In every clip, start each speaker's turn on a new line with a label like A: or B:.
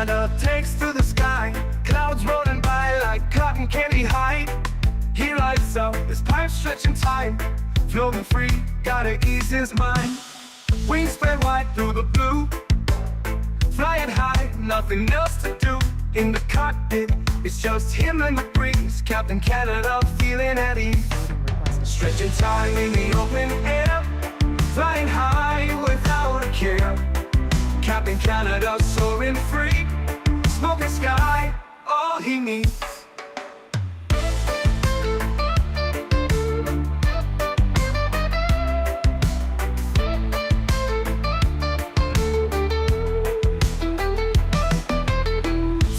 A: Canada takes to the sky, clouds rolling by like cotton candy high. He lights up, his pipes stretching time, floating free, gotta ease his mind. Wings spread wide through the blue, flying high, nothing else to do. In the cockpit, it's just him and the breeze, Captain Canada feeling at ease. Stretching time in the open air, flying high without a care. Captain Canada soaring free, smoking sky, all he needs.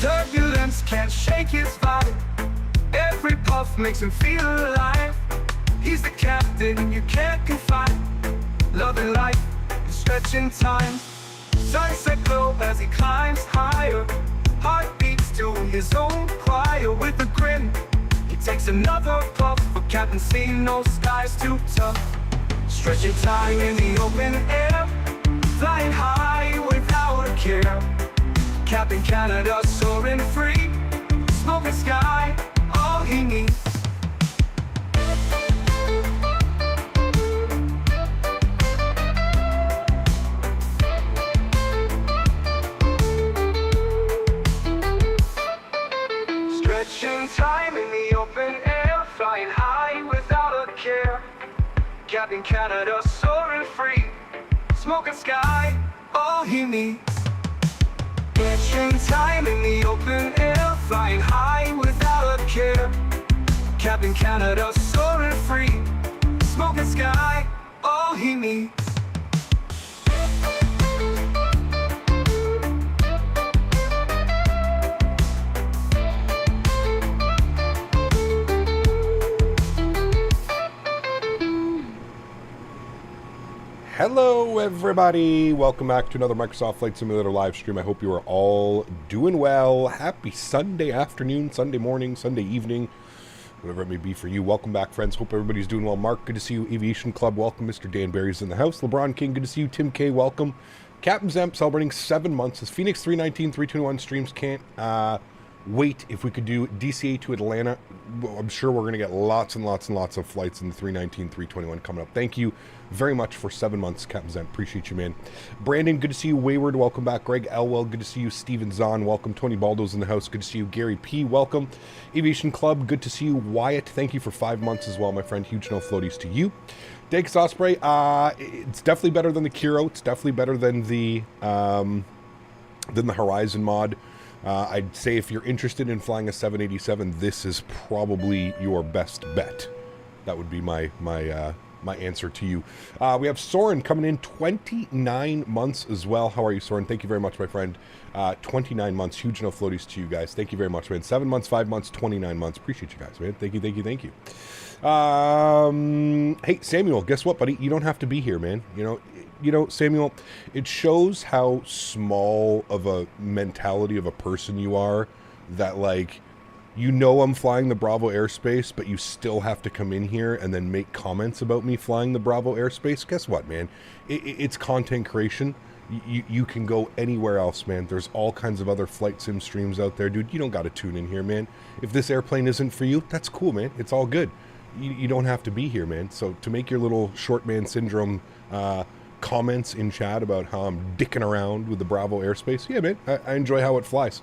A: Turbulence can't shake his vibe, every puff makes him feel alive. He's the captain you can't confide, loving life, stretching time. Sunset glow as he climbs higher, heart beats to his own choir. With a grin, he takes another puff, but Captain C knows sky's too tough. Stretching time in the open air, flying high without a care. Captain Canada soaring free, smoking sky, all he needs. Stretching time in the open air, flying high without a care. Captain Canada soaring free, smoking sky, all he needs. Stretching time in the open air, flying high without a care. Captain Canada soaring free, smoking sky, all he needs.
B: Hello everybody, welcome back to another Microsoft Flight Simulator live stream. I hope you are all doing well. Happy Sunday afternoon, Sunday morning, Sunday evening, whatever it may be for you. Welcome back, friends. Hope everybody's doing well. Mark, good to see you. Aviation Club, welcome. Mr. Dan Barry's in the house. LeBron King, good to see you. Tim K, welcome. Captain Zemp celebrating 7 months. His Phoenix 319, 321 streams can't wait if we could do DCA to Atlanta. I'm sure we're going to get lots and lots and lots of flights in the 319, 321 coming up. Thank you very much for 7 months, Captain Zen. Appreciate you, man. Brandon, good to see you. Wayward, welcome back. Greg Elwell, good to see you. Steven Zahn, welcome. Tony Baldo's in the house, good to see you. Gary P, welcome. Aviation Club, good to see you. Wyatt, thank you for 5 months as well, my friend. Huge no floaties to you. Dex Osprey, it's definitely better than the Kiro. It's definitely better than the Horizon mod. I'd say if you're interested in flying a 787, this is probably your best bet. That would be my answer to you. We have Soren coming in, 29 months as well. How are you, Soren? Thank you very much, my friend. 29 months. Huge no floaties to you guys. Thank you very much, man. 7 months, 5 months, 29 months. Appreciate you guys, man. Thank you, thank you, thank you. Hey, Samuel, guess what, buddy? You don't have to be here, man. You know, Samuel, it shows how small of a mentality of a person you are that, like, I'm flying the Bravo airspace, but you still have to come in here and then make comments about me flying the Bravo airspace. Guess what, man? It's content creation. You can go anywhere else, man. There's all kinds of other flight sim streams out there, dude. You don't got to tune in here, man. If this airplane isn't for you, that's cool, man. It's all good. You don't have to be here, man. So to make your little short man syndrome comments in chat about how I'm dicking around with the Bravo airspace, yeah, man, I enjoy how it flies.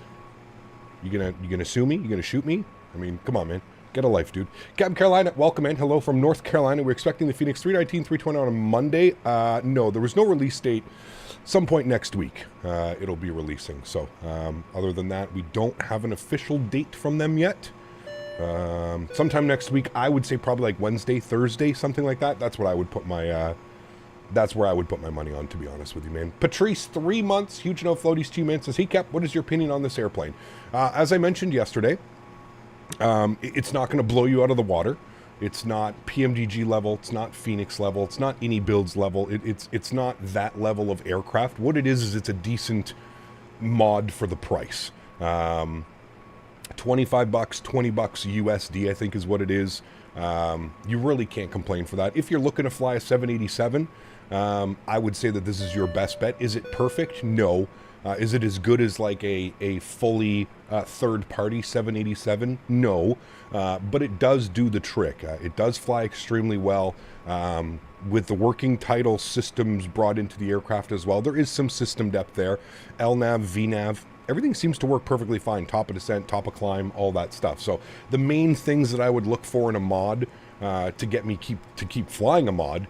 B: You gonna sue me? You gonna shoot me? I mean, come on, man. Get a life, dude. Captain Carolina, welcome, man. Hello from North Carolina. We're expecting the Phoenix 319, 320 on a Monday. No, there was no release date. Some point next week, it'll be releasing. So, other than that, we don't have an official date from them yet. Sometime next week, I would say probably like Wednesday, Thursday, something like that. That's what I would put my, that's where I would put my money on, to be honest with you, man. Patrice, 3 months, huge no floaties, 2 minutes, says, hey, Cap, what is your opinion on this airplane? As I mentioned yesterday, it's not going to blow you out of the water. It's not PMDG level. It's not Phoenix level. It's not iniBuilds level. It's not that level of aircraft. What it is it's a decent mod for the price. $25, $20 USD, I think is what it is. You really can't complain for that. If you're looking to fly a 787, I would say that this is your best bet. Is it perfect? No. Is it as good as like a fully third-party 787? No, but it does do the trick. It does fly extremely well. With the working title systems brought into the aircraft as well, there is some system depth there. LNAV, VNAV, everything seems to work perfectly fine. Top of descent, top of climb, all that stuff. So the main things that I would look for in a mod to get me keep flying a mod,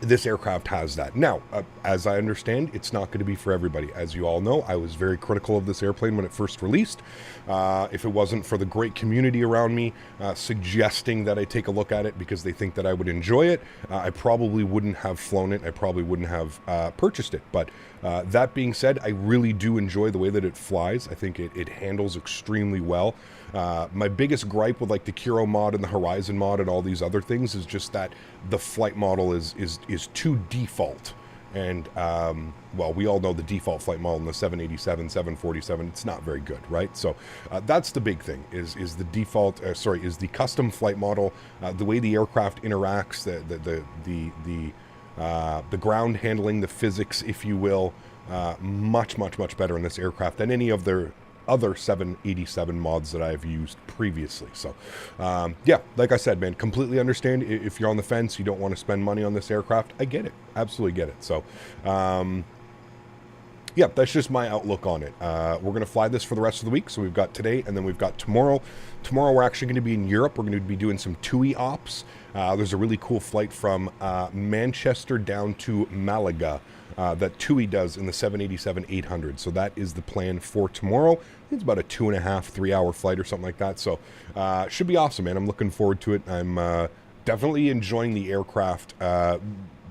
B: this aircraft has that. Now, as I understand, it's not going to be for everybody. As you all know, I was very critical of this airplane when it first released. If it wasn't for the great community around me suggesting that I take a look at it because they think that I would enjoy it, I probably wouldn't have flown it. I probably wouldn't have purchased it. But that being said, I really do enjoy the way that it flies. I think it handles extremely well. My biggest gripe with like the Kiro mod and the Horizon mod and all these other things is just that the flight model is too default. And, well, we all know the default flight model in the 787, 747, it's not very good, right? So that's the big thing, is the default, is the custom flight model, the way the aircraft interacts, the ground handling, the physics, if you will, much better in this aircraft than any of their other 787 mods that I've used previously. So yeah, like I said, man, completely understand if you're on the fence, you don't want to spend money on this aircraft. I get it, absolutely get it. So yeah, that's just my outlook on it. We're going to fly this for the rest of the week. So we've got today and then we've got tomorrow. Tomorrow we're actually going to be in Europe. We're going to be doing some TUI ops. There's a really cool flight from Manchester down to Malaga that TUI does in the 787-800. So that is the plan for tomorrow. It's about a 2.5-3 hour flight or something like that. So should be awesome, man. I'm looking forward to it. I'm definitely enjoying the aircraft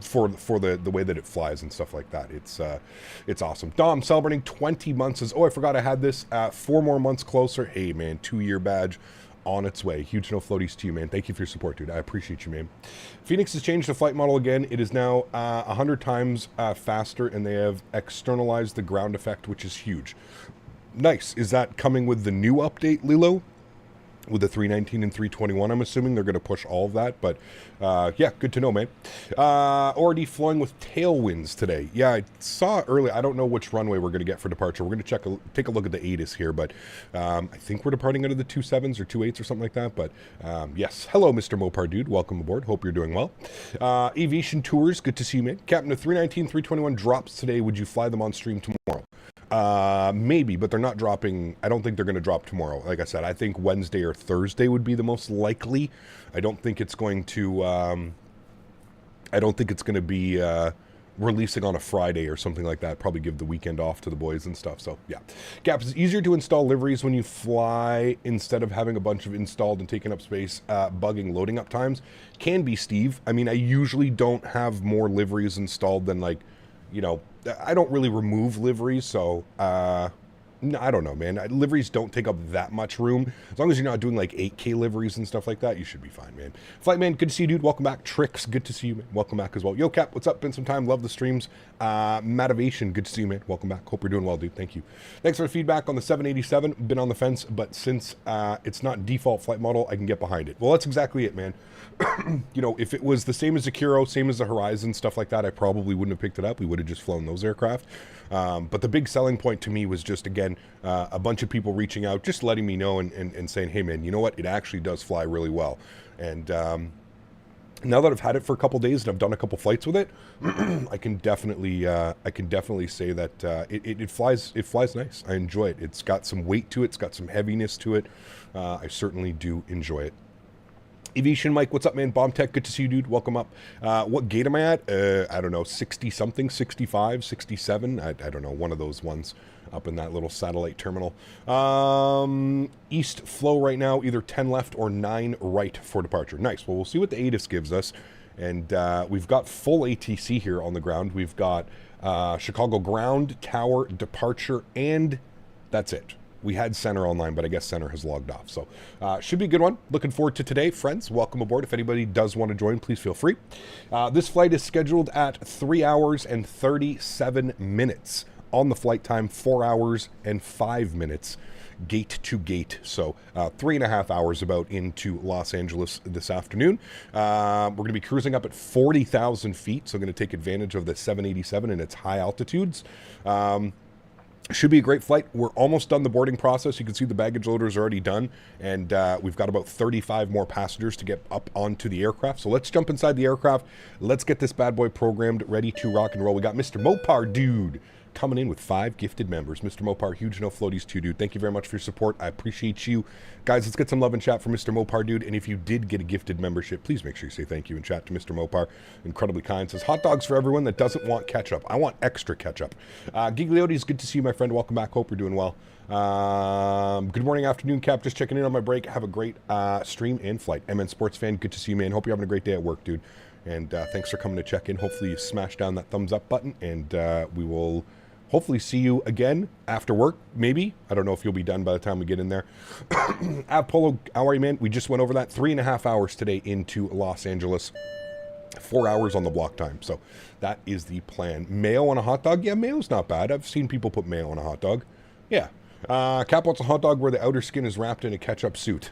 B: for the way that it flies and stuff like that. It's awesome. Dom celebrating 20 months. Says, oh, I forgot I had this. 4 more months closer. Hey, man, 2-year badge on its way. Huge no floaties to you, man. Thank you for your support, dude. I appreciate you, man. Phoenix has changed the flight model again. It is now 100 times faster, and they have externalized the ground effect, which is huge. Nice. Is that coming with the new update, Lilo? With the 319 and 321, I'm assuming they're going to push all of that. But yeah, good to know, man. Already flying with tailwinds today. Yeah, I saw earlier. I don't know which runway we're going to get for departure. We're going to take a look at the ATIS here. But I think we're departing out of the 27s or 28s or something like that. But yes, hello, Mr. Mopar dude. Welcome aboard. Hope you're doing well. Aviation Tours, good to see you, man. Captain, the 319, 321 drops today. Would you fly them on stream tomorrow? Maybe, but they're not dropping. I don't think they're going to drop tomorrow. Like I said, I think Wednesday or Thursday would be the most likely. I don't think it's going to be releasing on a Friday or something like that. Probably give the weekend off to the boys and stuff. So yeah, Gap, it's easier to install liveries when you fly instead of having a bunch of installed and taking up space, bugging loading up times. Can be, Steve. I mean, I usually don't have more liveries installed than, like, you know, I don't really remove liveries, so no, I don't know, man. Liveries don't take up that much room. As long as you're not doing like 8K liveries and stuff like that, you should be fine, man. Flight man, good to see you, dude. Welcome back. Tricks, good to see you, man. Welcome back as well. Yo, Cap, what's up? Been some time. Love the streams. Motivation, good to see you, man. Welcome back. Hope you're doing well, dude. Thank you. Thanks for the feedback on the 787. Been on the fence, but since it's not default flight model, I can get behind it. Well, that's exactly it, man. You know, if it was the same as the Kiro, same as the Horizon, stuff like that, I probably wouldn't have picked it up. We would have just flown those aircraft. But the big selling point to me was just, again, a bunch of people reaching out, just letting me know and saying, hey, man, you know what? It actually does fly really well. And now that I've had it for a couple days and I've done a couple flights with it, I can definitely say that it flies nice. I enjoy it. It's got some weight to it. It's got some heaviness to it. I certainly do enjoy it. Aviation Mike, what's up, man? Bomb Tech, good to see you, dude. Welcome up. What gate am I at? I don't know, 60 something, 65, 67. I don't know, one of those ones up in that little satellite terminal. East flow right now, either 10 left or 9 right for departure. Nice. Well, we'll see what the ATIS gives us. And we've got full ATC here on the ground. We've got Chicago ground, tower, departure, and that's it. We had center online, but I guess center has logged off. So should be a good one. Looking forward to today. Friends, welcome aboard. If anybody does want to join, please feel free. This flight is scheduled at 3 hours and 37 minutes. On the flight time, 4 hours and 5 minutes. gate to gate. So 3.5 hours about into Los Angeles this afternoon. We're going to be cruising up at 40,000 feet, so I'm going to take advantage of the 787 and its high altitudes. Should be a great flight. We're almost done the boarding process. You can see the baggage loaders are already done, and we've got about 35 more passengers to get up onto the aircraft. So let's jump inside the aircraft. Let's get this bad boy programmed, ready to rock and roll. We got Mr. Mopar Dude coming in with 5 gifted members. Mr. Mopar, huge no floaties too, dude. Thank you very much for your support. I appreciate you. Guys, let's get some love and chat for Mr. Mopar Dude. And if you did get a gifted membership, please make sure you say thank you and chat to Mr. Mopar. Incredibly kind. Says, hot dogs for everyone that doesn't want ketchup. I want extra ketchup. Gigliotti, good to see you, my friend. Welcome back. Hope you're doing well. Good morning, afternoon, Cap. Just checking in on my break. Have a great stream and flight. MN Sports Fan, good to see you, man. Hope you're having a great day at work, dude. And thanks for coming to check in. Hopefully you smash down that thumbs up button, and we will hopefully see you again after work, maybe. I don't know if you'll be done by the time we get in there. Polo, how are you, man? We just went over that. 3.5 hours today into Los Angeles. 4 hours on the block time. So that is the plan. Mayo on a hot dog? Yeah, mayo's not bad. I've seen people put mayo on a hot dog. Yeah. Cap wants a hot dog where the outer skin is wrapped in a ketchup suit.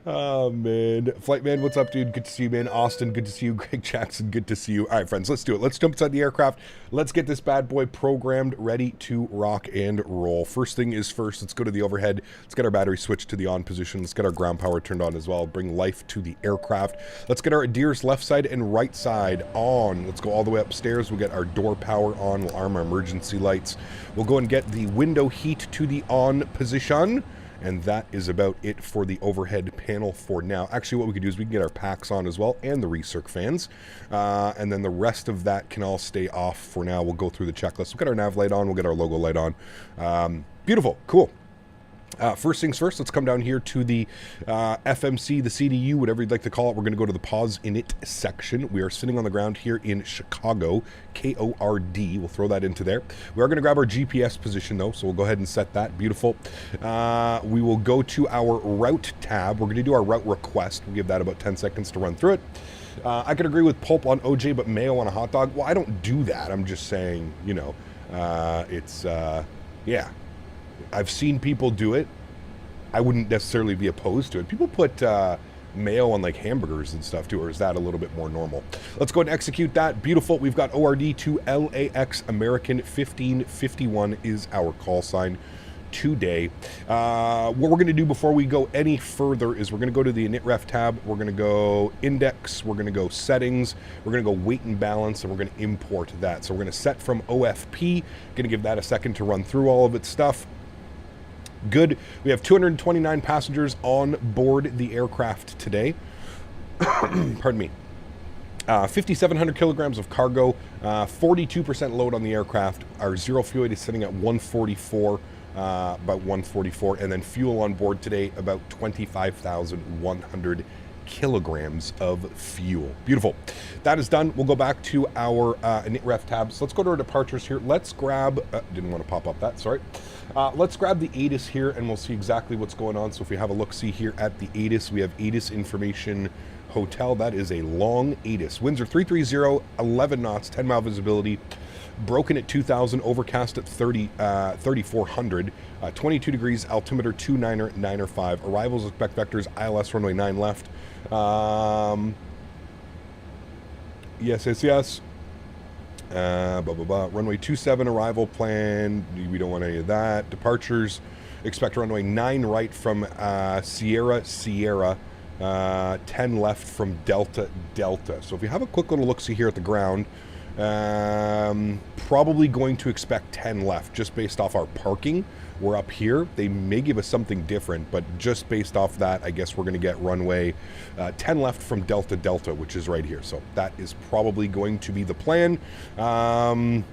B: Oh, man. Flight man, what's up, dude? Good to see you, man. Austin, good to see you. Greg Jackson, good to see you. All right, friends, let's do it. Let's jump inside the aircraft. Let's get this bad boy programmed, ready to rock and roll. First thing is first, let's go to the overhead. Let's get our battery switched to the on position. Let's get our ground power turned on as well. Bring life to the aircraft. Let's get our Adir's left side and right side on. Let's go all the way upstairs. We'll get our door power on. We'll arm our emergency lights. We'll go and get the window heat to the on position. And that is about it for the overhead panel for now. Actually, what we could do is we can get our packs on as well and the recirc fans. And then the rest of that can all stay off for now. We'll go through the checklist. We'll get our nav light on. We'll get our logo light on. Beautiful. Cool. First things first, let's come down here to the FMC, the CDU, whatever you'd like to call it. We're going to go to the pause in it section. We are sitting on the ground here in Chicago, KORD. We'll throw that into there. We are going to grab our GPS position, though, so we'll go ahead and set that. Beautiful. We will go to our route tab. We're going to do our route request. We'll give that about 10 seconds to run through it. I could agree with pulp on OJ, but mayo on a hot dog. Well, I don't do that. I'm just saying, you know, yeah. I've seen people do it. I wouldn't necessarily be opposed to it. People put mayo on like hamburgers and stuff too, or is that a little bit more normal? Let's go ahead and execute that. Beautiful. We've got ORD to LAX American 1551 is our call sign today. What we're going to do before we go any further is we're going to go to the initref tab. We're going to go index. We're going to go settings. We're going to go weight and balance, and we're going to import that. So we're going to set from OFP. Going to give that a second to run through all of its stuff. Good. We have 229 passengers on board the aircraft today. Pardon me. 5,700 kilograms of cargo, 42% load on the aircraft. Our zero fuel weight is sitting at 144, about 144, and then fuel on board today about 25,100 kilograms of fuel. Beautiful. That is done. We'll go back to our initref tab. So let's go to our departures here. Let's grab, didn't want to pop up that, sorry. Let's grab the ATIS here and we'll see exactly what's going on. So if we have a look-see here at the ATIS, we have ATIS Information Hotel. That is a long ATIS. Winds are 330, 11 knots, 10-mile visibility. Broken at 2,000, overcast at 3,400, 22 degrees, altimeter 295. Arrivals expect vectors, ILS runway 9 left. Yes. Runway 27 arrival plan. We don't want any of that. Departures, expect runway 9 right from Sierra, 10 left from Delta. So if you have a quick little look-see here at the ground, probably going to expect 10 left just based off our parking. We're up here. They may give us something different, but just based off that, I guess we're going to get runway 10 left from Delta, which is right here. So that is probably going to be the plan. When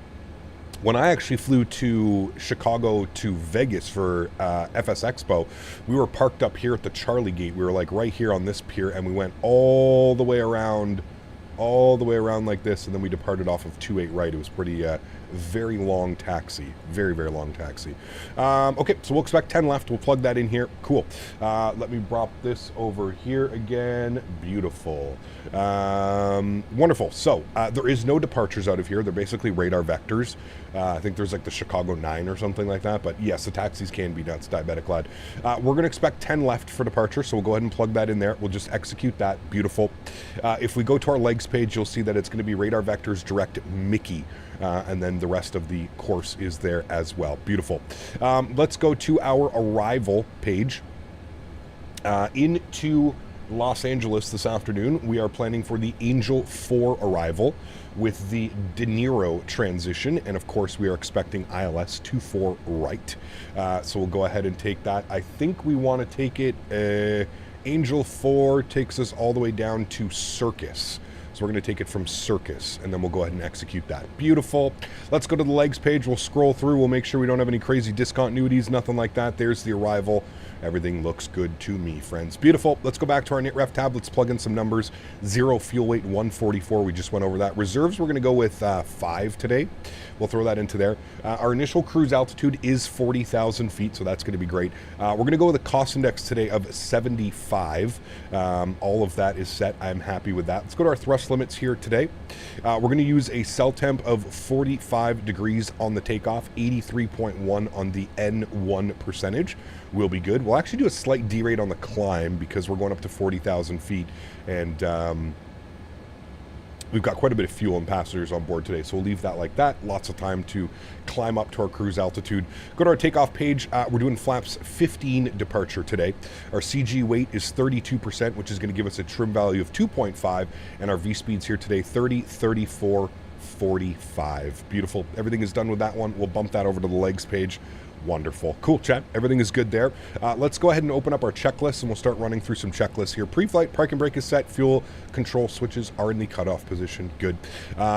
B: I actually flew to Chicago to Vegas for FS Expo, we were parked up here at the Charlie Gate. We were like right here on this pier, and we went all the way around like this, and then we departed off of 28 right. It was very long taxi. Very, very long taxi. Okay, so we'll expect 10 left. We'll plug that in here. Cool. Let me drop this over here again. Beautiful. Wonderful. So there is no departures out of here. They're basically radar vectors. I think there's like the Chicago 9 or something like that. But yes, the taxis can be nuts, diabetic lad. We're going to expect 10 left for departure, so we'll go ahead and plug that in there. We'll just execute that. Beautiful. If we go to our legs page, you'll see that it's going to be radar vectors direct Mickey. And then the rest of the course is there as well. Beautiful. Let's go to our arrival page. Into Los Angeles this afternoon, we are planning for the Angel 4 arrival with the De Niro transition, and of course we are expecting ILS 24 right. So we'll go ahead and take that. I think we want to take it, Angel 4 takes us all the way down to Circus. So we're going to take it from Circus, and then we'll go ahead and execute that. Beautiful. Let's go to the legs page. We'll scroll through. We'll make sure we don't have any crazy discontinuities, nothing like that. There's the arrival. Everything looks good to me, friends. Beautiful. Let's go back to our NitRef tab. Let's plug in some numbers. 0 fuel weight, 144. We just went over that. Reserves, we're going to go with 5 today. We'll throw that into there. Our initial cruise altitude is 40,000 feet, so that's going to be great. We're going to go with a cost index today of 75. All of that is set. I'm happy with that. Let's go to our thrust limits here today. We're going to use a cell temp of 45 degrees on the takeoff, 83.1 on the N1 percentage. Will be good. We'll actually do a slight derate on the climb because we're going up to 40,000 feet, and we've got quite a bit of fuel and passengers on board today, so we'll leave that like that. Lots of time to climb up to our cruise altitude. Go to our takeoff page. We're doing flaps 15 departure today. Our CG weight is 32%, which is going to give us a trim value of 2.5, and our V speeds here today, 30, 34, 45. Beautiful. Everything is done with that one. We'll bump that over to the legs page. Wonderful. Cool, chat. Everything is good there. Let's go ahead and open up our checklist, and we'll start running through some checklists here. Pre-flight, parking brake is set. Fuel control switches are in the cutoff position. Good.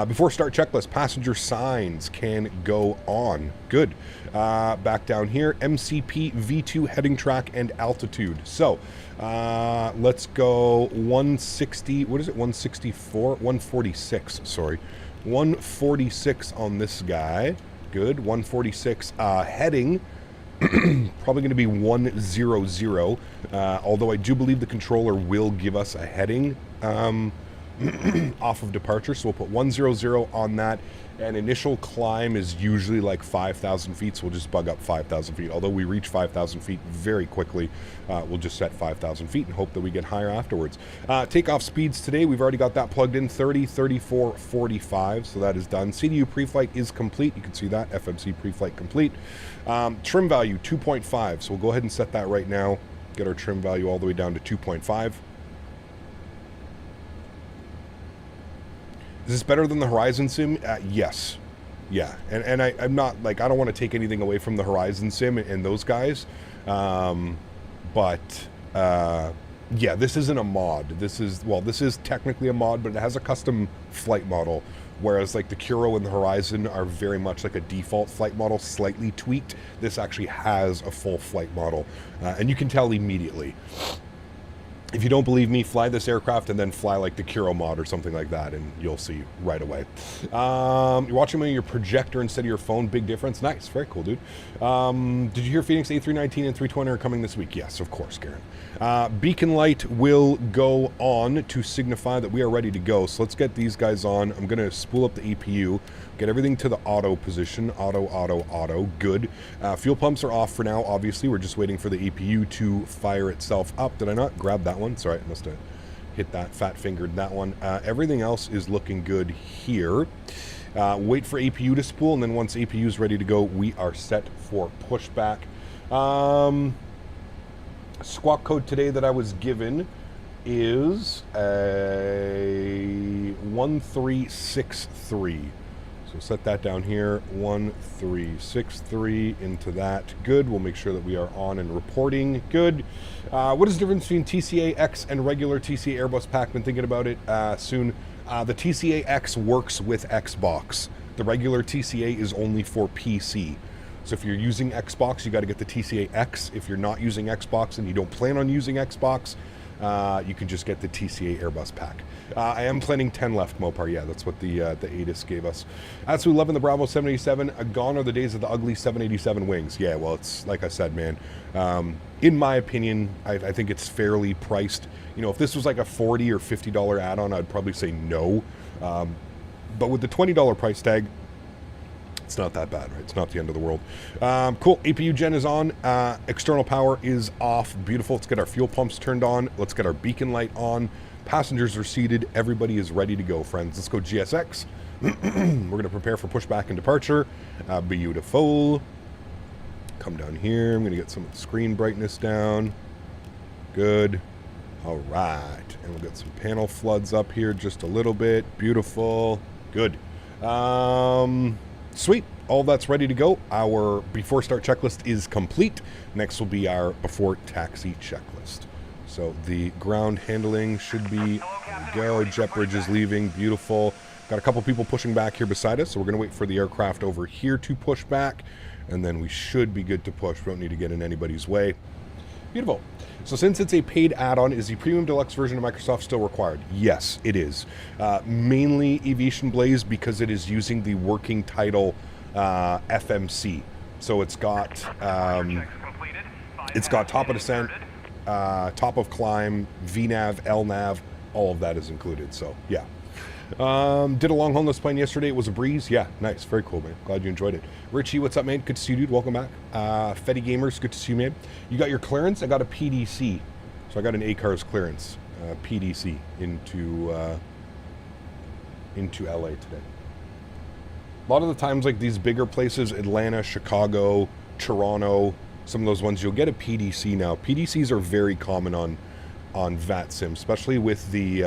B: Before start checklist, passenger signs can go on. Good. Back down here, MCP, V2, heading track, and altitude. So, let's go 160, what is it, 164? 146, sorry. 146 on this guy. Good. 146 heading probably going to be 100, although I do believe the controller will give us a heading off of departure, so we'll put 100 on that. And initial climb is usually like 5,000 feet, so we'll just bug up 5,000 feet. Although we reach 5,000 feet very quickly, we'll just set 5,000 feet and hope that we get higher afterwards. Takeoff speeds today, we've already got that plugged in, 30, 34, 45, so that is done. CDU pre-flight is complete. You can see that, FMC pre-flight complete. Trim value, 2.5, so we'll go ahead and set that right now. Get our trim value all the way down to 2.5. Is this better than the Horizon Sim? Yes. Yeah. And I'm not, like, I don't want to take anything away from the Horizon Sim and those guys. Yeah, this isn't a mod. This is technically a mod, but it has a custom flight model. Whereas, like, the Kuro and the Horizon are very much like a default flight model, slightly tweaked. This actually has a full flight model. And you can tell immediately. If you don't believe me, fly this aircraft and then fly like the Kuro mod or something like that, and you'll see right away. You're watching me on your projector instead of your phone. Big difference. Nice. Very cool, dude. Did you hear Phoenix A319 and 320 are coming this week? Yes, of course, Karen. Beacon light will go on to signify that we are ready to go. So let's get these guys on. I'm going to spool up the APU. Get everything to the auto position. Auto. Good. Fuel pumps are off for now, obviously. We're just waiting for the APU to fire itself up. Did I not grab that one? Sorry, I must have hit that, fat-fingered that one. Everything else is looking good here. Wait for APU to spool, and then once APU is ready to go, we are set for pushback. Squawk code today that I was given is a 1363. So set that down here, 1363 into that. Good. We'll make sure that we are on and reporting. Good. What is the difference between TCA-X and regular TCA Airbus pack? Been thinking about it soon. The TCA-X works with Xbox. The regular TCA is only for PC. So if you're using Xbox, you got to get the TCA X. If you're not using Xbox and you don't plan on using Xbox, you can just get the TCA Airbus pack. I am planning 10 left, Mopar. Yeah, that's what the ATIS gave us. AlexSiu loving the Bravo 787. Gone are the days of the ugly 787 wings. Yeah, well, it's like I said, man. In my opinion, I think it's fairly priced. You know, if this was like a $40 or $50 add-on, I'd probably say no. But with the $20 price tag, it's not that bad, right? It's not the end of the world. Cool. APU gen is on. External power is off. Beautiful. Let's get our fuel pumps turned on. Let's get our beacon light on. Passengers are seated. Everybody is ready to go, friends. Let's go GSX. We're going to prepare for pushback and departure. Beautiful. Come down here. I'm going to get some of the screen brightness down. Good. All right. And we'll get some panel floods up here just a little bit. Beautiful. Good. Sweet. All that's ready to go. Our before start checklist is complete. Next will be our before taxi checklist. So the ground handling should be, there we go. Jet bridge is leaving. Beautiful. Got a couple people pushing back here beside us. So we're going to wait for the aircraft over here to push back. And then we should be good to push. We don't need to get in anybody's way. Beautiful. So since it's a paid add-on, is the Premium Deluxe version of Microsoft still required? Yes, it is. Mainly Aviation Blaze because it is using the working title FMC. So it's got top of descent, top of climb, VNAV, LNAV, all of that is included. So yeah. Did a long haul on this plane yesterday. It was a breeze. Yeah, nice. Very cool, man. Glad you enjoyed it. Richie, what's up, man? Good to see you, dude. Welcome back. Fetty Gamers, good to see you, man. You got your clearance? I got a PDC. So I got an ACARS clearance, PDC, into LA today. A lot of the times, like these bigger places, Atlanta, Chicago, Toronto, some of those ones, you'll get a PDC now. PDCs are very common on VATSIM, especially with the...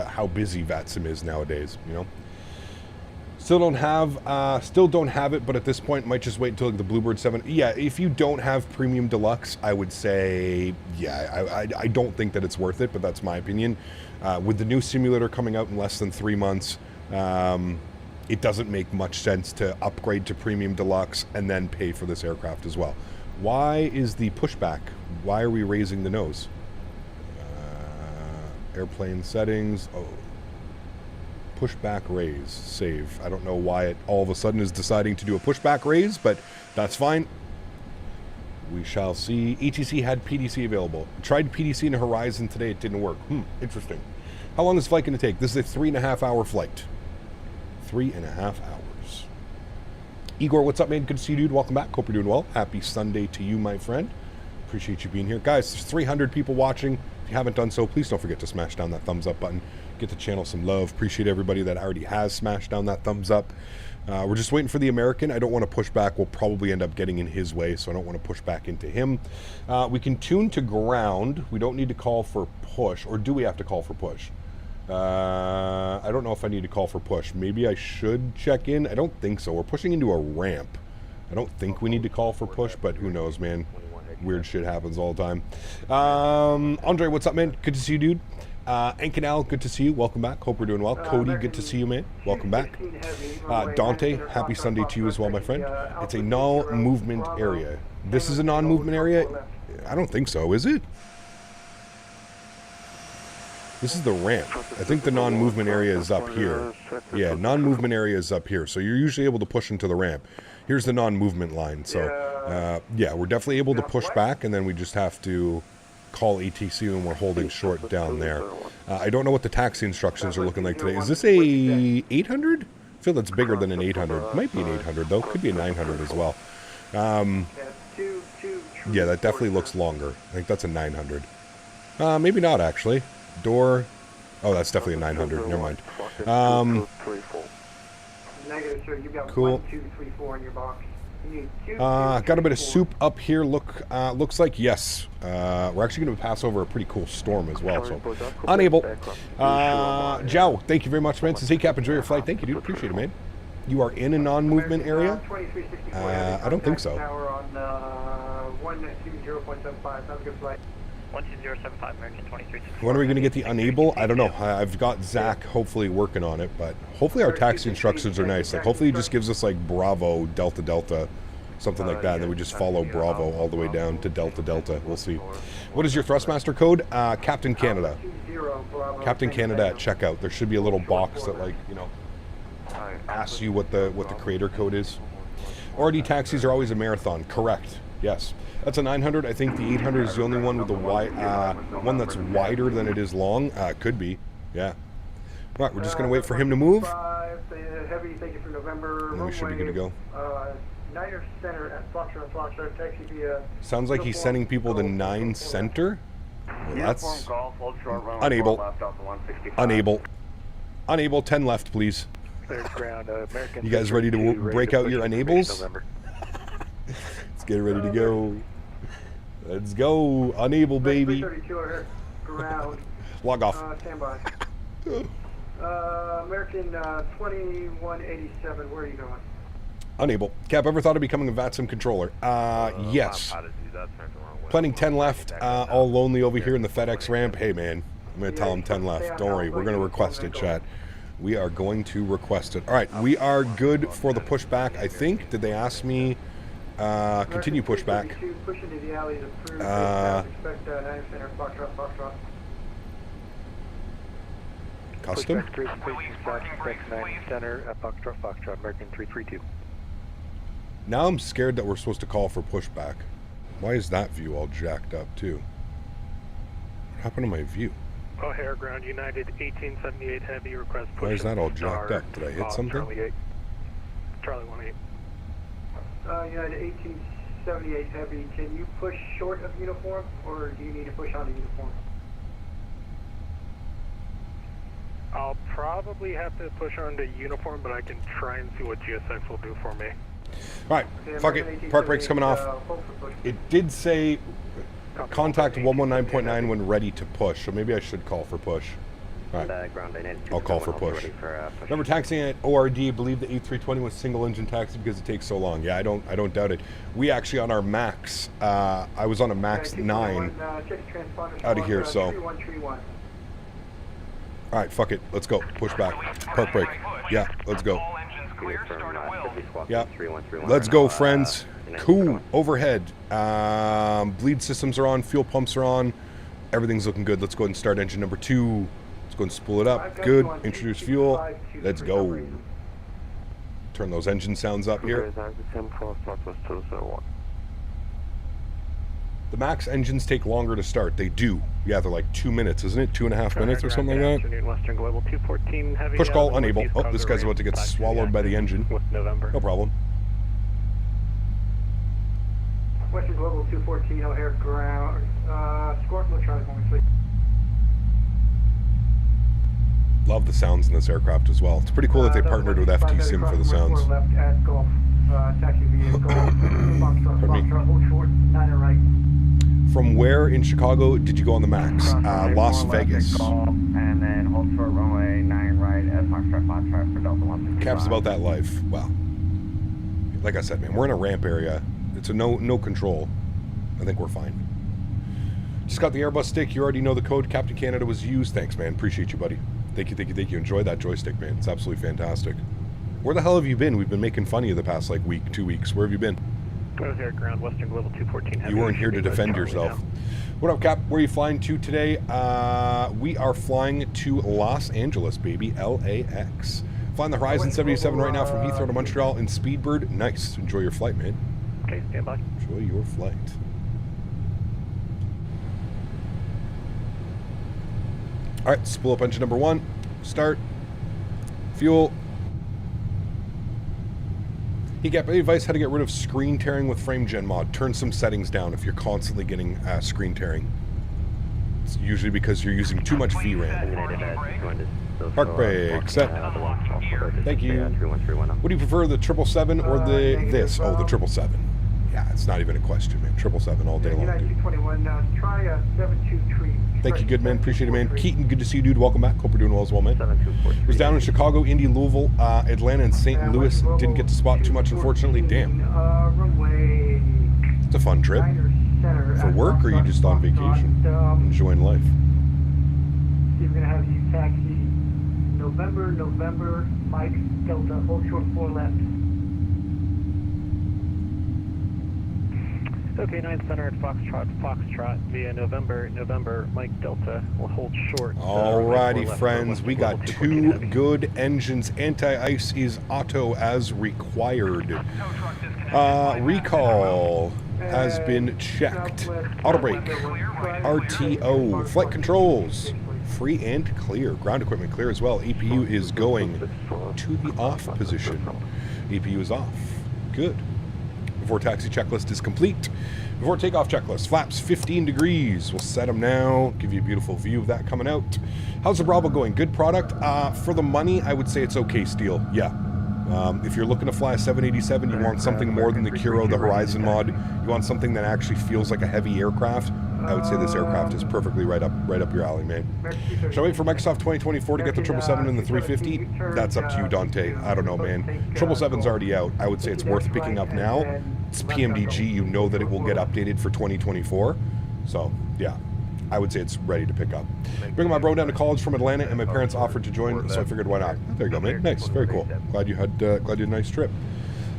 B: how busy VATSIM is nowadays, you know. Still don't have it, but at this point might just wait until like the Bluebird 7. Yeah, if you don't have Premium Deluxe, I would say, yeah, I don't think that it's worth it, but that's my opinion. With the new simulator coming out in less than 3 months, it doesn't make much sense to upgrade to Premium Deluxe and then pay for this aircraft as well. Why is the pushback? Why are we raising the nose? Airplane settings. Oh, pushback raise. Save. I don't know why it all of a sudden is deciding to do a pushback raise, but that's fine. We shall see. ETC had PDC available. Tried PDC in a Horizon today. It didn't work. Interesting. How long is the flight going to take? This is a 3.5 hour flight. 3.5 hours. Igor, what's up, man? Good to see you, dude. Welcome back. Hope you're doing well. Happy Sunday to you, my friend. Appreciate you being here. Guys, there's 300 people watching. If you haven't done so, please don't forget to smash down that thumbs up button. Get the channel some love. Appreciate everybody that already has smashed down that thumbs up. We're just waiting for the American. I don't want to push back. We'll probably end up getting in his way, so I don't want to push back into him. We can tune to ground. We don't need to call for push, or do we have to call for push? I don't know if I need to call for push. Maybe I should check in. I don't think so. We're pushing into a ramp. I don't think we need to call for push, but who knows, man. Weird shit happens all the time. Andre, what's up, man? Good to see you, dude. Ancanal, good to see you. Welcome back. Hope we're doing well. Cody, good to see you, man. Welcome back. Dante, happy Sunday to you as well, my friend. It's a non-movement area. This is a non-movement area? I don't think so, is it? This is the ramp. I think the non-movement area is up here. Yeah, non-movement area is up here. So you're usually able to push into the ramp. Here's the non-movement line. So, yeah, we're definitely able to push back, and then we just have to call ATC when we're holding short down there. I don't know what the taxi instructions are looking like today. Is this a 800? I feel that's bigger than an 800. It might be an 800, though. Could be a 900 as well. Yeah, that definitely looks longer. I think that's a 900. Maybe not, actually. Door. Oh, that's definitely a 900. Never mind. Cool.
C: 1, 2, 3, 4 in your box.
B: Got a bit of soup up here. Looks like yes. We're actually going to pass over a pretty cool storm as well. So unable. Jow, thank you very much, man. Says, hey, Cap, enjoy your flight. Thank you, dude. Appreciate it, man. You are in a non-movement area? I don't think so.
C: 12075 American 23.
B: When are we going to get the unable? I don't know. I've got Zach hopefully working on it, but hopefully our taxi instructions are nice. Like hopefully he just gives us like Bravo, Delta, Delta, something like that, and then we just follow Bravo all the way down to Delta, Delta. We'll see. What is your Thrustmaster code? Captain Canada. Captain Canada at checkout. There should be a little box that, like, you know, asks you what the creator code is. RD taxis are always a marathon. Correct. Yes. That's a 900. I think the 800 is the only one with the one that's wider than it is long. Could be. Yeah. All right, we're just going to wait for him to move.
D: Heavy, thank you for November.
B: And then we should be good to go.
D: Niner Center at Foxtrot, taxi via...
B: Sounds like he's sending people to 9 Center. Well, that's... Unable. Unable. Unable. 10 left, please. You guys ready to break out your enables? Let's get ready to go. Let's go. Unable, baby. Log off.
D: Standby. American 2187, where are you going?
B: Unable. Cap, ever thought of becoming a VATSIM controller? Yes. Planning 10 left, all lonely over here in the FedEx ramp. Hey, man, I'm going to tell him 10 left. Don't worry, we're going to request it, chat. We are going to request it. All right, we are good for the pushback, I think. Did they ask me continue pushback? Custom? Now I'm scared that we're supposed to call for pushback. Why is that view all jacked up too? What happened to my view?
E: O'Hare Ground United 1878 Heavy request push.
B: Why is that all jacked up? Did I hit something?
E: Charlie 18.
D: United 1878 Heavy, can you push short of uniform or do you need to push onto uniform?
E: I'll probably have to push onto uniform, but I can try and see what GSX will do for me.
B: Alright, fuck it. Park brake's coming off. It did say contact 119.9 when ready to push, so maybe I should call for push. Alright, I'll call for push. Remember taxiing at ORD, believe the A320 was single engine taxi because it takes so long. Yeah, I don't doubt it. We actually on our Max, I was on a Max 9 out of here, so. Alright, fuck it. Let's go. Push back. Park brake. Yeah, let's go. Yeah. Let's go, friends. Cool. Overhead. Bleed systems are on. Fuel pumps are on. Everything's looking good. Let's go ahead and start engine number 2. Let's go and spool it up. Good. Introduce fuel. Let's go. Turn those engine sounds up here. The Max engines take longer to start. They do. Yeah, they're like 2 minutes, isn't it? 2.5 minutes or something like that. Push call unable. Oh, this guy's about to get swallowed by the engine. No problem.
D: Western Global 214 O'Hare Ground. Score electronic only, please.
B: Love the sounds in this aircraft as well. It's pretty cool that they partnered with FT Sim for the sounds.
D: Left at Gulf. Taxi via Gulf. Foxtrot, hold short, 9 right.
B: From where in Chicago did you go on the Max? Las Vegas.
F: And then hold short runway 9 right at Foxtrot for Delta 165.
B: Cap's about that life. Wow. Like I said, man, we're in a ramp area. It's a no control. I think we're fine. Just got the Airbus stick. You already know the code. Captain Canada was used. Thanks, man. Appreciate you, buddy. Thank you. Enjoy that joystick, man. It's absolutely fantastic. Where the hell have you been? We've been making fun of you the past, like, week, 2 weeks. Where have you been?
E: O'Hare Ground, Western Global 214.
B: You weren't here to defend yourself. What up, Cap? Where are you flying to today? We are flying to Los Angeles, baby. LAX. Flying the Horizon 77 right now from Heathrow to Montreal in Speedbird. Nice. Enjoy your flight, man.
E: Okay, stand by.
B: Enjoy your flight. All right, spool up engine number 1. Start. Fuel. He got advice how to get rid of screen tearing with frame gen mod. Turn some settings down if you're constantly getting screen tearing. It's usually because you're using too much VRAM. Park brake, set. Thank you. Would you prefer the 777 or this? Oh, the 777. Yeah, it's not even a question, man. 777 all day long, dude.
D: Try a 723.
B: Thank you, good man. Appreciate it, man. Keaton, good to see you, dude. Welcome back. Hope you're doing well as well, man. Was down in Chicago, Indy, Louisville, Atlanta, and St. Louis. Didn't get to spot too much, unfortunately. Damn. It's a fun trip.
D: Center.
B: For
D: at
B: work, or are you
D: Foxtrot,
B: just on vacation? Enjoying life?
D: See, we're going to have you taxi November, Mike, Delta, hold short 4 left.
C: Okay, 9 Center at Foxtrot via November, Mike Delta. We'll hold short.
B: Alrighty, friends, we got 2 good engines. Anti-ice is auto as required. Recall has been checked. Auto brake, RTO, flight controls, free and clear. Ground equipment clear as well. APU is going to the off position. APU is off. Good. Before taxi checklist is complete. Before takeoff checklist, flaps 15 degrees. We'll set them now. Give you a beautiful view of that coming out. How's the Bravo going? Good product. For the money, I would say it's okay still. Yeah. If you're looking to fly a 787, you want something more than the Kuro, the Horizon mod. You want something that actually feels like a heavy aircraft. I would say this aircraft is perfectly right up your alley, man. Should I wait for Microsoft 2024 to get the 777 and the 350? That's up to you, Dante. I don't know, man. 777's already out. I would say it's worth picking up now. It's PMDG. You know that it will get updated for 2024. So, yeah. I would say it's ready to pick up. Bringing my bro down to college from Atlanta, and my parents offered to join, so I figured why not. There you go, man. Nice. Very cool. Glad you had a nice trip.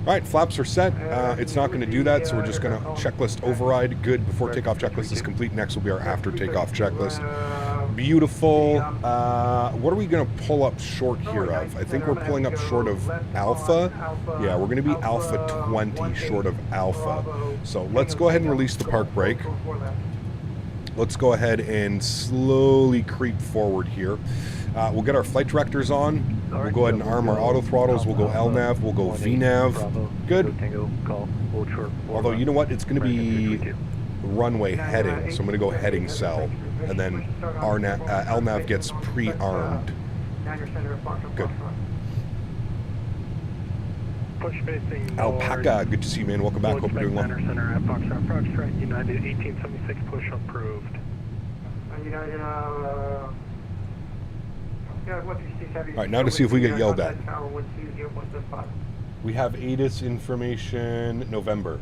B: All right, flaps are set. It's not going to do that, so we're just going to checklist override. Good. Before takeoff checklist is complete. Next will be our after takeoff checklist. Beautiful. What are we going to pull up short here of? I think we're pulling up short of Alpha. Yeah, we're going to be Alpha 20 short of Alpha. So let's go ahead and release the park brake. Let's go ahead and slowly creep forward here. We'll get our flight directors on. We'll go ahead and arm our auto throttles. We'll go LNAV. We'll go VNAV. Good. Although, you know what? It's going to be runway heading. So I'm going to go heading cell. And then our LNAV gets pre-armed. Good. Alpaca, good to see you, man. Welcome back. Hope you're doing well.
E: Center at Foxtrot, United 1876 push approved.
D: United,
B: all right, now to see if we get yelled at. We have ATIS information November.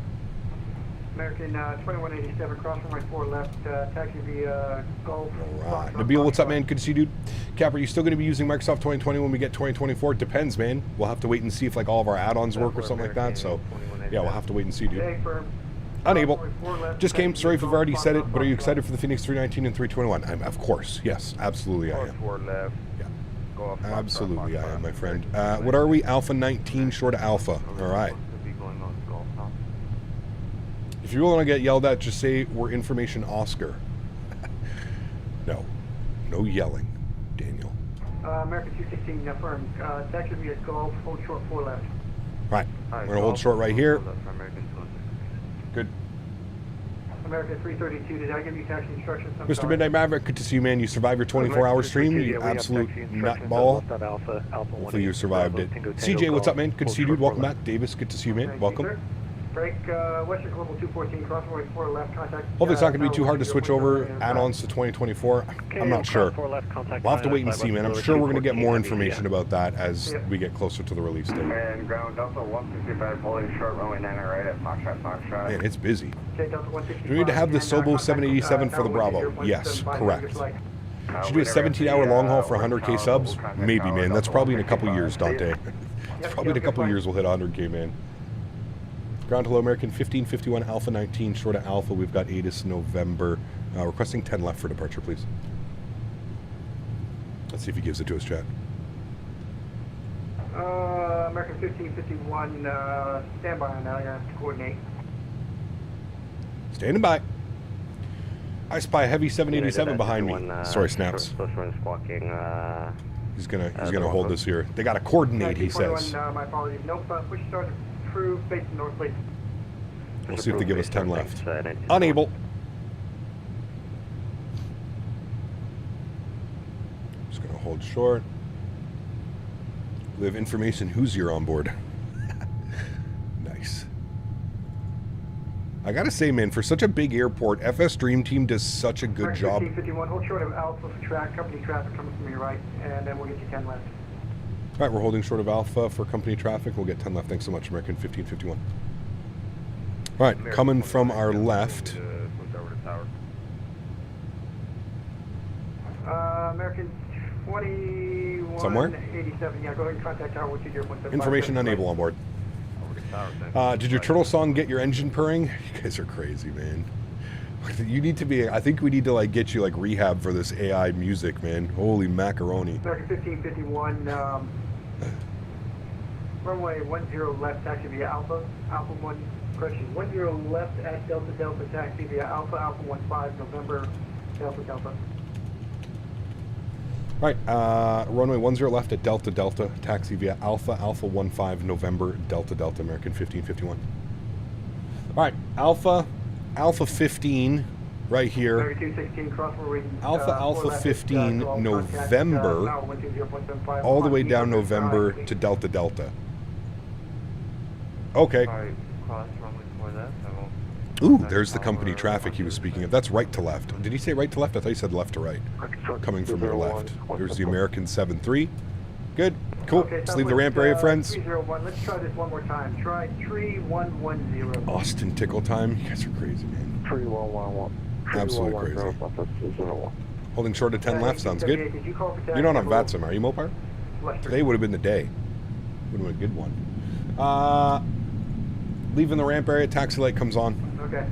D: American 2187, cross runway 4 left, taxi via Gulf.
B: All right. Nabil, what's up, man? Good to see you, dude. Cap, are you still going to be using Microsoft 2020 when we get 2024? It depends, man. We'll have to wait and see if like all of our add-ons work or something like that. So, yeah, we'll have to wait and see, dude. Unable. Just came. Sorry if I've already said it, but are you excited for the Phoenix 319 and 321? Of course. Yes, absolutely I am. Yeah. Absolutely I am, my friend. What are we? Alpha 19 short of Alpha. All right. If you want to get yelled at, just say we're information Oscar. No yelling, Daniel.
D: American 216 affirmed. Taxi via Gulf, hold short 4 left.
B: Right. We're going to hold short right here. Good.
D: American 332, did I give you taxi instructions?
B: Mr. Midnight Maverick, good to see you, man. You survived your 24-hour stream, you absolute nutball. Hopefully you survived it. CJ, what's up, man? Good to see you, dude. Welcome back. Davis, good to see you, man. Welcome.
D: Break, Western Global 214, crossway 4 left, contact.
B: Hopefully it's not going to be too hard to switch over add-ons to 2024. I'm not sure. We'll have to wait and see, man. I'm sure we're going to get more information about that as we get closer to the release date.
F: And ground Delta 165 holding short runway 9 right at Foxtrot.
B: Man, it's busy. Do we need to have the Sobo 787 for the Bravo? Yes, correct. Should do a 17-hour long haul for 100K subs? Maybe, man. That's probably in a couple years, Dante. It's probably in a couple years we'll hit 100K, man. Ground hello, American 1551 Alpha 19 short of Alpha. We've got ATIS November. Requesting 10 left for departure, please. Let's see if he gives it to us, chat.
D: American 1551, stand by on now. You're going to have to coordinate.
B: Standing by. I spy a heavy 787 behind me. Sorry, Snaps. He's gonna hold this here. They got to coordinate, he says.
D: My apologies. Nope, push start approved, face north, please.
B: We'll see if they give us 10 left. Unable. Just gonna hold short. We have information who's here on board. Nice. I gotta say, man, for such a big airport, FS Dream Team does such a good job.
D: 1551, hold short of Alpha for track, company traffic coming from your right, and then we'll get you 10 left.
B: All right, we're holding short of Alpha for company traffic. We'll get 10 left. Thanks so much, American 1551. All right, coming from our left.
D: American 2187.
B: Somewhere?
D: Yeah, go ahead and contact Tower 120.75.
B: Information unable on board. Did your turtle song get your engine purring? You guys are crazy, man. You need to be, I think we need to like get you like rehab for this AI music, man. Holy macaroni.
D: American 1551, runway 10 left, taxi via Alpha 1, correction, 10 left at Delta Delta, taxi via Alpha 15, November, Delta Delta.
B: All right, runway 10 left at Delta Delta, taxi via Alpha 15, November, Delta Delta, American 1551. All right, Alpha 15, right here.
D: American 216, crossword
B: Alpha 15, November, all the way down November to Delta Delta. Okay. Ooh, there's the company traffic he was speaking of. That's right to left. Did he say right to left? I thought he said left to right. Coming from your left. There's the American 7-3. Good. Cool.
D: Okay,
B: Let's leave the ramp area, friends.
D: 301. Let's try this one more time. Try 3110.
B: Austin tickle time. You guys are crazy, man.
C: 3111.
B: Absolutely crazy. Holding short of 10 left. Sounds good.
D: Did you call for
B: You're not on VATSIM, are you, Mopar?
D: Lester.
B: Today would have been the day. Would have been a good one. Leaving the ramp area. Taxi light comes on.
D: Okay.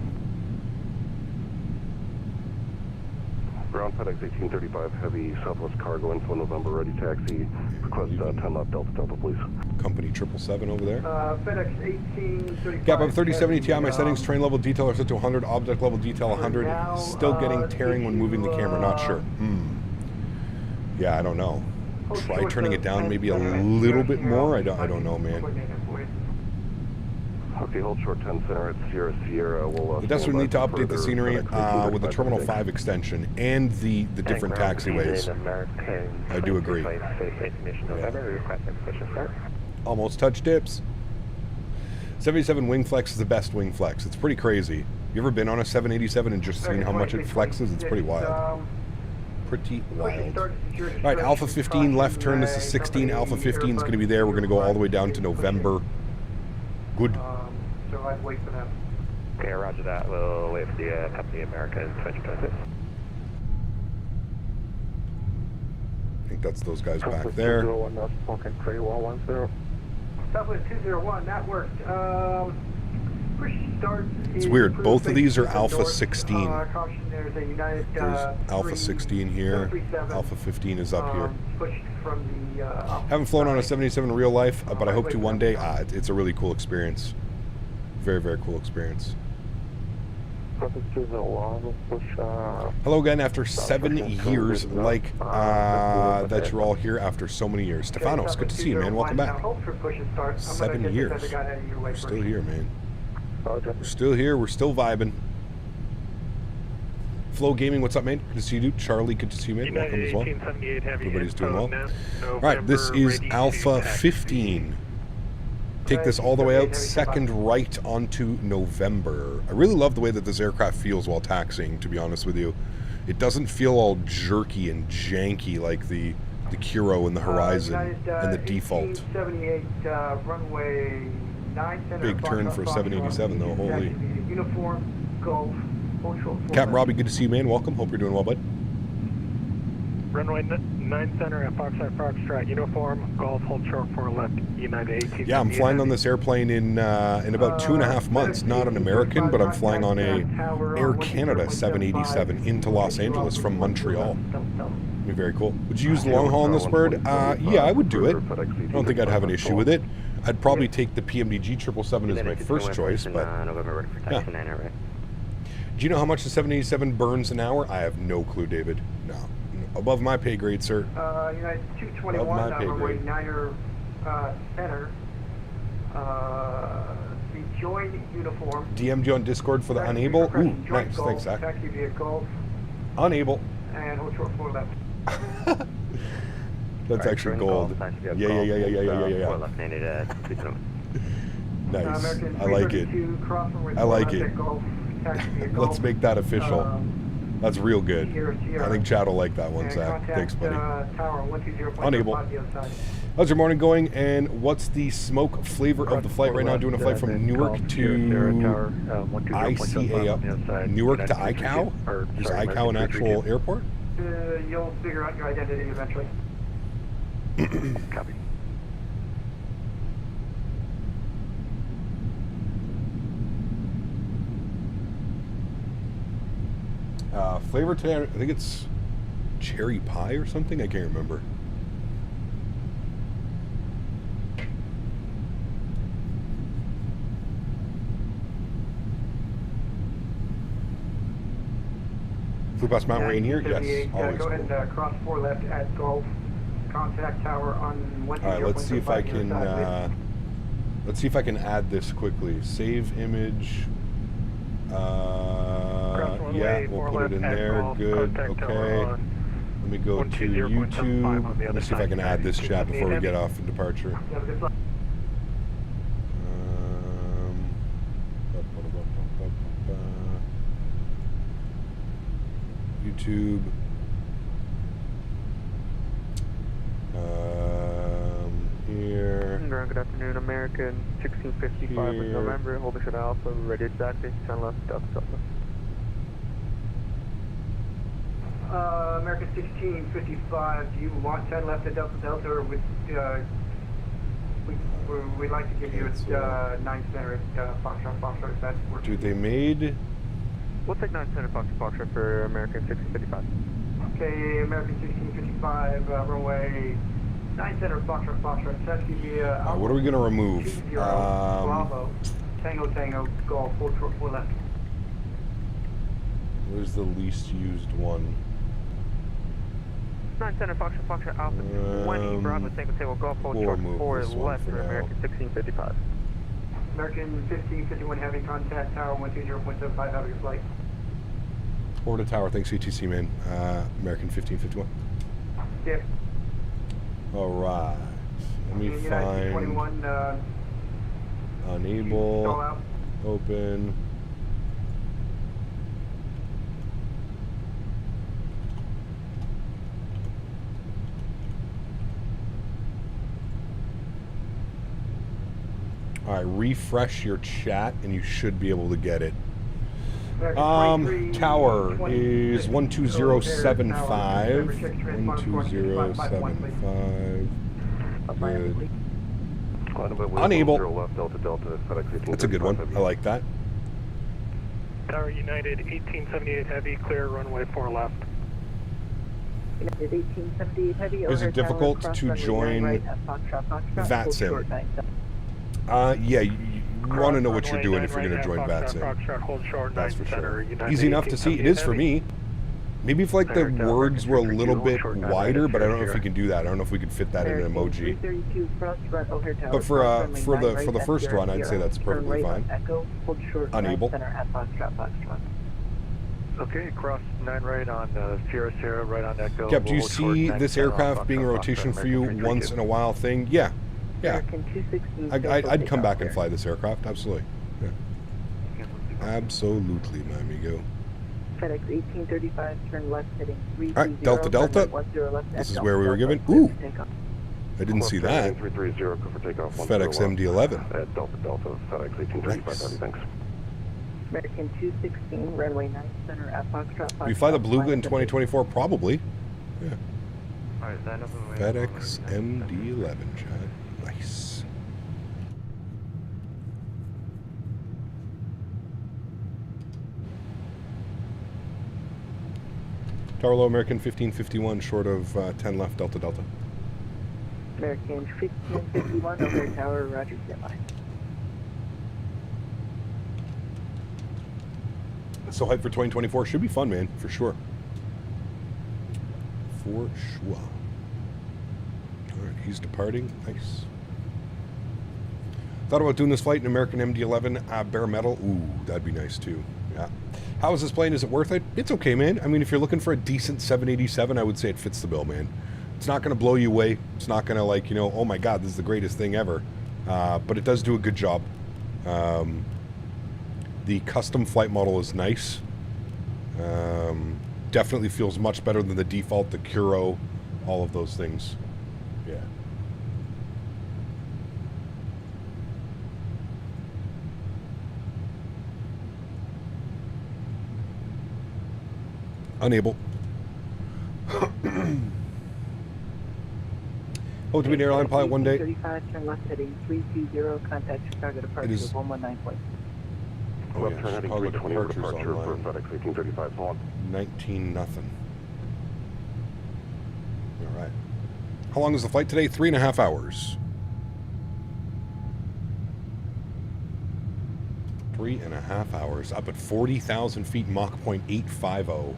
G: Ground FedEx 1835, heavy Southwest cargo info November, ready taxi. Request 10 left Delta Delta, please.
B: Company 777 over there.
D: FedEx 1835.
B: Gap up 3070 Ti. My settings, train level detail are set to 100. Object level detail 100. Still getting tearing when moving the camera. Not sure. Yeah, I don't know. Try turning it down maybe a little bit more. I don't know, man.
G: Okay, hold short 10 center at Sierra Sierra. We'll
B: We definitely need to update the scenery with the Terminal 5 extension and the different taxiways. I do agree. Almost touch dips. 77 wing flex is the best wing flex. It's pretty crazy. You ever been on a 787 and just seen how much it flexes? It's pretty wild. Pretty wild. All right, Alpha 15 left turn. This is 16. Alpha 15 is going to be there. We're going to go all the way down to November. Good.
D: So I'd wait for them.
C: Okay, roger that. We'll wait for the Company American 2026.
B: I think that's those guys back there.
C: Okay, 3110.
D: Southwest 201, that worked. Push start.
B: It's weird. Both of these are Alpha
D: north.
B: 16.
D: Caution, there's a United.
B: There's Alpha 16 here. Alpha 15 is up here.
D: Pushed from the.
B: Haven't flown on a 787 in real life, but I hope to one day. It's a really cool experience. Very, very cool experience. Hello again after 7 years, like that you're all here after so many years. Stefanos, good to see you, man. Welcome back. 7 years. We're still here, man. We're still here. We're still vibing. Flow Gaming, what's up, man? Good to see you, dude. Charlie, good to see you, man. Welcome as well. Everybody's doing well. All right, this is Alpha 15. Take this all the way out, second right onto November. I really love the way that this aircraft feels while taxiing, to be honest with you. It doesn't feel all jerky and janky like the Kuro and the Horizon and the default.
D: Runway 9 center.
B: Big turn for 787 though, holy.
D: Uniform, Golf,
B: Captain Robbie, good to see you, man. Welcome. Hope you're doing well, bud.
E: Runway 9 center at Foxtrot, uniform, Golf, hold short 4 left, United 18.
B: Yeah, I'm flying on this airplane in about 2.5 months. Not an American, but I'm flying on a Air Canada 787 into Los Angeles from Montreal. Be very cool. Would you use the long haul on this bird? Yeah, I would do it. I don't think I'd have an issue with it. I'd probably take the PMDG 777 as my first choice, but yeah. Do you know how much the 787 burns an hour? I have no clue, David. No. Above my pay grade, sir.
D: United 221, runway 9er center. The join uniform.
B: DM'd you on Discord for the unable. Ooh, nice.
D: Golf,
B: Thanks, Zach.
D: Taxi via Golf.
B: Unable.
D: And hold short 4 left.
B: That's actually gold. Yeah. Nice. I like it. I like it. Let's make that official. That's real good. I think Chad will like that one, Zach. Thanks, buddy. Unable. How's your morning going? And what's the smoke flavor of the flight right now? Doing a flight from Newark to ICA up. Newark to ICAO? Is ICAO an actual airport?
D: You'll figure out your identity eventually.
C: Copy.
B: Flavor today, I think it's cherry pie or something. I can't remember. Flew past Mount Rainier? Yes, always
D: go ahead
B: cool.
D: and cross 4 left at Gulf. Contact tower on 120.
B: All right, let's see if I can. Let's see if I can add this quickly. Save image. Yeah, we'll put it in there. Good. Okay. Let me go to YouTube. Let me see if I can add this chat before we get off in departure. YouTube. Here.
C: Good afternoon, American 1655 in November, holding shut Alpha, ready exactly, 10 left, Delta.
D: American 1655, do you want 10 left at Delta Delta, or would we'd like to give you a 9 center at Foxtrot if that works?
B: Dude, they made.
C: We'll take 9 center Foxtrot for American 1655.
D: Okay, American 1655, runway 9 center Foxtrot, that's via
B: What are we going to remove?
D: 20, Bravo, Tango, Golf, hold short 4 left.
B: Where's the least used one?
C: 9 center Foxtrot Alpha 20, Bravo, Tango, Golf, hold
B: we'll
C: short
B: remove
C: 4
B: this one
C: left
B: for
C: for
B: now.
C: American 1655.
D: American 1551 having contact, tower 120.75 out of your flight.
B: Order tower, thanks ETC man. American 1551.
D: Yep.
B: Alright. Let me
D: United
B: find
D: 21, stall
B: unable,
D: out.
B: open. Alright, refresh your chat and you should be able to get it. Tower is 12075. 12075. Good. Unable. That's a good one. I like that.
E: Tower United 1878 heavy, clear runway 4 left.
H: United 1878 heavy.
B: Is it difficult to join VATSIM? Yeah, you want to know what you're doing if you're going to join VATSIM. That's for sure. Easy enough to see. It is for me. Maybe if like the words were a little bit wider, but I don't know if we can do that. I don't know if we could fit that in an emoji. But for the first run, I'd say that's perfectly fine. Unable.
C: Okay, cross 9 right on Sierra Sierra, right on Echo.
B: Yep, do you see this aircraft being a rotation for you once in a while thing? Yeah. Yeah. I'd come back and fly this aircraft, absolutely. Yeah. Absolutely, my amigo.
H: FedEx 1835, turn left heading 320.
B: Alright, Delta Delta. This is where we were given. Ooh! I didn't see that.
G: 330, go for takeoff.
B: FedEx MD-11.
G: At Delta Delta, FedEx 1835,
B: Nice.
G: thanks.
H: American 216, runway 9 center at Foxtrot.
B: We fly the Beluga in 2024? Probably. Yeah.
C: Alright, line up and wait.
B: FedEx MD-11, Chad. Nice. Tower low, American 1551, short of 10 left, Delta Delta.
H: American 1551, over tower, roger, jet line.
B: So hype for 2024 should be fun, man, for sure. For sure. All right, he's departing. Nice. Thought about doing this flight in American MD-11 bare metal. Ooh, that'd be nice too. Yeah. How is this plane? Is it worth it? It's okay, man. I mean, if you're looking for a decent 787, I would say it fits the bill, man. It's not going to blow you away. It's not going to like, you know, oh my God, this is the greatest thing ever. But it does do a good job. The custom flight model is nice. Definitely feels much better than the default, the Curo, all of those things. Yeah. Unable. Hope to be an airline pilot one day.
H: 35, turn left heading 320, contact Chicago departure
B: is-
H: 119.
B: Oh,
G: Left
B: yeah,
G: turn heading
B: Chicago
G: 320 for
B: departures
G: departure for
B: online.
G: FedEx 1835. Hold on.
B: 19 nothing. All right. How long is the flight today? 3.5 hours. 3.5 hours. Up at 40,000 feet, Mach 0.850.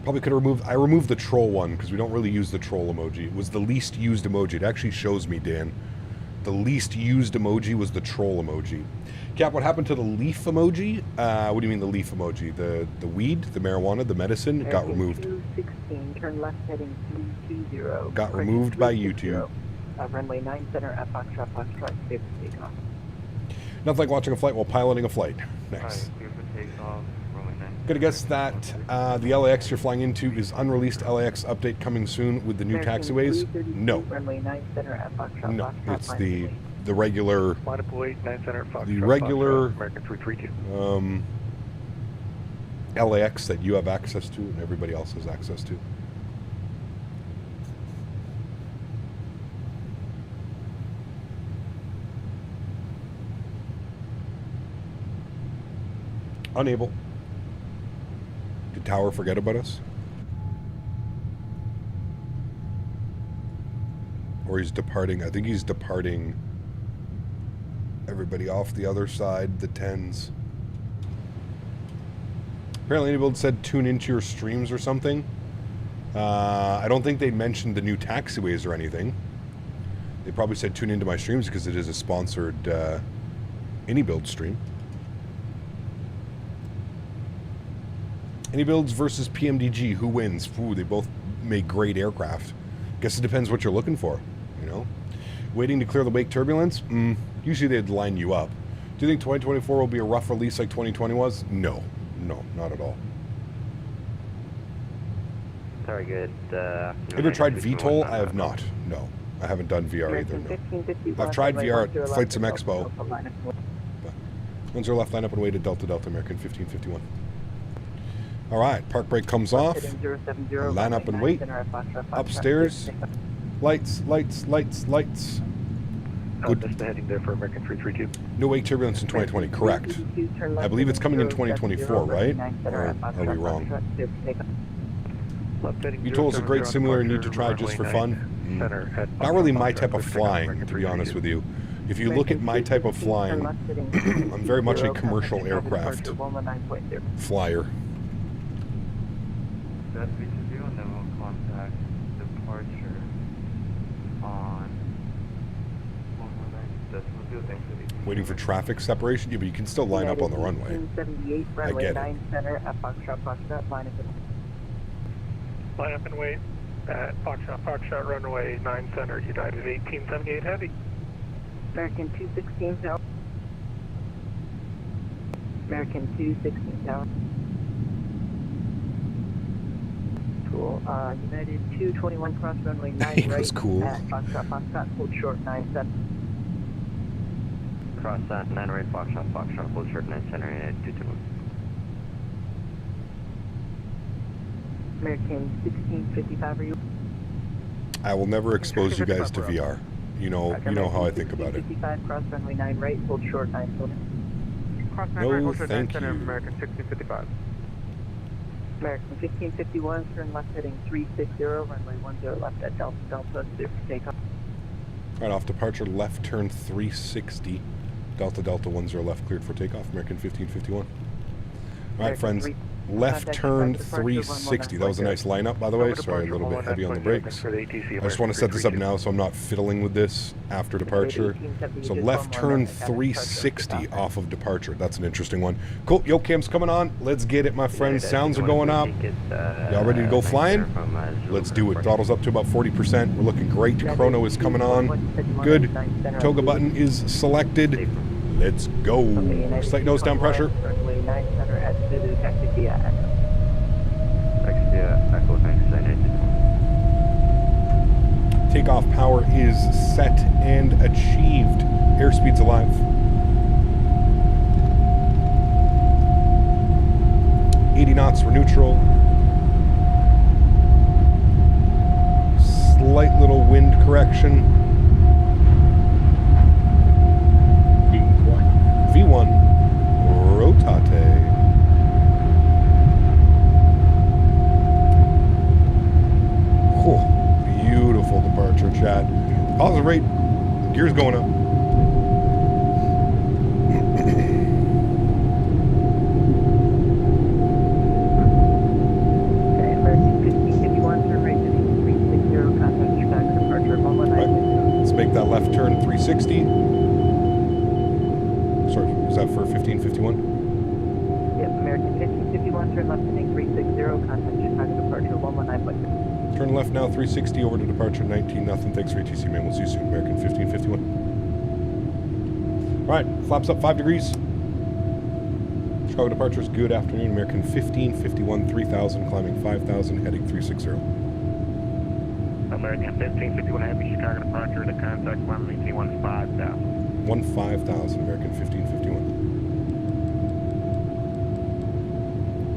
B: Probably could have removed... I removed the troll one because we don't really use the troll emoji. It was the least used emoji. It actually shows me, Dan. The least used emoji was the troll emoji. Cap, what happened to the leaf emoji? What do you mean the leaf emoji? The weed, the marijuana, the medicine? It got removed.
H: 216, turn left heading 320.
B: Got removed by YouTube.
H: Runway 9 center at Foxtrot, clear for takeoff.
B: Nothing like watching a flight while piloting a flight. Nice.
F: Clear for takeoff, runway 9.
B: Gonna guess that the LAX you're flying into is unreleased LAX update coming soon with the new taxiways? No.
H: Runway 9 center at Foxtrot,
B: No.
H: Foxtrot,
B: It's
H: line
B: the regular...
E: Line up await, 9 center, Foxtrot,
B: The regular-
E: Foxtrot, American 332.
B: LAX that you have access to and everybody else has access to. Unable. Did Tower forget about us? Or he's departing. I think he's departing everybody off the other side, the 10s. Apparently iniBuilds said tune into your streams or something. I don't think they mentioned the new taxiways or anything. They probably said tune into my streams because it is a sponsored iniBuilds stream. iniBuilds versus PMDG, who wins? Ooh, they both make great aircraft. Guess it depends what you're looking for, you know? Waiting to clear the wake turbulence? Usually they'd line you up. Do you think 2024 will be a rough release like 2020 was? No. No, not at all.
F: Very good.
B: Ever tried VTOL? I have not. No. I haven't done VR either, no. I've tried VR at Flight Sim Expo. One's our left, line up and wait at Delta Delta American 1551. All right, park brake comes off. Line up and wait. Upstairs. Lights, lights, lights, lights. Good.
E: That's the heading there for American 332.
B: No wake turbulence in 2020, correct. I believe it's coming in 2024, right? Or are we wrong? VTOL is a great simulator you need to try just for fun. Not really my type of flying, to be honest with you. If you look at my type of flying, I'm very much a commercial aircraft flyer.
F: That's VTU, and then we'll contact departure on 119.
B: Waiting for traffic separation? Yeah, but you can still line up on the runway.
H: 1878,
B: I
H: runway
B: get it.
H: 9 center at Foxtrot, Foxtrot, line up.
E: Line up and wait at Foxtrot, runway 9 center, United 1878 heavy.
H: American 216 tower. American 216 tower. Cool. United 221 cross runway 9
B: It
H: right
B: was cool.
H: at Foxtrot, Foxtrot, hold short 9 center.
F: Cross that 9 right, Foxtrot, hold short 9 center, United 221.
H: American 1655, are you?
B: I will never expose you guys to VR. You know how I think about it.
H: 55 cross runway 9 right, hold short 9 center.
E: Cross 9
B: No,
E: right, hold short 9
B: thank
E: center,
B: you.
E: American 1655.
H: American 1551, turn left heading 360, runway 10 left at Delta Delta, clear for takeoff.
B: Right off departure, left turn 360. Delta Delta 10 left, cleared for takeoff. American 1551. All right, friends. Left turn 360. That was a nice lineup, by the way. Sorry, a little bit heavy on the brakes. I just want to set this up now so I'm not fiddling with this after departure. So left turn 360 off of departure. That's an interesting one. Cool. Yo, cam's coming on. Let's get it, my friends. Sounds are going up. Y'all ready to go flying? Let's do it. Throttle's up to about 40%. We're looking great. Chrono is coming on. Good. Toga button is selected. Let's go. Slight nose down pressure.
H: Runway 9 center at Souza, taxi via
F: Echo, thanks,
B: Takeoff power is set and achieved. Airspeed's alive. ,80 knots, we're neutral. slight little wind correction. V1. Rotate. Oh, beautiful departure, chat. Positive rate. Gears going up.
H: Okay, American 1551, turn right heading 360, contact Chicago departure 119.
B: Right. Let's make that left turn 360. Sorry, was that for 1551?
H: Yep, American 1551, turn left heading 360, contact Chicago departure 119.
B: Turn left now, 360 over to departure 19, nothing. Thanks for ATC, man. We'll see you soon. American 1551. All right, flaps up 5 degrees. Chicago departures, good afternoon. American 1551, 3000, climbing 5000, heading 360.
E: American 1551 Heavy, Chicago departure to contact 119 5000.
B: 15,000, American 1551.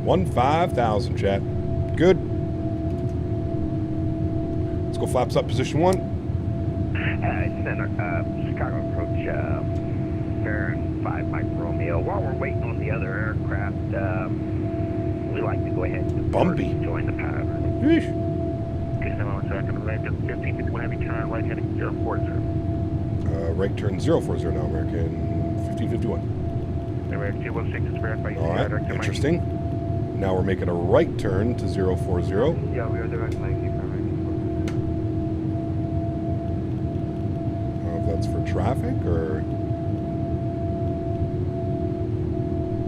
B: 15,000, chat. Good. Let's go flaps up, position 1.
I: Center, Chicago approach, Erin 5 Mike Romeo. While we're waiting on the other aircraft, we like to go ahead and
B: Bumpy.
I: join the pattern.
B: Yeesh.
E: Okay, stand on second. American 1551 Heavy, turn right heading 040.
B: Right turn 040 now, American 1551.
E: American 216 is verified.
B: All right, interesting. Now we're making a right turn to 040.
F: Yeah, we are direct Mikey for American.
B: I don't know if that's for traffic or...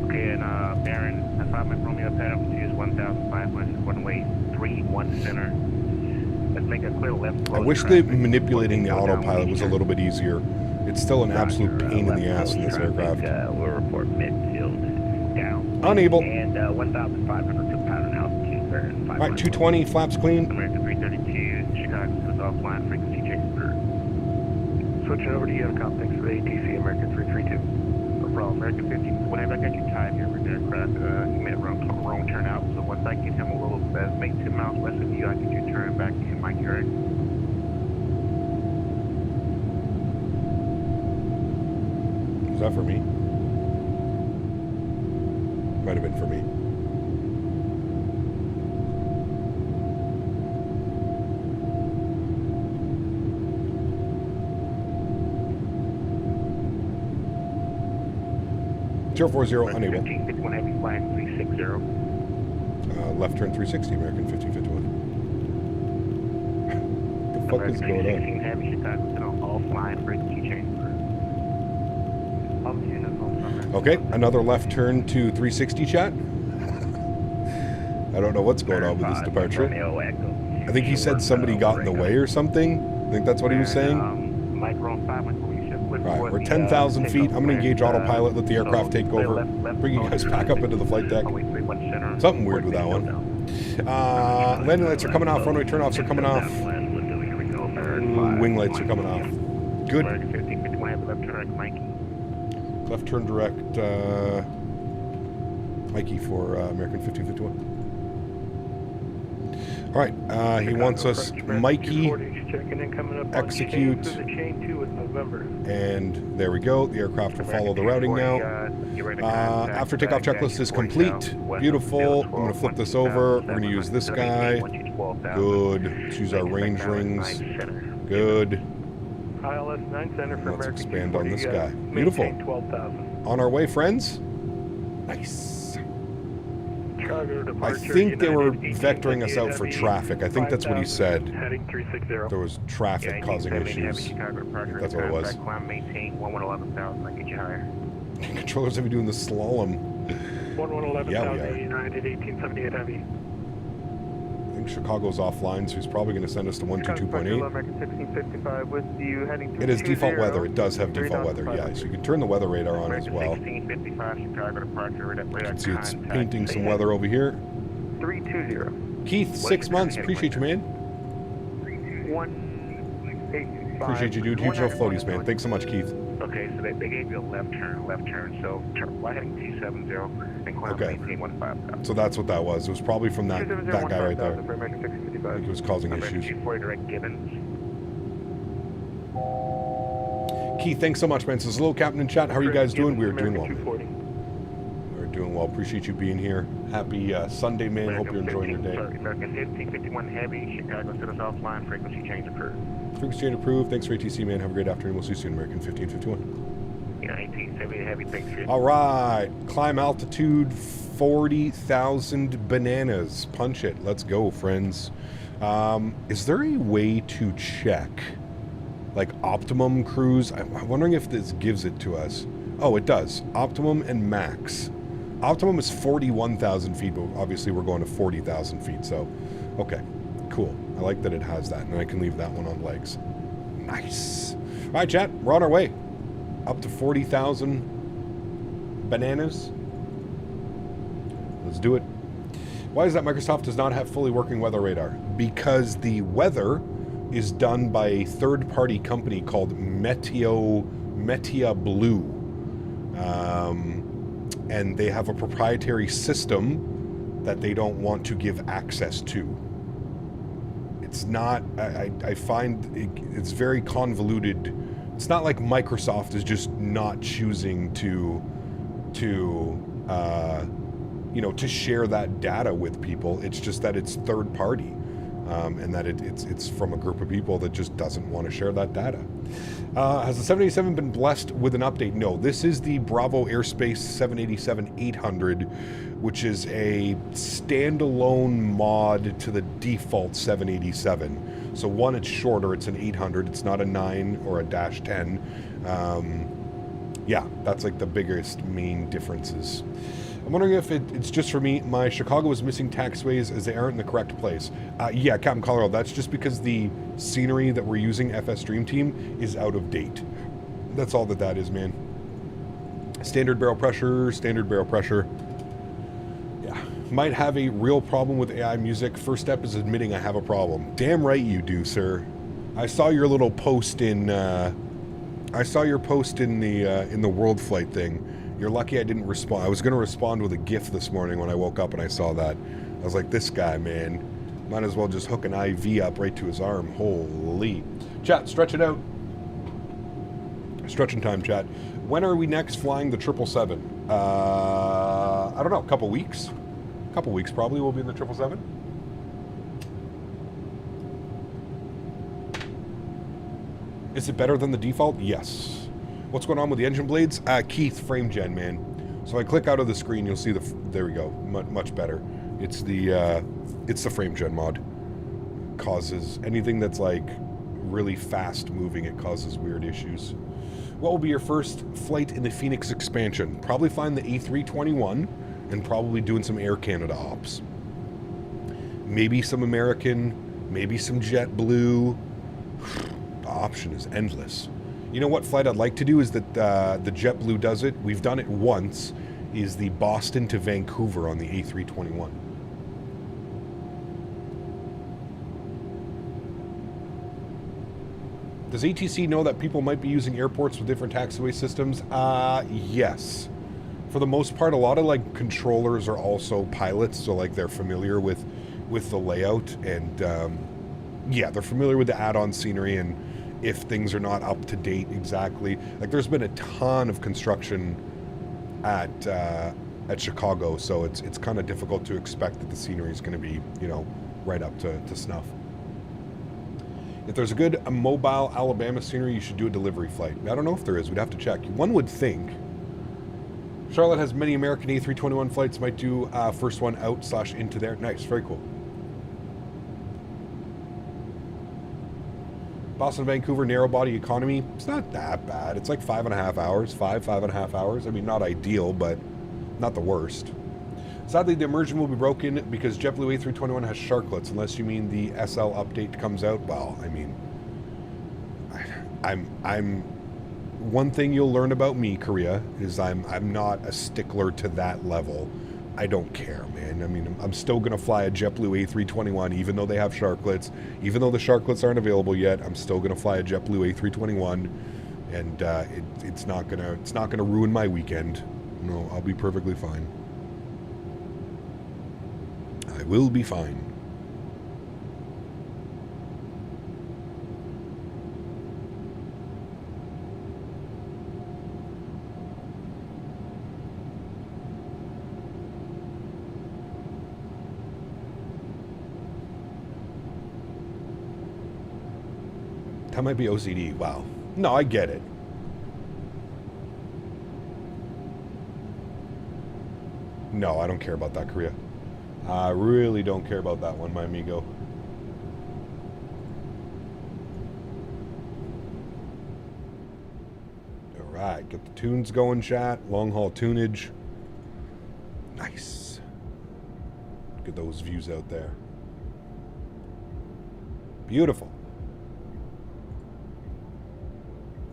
E: Okay, and Erin, 5 Mike Romeo, pad altitude is 1,500, one-way 31 center. Let's make a clear left.
B: I wish that manipulating the autopilot was a little bit easier. It's still an absolute pain in the ass in this aircraft.
I: We'll report midfield down.
B: Unable.
I: And 1,500 to pattern altitude, Erin 5.
B: All right, 220, flaps clean.
E: American 332, Chicago is offline, frequency change for. Switching over to EyeDoc, thanks for the ATC, American 332. No problem, American 15, whenever I got you tied here with the aircraft, he made a wrong turn out, so once I get him a little fast, make 2 miles west of you, I get you turn back in my carriage.
B: Is that for me? Might have been for me. Zero 40 unable.
E: 1551 Heavy, flying 360.
B: Left turn 360, American 1551. What the fuck is going on?
E: 16 Heavy, Chicago is offline, frequency change for.
B: Okay, another left turn to 360, chat. I don't know what's going on with this departure. I think he said somebody got in the way or something. I think that's what he was saying. Alright, we're 10,000 feet. I'm going to engage autopilot, let the aircraft take over. Bring you guys back up into the flight deck. Something weird with that one. Landing lights are coming off, runway turnoffs are coming off. Wing lights are coming off. Good. Left turn direct, Mikey for American 1551. All right, he wants us Mikey, execute, and there we go. The aircraft will follow the routing now. After takeoff checklist is complete. Beautiful. I'm going to flip this over. We're going to use this guy. Good. Let's use our range rings. Good.
C: ILS 9 Center for
B: Let's
C: American
B: expand on this guy.
C: maintain
B: Beautiful.
C: 12,000.
B: On our way, friends. Nice.
C: Chicago
B: I
C: departure,
B: think they were
C: United
B: vectoring us out for
C: 1878
B: traffic. I think that's what he
C: 5000,
B: said.
C: Heading 360.
B: There was traffic causing issues. That's what it was.
E: Climb, maintain 11,000. I get you higher.
B: Controllers have been doing the slalom.
C: 11,000
B: Yeah, we are.
C: United 1878 Heavy.
B: I think Chicago's offline, so he's probably going to send us to 122.8.
F: American 1655 with you heading to
B: It is default
F: 20,
B: weather. It does have default weather, yeah. So you can turn the weather radar on as well.
E: 1655 Chicago departure.
B: You can see it's painting some weather over here.
F: 320.
B: Keith, 6 months. Appreciate you, man.
F: 185.
B: Appreciate you, dude. Huge no floaties, man. Thanks so much, Keith.
E: Okay, so they gave you a left turn. So fly heading 270 and climb
B: Okay.
E: maintain 15.
B: So that's what that was. It was probably from that guy right there.
E: For American 655.
B: I think it was causing
E: American
B: issues.
E: 240 direct Gibbons.
B: Keith, thanks so much, man. So, hello, Captain in chat. How are you guys doing? We're doing well.
E: American 240.
B: We're doing well. Appreciate you being here. Happy Sunday, man. Hope you're enjoying your day.
E: American 1551 Heavy, Chicago set us offline, frequency change approved.
B: Frequency change approved. Thanks for ATC, man. Have a great afternoon. We'll see you soon, American 1551.
E: Yeah, 1870 Heavy, thanks for
B: All right. Climb altitude 40,000 bananas. Punch it. Let's go, friends. Is there a way to check, like, optimum cruise? I'm wondering if this gives it to us. Oh, it does. Optimum and max. Optimum is 41,000 feet, but obviously we're going to 40,000 feet, so okay, cool. I like that it has that, and I can leave that one on legs. Nice. All right, chat, we're on our way. Up to 40,000 bananas. Let's do it. Why is that Microsoft does not have fully working weather radar? Because the weather is done by a third-party company called Mettia Blue. And they have a proprietary system that they don't want to give access to. It's not, I find it's very convoluted. It's not like Microsoft is just not choosing to share that data with people. It's just that it's third party. And that it's from a group of people that just doesn't want to share that data. Has the 787 been blessed with an update? No, this is the BravoAirspace 787-800, which is a standalone mod to the default 787. So one, it's shorter, it's an 800, it's not a 9 or a -10. Yeah, that's like the biggest main differences. I'm wondering if it's just for me. My Chicago is missing taxiways as they aren't in the correct place. Yeah, Captain Colorado, that's just because the scenery that we're using, FS Dream Team, is out of date. That's all that is, man. Standard barrel pressure. Yeah. Might have a real problem with AI music. First step is admitting I have a problem. Damn right you do, sir. I saw your little post in... I saw your post in the World Flight thing. You're lucky I didn't respond. I was going to respond with a GIF this morning when I woke up and I saw that. I was like, this guy, man. Might as well just hook an IV up right to his arm. Holy. Chat, stretch it out. Stretching time, chat. When are we next flying the 777? I don't know. A couple weeks? A couple weeks probably we'll be in the 777. Is it better than the default? Yes. What's going on with the engine blades? Keith, frame gen, man. So I click out of the screen, you'll see there we go, much better. It's the frame gen mod. Causes anything that's like really fast moving, it causes weird issues. What will be your first flight in the Phoenix expansion? Probably flying the A321 and probably doing some Air Canada ops. Maybe some American, maybe some JetBlue. The option is endless. You know what flight I'd like to do is that the JetBlue does it. We've done it once, is the Boston to Vancouver on the A321. Does ATC know that people might be using airports with different taxiway systems? Yes. For the most part, a lot of like controllers are also pilots, so like they're familiar with the layout, and yeah, they're familiar with the add-on scenery, and if things are not up to date exactly. Like there's been a ton of construction at Chicago, so it's kind of difficult to expect that the scenery is going to be, you know, right up to snuff. If there's a good mobile Alabama scenery, you should do a delivery flight. I don't know if there is. We'd have to check. One would think. Charlotte has many American A321 flights. Might do first one out / into there. Nice. Very cool. Boston, Vancouver, narrow body economy. It's not that bad. It's like 5.5 hours. 5.5 hours. I mean, not ideal, but not the worst. Sadly, the immersion will be broken because JetBlue A321 has sharklets, unless you mean the SL update comes out. Well, I mean, I'm one thing you'll learn about me, Korea, is I'm not a stickler to that level. I don't care, man. I mean, I'm still going to fly a JetBlue A321, even though they have sharklets. Even though the sharklets aren't available yet, I'm still going to fly a JetBlue A321. and it's not gonna ruin my weekend. No, I'll be perfectly fine. I will be fine. That might be OCD. Wow. No, I get it. No, I don't care about that, Korea. I really don't care about that one, my amigo. Alright, get the tunes going, chat. Long haul tunage. Nice. Look at those views out there. Beautiful.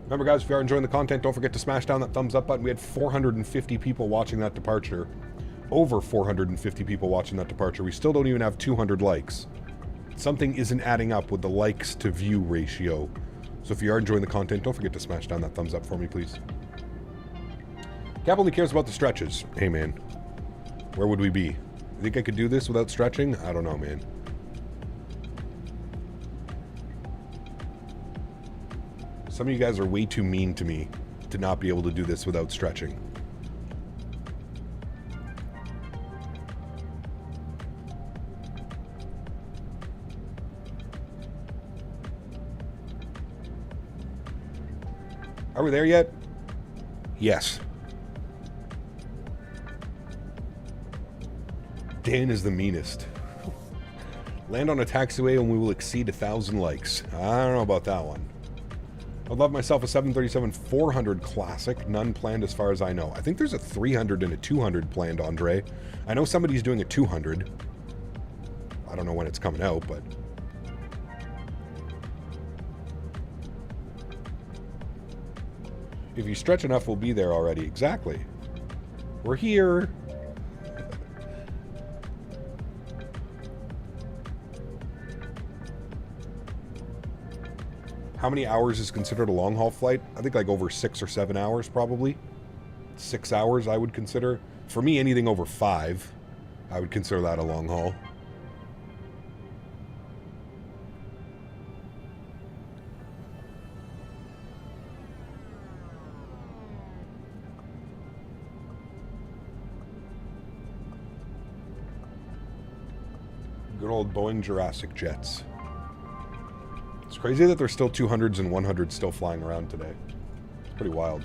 B: Remember, guys, if you are enjoying the content, don't forget to smash down that thumbs up button. We had 450 people watching that departure. Over 450 people watching that departure. We still don't even have 200 likes. Something isn't adding up with the likes to view ratio. So if you are enjoying the content, don't forget to smash down that thumbs up for me, please. Cap only cares about the stretches. Hey, man. Where would we be? You think I could do this without stretching? I don't know, man. Some of you guys are way too mean to me to not be able to do this without stretching. Are we there yet? Yes. Dan is the meanest. Land on a taxiway and we will exceed 1,000 likes. I don't know about that one. I'd love myself a 737-400 Classic. None planned as far as I know. I think there's a 300 and a 200 planned, Andre. I know somebody's doing a 200. I don't know when it's coming out, but... if you stretch enough, we'll be there already. Exactly. We're here. How many hours is considered a long-haul flight? I think like over 6 or 7 hours, probably. 6 hours, I would consider. For me, anything over 5, I would consider that a long haul. Good old Boeing Jurassic jets. It's crazy that there's still 200s and 100s still flying around today. It's pretty wild.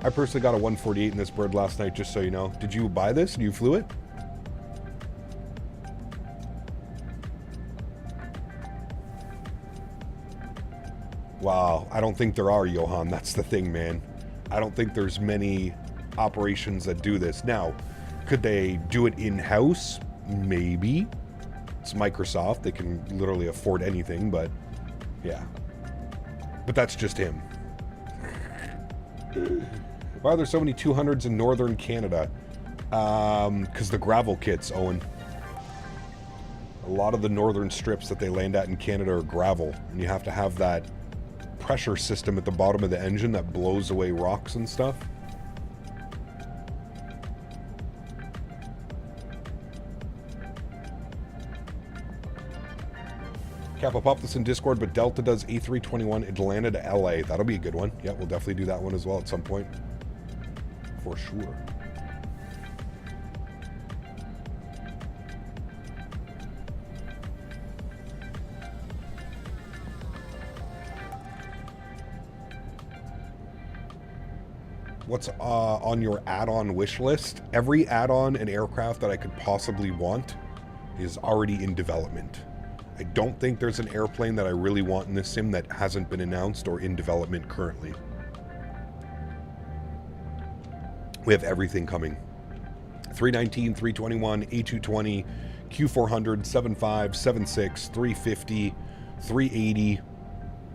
B: I personally got a 148 in this bird last night, just so you know. Did you buy this? You flew it? Wow, I don't think there are, Johan. That's the thing, man. I don't think there's many operations that do this. Now, could they do it in-house? Maybe. It's Microsoft. They can literally afford anything, but yeah. But that's just him. Why are there so many 200s in northern Canada? Because the gravel kits, Owen. A lot of the northern strips that they land at in Canada are gravel, and you have to have that pressure system at the bottom of the engine that blows away rocks and stuff. Kappa pop this in Discord, but Delta does A321 Atlanta to LA. That'll be a good one. Yeah, we'll definitely do that one as well at some point. For sure. What's on your add-on wish list? Every add-on and aircraft that I could possibly want is already in development. I don't think there's an airplane that I really want in this sim that hasn't been announced or in development currently. We have everything coming. 319, 321, A220, Q400, 75, 76, 350, 380.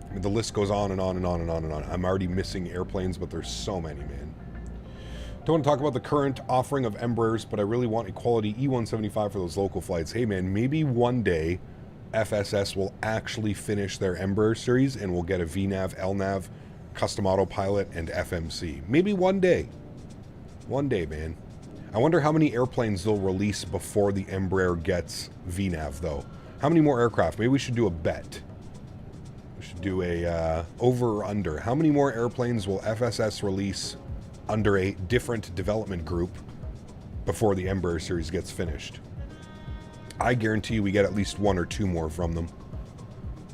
B: I mean, the list goes on and on and on and on and on. I'm already missing airplanes, but there's so many, man. Don't want to talk about the current offering of Embraers, but I really want a quality E175 for those local flights. Hey, man, maybe one day FSS will actually finish their Embraer series and we'll get a VNAV, LNAV, custom autopilot, and FMC. Maybe one day. One day, man. I wonder how many airplanes they'll release before the Embraer gets VNAV, though. How many more aircraft? Maybe we should do a bet. We should do a over or under. How many more airplanes will FSS release under a different development group before the Embraer series gets finished? I guarantee you we get at least 1 or 2 more from them.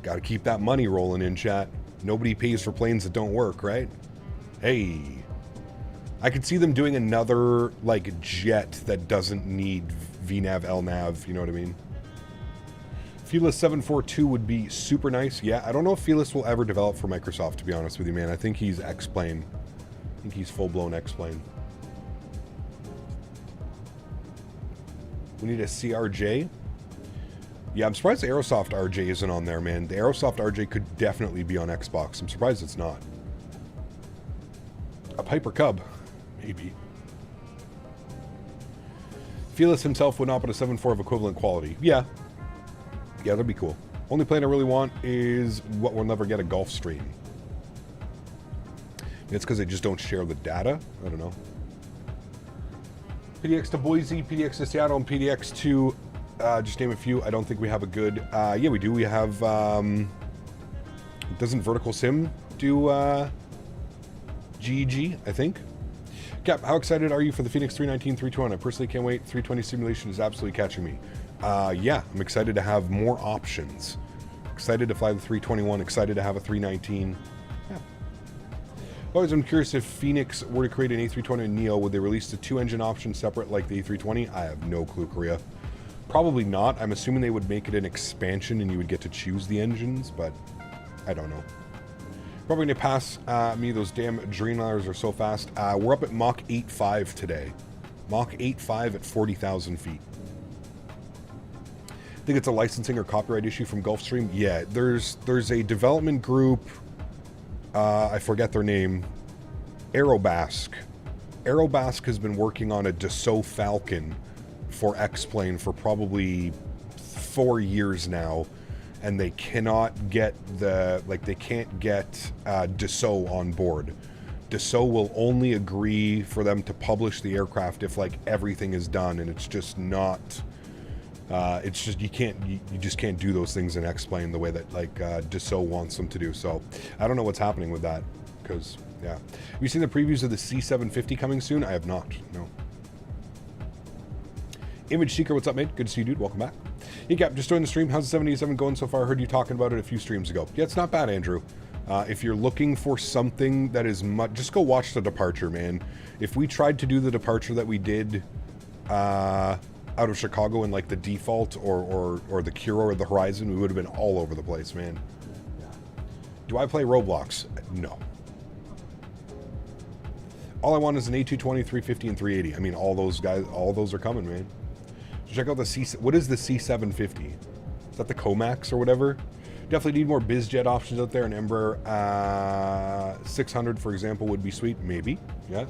B: Got to keep that money rolling in, chat. Nobody pays for planes that don't work, right? Hey. I could see them doing another, like, jet that doesn't need VNAV, LNAV, you know what I mean? Fearless 742 would be super nice. Yeah, I don't know if Fearless will ever develop for Microsoft, to be honest with you, man. I think he's X-Plane. I think he's full-blown X-Plane. We need a CRJ. Yeah, I'm surprised the Aerosoft RJ isn't on there, man. The Aerosoft RJ could definitely be on Xbox. I'm surprised it's not. A Piper Cub. Maybe. Fearless himself would not put a 7.4 of equivalent quality. Yeah. Yeah, that'd be cool. Only plane I really want is what we'll never get, a Gulfstream. It's because they just don't share the data. I don't know. PDX to Boise, PDX to Seattle, and PDX to, just name a few. I don't think we have a good, yeah, we do. We have, doesn't Vertical Sim do, GEG, I think? Cap, how excited are you for the Phoenix 319, 321? I personally can't wait. 320 simulation is absolutely catching me. Yeah, I'm excited to have more options. Excited to fly the 321, excited to have a 319. Yeah. Always, I'm curious if Phoenix were to create an A320 Neo, would they release the 2-engine option separate like the A320? I have no clue, Korea. Probably not. I'm assuming they would make it an expansion and you would get to choose the engines, but I don't know. Probably going to pass me. Those damn Dreamliners are so fast. We're up at Mach 8.5 today. Mach 8.5 at 40,000 feet. I think it's a licensing or copyright issue from Gulfstream. Yeah, there's a development group. I forget their name. Aerobasque. Aerobasque has been working on a Dassault Falcon for X-Plane for probably 4 years now. And they cannot get they can't get Dassault on board. Dassault will only agree for them to publish the aircraft if like everything is done, and it's just not, it's just, you just can't do those things in X-Plane the way that like Dassault wants them to do. So I don't know what's happening with that, because yeah. Have you seen the previews of the C750 coming soon? I have not, no. Image Seeker, what's up, mate? Good to see you, dude. Welcome back. Hey, Cap, just joined the stream. How's the 787 going so far? I heard you talking about it a few streams ago. Yeah, it's not bad, Andrew. If you're looking for something that is just go watch the departure, man. If we tried to do the departure that we did out of Chicago in like the default or the Curo or the Horizon, we would have been all over the place, man. Do I play Roblox? No. All I want is an A220, 350, and 380. I mean, all those guys, all those are coming, man. Check out the what is the C750? Is that the Comax or whatever? Definitely need more bizjet options out there. An Embraer 600, for example, would be sweet. Maybe. Yeah.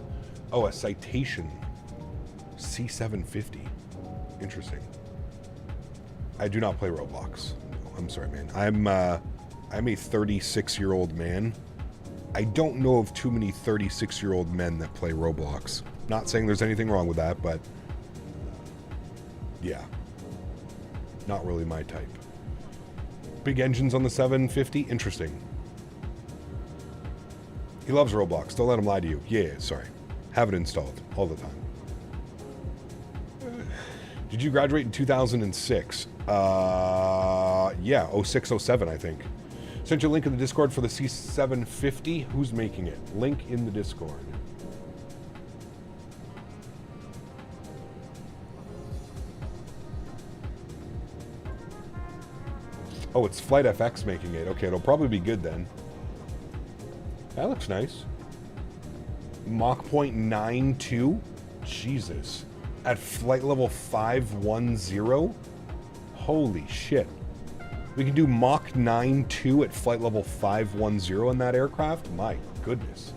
B: Oh, a Citation C750. Interesting. I do not play Roblox. No, I'm sorry, man. I'm a 36-year-old man. I don't know of too many 36-year-old men that play Roblox. Not saying there's anything wrong with that, but yeah, not really my type. Big engines on the 750, interesting. He loves Roblox, don't let him lie to you. Yeah, sorry. Have it installed all the time. Did you graduate in 2006? Yeah, 06, 07, I think. Sent you a link in the Discord for the C750. Who's making it? Link in the Discord. Oh, it's Flight FX making it. Okay, it'll probably be good then. That looks nice. Mach 0.92? Jesus. At flight level 510? Holy shit. We can do Mach 9.2 at flight level 510 in that aircraft? My goodness.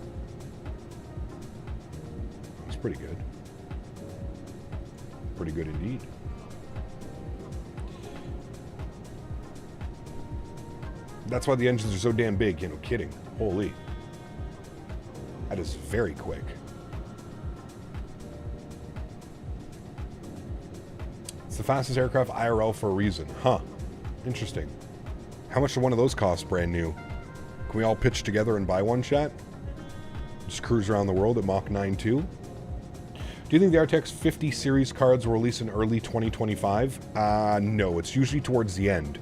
B: That's pretty good. Pretty good indeed. That's why the engines are so damn big. You know, kidding. Holy. That is very quick. It's the fastest aircraft IRL for a reason. Huh. Interesting. How much do one of those cost brand new? Can we all pitch together and buy one, chat? Just cruise around the world at Mach 9.2? Do you think the RTX 50 series cards will release in early 2025? No, it's usually towards the end.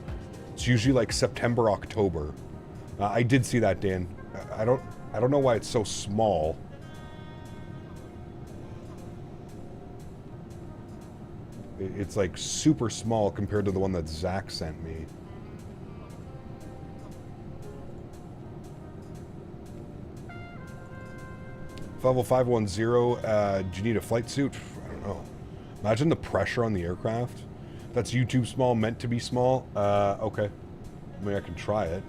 B: It's usually like September, October. I did see that, Dan. I don't know why it's so small. It's like super small compared to the one that Zach sent me. Level 510, do you need a flight suit? I don't know. Imagine the pressure on the aircraft. That's YouTube small, meant to be small. Okay. I mean, I can try it.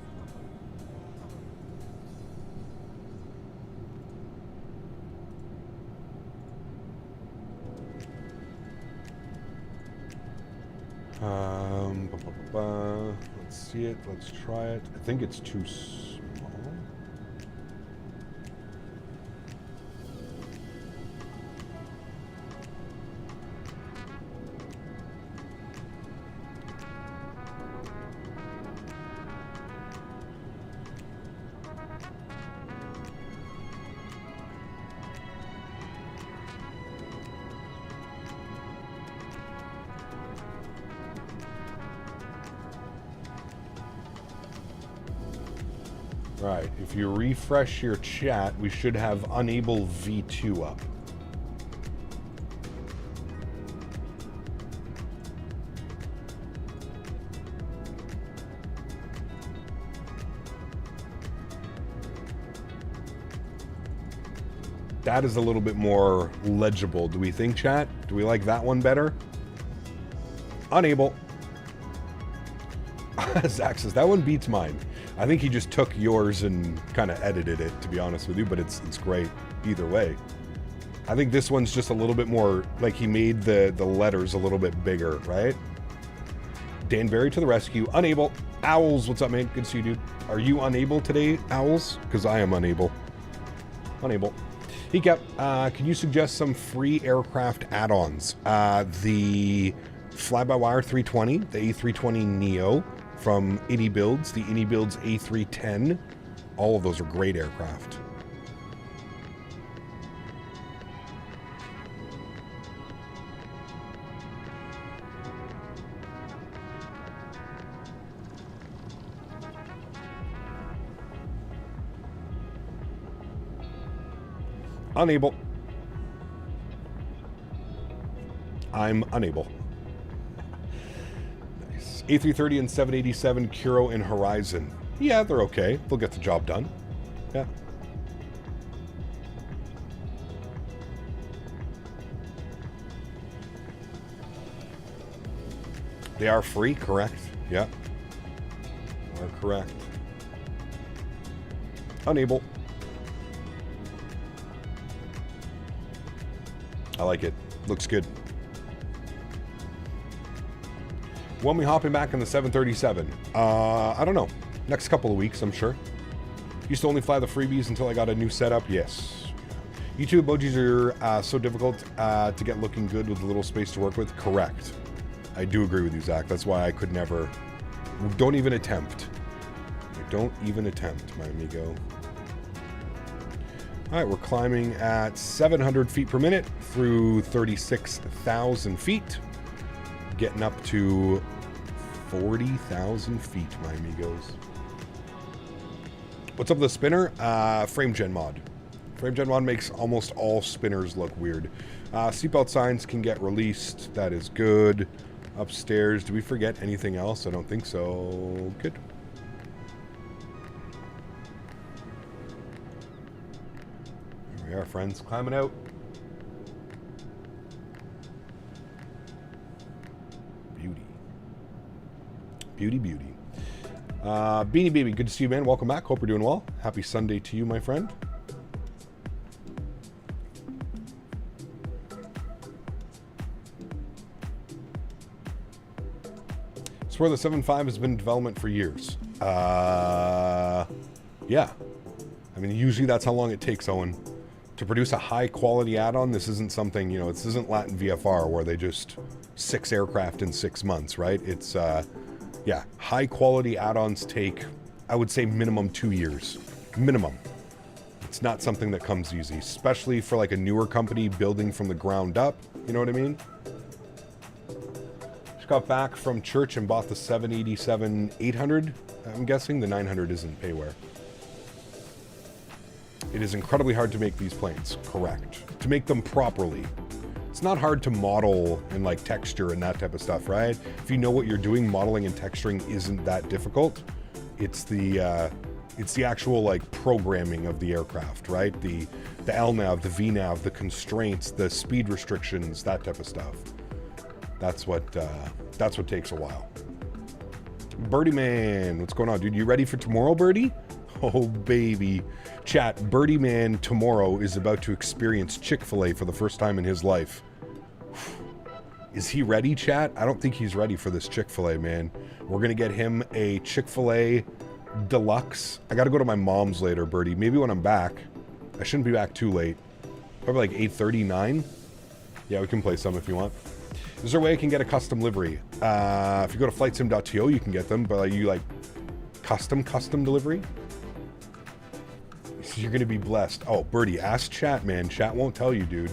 B: Let's see it. Let's try it. I think it's too small. Right, if you refresh your chat, we should have unable V2 up. That is a little bit more legible, do we think, chat? Do we like that one better? Unable. Zach says, that one beats mine. I think he just took yours and kind of edited it, to be honest with you, but it's great either way. I think this one's just a little bit more, like he made the letters a little bit bigger, right? Danbury to the rescue. Unable. Owls, what's up, man? Good to see you, dude. Are you unable today, Owls? Because I am unable. Unable. He kept, can you suggest some free aircraft add-ons? The fly-by-wire 320, the A320 Neo, from iniBuilds, the iniBuilds A310. All of those are great aircraft. Unable. I'm unable. Nice. A330 and 787 Kuro and Horizon. Yeah, they're okay. They'll get the job done. Yeah. They are free, correct? Yeah. You are correct. Unable. I like it. Looks good. When we hopping back in the 737? I don't know. Next couple of weeks, I'm sure. Used to only fly the freebies until I got a new setup. Yes. YouTube emojis are so difficult to get looking good with a little space to work with. Correct. I do agree with you, Zach. That's why I could never... Don't even attempt. Don't even attempt, my amigo. All right, we're climbing at 700 feet per minute through 36,000 feet. Getting up to 40,000 feet, my amigos. What's up with the spinner? FrameGen mod. FrameGen mod makes almost all spinners look weird. Seatbelt signs can get released. That is good. Upstairs, do we forget anything else? I don't think so. Good. Here we are, friends. Climbing out. Beauty. Beauty, beauty. Beanie Baby, good to see you, man. Welcome back. Hope you're doing well. Happy Sunday to you, my friend. I swear the 7.5 has been in development for years. Yeah. I mean, usually that's how long it takes, Owen. To produce a high-quality add-on, this isn't something, you know, this isn't Latin VFR where they just 6 aircraft in 6 months, right? It's, yeah, high-quality add-ons take, I would say, minimum 2 years. Minimum. It's not something that comes easy, especially for, like, a newer company building from the ground up. You know what I mean? Just got back from church and bought the 787-800. I'm guessing the 900 isn't payware. It is incredibly hard to make these planes, correct. To make them properly. It's not hard to model and like texture and that type of stuff, right? If you know what you're doing, modeling and texturing isn't that difficult. It's the actual like programming of the aircraft, right? The LNAV, the VNAV, the constraints, the speed restrictions, that type of stuff. That's what takes a while. Birdie Man, what's going on, dude? You ready for tomorrow, Birdie? Oh, baby. Chat, Birdie Man tomorrow is about to experience Chick-fil-A for the first time in his life. Is he ready, chat? I don't think he's ready for this Chick-fil-A, man. We're going to get him a Chick-fil-A Deluxe. I got to go to my mom's later, Birdie. Maybe when I'm back. I shouldn't be back too late. Probably like 8:30, 9. Yeah, we can play some if you want. Is there a way I can get a custom livery? If you go to flightsim.to, you can get them, but are you like custom delivery? You're going to be blessed. Oh, Birdie, ask chat, man. Chat won't tell you, dude.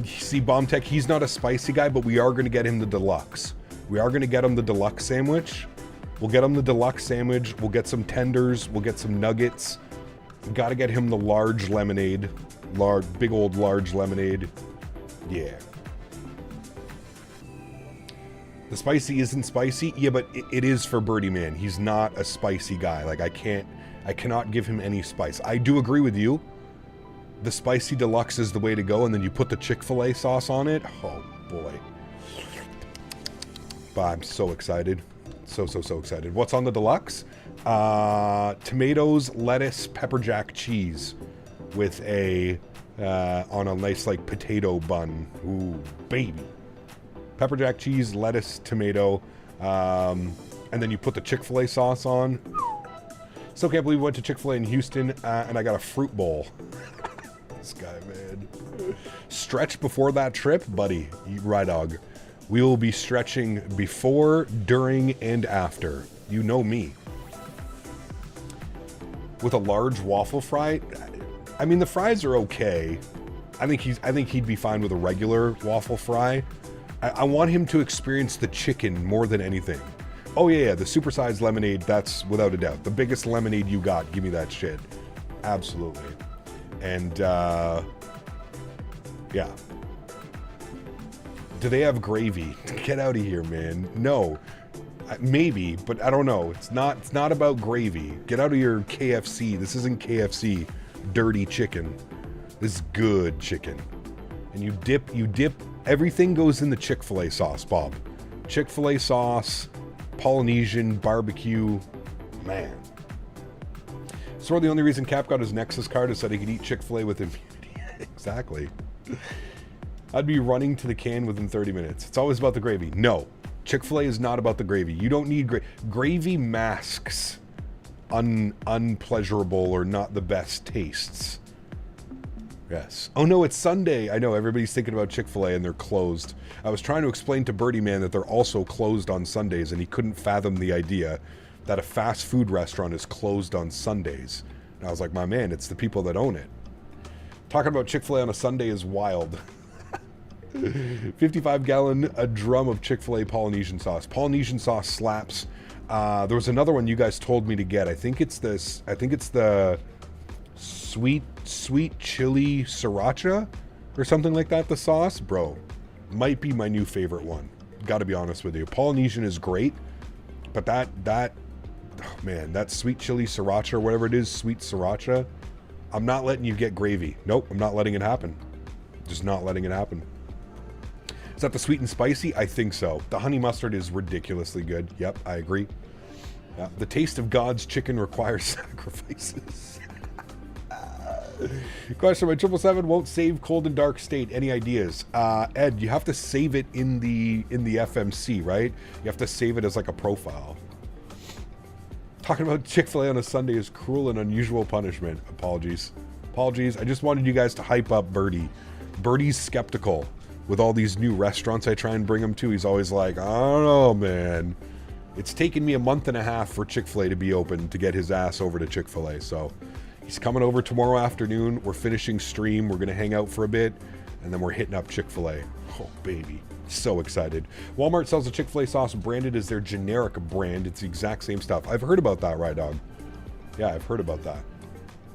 B: See, Bomb Tech, he's not a spicy guy, but we are going to get him the deluxe. We are going to get him the deluxe sandwich. We'll get him the deluxe sandwich. We'll get some tenders. We'll get some nuggets. We got to get him the large lemonade. Big old large lemonade. Yeah. The spicy isn't spicy. Yeah, but it is for Birdie Man. He's not a spicy guy. Like, I cannot give him any spice. I do agree with you. The spicy deluxe is the way to go, and then you put the Chick-fil-A sauce on it. Oh, boy. But I'm so excited. So excited. What's on the deluxe? Tomatoes, lettuce, pepper jack cheese with a, on a nice, like, potato bun. Ooh, baby. Pepper jack cheese, lettuce, tomato, and then you put the Chick-fil-A sauce on. Still can't believe we went to Chick-fil-A in Houston, and I got a fruit bowl. This guy, man. Stretch before that trip? Buddy, Ride Dog. We will be stretching before, during, and after. You know me. With a large waffle fry? I mean, the fries are okay. I think he'd be fine with a regular waffle fry. I want him to experience the chicken more than anything. Oh yeah, the supersized lemonade, that's without a doubt. The biggest lemonade you got, give me that shit. Absolutely. And, yeah. Do they have gravy? Get out of here, man. No. Maybe, but I don't know. It's not about gravy. Get out of your KFC. This isn't KFC. Dirty chicken. This is good chicken. And you dip, everything goes in the Chick-fil-A sauce, Bob. Chick-fil-A sauce, Polynesian, barbecue, man. So the only reason Cap got his Nexus card is that he could eat Chick-fil-A with immunity. Exactly. I'd be running to the can within 30 minutes. It's always about the gravy. No, Chick-fil-A is not about the gravy. You don't need gravy masks unpleasurable or not the best tastes. Yes. Oh no, it's Sunday. I know, everybody's thinking about Chick-fil-A and they're closed. I was trying to explain to Birdie Man that they're also closed on Sundays, and he couldn't fathom the idea that a fast food restaurant is closed on Sundays. And I was like, my man, it's the people that own it. Talking about Chick-fil-A on a Sunday is wild. 55-gallon a drum of Chick-fil-A Polynesian sauce. Polynesian sauce slaps. There was another one you guys told me to get. I think it's the sweet chili sriracha or something like that. The sauce, bro, might be my new favorite one. Got to be honest with you. Polynesian is great, but that oh man, that sweet chili sriracha or whatever it is, sweet sriracha. I'm not letting you get gravy. Nope, I'm not letting it happen. Just not letting it happen. Is that the sweet and spicy? I think so. The honey mustard is ridiculously good. Yep, I agree. The taste of God's chicken requires sacrifices. Question: my 777 won't save cold and dark state. Any ideas? Ed, you have to save it in the FMC, right? You have to save it as like a profile. Talking about Chick-fil-A on a Sunday is cruel and unusual punishment. Apologies. Apologies. I just wanted you guys to hype up Birdie. Birdie's skeptical with all these new restaurants I try and bring him to. He's always like, I don't know, man. It's taken me a month and a half for Chick-fil-A to be open to get his ass over to Chick-fil-A. So he's coming over tomorrow afternoon. We're finishing stream. We're going to hang out for a bit. And then we're hitting up Chick-fil-A. Oh, baby. So excited. Walmart sells a Chick-fil-A sauce branded as their generic brand. It's the exact same stuff. I've heard about that, right, dog? Yeah, I've heard about that.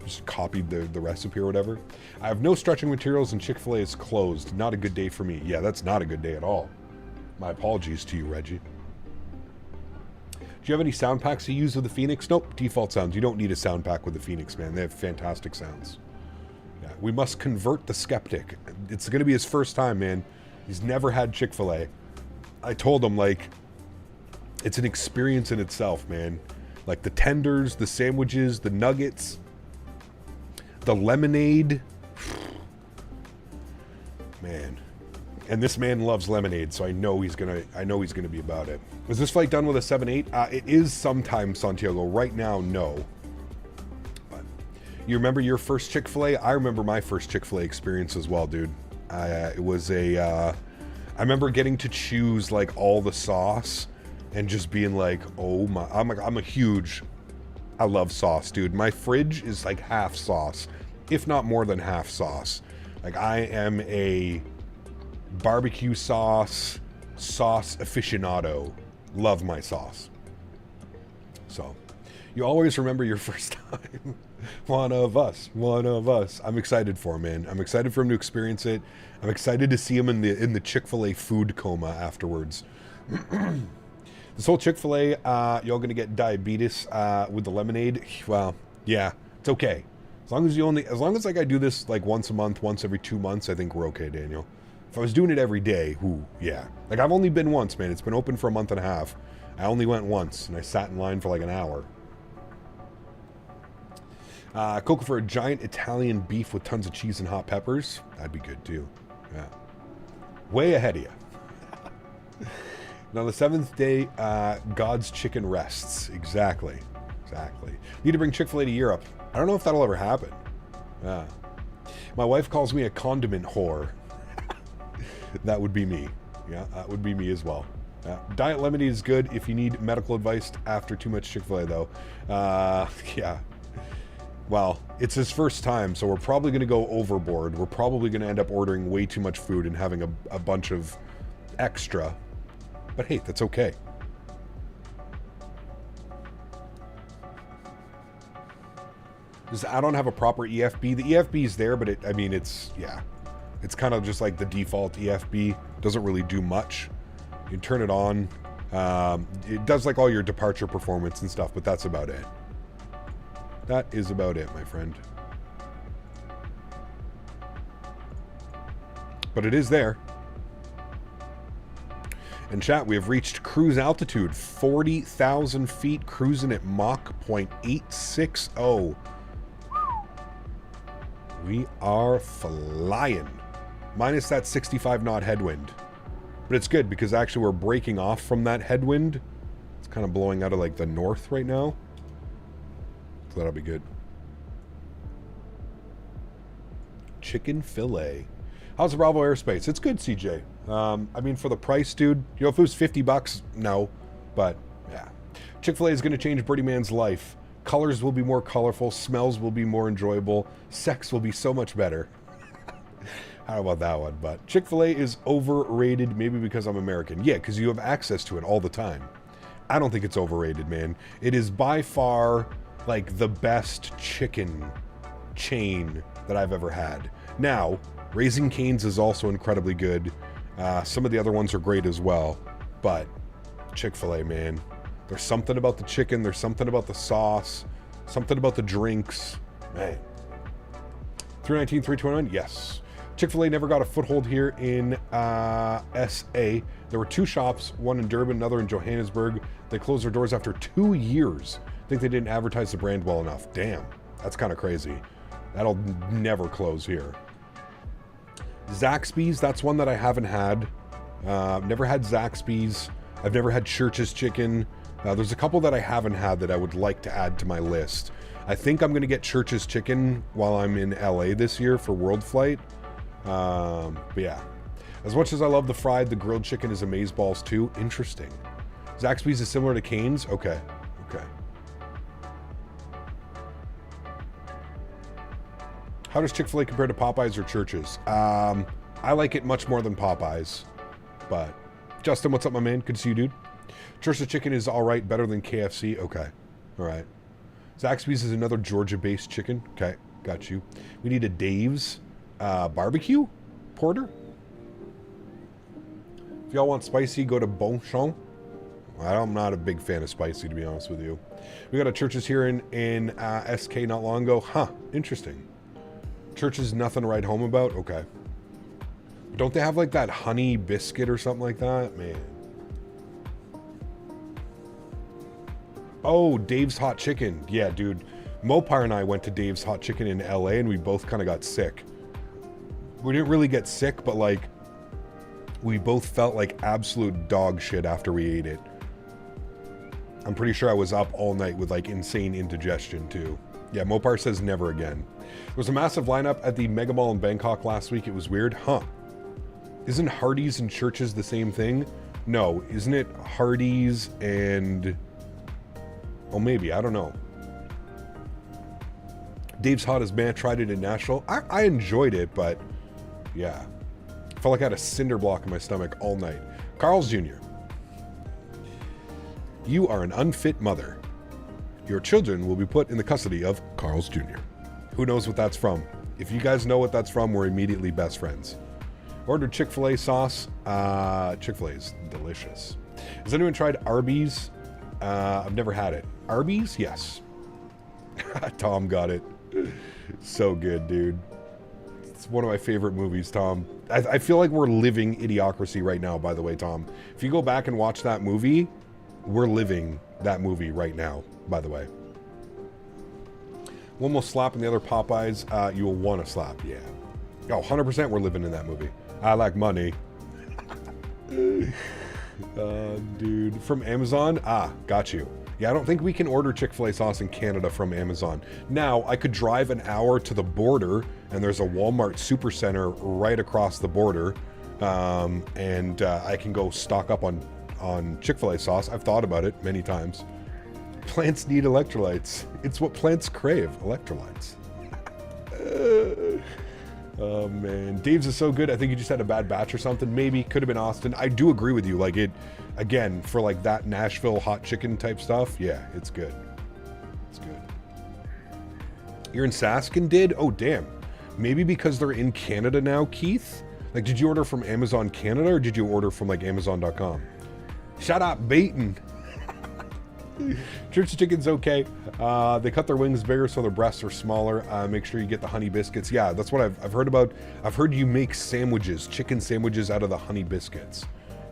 B: Just copied the recipe or whatever. I have no stretching materials and Chick-fil-A is closed. Not a good day for me. Yeah, that's not a good day at all. My apologies to you, Reggie. Do you have any sound packs you use with the Phoenix? Nope, default sounds. You don't need a sound pack with the Phoenix, man. They have fantastic sounds. Yeah, we must convert the skeptic. It's going to be his first time, man. He's never had Chick-fil-A. I told him, like, it's an experience in itself, man. Like the tenders, the sandwiches, the nuggets, the lemonade. Man. And this man loves lemonade, so I know he's gonna be about it. Is this flight done with a 7-8? It is sometimes, Santiago. Right now, no. But you remember your first Chick-fil-A? I remember my first Chick-fil-A experience as well, dude. It was I remember getting to choose like all the sauce and just being like, oh my, I love sauce, dude. My fridge is like half sauce, if not more than half sauce. Like I am a barbecue sauce aficionado. Love my sauce. So you always remember your first time. One of us. I'm excited for him, man. I'm excited for him to experience it. I'm excited to see him in the Chick-fil-A food coma afterwards. This whole Chick-fil-A, y'all gonna get diabetes with the lemonade. Well, yeah, it's okay. As long as like I do this like once a month, once every 2 months, I think we're okay, Daniel. If I was doing it every day, yeah. Like I've only been once, man. It's been open for a month and a half. I only went once, and I sat in line for like an hour. Coca for a giant Italian beef with tons of cheese and hot peppers. That'd be good too. Yeah. Way ahead of you. Now the 7th day, God's chicken rests. Exactly. Need to bring Chick-fil-A to Europe. I don't know if that'll ever happen. Yeah. My wife calls me a condiment whore. That would be me. Yeah, that would be me as well. Diet lemonade is good if you need medical advice after too much Chick-fil-A though. Yeah. Well, it's his first time, so we're probably going to go overboard. We're probably going to end up ordering way too much food and having a bunch of extra. But hey, that's okay. I don't have a proper EFB. The EFB is there, but it's kind of just like the default EFB. Doesn't really do much. You turn it on. It does like all your departure performance and stuff, but that's about it. That is about it, my friend. But it is there. In chat, we have reached cruise altitude, 40,000 feet, cruising at Mach 0.860. We are flying. Minus that 65 knot headwind. But it's good because actually we're breaking off from that headwind. It's kind of blowing out of like the north right now. So that'll be good. Chicken fillet. How's the Bravo Airspace? It's good, CJ. I mean, for the price, dude, you know, if it was $50, no. But, yeah. Chick-fil-A is going to change Birdie Man's life. Colors will be more colorful. Smells will be more enjoyable. Sex will be so much better. How about that one? But Chick-fil-A is overrated, maybe because I'm American. Yeah, because you have access to it all the time. I don't think it's overrated, man. It is by far, like, the best chicken chain that I've ever had. Now, Raising Cane's is also incredibly good. Some of the other ones are great as well. But Chick-fil-A, man. There's something about the chicken. There's something about the sauce. Something about the drinks. Man. 319, 321? Yes. Chick-fil-A never got a foothold here in SA. There were 2 shops, one in Durban, another in Johannesburg. They closed their doors after 2 years. I think they didn't advertise the brand well enough. Damn. That's kind of crazy. That'll never close here. Zaxby's, that's one that I haven't had. Never had Zaxby's. I've never had Church's chicken. There's a couple that I haven't had that I would like to add to my list. I think I'm going to get Church's Chicken while I'm in LA this year for World Flight. But yeah. As much as I love the fried, the grilled chicken is amazeballs too. Interesting. Zaxby's is similar to Cane's? Okay. Okay. How does Chick-fil-A compare to Popeyes or Church's? I like it much more than Popeyes. But, Justin, what's up, my man? Good to see you, dude. Church's Chicken is all right, better than KFC. Okay. All right. Zaxby's is another Georgia-based chicken. Okay. Got you. We need a Dave's barbecue porter. If y'all want spicy, go to Bonchon. I'm not a big fan of spicy, to be honest with you. We got a Church's here in SK not long ago. Huh. Interesting. Church's nothing to write home about? Okay. But don't they have like that honey biscuit or something like that? Man. Oh, Dave's Hot Chicken. Yeah, dude. Mopar and I went to Dave's Hot Chicken in LA and we both kind of got sick. We didn't really get sick, but like we both felt like absolute dog shit after we ate it. I'm pretty sure I was up all night with like insane indigestion too. Yeah, Mopar says never again. There was a massive lineup at the Mega Mall in Bangkok last week. It was weird. Huh. Isn't Hardee's and Church's the same thing? No, isn't it Hardee's and... Oh, maybe. I don't know. Dave's Hot as man tried it in Nashville. I enjoyed it, but yeah. I felt like I had a cinder block in my stomach all night. Karl's Jr. You are an unfit mother. Your children will be put in the custody of Karl's Jr. Who knows what that's from? If you guys know what that's from, we're immediately best friends. Ordered Chick-fil-A sauce. Chick-fil-A is delicious. Has anyone tried Arby's? I've never had it. Arby's? Yes. Tom got it. So good, dude. It's one of my favorite movies, Tom. I feel like we're living Idiocracy right now, by the way, Tom. If you go back and watch that movie, we're living that movie right now, by the way. One will slap and the other Popeyes, you will want to slap, yeah. Oh, 100% we're living in that movie. I like money. Dude, from Amazon? Ah, got you. Yeah, I don't think we can order Chick-fil-A sauce in Canada from Amazon. Now, I could drive an hour to the border, and there's a Walmart Supercenter right across the border, and I can go stock up on Chick-fil-A sauce. I've thought about it many times. Plants need electrolytes. It's what plants crave, electrolytes. Oh man, Dave's is so good. I think you just had a bad batch or something. Maybe, could have been Austin. I do agree with you. Like it, again, for like that Nashville hot chicken type stuff. Yeah, it's good. It's good. You're in Saskin, did? Oh damn. Maybe because they're in Canada now, Keith? Like, did you order from Amazon Canada or did you order from like Amazon.com? Shut up, baiting. Church's Chicken's okay. They cut their wings bigger so their breasts are smaller. Make sure you get the honey biscuits. Yeah, that's what I've heard about. I've heard you make sandwiches, chicken sandwiches out of the honey biscuits.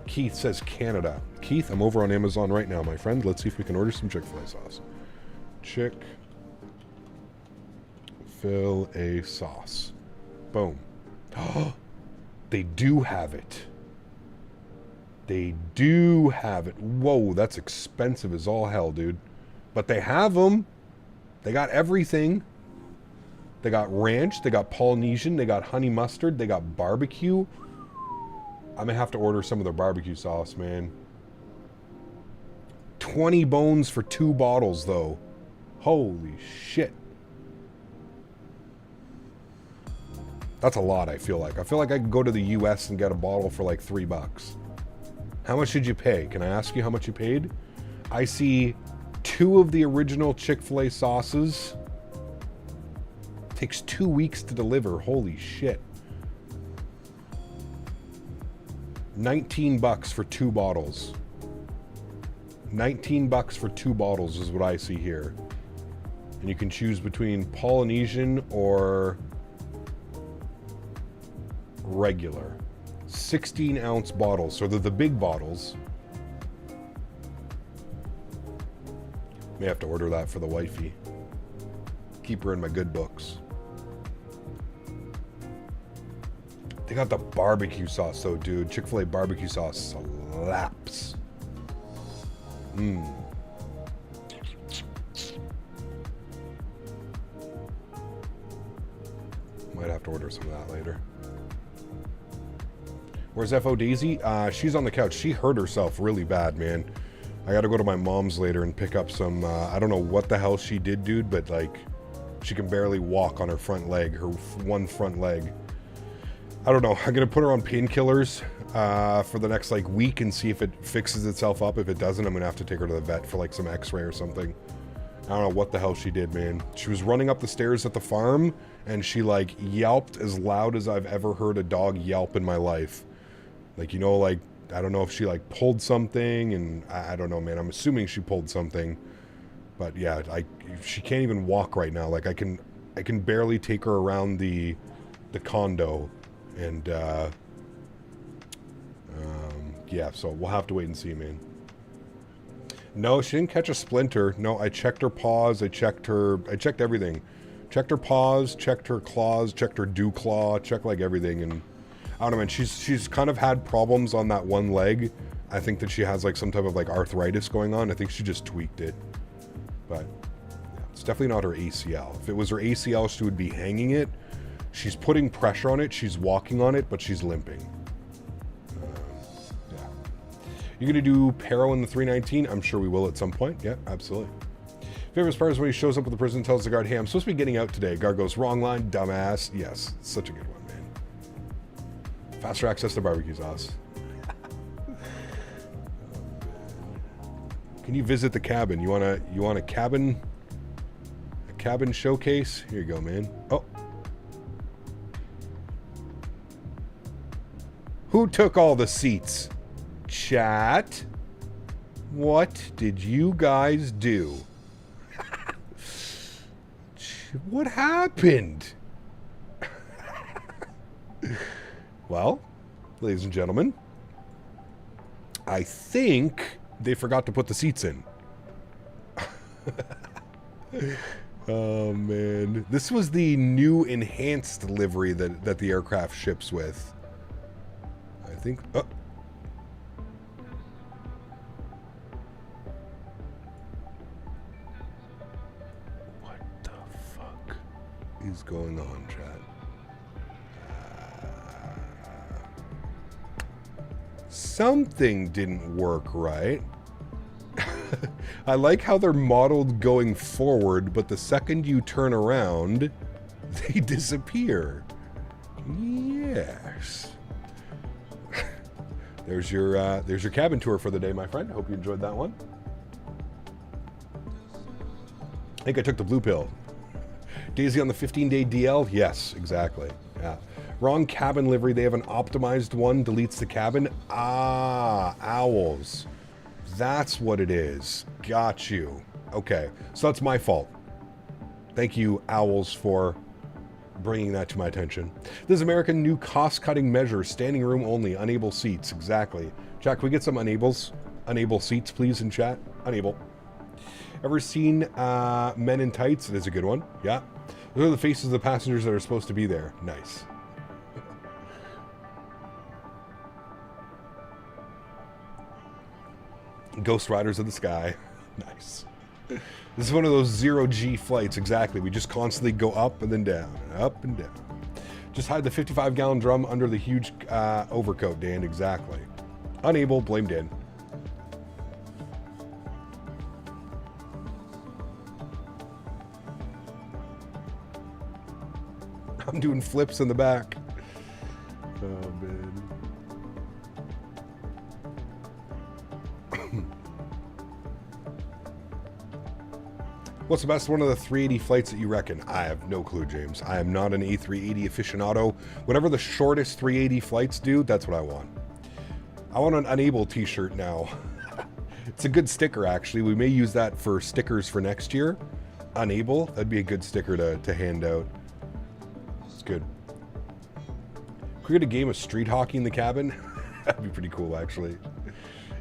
B: Keith says Canada. Keith, I'm over on Amazon right now, my friend. Let's see if we can order some Chick-fil-A sauce. Chick-fil-A sauce. Boom. Oh, they do have it. They do have it. Whoa, that's expensive as all hell, dude. But they have them. They got everything. They got ranch. They got Polynesian. They got honey mustard. They got barbecue. I'm going to have to order some of their barbecue sauce, man. 20 bones for 2 bottles, though. Holy shit. That's a lot, I feel like. I feel like I could go to the US and get a bottle for like $3. How much did you pay? Can I ask you how much you paid? I see 2 of the original Chick-fil-A sauces. Takes 2 weeks to deliver. Holy shit. $19 for 2 bottles. $19 for 2 bottles is what I see here. And you can choose between Polynesian or regular. 16-ounce bottles, so they're the big bottles. May have to order that for the wifey. Keep her in my good books. They got the barbecue sauce though, dude. Chick-fil-A barbecue sauce slaps. Might have to order some of that later. Where's FO Daisy? She's on the couch. She hurt herself really bad, man. I gotta go to my mom's later and pick up some, I don't know what the hell she did, dude, but like, she can barely walk on her front leg, her one front leg. I don't know. I'm gonna put her on painkillers for the next like week and see if it fixes itself up. If it doesn't, I'm gonna have to take her to the vet for like some x-ray or something. I don't know what the hell she did, man. She was running up the stairs at the farm and she like yelped as loud as I've ever heard a dog yelp in my life. Like, you know, like, I don't know if she like pulled something, and I don't know, man. I'm assuming she pulled something, but yeah, she can't even walk right now. Like I can barely take her around the condo, and yeah, so we'll have to wait and see, man. No, she didn't catch a splinter. No, I checked her paws. I checked everything. Checked her paws, checked her claws, checked her dew claw, checked like everything, and I don't know, man. She's kind of had problems on that one leg. I think that she has like some type of like arthritis going on. I think she just tweaked it, but yeah, it's definitely not her ACL. If it was her ACL, she would be hanging it. She's putting pressure on it. She's walking on it, but she's limping. Yeah. You're gonna do Paro in the 319? I'm sure we will at some point. Yeah, absolutely. Favorite part is when he shows up with the prison and tells the guard, "Hey, I'm supposed to be getting out today." Guard goes, "Wrong line, dumbass." Yes, such a good one. Faster access to barbecue sauce. Can you visit the cabin? You want a cabin showcase? Here you go, man. Oh. Who took all the seats? Chat. What did you guys do? What happened? Well, ladies and gentlemen, I think they forgot to put the seats in. Oh, man. This was the new enhanced livery that the aircraft ships with. I think... Oh. What the fuck is going on, chat? Something didn't work right. I like how they're modeled going forward, but the second you turn around, they disappear. Yes. There's your cabin tour for the day, my friend. Hope you enjoyed that one. I think I took the blue pill. Daisy on the 15-day DL? Yes, exactly. Yeah. Wrong cabin livery. They have an optimized one. Deletes the cabin. Ah, owls. That's what it is. Got you. Okay, so that's my fault. Thank you, owls, for bringing that to my attention. This American new cost-cutting measure. Standing room only. Unable seats. Exactly. Chat, can we get some unable seats, please, in chat? Unable. Ever seen Men in Tights? It is a good one. Yeah. Those are the faces of the passengers that are supposed to be there. Nice. Ghost Riders of the Sky. Nice. This is one of those zero-G flights, exactly. We just constantly go up and then down, and up and down. Just hide the 55-gallon drum under the huge overcoat, Dan, exactly. Unable, blame Dan. I'm doing flips in the back. Oh, man. What's the best one of the 380 flights that you reckon? I have no clue, James. I am not an A380 aficionado. Whatever the shortest 380 flights do, that's what I want. I want an Unable t-shirt now. It's a good sticker, actually. We may use that for stickers for next year. Unable, that'd be a good sticker to hand out. It's good. Could we get a game of street hockey in the cabin? That'd be pretty cool, actually.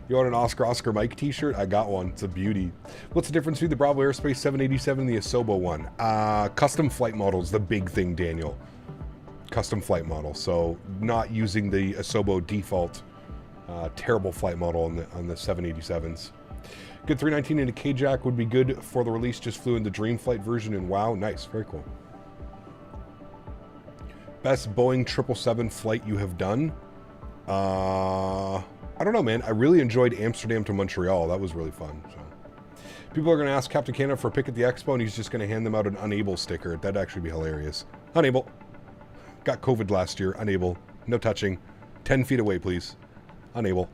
B: You want an Oscar Mike t-shirt? I got one. It's a beauty. What's the difference between the BravoAirspace 787 and the Asobo one? Custom flight model is the big thing, Daniel. Custom flight model. So not using the Asobo default terrible flight model on the 787s. Good 319 into K-Jack would be good for the release. Just flew in the Dream Flight version and wow. Nice. Very cool. Best Boeing 777 flight you have done? I don't know, man. I really enjoyed Amsterdam to Montreal. That was really fun. So, people are going to ask Captain Canada for a pic at the expo, and he's just going to hand them out an unable sticker. That'd actually be hilarious. Unable. Got COVID last year. Unable. No touching. 10 feet away, please. Unable.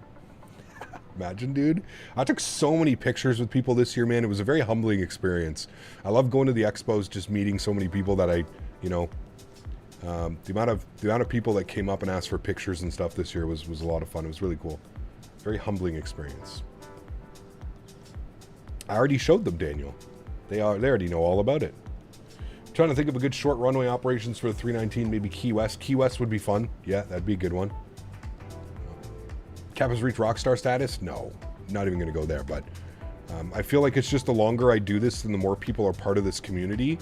B: Imagine, dude. I took so many pictures with people this year, man. It was a very humbling experience. I love going to the expos, just meeting so many people that I, you know, the amount of people that came up and asked for pictures and stuff this year was a lot of fun. It was really cool. Very humbling experience. I already showed them, Daniel. They already know all about it. I'm trying to think of a good short runway operations for the 319, maybe Key West. Key West would be fun. Yeah, that'd be a good one. Cap has reached rockstar status? No, not even going to go there. But I feel like it's just the longer I do this and the more people are part of this community,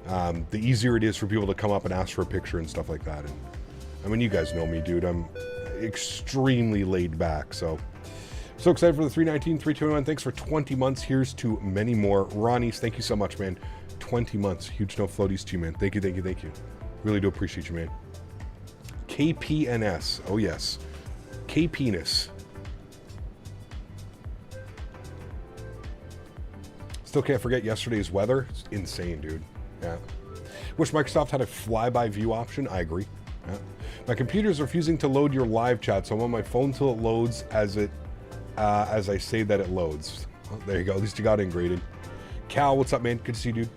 B: the easier it is for people to come up and ask for a picture and stuff like that. And I mean, you guys know me, dude. I'm extremely laid back. So excited for the 319, 321. Thanks for 20 months. Here's to many more. Ronnie's, thank you so much, man. 20 months. Huge no floaties to you, man. Thank you, thank you, thank you. Really do appreciate you, man. KPNS. Oh, yes. K-Penis. Still can't forget yesterday's weather. It's insane, dude. Yeah. Wish Microsoft had a flyby view option. I agree. Yeah. My computer's refusing to load your live chat, so I'm on my phone till it loads as I say that it loads. Well, there you go. At least you got in, Graydon. Cal, what's up, man? Good to see you, dude.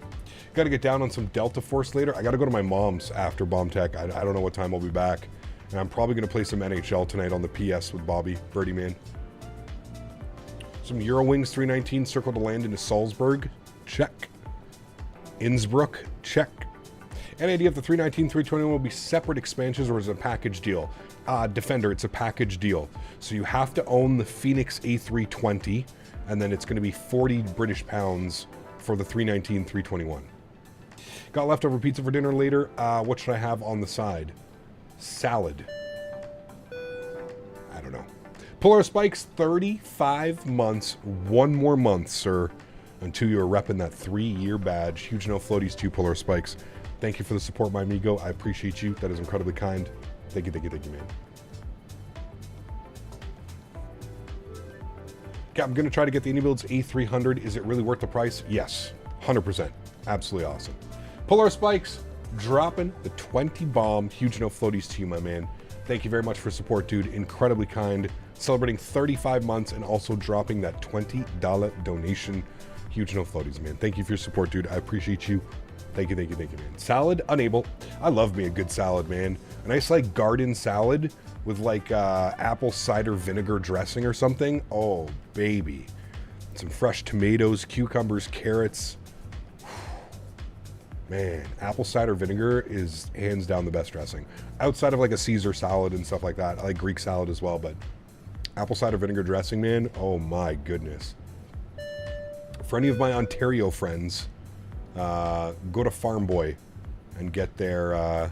B: Got to get down on some Delta Force later. I got to go to my mom's after Bomb Tech. I don't know what time I'll be back. And I'm probably going to play some NHL tonight on the PS with Bobby, Birdie Man. Some Eurowings 319 circle to land into Salzburg. Check. Innsbruck. Check. Any idea if the 319, 321 will be separate expansions or is it a package deal? Defender, it's a package deal. So you have to own the Phoenix A320 and then it's going to be 40 British pounds for the 319, 321. Got leftover pizza for dinner later. What should I have on the side? Salad. I don't know. Polar Spikes, 35 months. One more month, sir, until you're repping that 3-year badge. Huge no floaties to you, Polar Spikes. Thank you for the support, my amigo. I appreciate you. That is incredibly kind. Thank you, thank you, thank you, man. Okay, I'm going to try to get the iniBuilds A300. Is it really worth the price? Yes, 100%. Absolutely awesome. Polar Spikes, dropping the 20 bomb. Huge no floaties to you, my man. Thank you very much for support, dude. Incredibly kind. Celebrating 35 months and also dropping that $20 donation. Huge no floaties, man. Thank you for your support, dude. I appreciate you. Thank you, thank you, thank you, man. Salad, unable. I love me a good salad, man. A nice, like, garden salad with, like, apple cider vinegar dressing or something. Oh, baby. Some fresh tomatoes, cucumbers, carrots. Man, apple cider vinegar is hands down the best dressing. Outside of like a Caesar salad and stuff like that. I like Greek salad as well, but apple cider vinegar dressing, man, oh my goodness. For any of my Ontario friends, go to Farm Boy and get their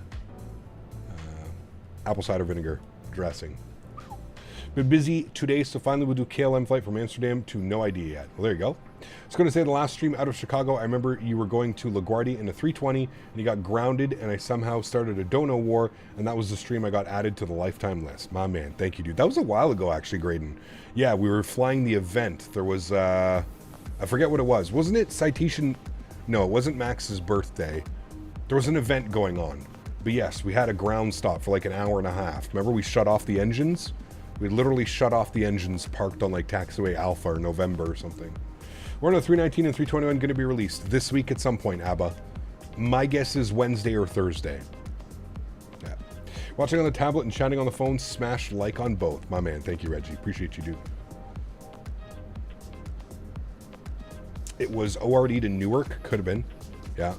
B: apple cider vinegar dressing. Been busy today, so finally we'll do KLM flight from Amsterdam to no idea yet. Well, there you go. I was going to say the last stream out of Chicago, I remember you were going to LaGuardia in a 320 and you got grounded and I somehow started a dono war and that was the stream I got added to the lifetime list. My man, thank you, dude. That was a while ago, actually, Graydon. Yeah, we were flying the event. There was, I forget what it was. Wasn't it Citation? No, it wasn't Max's birthday. There was an event going on. But yes, we had a ground stop for like an hour and a half. Remember we shut off the engines? We literally shut off the engines parked on like Taxiway Alpha or November or something. We're on a 319 and 321 going to be released this week at some point, Abba. My guess is Wednesday or Thursday. Yeah. Watching on the tablet and chatting on the phone, smash like on both. My man, thank you, Reggie. Appreciate you, dude. It was ORD to Newark. Could have been. Yeah.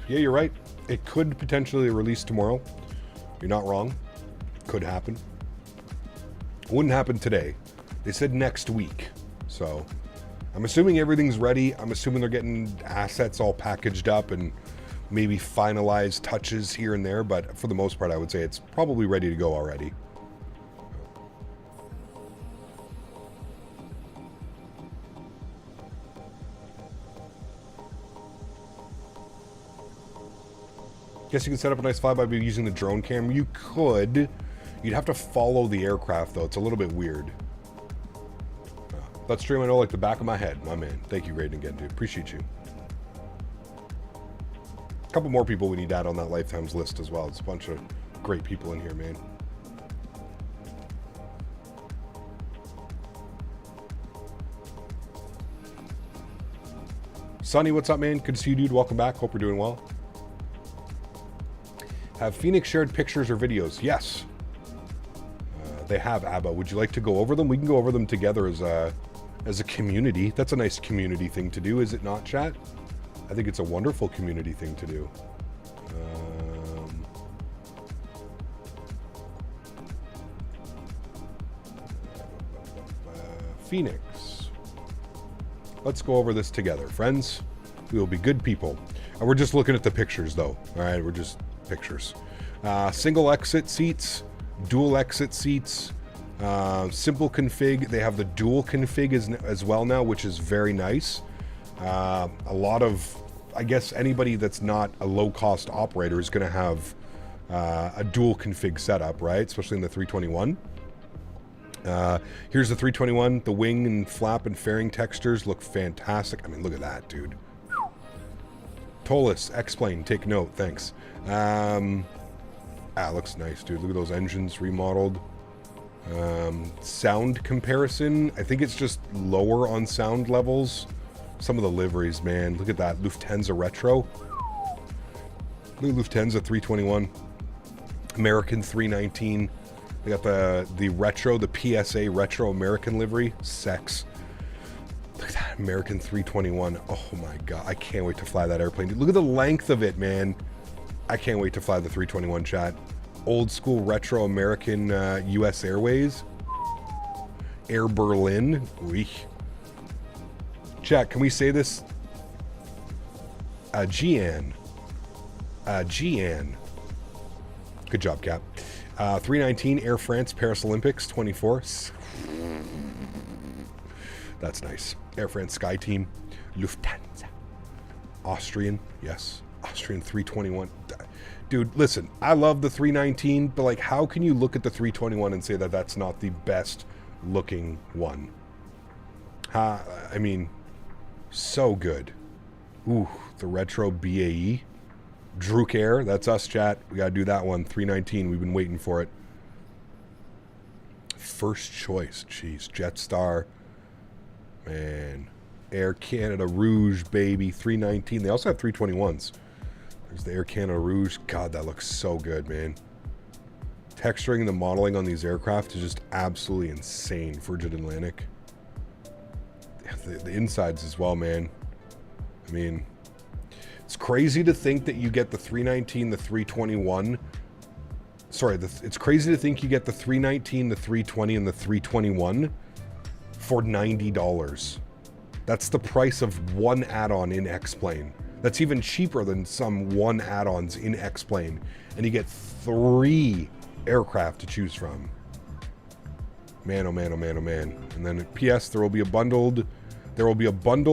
B: Yeah, you're right. It could potentially release tomorrow. You're not wrong. Could happen. Wouldn't happen today. They said next week. So I'm assuming everything's ready. I'm assuming they're getting assets all packaged up and maybe finalize touches here and there, but for the most part, I would say it's probably ready to go already. Guess you can set up a nice flyby by using the drone camera. You could. You'd have to follow the aircraft, though. It's a little bit weird. That stream I know like the back of my head, my man. Thank you, Graydon, again, dude. Appreciate you. A couple more people we need to add on that Lifetimes list as well. It's a bunch of great people in here, man. Sonny, what's up, man? Good to see you, dude. Welcome back. Hope you're doing well. Have Phoenix shared pictures or videos? Yes. They have, Abba. Would you like to go over them? We can go over them together as a community. That's a nice community thing to do, is it not, chat? I think it's a wonderful community thing to do. Phoenix. Let's go over this together, friends. We will be good people. And we're just looking at the pictures, though. All right, we're just pictures. Single exit seats, dual exit seats, simple config. They have the dual config as well now, which is very nice. A lot of, I guess, anybody that's not a low-cost operator is going to have a dual config setup, right? Especially in the 321. Here's the 321. The wing and flap and fairing textures look fantastic. I mean, look at that, dude. Tolis, X-Plane, take note, thanks. Looks nice, dude. Look at those engines remodeled. Sound comparison, I think it's just lower on sound levels. Some of the liveries, man. Look at that. Lufthansa Retro. Look at Lufthansa 321. American 319. They got the retro, the PSA retro American livery. Sex. Look at that American 321. Oh my god, I can't wait to fly that airplane. Dude, look at the length of it, man. I can't wait to fly the 321, chat. Old school retro American US Airways. Air Berlin. Week. Chat, can we say this? Gian. Gian. Good job, Cap. 319 Air France Paris Olympics 24. That's nice. Air France Sky Team. Lufthansa. Austrian. Yes. Austrian 321. Dude, listen, I love the 319, but like, how can you look at the 321 and say that that's not the best looking one? I mean, so good. Ooh, the retro BAE. Druk Air, that's us, chat. We gotta do that one. 319, we've been waiting for it. First choice, jeez. Jetstar. Man. Air Canada Rouge, baby. 319. They also have 321s. There's the Air Canada Rouge. God, that looks so good, man. Texturing and the modeling on these aircraft is just absolutely insane. Virgin Atlantic. The insides as well, man. I mean, it's crazy to think that you get the 319, the 321. Sorry, it's crazy to think you get the 319, the 320, and the 321 for $90. That's the price of one add-on in X-Plane. That's even cheaper than some one add-ons in X-Plane. And you get 3 aircraft to choose from. Man, oh man, oh man, oh man. And then PS, there will be a bundle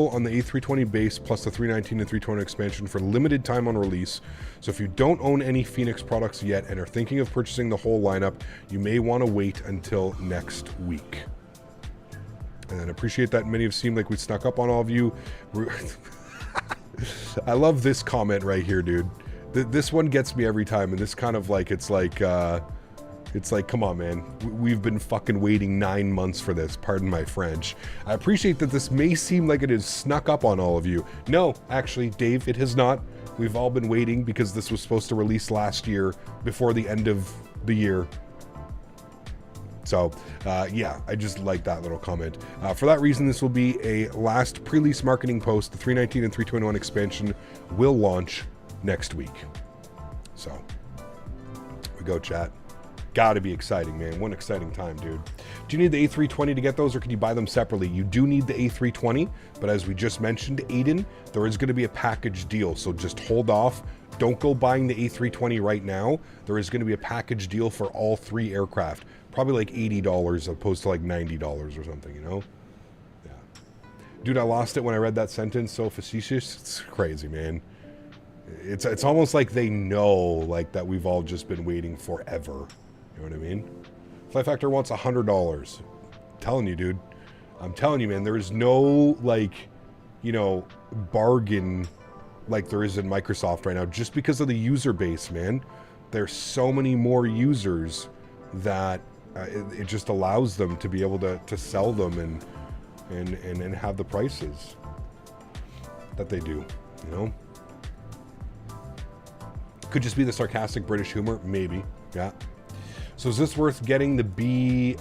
B: on the A320 base plus the 319 and 320 expansion for limited time on release. So if you don't own any Phoenix products yet and are thinking of purchasing the whole lineup, you may want to wait until next week. And then appreciate that many have seemed like we snuck up on all of you. I love this comment right here, dude. This one gets me every time, and this kind of like, it's like, come on, man. We've been fucking waiting 9 months for this. Pardon my French. I appreciate that this may seem like it has snuck up on all of you. No, actually, Dave, it has not. We've all been waiting because this was supposed to release last year before the end of the year. So, yeah, I just like that little comment. For that reason, this will be a last pre-lease marketing post. The 319 and 321 expansion will launch next week. So, we go, chat. Gotta be exciting, man. One exciting time, dude. Do you need the A320 to get those, or can you buy them separately? You do need the A320, but as we just mentioned, Aiden, there is going to be a package deal, so just hold off. don't go buying the A320 right now. There is going to be a package deal for all 3 aircraft. Probably like $80 as opposed to like $90 or something, you know? Yeah. Dude, I lost it when I read that sentence. So facetious. It's crazy, man. It's almost like they know like that we've all just been waiting forever. You know what I mean? Flight Factor wants $100. Telling you, dude. I'm telling you, man, there is no, like, you know, bargain like there is in Microsoft right now, just because of the user base, man. There's so many more users that it just allows them to be able to sell them and have the prices that they do, you know? Could just be the sarcastic British humor, maybe, yeah. So is this worth getting the B?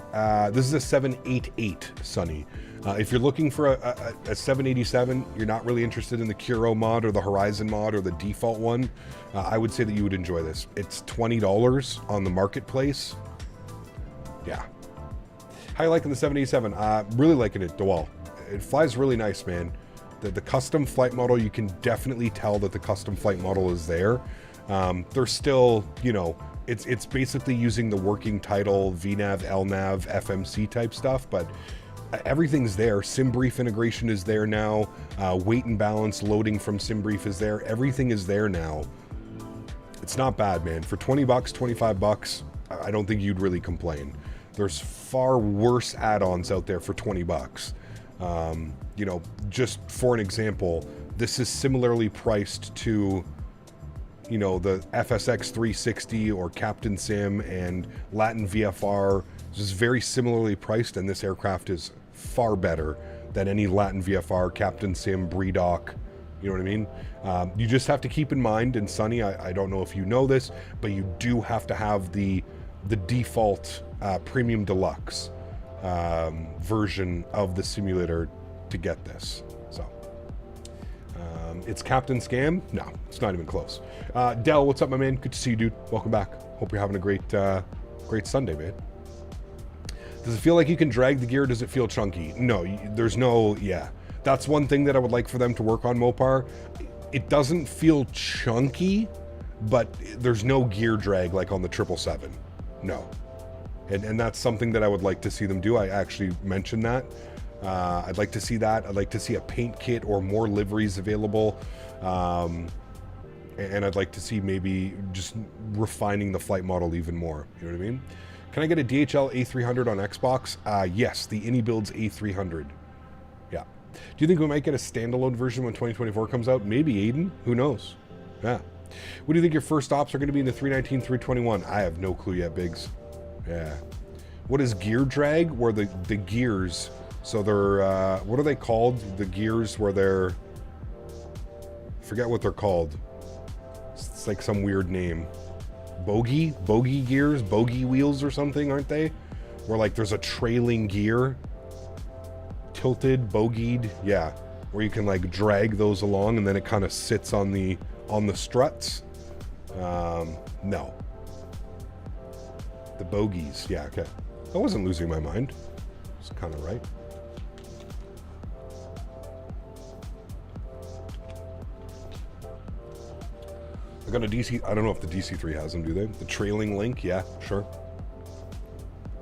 B: This is a 788, Sonny. If you're looking for a 787, you're not really interested in the Kuro mod or the Horizon mod or the default one, I would say that you would enjoy this. It's $20 on the marketplace. Yeah. How you liking the 787? Really liking it, DeWall. It flies really nice, man. The custom flight model, you can definitely tell that the custom flight model is there. They're still, you know, it's basically using the working title, VNAV, LNAV, FMC type stuff, but everything's there. SimBrief integration is there now. Weight and balance loading from SimBrief is there. Everything is there now. It's not bad, man. For 20 bucks, 25 bucks, I don't think you'd really complain. There's far worse add-ons out there for 20 bucks. You know, just for an example, this is similarly priced to, you know, the FSX 360 or Captain Sim and Latin VFR. This is very similarly priced, and this aircraft is far better than any Latin VFR, Captain Sim, BravoAirspace. You know what I mean? You just have to keep in mind, and Sonny, I don't know if you know this, but you do have to have the default Premium Deluxe version of the simulator to get this. So it's Captain Scam? No, it's not even close. Dell, what's up, my man? Good to see you, dude. Welcome back. Hope you're having a great Sunday, man. Does it feel like you can drag the gear? Does it feel chunky? No, there's no, yeah. That's one thing that I would like for them to work on, Mopar. It doesn't feel chunky, but there's no gear drag like on the 777. No. And that's something that I would like to see them do. I actually mentioned that. I'd like to see that. I'd like to see a paint kit or more liveries available. And I'd like to see maybe just refining the flight model even more. You know what I mean? Can I get a DHL A300 on Xbox? Yes, the iniBuilds A300. Yeah. Do you think we might get a standalone version when 2024 comes out? Maybe, Aiden. Who knows? Yeah. What do you think your first stops are going to be in the 319, 321? I have no clue yet, Biggs. Yeah. What is gear drag? Where the gears, so they're, what are they called? The gears where they're, forget what they're called. It's like some weird name. Bogey gears, bogey wheels or something, aren't they? Where like there's a trailing gear, tilted, bogeyed, yeah, where you can like drag those along and then it kind of sits on the struts. No, the bogies, yeah, okay. I wasn't losing my mind. It's kind of right. I got a DC, I don't know if the DC-3 has them, do they? The trailing link, yeah, sure.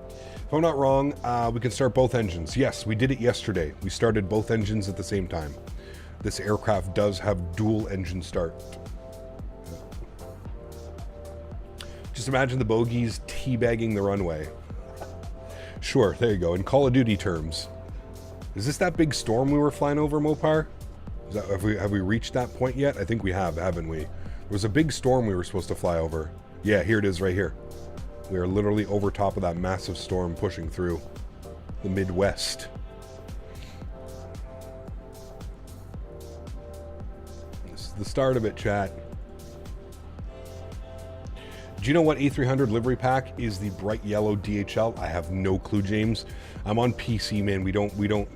B: If I'm not wrong, we can start both engines. Yes, we did it yesterday. We started both engines at the same time. This aircraft does have dual engine start. Just imagine the bogies teabagging the runway. Sure, there you go. In Call of Duty terms. Is this that big storm we were flying over, Mopar? Have we reached that point yet? I think we have, haven't we? There was a big storm we were supposed to fly over. Yeah, here it is right here. We are literally over top of that massive storm pushing through the Midwest. This is the start of it, chat. Do you know what A300 livery pack is the bright yellow DHL? I have no clue, James. I'm on PC, man.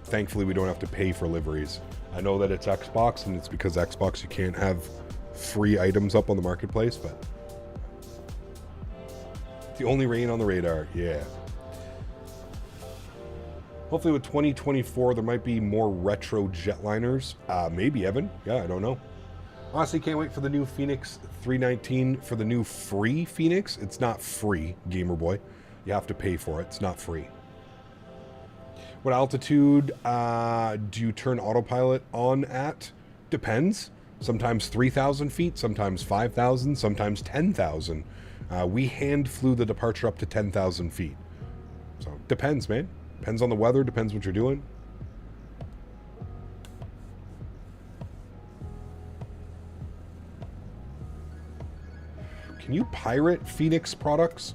B: Thankfully, we don't have to pay for liveries. I know that it's Xbox, and it's because Xbox you can't have free items up on the marketplace, but the only rain on the radar, yeah. Hopefully with 2024 there might be more retro jetliners. Maybe, Evan. Yeah, I don't know. Honestly, can't wait for the new Phoenix 319 for the new free Phoenix. It's not free, Gamer Boy. You have to pay for it. It's not free. What altitude do you turn autopilot on at? Depends. Sometimes 3,000 feet, sometimes 5,000, sometimes 10,000. We hand flew the departure up to 10,000 feet. So, depends, man. Depends on the weather, depends what you're doing. Can you pirate Phoenix products?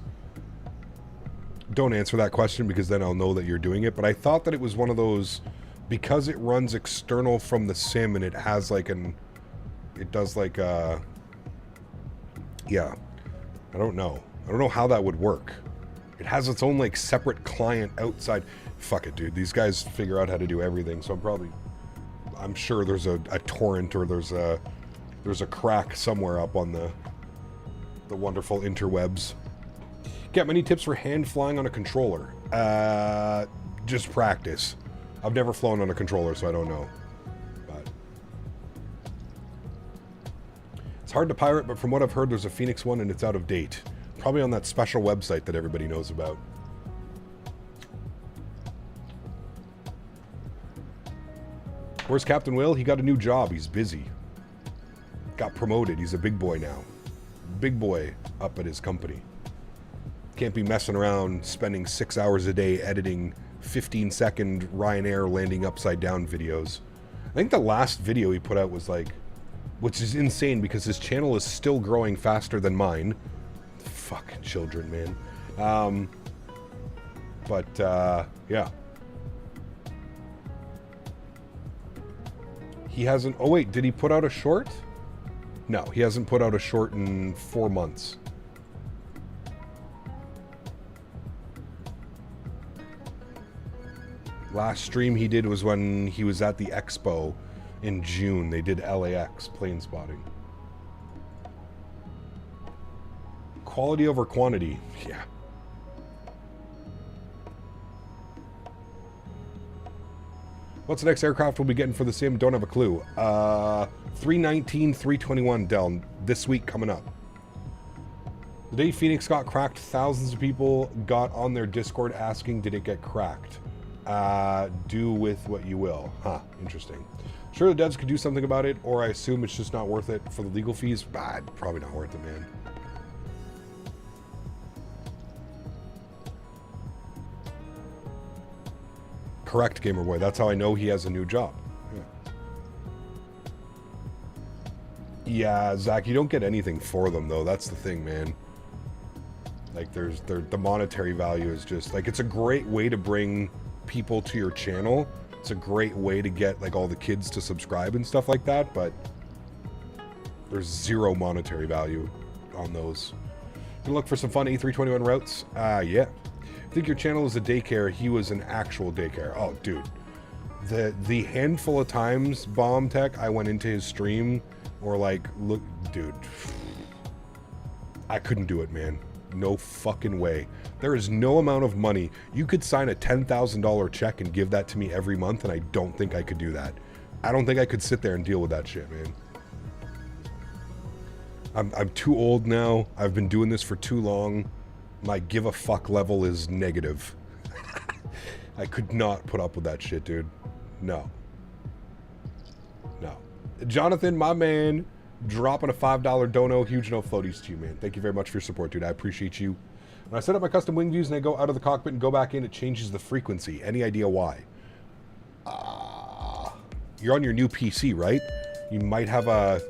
B: Don't answer that question because then I'll know that you're doing it. But I thought that it was one of those, because it runs external from the sim and it has like it does like yeah. I don't know. I don't know how that would work. It has its own like separate client outside. Fuck it, dude. These guys figure out how to do everything. So I'm sure there's a torrent or there's a crack somewhere up on the wonderful interwebs. Get many tips for hand flying on a controller. Just practice. I've never flown on a controller, so I don't know. But it's hard to pirate, but from what I've heard, there's a Phoenix one and it's out of date. Probably on that special website that everybody knows about. Where's Captain Will? He got a new job. He's busy. Got promoted. He's a big boy now. Big boy up at his company. Can't be messing around spending 6 hours a day editing 15-second Ryanair landing upside down videos. I think the last video he put out was like, which is insane because his channel is still growing faster than mine. Fucking children, man. Yeah. He hasn't... Oh, wait. Did he put out a short? No, he hasn't put out a short in 4 months. Last stream he did was when he was at the expo in June. They did LAX plane spotting. Quality over quantity. Yeah. What's the next aircraft we'll be getting for the sim? Don't have a clue. 319, 321 Del this week coming up. The day Phoenix got cracked, thousands of people got on their Discord asking, did it get cracked? Do with what you will. Huh, interesting. Sure, the devs could do something about it, or I assume it's just not worth it for the legal fees. Probably not worth it, man. Correct, Gamer Boy. That's how I know he has a new job. Yeah, Zach, you don't get anything for them, though. That's the thing, man. Like, the monetary value is just, like, it's a great way to bring people to your channel. It's a great way to get, like, all the kids to subscribe and stuff like that, but there's zero monetary value on those. Gonna look for some fun A321 routes? Yeah. I think your channel is a daycare. He was an actual daycare. Oh, dude. The handful of times, Bomb Tech, I went into his stream, or like, look, dude. I couldn't do it, man. No fucking way. There is no amount of money. You could sign a $10,000 check and give that to me every month, and I don't think I could do that. I don't think I could sit there and deal with that shit, man. I'm too old now. I've been doing this for too long. My give a fuck level is negative. I could not put up with that shit, dude. No. No. Jonathan, my man, dropping a $5 dono. Huge no floaties to you, man. Thank you very much for your support, dude. I appreciate you. When I set up my custom wing views and I go out of the cockpit and go back in, it changes the frequency. Any idea why? You're on your new PC, right? You might have a...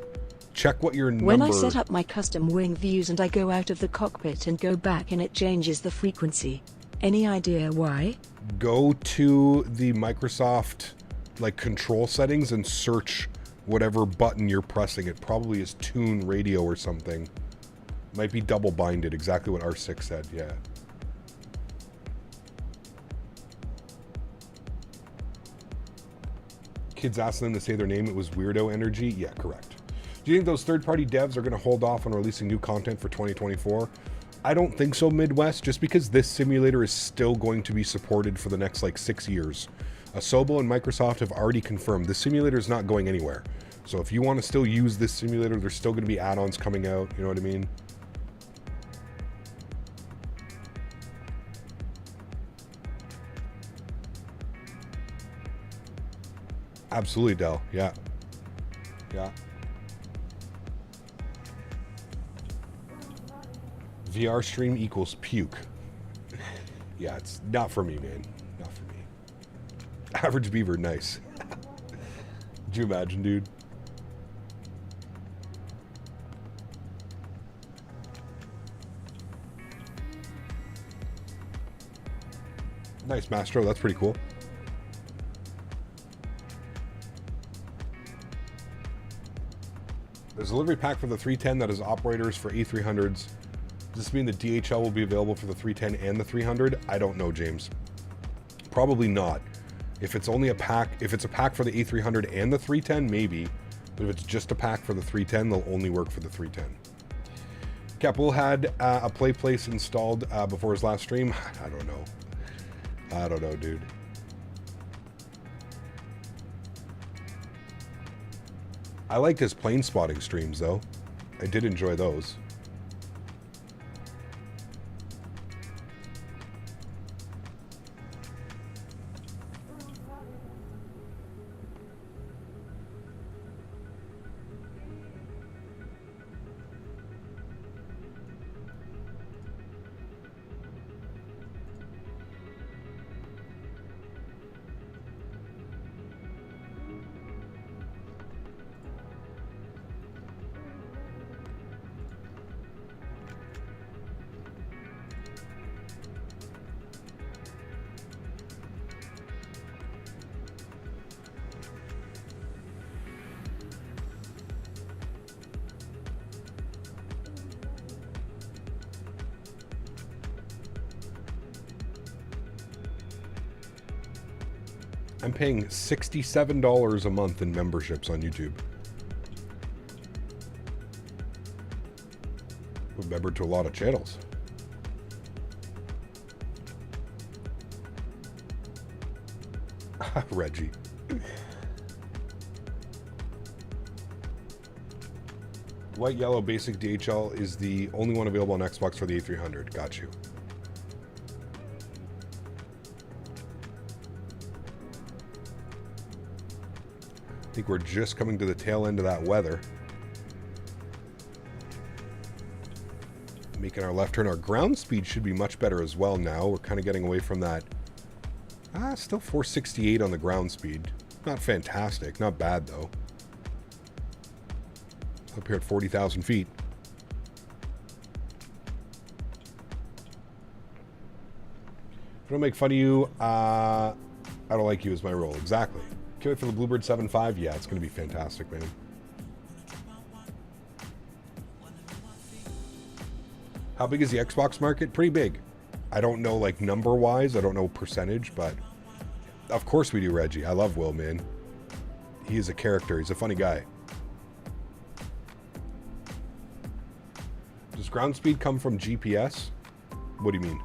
B: Check what your number...
J: When I set up my custom wing views and I go out of the cockpit and go back in, it changes the frequency. Any idea why?
B: Go to the Microsoft like control settings and search whatever button you're pressing. It probably is tune radio or something. Might be double binded, exactly what R6 said, yeah. Kids asked them to say their name, it was Weirdo Energy. Yeah, correct. Do you think those third-party devs are going to hold off on releasing new content for 2024? I don't think so, Midwest, just because this simulator is still going to be supported for the next, like, 6 years. Asobo and Microsoft have already confirmed the simulator is not going anywhere. So if you want to still use this simulator, there's still going to be add-ons coming out. You know what I mean? Absolutely, Dell. Yeah. Yeah. VR stream equals puke. Yeah, it's not for me, man. Not for me. Average beaver, nice. Could you imagine, dude? Nice, Mastro. That's pretty cool. There's a delivery pack for the 310 that is operators for A300s. Does this mean the DHL will be available for the 310 and the 300? I don't know, James. Probably not. If it's only a pack, if it's a pack for the A300 and the 310, maybe. But if it's just a pack for the 310, they'll only work for the 310. Capel had a play place installed before his last stream. I don't know. I don't know, dude. I liked his plane spotting streams, though. I did enjoy those. I'm paying $67 a month in memberships on YouTube. I'm membered to a lot of channels. Reggie. White Yellow Basic DHL is the only one available on Xbox for the A300. Got you. I think we're just coming to the tail end of that weather. Making our left turn. Our ground speed should be much better as well now. We're kind of getting away from that. Still 468 on the ground speed. Not fantastic. Not bad, though. Up here at 40,000 feet. If I don't make fun of you, I don't like you as my role. Exactly. Can't wait for the Bluebird 7.5. Yeah, it's going to be fantastic, man. How big is the Xbox market? Pretty big. I don't know, like, number-wise. I don't know percentage, but of course we do, Reggie. I love Will, man. He is a character. He's a funny guy. Does ground speed come from GPS? What do you mean?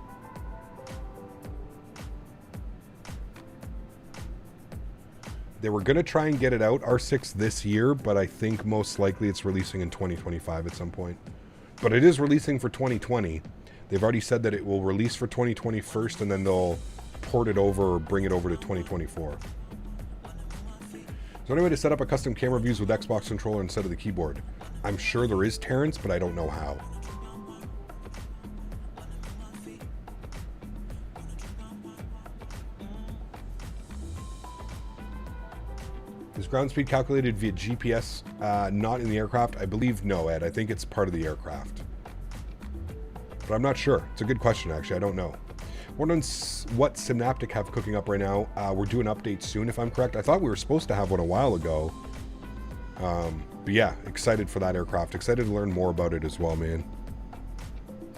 B: They were going to try and get it out, R6, this year, but I think most likely it's releasing in 2025 at some point. But it is releasing for 2020. They've already said that it will release for 2020 first, and then they'll port it over or bring it over to 2024. So anyway, to set up a custom camera views with Xbox controller instead of the keyboard. I'm sure there is, Terrence, but I don't know how. Is ground speed calculated via GPS, not in the aircraft? I believe no, Ed. I think it's part of the aircraft. But I'm not sure. It's a good question, actually. I don't know. Wondering what Synaptic have cooking up right now. We're doing updates soon, if I'm correct. I thought we were supposed to have one a while ago. But yeah, excited for that aircraft. Excited to learn more about it as well, man.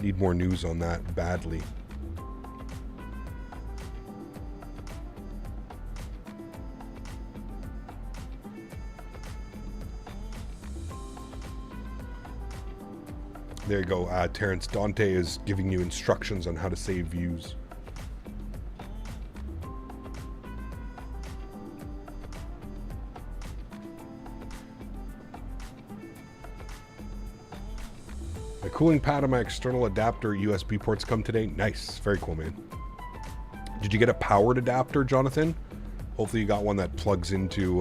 B: Need more news on that badly. There you go, Terrence. Dante is giving you instructions on how to save views. cooling pad on my external adapter USB ports come today. Nice. Very cool, man. Did you get a powered adapter, Jonathan? Hopefully you got one that plugs into...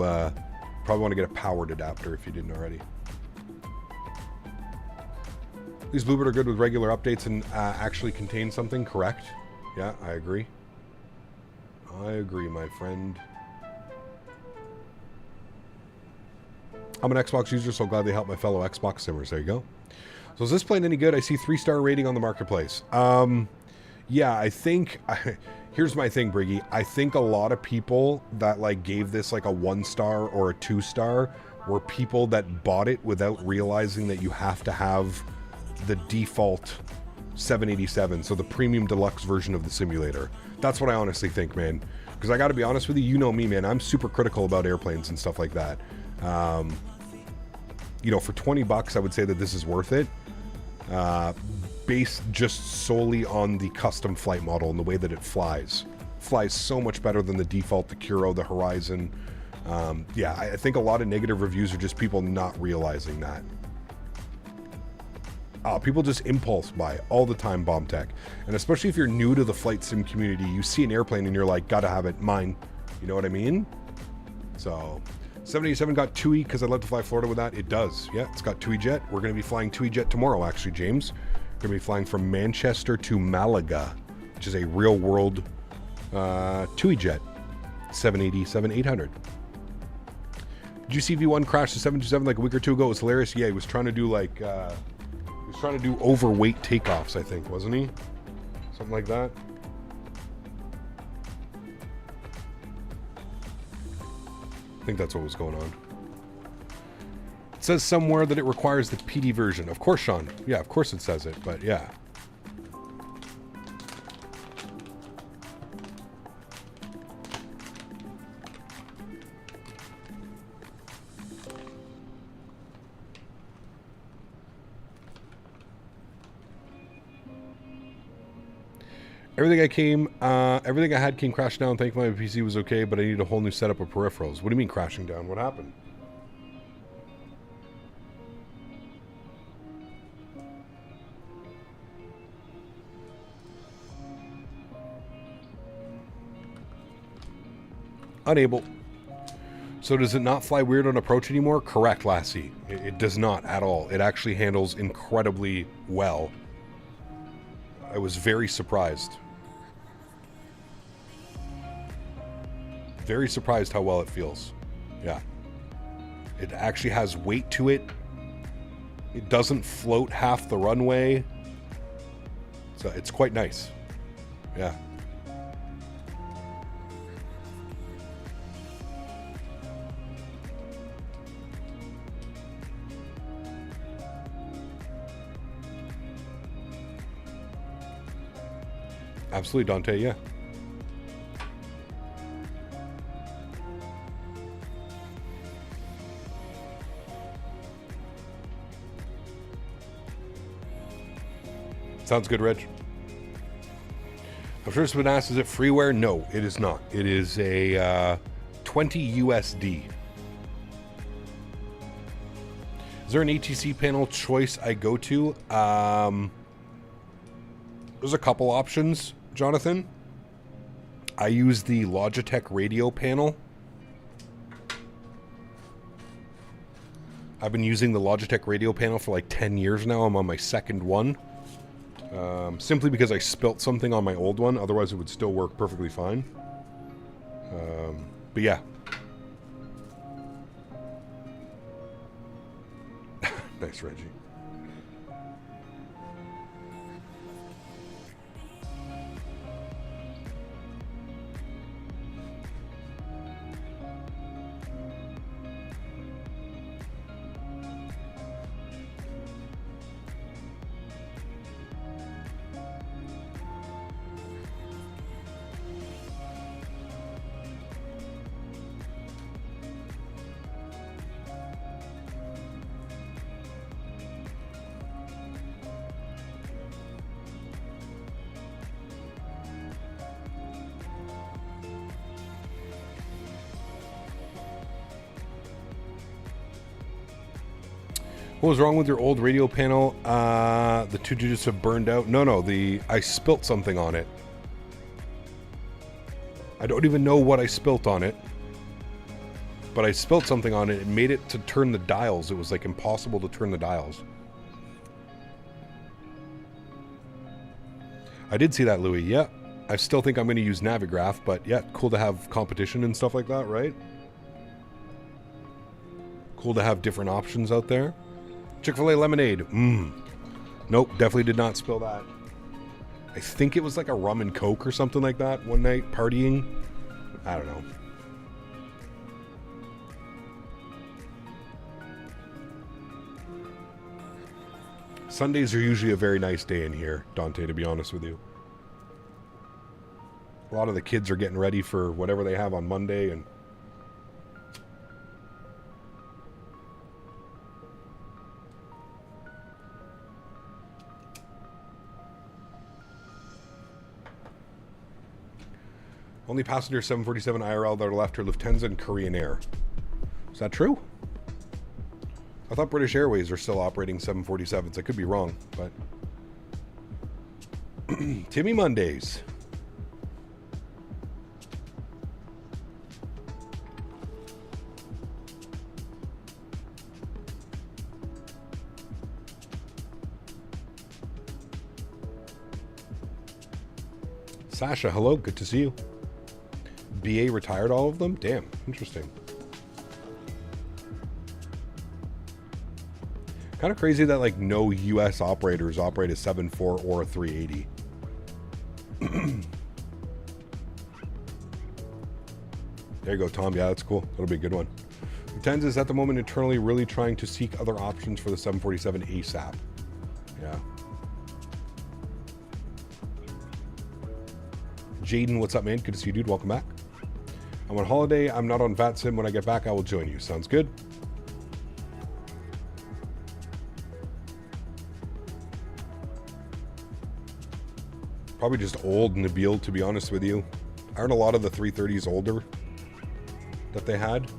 B: probably want to get a powered adapter if you didn't already. These Bluebird are good with regular updates and actually contain something, correct? Yeah, I agree. I agree, my friend. I'm an Xbox user, so glad they helped my fellow Xbox simmers. There you go. So is this plane any good? I see 3-star rating on the marketplace. Yeah, I think... Here's my thing, Briggy. I think a lot of people that like gave this like a 1-star or a 2-star were people that bought it without realizing that you have to have the default 787, so the premium deluxe version of the simulator. That's what I honestly think, man. Because I got to be honest with you, you know me, man. I'm super critical about airplanes and stuff like that. You know, for 20 bucks, I would say that this is worth it. Based just solely on the custom flight model and the way that it flies. Flies so much better than the default, the Kuro, the Horizon. Yeah, I think a lot of negative reviews are just people not realizing that. People just impulse buy all the time, Bomb Tech. And especially if you're new to the flight sim community, you see an airplane and you're like, gotta have it, mine. You know what I mean? So, 787 got TUI because I'd love to fly Florida with that. It does. Yeah, it's got TUI Jet. We're going to be flying TUI Jet tomorrow, actually, James. We're going to be flying from Manchester to Malaga, which is a real-world TUI Jet. 787-800. Did you see V1 crash the 727 like a week or two ago? It was hilarious. Yeah, he was trying to do like... he was trying to do overweight takeoffs, I think, wasn't he? Something like that. I think that's what was going on. It says somewhere that it requires the PD version. Of course, Sean. Yeah, of course it says it, but yeah. Everything I had came crashing down. Thankfully, my PC was okay, but I needed a whole new setup of peripherals. What do you mean crashing down? What happened? Unable. So does it not fly weird on approach anymore? Correct, Lassie. It does not at all. It actually handles incredibly well. I was very surprised. Very surprised how well it feels. Yeah. It actually has weight to it. It doesn't float half the runway. So it's quite nice. Yeah. Absolutely, Dante, yeah. Sounds good, Reg. I'm sure it's been asked, is it freeware? No, it is not. It is a 20 USD. Is there an ATC panel choice I go to? There's a couple options, Jonathan. I use the Logitech radio panel. I've been using the Logitech radio panel for like 10 years now. I'm on my second one. Simply because I spilt something on my old one. Otherwise, it would still work perfectly fine. But yeah. Nice, Reggie. What was wrong with your old radio panel? The 2 digits have burned out. No, I spilt something on it. I don't even know what I spilt on it. But I spilt something on it. It made it to turn the dials. It was like impossible to turn the dials. I did see that, Louis. Yeah. I still think I'm going to use Navigraph, but yeah, cool to have competition and stuff like that, right? Cool to have different options out there. Chick-fil-A lemonade. Nope, definitely did not spill that. I think it was like a rum and coke or something like that one night, partying. I don't know. Sundays are usually a very nice day in here, Dante, to be honest with you. A lot of the kids are getting ready for whatever they have on Monday, and only passenger 747 IRL that are left are Lufthansa and Korean Air. Is that true? I thought British Airways are still operating 747s. I could be wrong, but Timmy Mondays. Sasha, hello, good to see you. BA retired all of them? Damn, interesting. Kind of crazy that like no US operators operate a 74 or a 380. There you go, Tom. Yeah, that's cool. That'll be a good one. Lufthansa is at the moment internally really trying to seek other options for the 747 ASAP. Yeah. Jaden, what's up, man? Good to see you, dude. Welcome back. I'm on holiday. I'm not on VATSIM. When I get back, I will join you. Sounds good. Probably just old Nabil, to be honest with you. Aren't a lot of the 330s older that they had?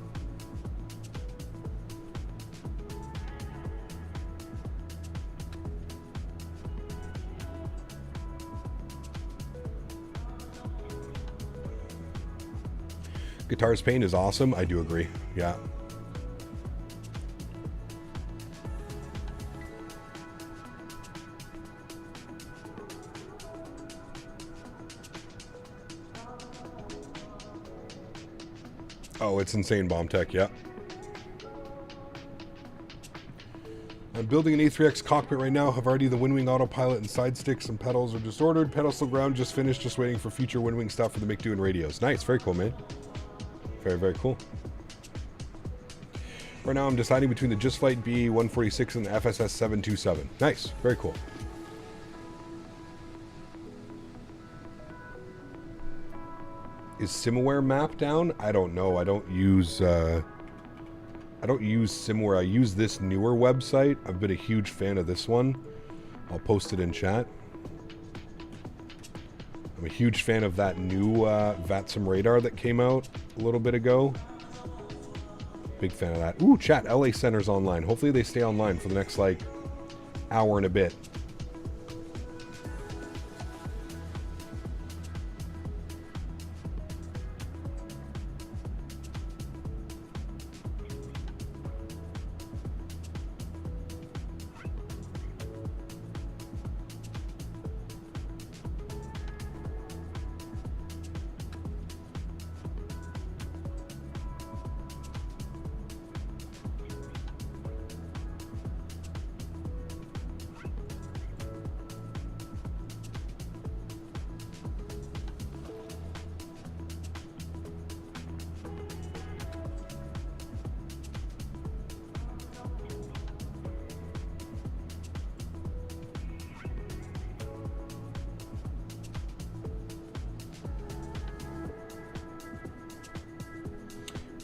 B: Guitar's Pain is awesome. I do agree. Yeah. Oh, it's insane, Bomb Tech. Yeah. I'm building an A3X cockpit right now. Have already the Windwing autopilot and side sticks and pedals are disordered. Pedestal ground just finished. Just waiting for future Windwing stuff for the McDo and radios. Nice. Very cool, man. Very, very cool. Right now I'm deciding between the Just Flight BE-146 and the FSS 727. Nice. Very cool. Is Simware map down? I don't know. I don't use Simware. I use this newer website. I've been a huge fan of this one. I'll post it in chat. I'm a huge fan of that new VATSIM radar that came out a little bit ago. Big fan of that. Ooh, chat. LA Center's online. Hopefully they stay online for the next, like, hour and a bit.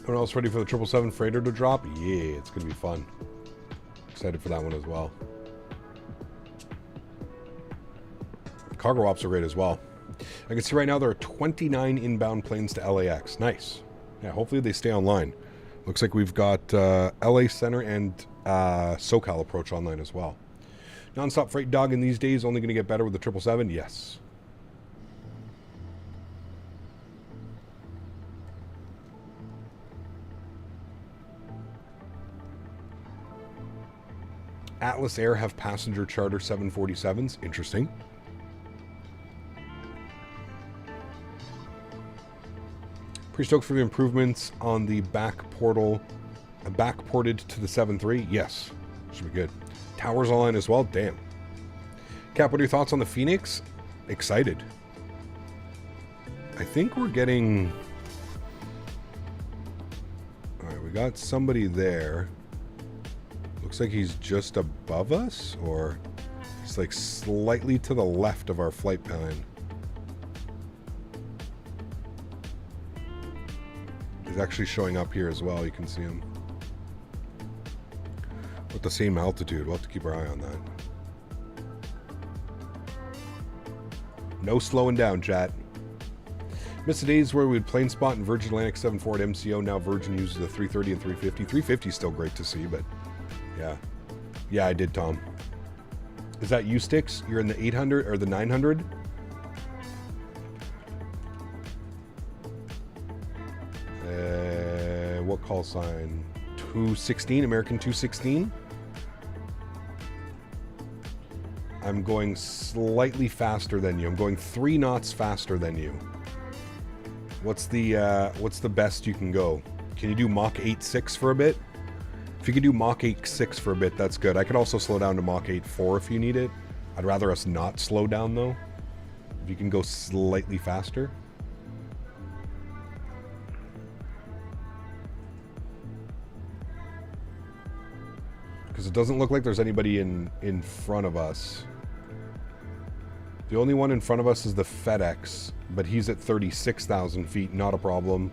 B: Everyone else ready for the 777 freighter to drop? Yeah, it's going to be fun. Excited for that one as well. Cargo ops are great as well. I can see right now there are 29 inbound planes to LAX. Nice. Yeah, hopefully they stay online. Looks like we've got LA Center and SoCal approach online as well. Non-stop freight dog in these days only going to get better with the 777? Yes. Atlas Air have passenger charter 747s. Interesting. Pretty stoked for the improvements on the back portal, back-ported to the 7.3. Yes, should be good. Towers online as well. Damn. Cap, what are your thoughts on the Phoenix? Excited. I think we're getting... Alright, we got somebody there. Looks like he's just above us, or he's like slightly to the left of our flight plan. He's actually showing up here as well. You can see him. With the same altitude. We'll have to keep our eye on that. No slowing down, chat. Missed the days where we'd plane spot in Virgin Atlantic 74 at MCO. Now Virgin uses the 330 and 350. 350 is still great to see, but yeah. Yeah, I did, Tom. Is that you, Sticks? You're in the 800 or the 900? What call sign? 216, American 216. I'm going slightly faster than you. I'm going 3 knots faster than you. What's the best you can go? Can you do Mach 8.6 for a bit? If you could do Mach 8.6 for a bit, that's good. I could also slow down to Mach 8.4 if you need it. I'd rather us not slow down though. If you can go slightly faster. Because it doesn't look like there's anybody in front of us. The only one in front of us is the FedEx, but he's at 36,000 feet, not a problem.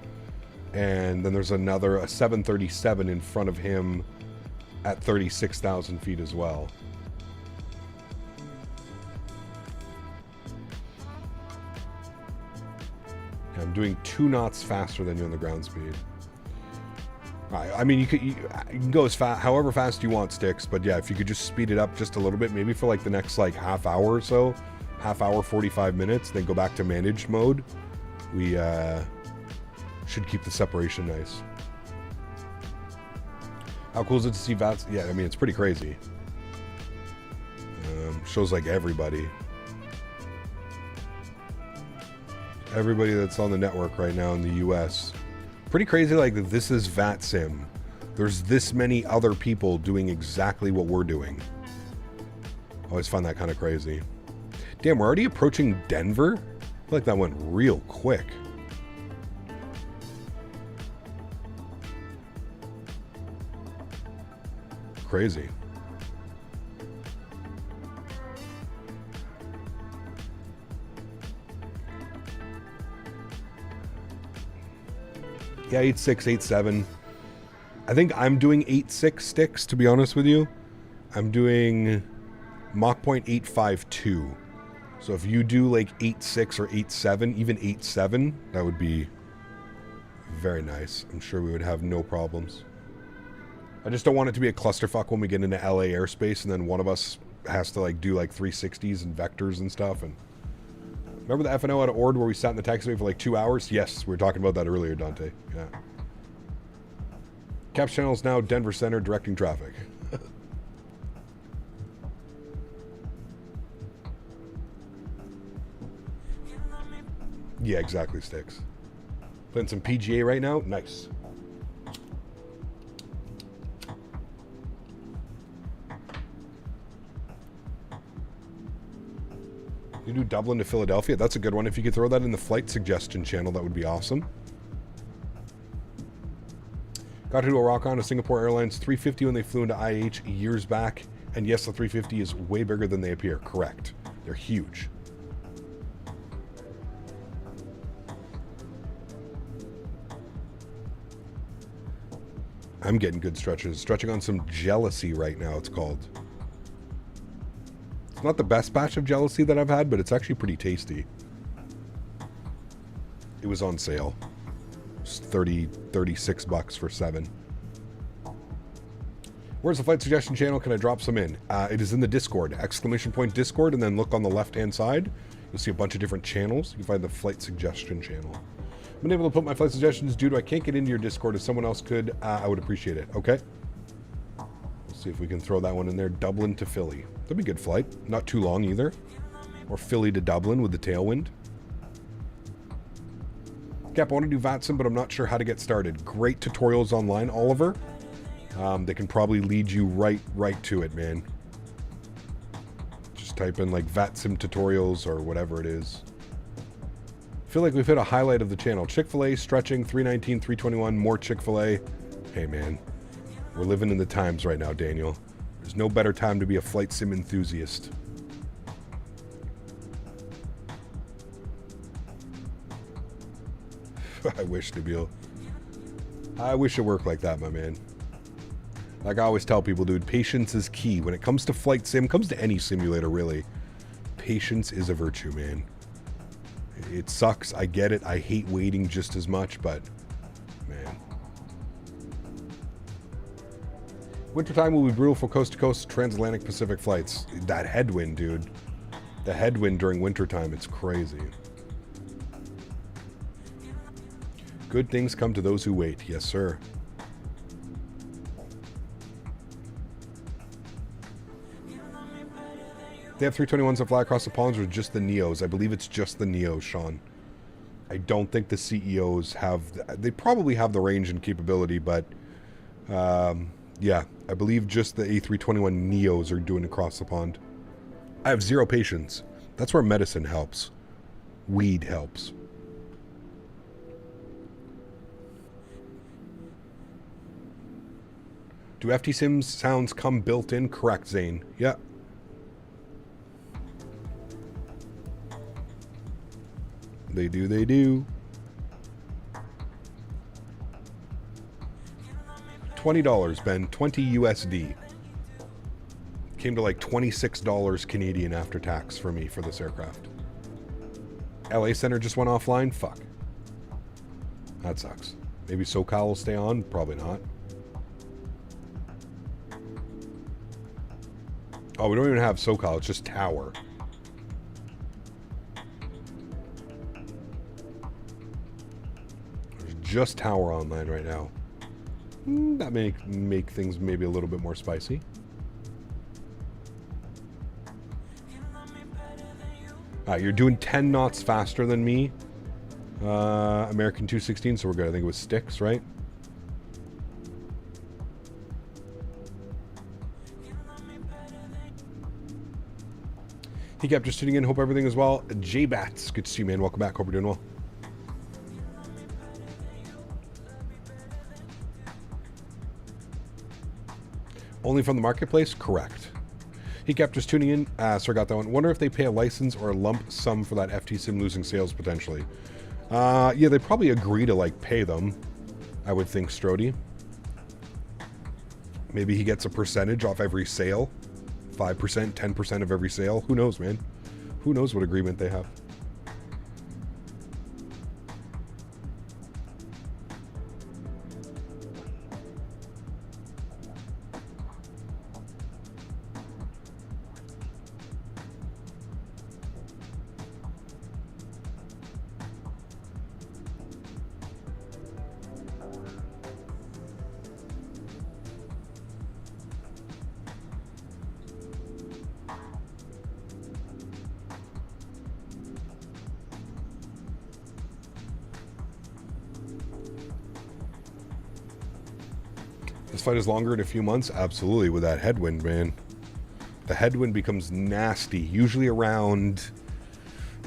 B: And then there's a 737 in front of him at 36,000 feet as well. Yeah, I'm doing 2 knots faster than you on the ground speed. I mean, you can go as fast, however fast you want, Sticks, but yeah, if you could just speed it up just a little bit, maybe for like the next like half hour or so, half hour, 45 minutes, then go back to managed mode, we should keep the separation nice. How cool is it to see VATS? Yeah, I mean, it's pretty crazy. Shows like everybody that's on the network right now in the US. Pretty crazy, like, this is VATSIM. There's this many other people doing exactly what we're doing. I always find that kind of crazy. Damn, we're already approaching Denver? I feel like that went real quick. Crazy. Yeah, 8.6, 8.7. I think I'm doing 8.6 Sticks, to be honest with you. I'm doing Mach point 852. So if you do like 8.6 or 8.7, even 8.7, that would be very nice. I'm sure we would have no problems. I just don't want it to be a clusterfuck when we get into LA airspace and then one of us has to like do like 360s and vectors and stuff. And remember the FNO out of Ord where we sat in the taxiway for like 2 hours? Yes, we were talking about that earlier, Dante. Yeah. Caps channel is now Denver Center directing traffic. Yeah, exactly, Sticks. Playing some PGA right now? Nice. You do Dublin to Philadelphia? That's a good one. If you could throw that in the flight suggestion channel, that would be awesome. Got to do a rock on a Singapore Airlines 350 when they flew into IH years back. And yes, the 350 is way bigger than they appear. Correct. They're huge. I'm getting good stretches. Stretching on some jealousy right now, it's called. It's not the best batch of jealousy that I've had, but it's actually pretty tasty. It was on sale. It's 36 bucks for 7. Where's the flight suggestion channel? Can I drop some in? It is in the Discord. Exclamation point Discord, and then look on the left-hand side. You'll see a bunch of different channels. You can find the flight suggestion channel. I've been able to put my flight suggestions due to I can't get into your Discord. If someone else could, I would appreciate it. Okay? We'll see if we can throw that one in there. Dublin to Philly. That'd be a good flight. Not too long either. Or Philly to Dublin with the tailwind. Cap, I want to do VATSIM, but I'm not sure how to get started. Great tutorials online, Oliver. They can probably lead you right to it, man. Just type in like VATSIM tutorials or whatever it is. I feel like we've hit a highlight of the channel. Chick-fil-A, stretching, 319, 321, more Chick-fil-A. Hey, man. We're living in the times right now, Daniel. There's no better time to be a flight sim enthusiast. I wish, Nabil. I wish it worked like that, my man. Like I always tell people, dude, patience is key. When it comes to flight sim, comes to any simulator, really. Patience is a virtue, man. It sucks. I get it. I hate waiting just as much, but, man. Wintertime will be brutal for coast-to-coast transatlantic Pacific flights. That headwind, dude. The headwind during wintertime, it's crazy. Good things come to those who wait. Yes, sir. They have 321s that fly across the ponds or just the Neos? I believe it's just the Neos, Sean. I don't think the CEOs have... They probably have the range and capability, but... yeah, I believe just the A321 Neos are doing across the pond. I have zero patience. That's where medicine helps. Weed helps. Do FT Sims sounds come built in? Correct, Zane. Yeah. They do, they do. $20, Ben. 20 USD. Came to like $26 Canadian after tax for me for this aircraft. LA Center just went offline? Fuck. That sucks. Maybe SoCal will stay on? Probably not. Oh, we don't even have SoCal. It's just Tower. There's just Tower online right now. That may make things maybe a little bit more spicy. You're doing 10 knots faster than me. American 216, so we're good. I think it was sticks, right? He kept just tuning in. Hope everything is well. J-Bats, good to see you, man. Welcome back. Hope you're doing well. Only from the marketplace? Correct. He kept just tuning in. So I got that one. Wonder if they pay a license or a lump sum for that FT Sim losing sales potentially. Yeah, they probably agree to like pay them. I would think, Strody. Maybe he gets a percentage off every sale. 5%, 10% of every sale. Who knows, man? Who knows what agreement they have? This fight is longer in a few months? Absolutely, with that headwind, man. The headwind becomes nasty, usually around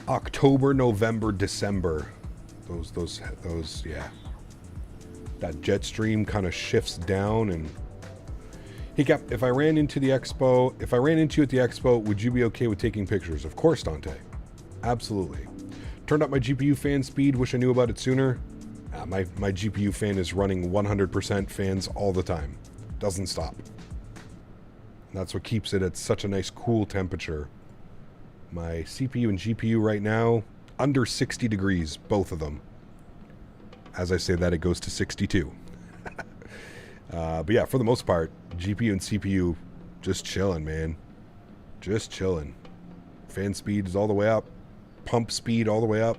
B: October, November, December. Those, yeah. That jet stream kind of shifts down and... Hey, Cap, if I ran into you at the expo, would you be okay with taking pictures? Of course, Dante. Absolutely. Turned up my GPU fan speed, wish I knew about it sooner. My GPU fan is running 100% fans all the time. Doesn't stop. And that's what keeps it at such a nice cool temperature. My CPU and GPU right now, under 60 degrees, both of them. As I say that, it goes to 62. But yeah, for the most part, GPU and CPU just chilling, man. Just chilling. Fan speed is all the way up. Pump speed all the way up.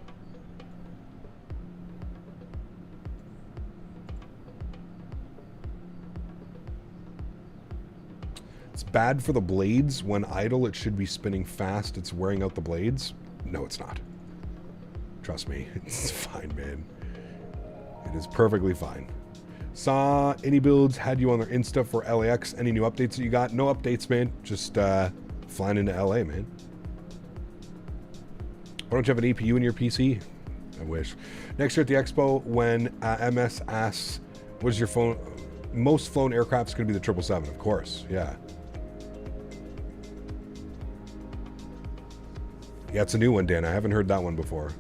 B: It's bad for the blades. When idle, it should be spinning fast. It's wearing out the blades. No, it's not. Trust me. It's fine, man. It is perfectly fine. Saw iniBuilds had you on their Insta for LAX. Any new updates that you got? No updates, man. Just flying into LA, man. Why don't you have an APU in your PC? I wish. Next year at the expo, when MS asks, what is your phone? Most flown aircraft is going to be the 777, of course. Yeah. Yeah, it's a new one, Dan. I haven't heard that one before.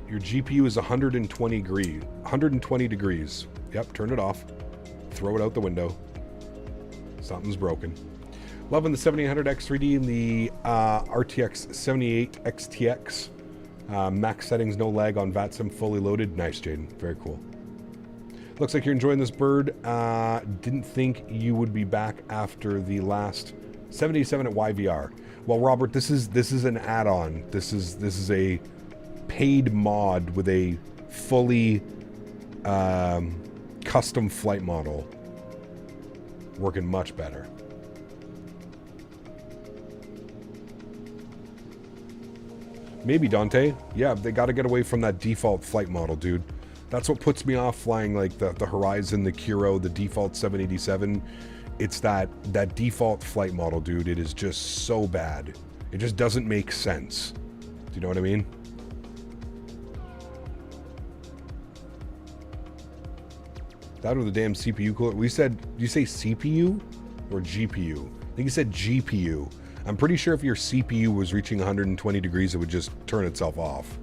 B: Your GPU is 120 degrees. Yep, turn it off. Throw it out the window. Something's broken. Loving the 7800X3D and the RTX 78 XTX. Max settings, no lag on VATSIM, fully loaded. Nice, Jaden. Very cool. Looks like you're enjoying this bird. Didn't think you would be back after the last 77 at YVR. Well, Robert, this is an add-on. This is a paid mod with a fully custom flight model. Working much better. Maybe, Dante. Yeah, they got to get away from that default flight model, dude. That's what puts me off flying like the Horizon, the Kiro, the default 787. It's that default flight model, dude. It is just so bad. It just doesn't make sense. Do you know what I mean? That or the damn CPU cooler. We said, did you say CPU or GPU? I think you said GPU. I'm pretty sure if your CPU was reaching 120 degrees, it would just turn itself off.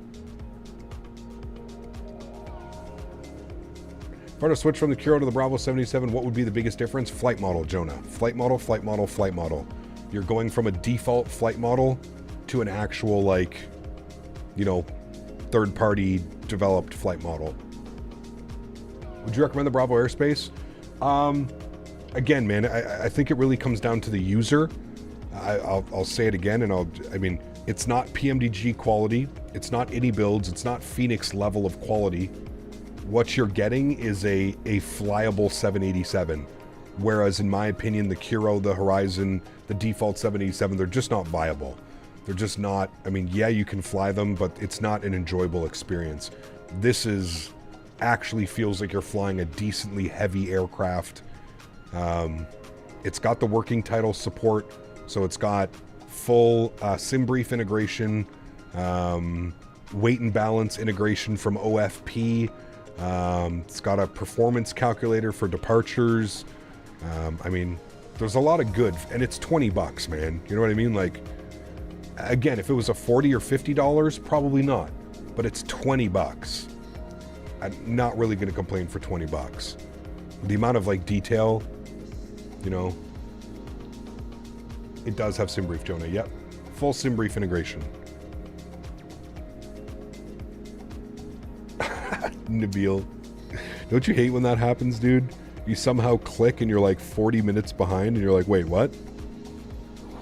B: If I were to switch from the Kiro to the Bravo 77, what would be the biggest difference? Flight model, Jonah. Flight model, flight model, flight model. You're going from a default flight model to an actual, like, you know, third-party developed flight model. Would you recommend the BravoAirspace? Again, man, I think it really comes down to the user. I'll say it again, and I mean, it's not PMDG quality, it's not iniBuilds, it's not Phoenix level of quality. What you're getting is a flyable 787. Whereas, in my opinion, the Kiro, the Horizon, the default 787, they're just not viable. They're just not, I mean, yeah, you can fly them, but it's not an enjoyable experience. This is actually feels like you're flying a decently heavy aircraft. It's got the working title support. So it's got full SimBrief integration, weight and balance integration from OFP. It's got a performance calculator for departures. I mean, there's a lot of good, and it's $20, man. You know what I mean? Like, again, if it was a $40 or $50, probably not. But it's $20. I'm not really going to complain for $20. The amount of like detail, you know. It does have SimBrief, Jonah. Yep. Full SimBrief integration. Nabil. Don't you hate when that happens, dude? You somehow click and you're like 40 minutes behind and you're like, wait, what?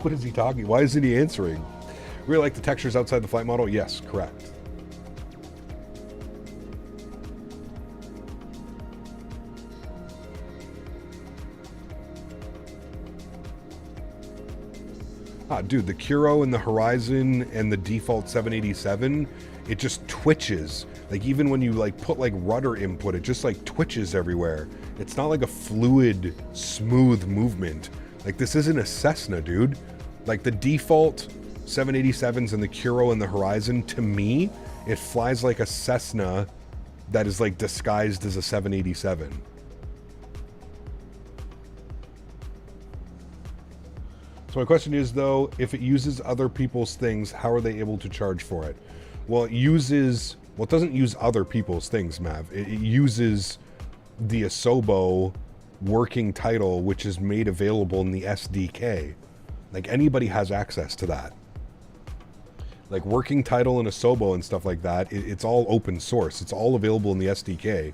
B: What is he talking? Why isn't he answering? Really like the textures outside the flight model? Yes, correct. Dude, the Kiro and the Horizon and the default 787, it just twitches. Like, even when you like put like rudder input, it just like twitches everywhere. It's not like a fluid, smooth movement. Like, this isn't a Cessna, dude. Like, the default 787s and the Kiro and the Horizon, to me, it flies like a Cessna that is like disguised as a 787. So my question is, though, if it uses other people's things, how are they able to charge for it? Well, it doesn't use other people's things, Mav. It uses the Asobo working title, which is made available in the SDK. Like, anybody has access to that. Like, working title and Asobo and stuff like that, it's all open source. It's all available in the SDK.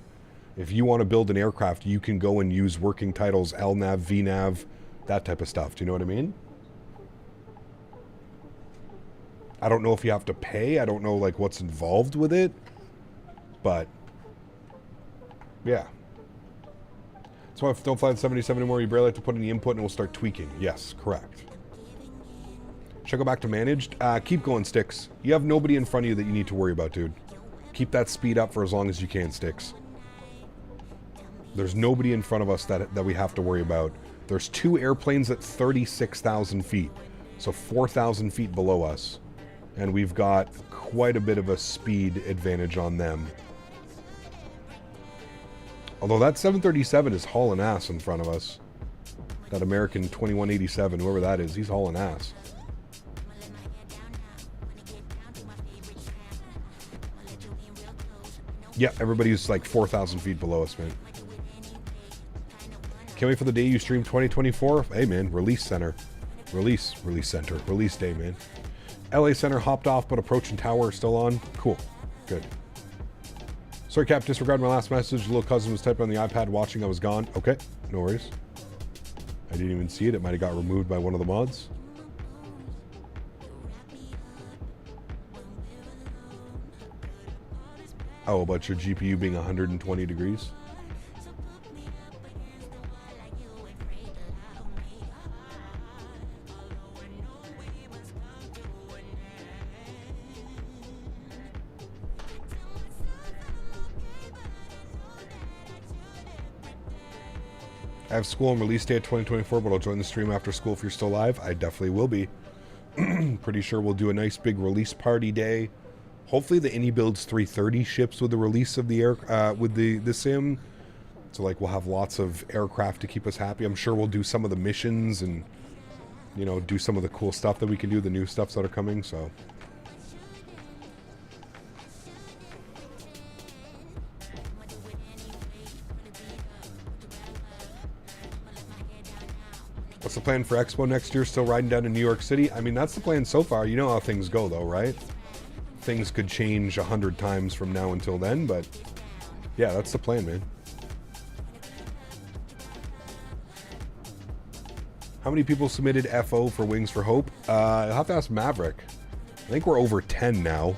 B: If you want to build an aircraft, you can go and use working titles, LNAV, VNAV, that type of stuff. Do you know what I mean? I don't know if you have to pay. I don't know, like, what's involved with it. But, yeah. So if don't fly the 77 anymore, you barely have to put in the input and we'll start tweaking. Yes, correct. Should I go back to managed? Keep going, Sticks. You have nobody in front of you that you need to worry about, dude. Keep that speed up for as long as you can, Sticks. There's nobody in front of us that we have to worry about. There's 2 airplanes at 36,000 feet. So 4,000 feet below us. And we've got quite a bit of a speed advantage on them. Although that 737 is hauling ass in front of us. That American 2187, whoever that is, he's hauling ass. Yeah, everybody's like 4,000 feet below us, man. Can't wait for the day you stream 2024. Hey, man, release center. Release center. Release day, man. LA Center hopped off, but approach and tower are still on. Cool. Good. Sorry, Cap, disregard my last message. Little cousin was typing on the iPad watching. I was gone. Okay, no worries. I didn't even see it. It might have got removed by one of the mods. Oh, about your GPU being 120 degrees? I have school on release day at 2024, but I'll join the stream after school if you're still live. I definitely will be. Pretty sure we'll do a nice big release party day. Hopefully the iniBuilds 330 ships with the release of the air with the sim. So like we'll have lots of aircraft to keep us happy. I'm sure we'll do some of the missions and, you know, do some of the cool stuff that we can do, the new stuff that are coming. So what's the plan for Expo next year? Still riding down to New York City? I mean, that's the plan so far. You know how things go, though, right? Things could change 100 times from now until then, but yeah, that's the plan, man. How many people submitted FO for Wings for Hope? I'll have to ask Maverick. I think we're over 10 now.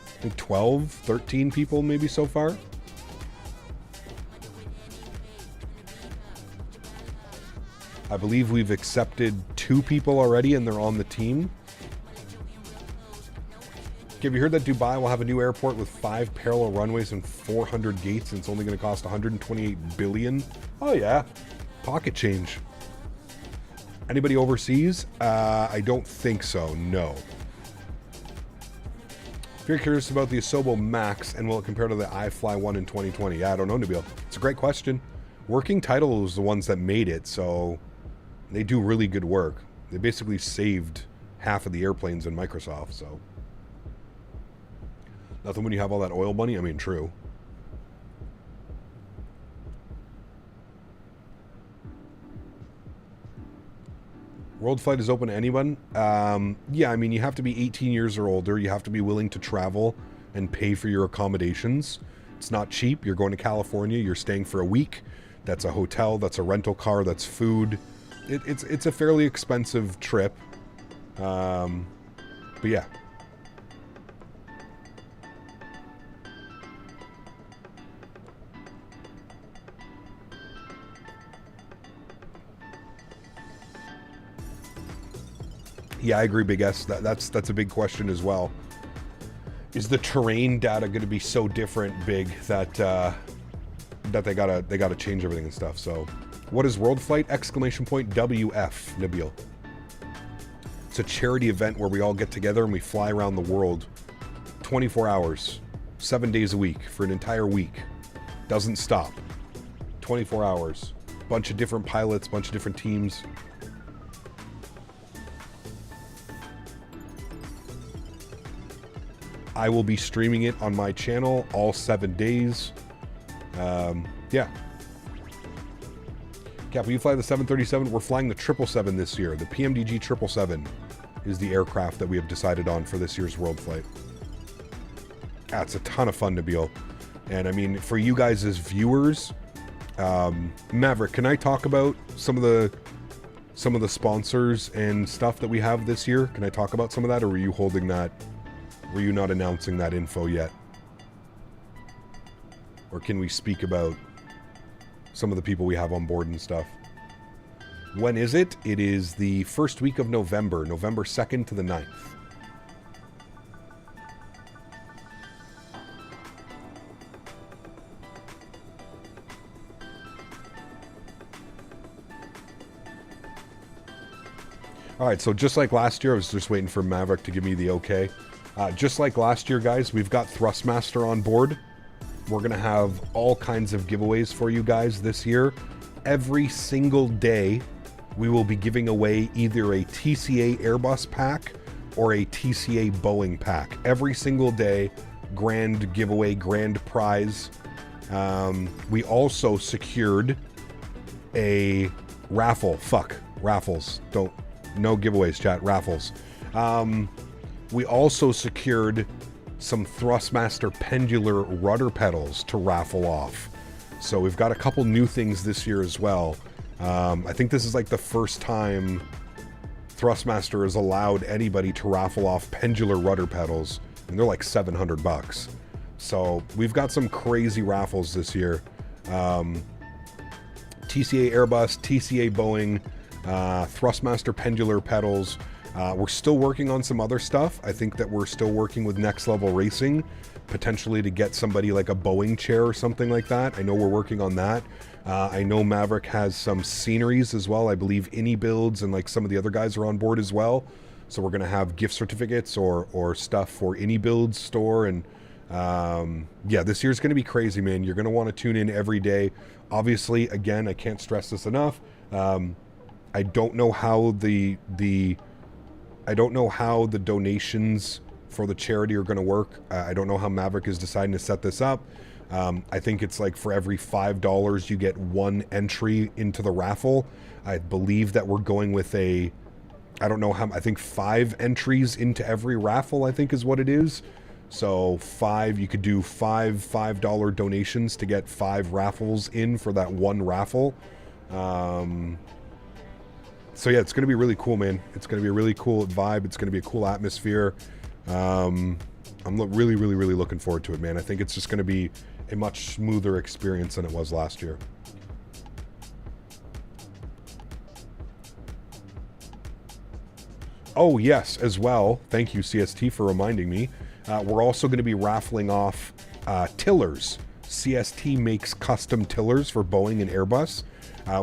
B: I think 12, 13 people maybe so far. I believe we've accepted 2 people already and they're on the team. Okay, have you heard that Dubai will have a new airport with 5 parallel runways and 400 gates and it's only going to cost 128 billion? Oh yeah, pocket change. Anybody overseas? I don't think so, no. If you're curious about the Asobo Max and will it compare to the iFly 1 in 2020? Yeah, I don't know, Nabil. It's a great question. Working Title was the ones that made it, so they do really good work. They basically saved half of the airplanes in Microsoft, so. Nothing when you have all that oil money? I mean, true. World Flight is open to anyone? Yeah, I mean, you have to be 18 years or older. You have to be willing to travel and pay for your accommodations. It's not cheap. You're going to California. You're staying for a week. That's a hotel. That's a rental car. That's food. It's a fairly expensive trip. But yeah. Yeah, I agree, Big S. That's a big question as well. Is the terrain data going to be so different, Big, that that they gotta change everything and stuff? So, what is World Flight? Exclamation point WF, Nabil. It's a charity event where we all get together and we fly around the world, 24 hours, 7 days a week for an entire week. Doesn't stop. 24 hours. Bunch of different pilots, bunch of different teams. I will be streaming it on my channel all 7 days. Yeah. Cap, will you fly the 737? We're flying the 777 this year. The PMDG 777 is the aircraft that we have decided on for this year's World Flight. It's a ton of fun to be. And I mean, for you guys as viewers, Maverick, can I talk about some of the sponsors and stuff that we have this year? Can I talk about some of that, or were you holding that? Were you not announcing that info yet? Or can we speak about some of the people we have on board and stuff? When is it? It is the first week of November, November 2nd to the 9th. All right, so just like last year, I was just waiting for Maverick to give me the okay. Just like last year, guys, we've got Thrustmaster on board. We're going to have all kinds of giveaways for you guys this year. Every single day, we will be giving away either a TCA Airbus pack or a TCA Boeing pack. Every single day, grand giveaway, grand prize. We also secured a raffle. Raffles. No giveaways, chat. Raffles. We also secured some Thrustmaster pendular rudder pedals to raffle off. So we've got a couple new things this year as well. I think this is like the first time Thrustmaster has allowed anybody to raffle off pendular rudder pedals, and they're like $700. So we've got some crazy raffles this year. TCA Airbus, TCA Boeing, Thrustmaster pendular pedals. We're still working on some other stuff. I think that we're still working with Next Level Racing, potentially to get somebody like a Boeing chair or something like that. I know we're working on that. I know Maverick has some sceneries as well. I believe iniBuilds and like some of the other guys are on board as well. So we're going to have gift certificates or stuff for iniBuilds store. And yeah, this year's going to be crazy, man. You're going to want to tune in every day. Obviously, again, I can't stress this enough. I don't know how the donations for the charity are going to work. I don't know how Maverick is deciding to set this up. I think it's like for every $5 you get one entry into the raffle. I believe that we're going with I don't know how, I think 5 entries into every raffle, I think is what it is. So you could do five $5 donations to get 5 raffles in for that one raffle. So yeah, it's going to be really cool, man. It's going to be a really cool vibe. It's going to be a cool atmosphere. I'm really looking forward to it, man. I think it's just going to be a much smoother experience than it was last year. Oh, yes, as well. Thank you, CST, for reminding me. We're also going to be raffling off tillers. CST makes custom tillers for Boeing and Airbus.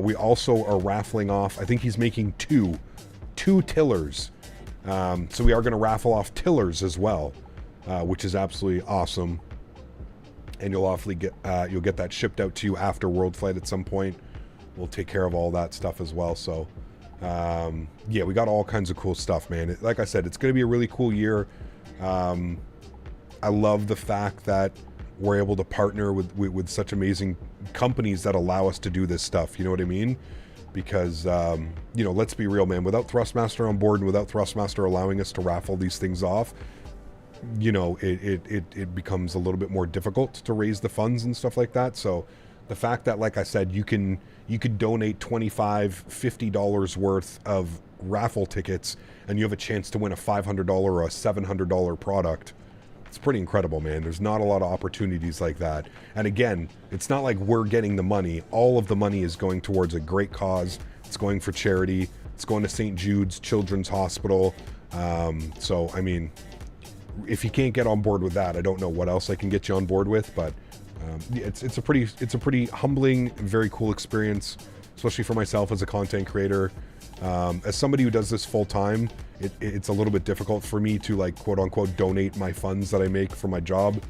B: We also are raffling off, I think he's making two tillers. So we are going to raffle off tillers as well, which is absolutely awesome. And you'll get that shipped out to you after World Flight at some point. We'll take care of all that stuff as well. So yeah, we got all kinds of cool stuff, man. Like I said, it's going to be a really cool year. I love the fact that we're able to partner with such amazing companies that allow us to do this stuff. You know what I mean? Because, you know, let's be real, man. Without Thrustmaster on board and without Thrustmaster allowing us to raffle these things off, you know, it becomes a little bit more difficult to raise the funds and stuff like that. So the fact that, like I said, you could donate $25, $50 worth of raffle tickets and you have a chance to win a $500 or a $700 product, it's pretty incredible, man. There's not a lot of opportunities like that. And again, it's not like we're getting the money. All of the money is going towards a great cause. It's going for charity. It's going to St. Jude's Children's Hospital. So, I mean, if you can't get on board with that, I don't know what else I can get you on board with, but it's a pretty humbling, very cool experience, especially for myself as a content creator. As somebody who does this full time, it's a little bit difficult for me to, like, quote unquote donate my funds that I make for my job.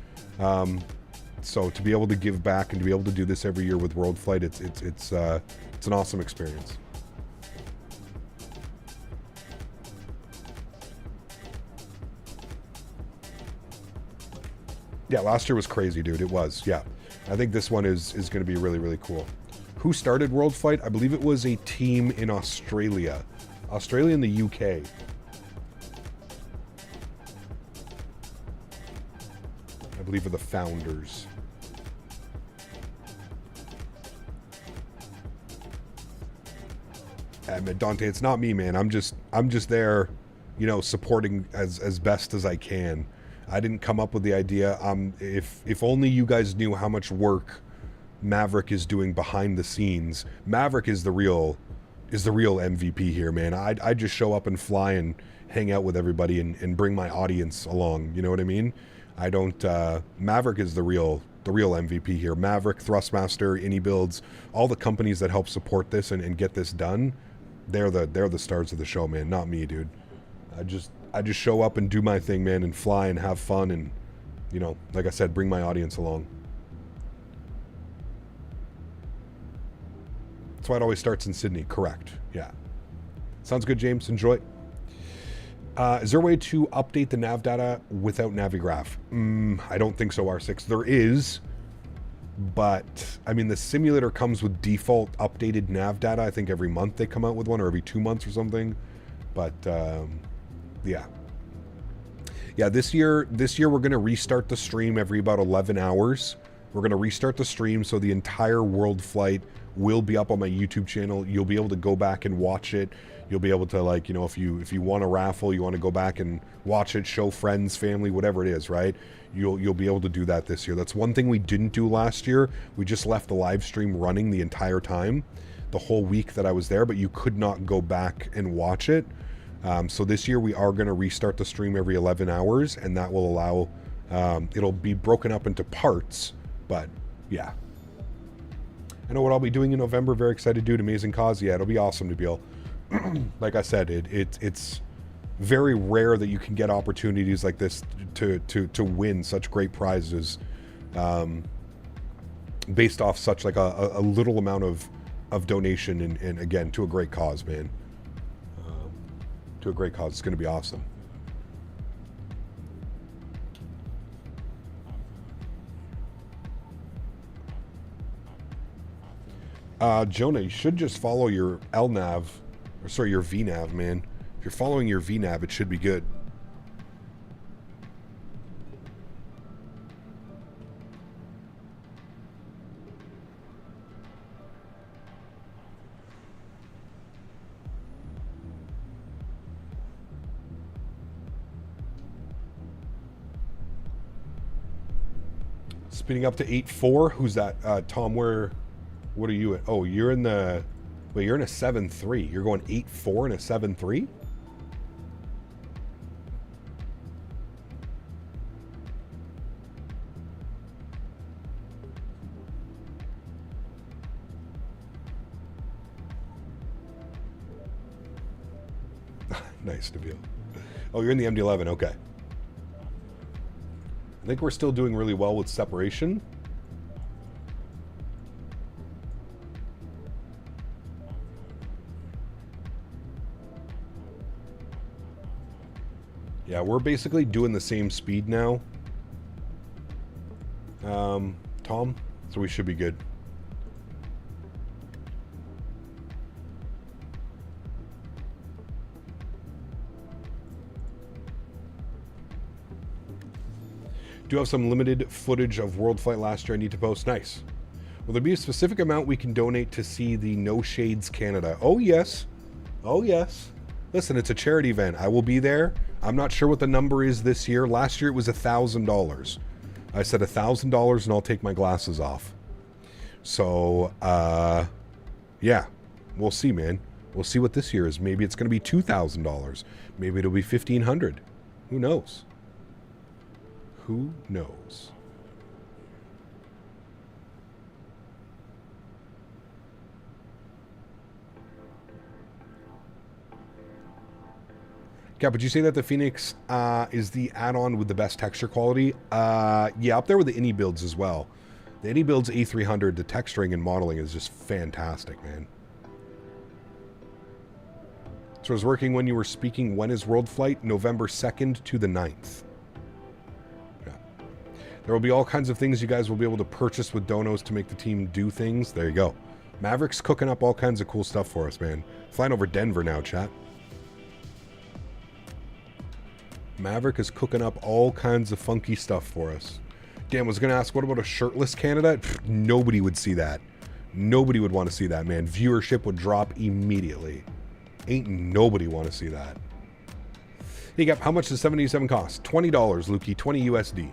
B: So to be able to give back and to be able to do this every year with World Flight, it's an awesome experience. Yeah, last year was crazy, dude. It was, yeah. I think this one is going to be really, really cool. Who started World Flight? I believe it was a team in Australia. Australia and the UK. I believe are the founders. Dante, it's not me, man. I'm just there, you know, supporting as best as I can. I didn't come up with the idea. If only you guys knew how much work Maverick is doing behind the scenes. Maverick is the real MVP here, man. I just show up and fly and hang out with everybody and bring my audience along. You know what I mean? I don't. Maverick is the real MVP here. Maverick, Thrustmaster, iniBuilds, all the companies that help support this and get this done. They're the stars of the show, man. Not me, dude. I just show up and do my thing, man, and fly and have fun and, you know, like I said, bring my audience along. That's why it always starts in Sydney. Correct. Yeah. Sounds good, James. Enjoy. Is there a way to update the nav data without Navigraph? I don't think so, R6. There is, but I mean, the simulator comes with default updated nav data. I think every month they come out with one, or every 2 months or something. But yeah. This year we're going to restart the stream every about 11 hours. We're going to restart the stream, so the entire World Flight will be up on my YouTube channel. You'll be able to go back and watch it. You'll be able to, like, you know, if you want a raffle, you want to go back and watch it, show friends, family, whatever it is, right? You'll be able to do that this year. That's one thing we didn't do last year. We just left the live stream running the entire time, the whole week that I was there, but you could not go back and watch it. So this year we are going to restart the stream every 11 hours, and that will allow, it'll be broken up into parts, but yeah. I know what I'll be doing in November. Very excited, dude. Amazing cause. Yeah, it'll be awesome to be able. Like I said, it's very rare that you can get opportunities like this to win such great prizes, based off such like a little amount of donation and again, to a great cause, man. To a great cause. It's going to be awesome. Jonah, you should just follow your LNAV, or sorry, your VNAV, man. If you're following your VNAV, it should be good. Speeding up to 8.4. Who's that? Tom, what are you at? Oh, you're in the... Wait, you're in a 7.3. You're going 8.4 and a 7.3? Nice to be able... Oh, you're in the MD-11. Okay. I think we're still doing really well with separation. Yeah, we're basically doing the same speed now, Tom, so we should be good. Do have some limited footage of World Flight last year I need to post. Nice. Will there be a specific amount we can donate to see the No Shades Canada? Oh, yes. Oh, yes. Listen, it's a charity event. I will be there. I'm not sure what the number is this year. Last year it was $1,000. I said $1,000 and I'll take my glasses off. So, yeah, we'll see, man. We'll see what this year is. Maybe it's going to be $2,000. Maybe it'll be $1,500. Who knows? Who knows? Cap, would you say that the Phoenix is the add-on with the best texture quality? Yeah, up there with the iniBuilds as well. The iniBuilds A300, the texturing and modeling is just fantastic, man. So I was working when you were speaking. When is World Flight? November 2nd to the 9th. Yeah. There will be all kinds of things you guys will be able to purchase with donos to make the team do things. There you go. Maverick's cooking up all kinds of cool stuff for us, man. Flying over Denver now, chat. Maverick is cooking up all kinds of funky stuff for us. Dan was going to ask, what about a shirtless Canada? Pfft, nobody would see that. Nobody would want to see that, man. Viewership would drop immediately. Ain't nobody want to see that. Hey, Gap, how much does 77 cost? $20, Lukey. 20 USD.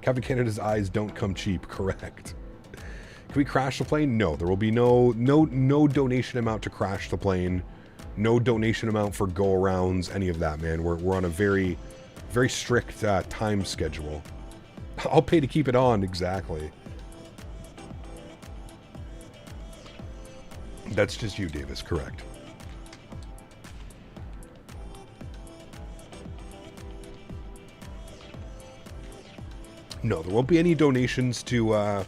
B: Captain Canada's eyes don't come cheap. Correct. Can we crash the plane? No, there will be no donation amount to crash the plane. No donation amount for go-arounds, any of that, man. We're on a very, very strict time schedule. I'll pay to keep it on, exactly. That's just you, Davis, correct. No, there won't be any donations to,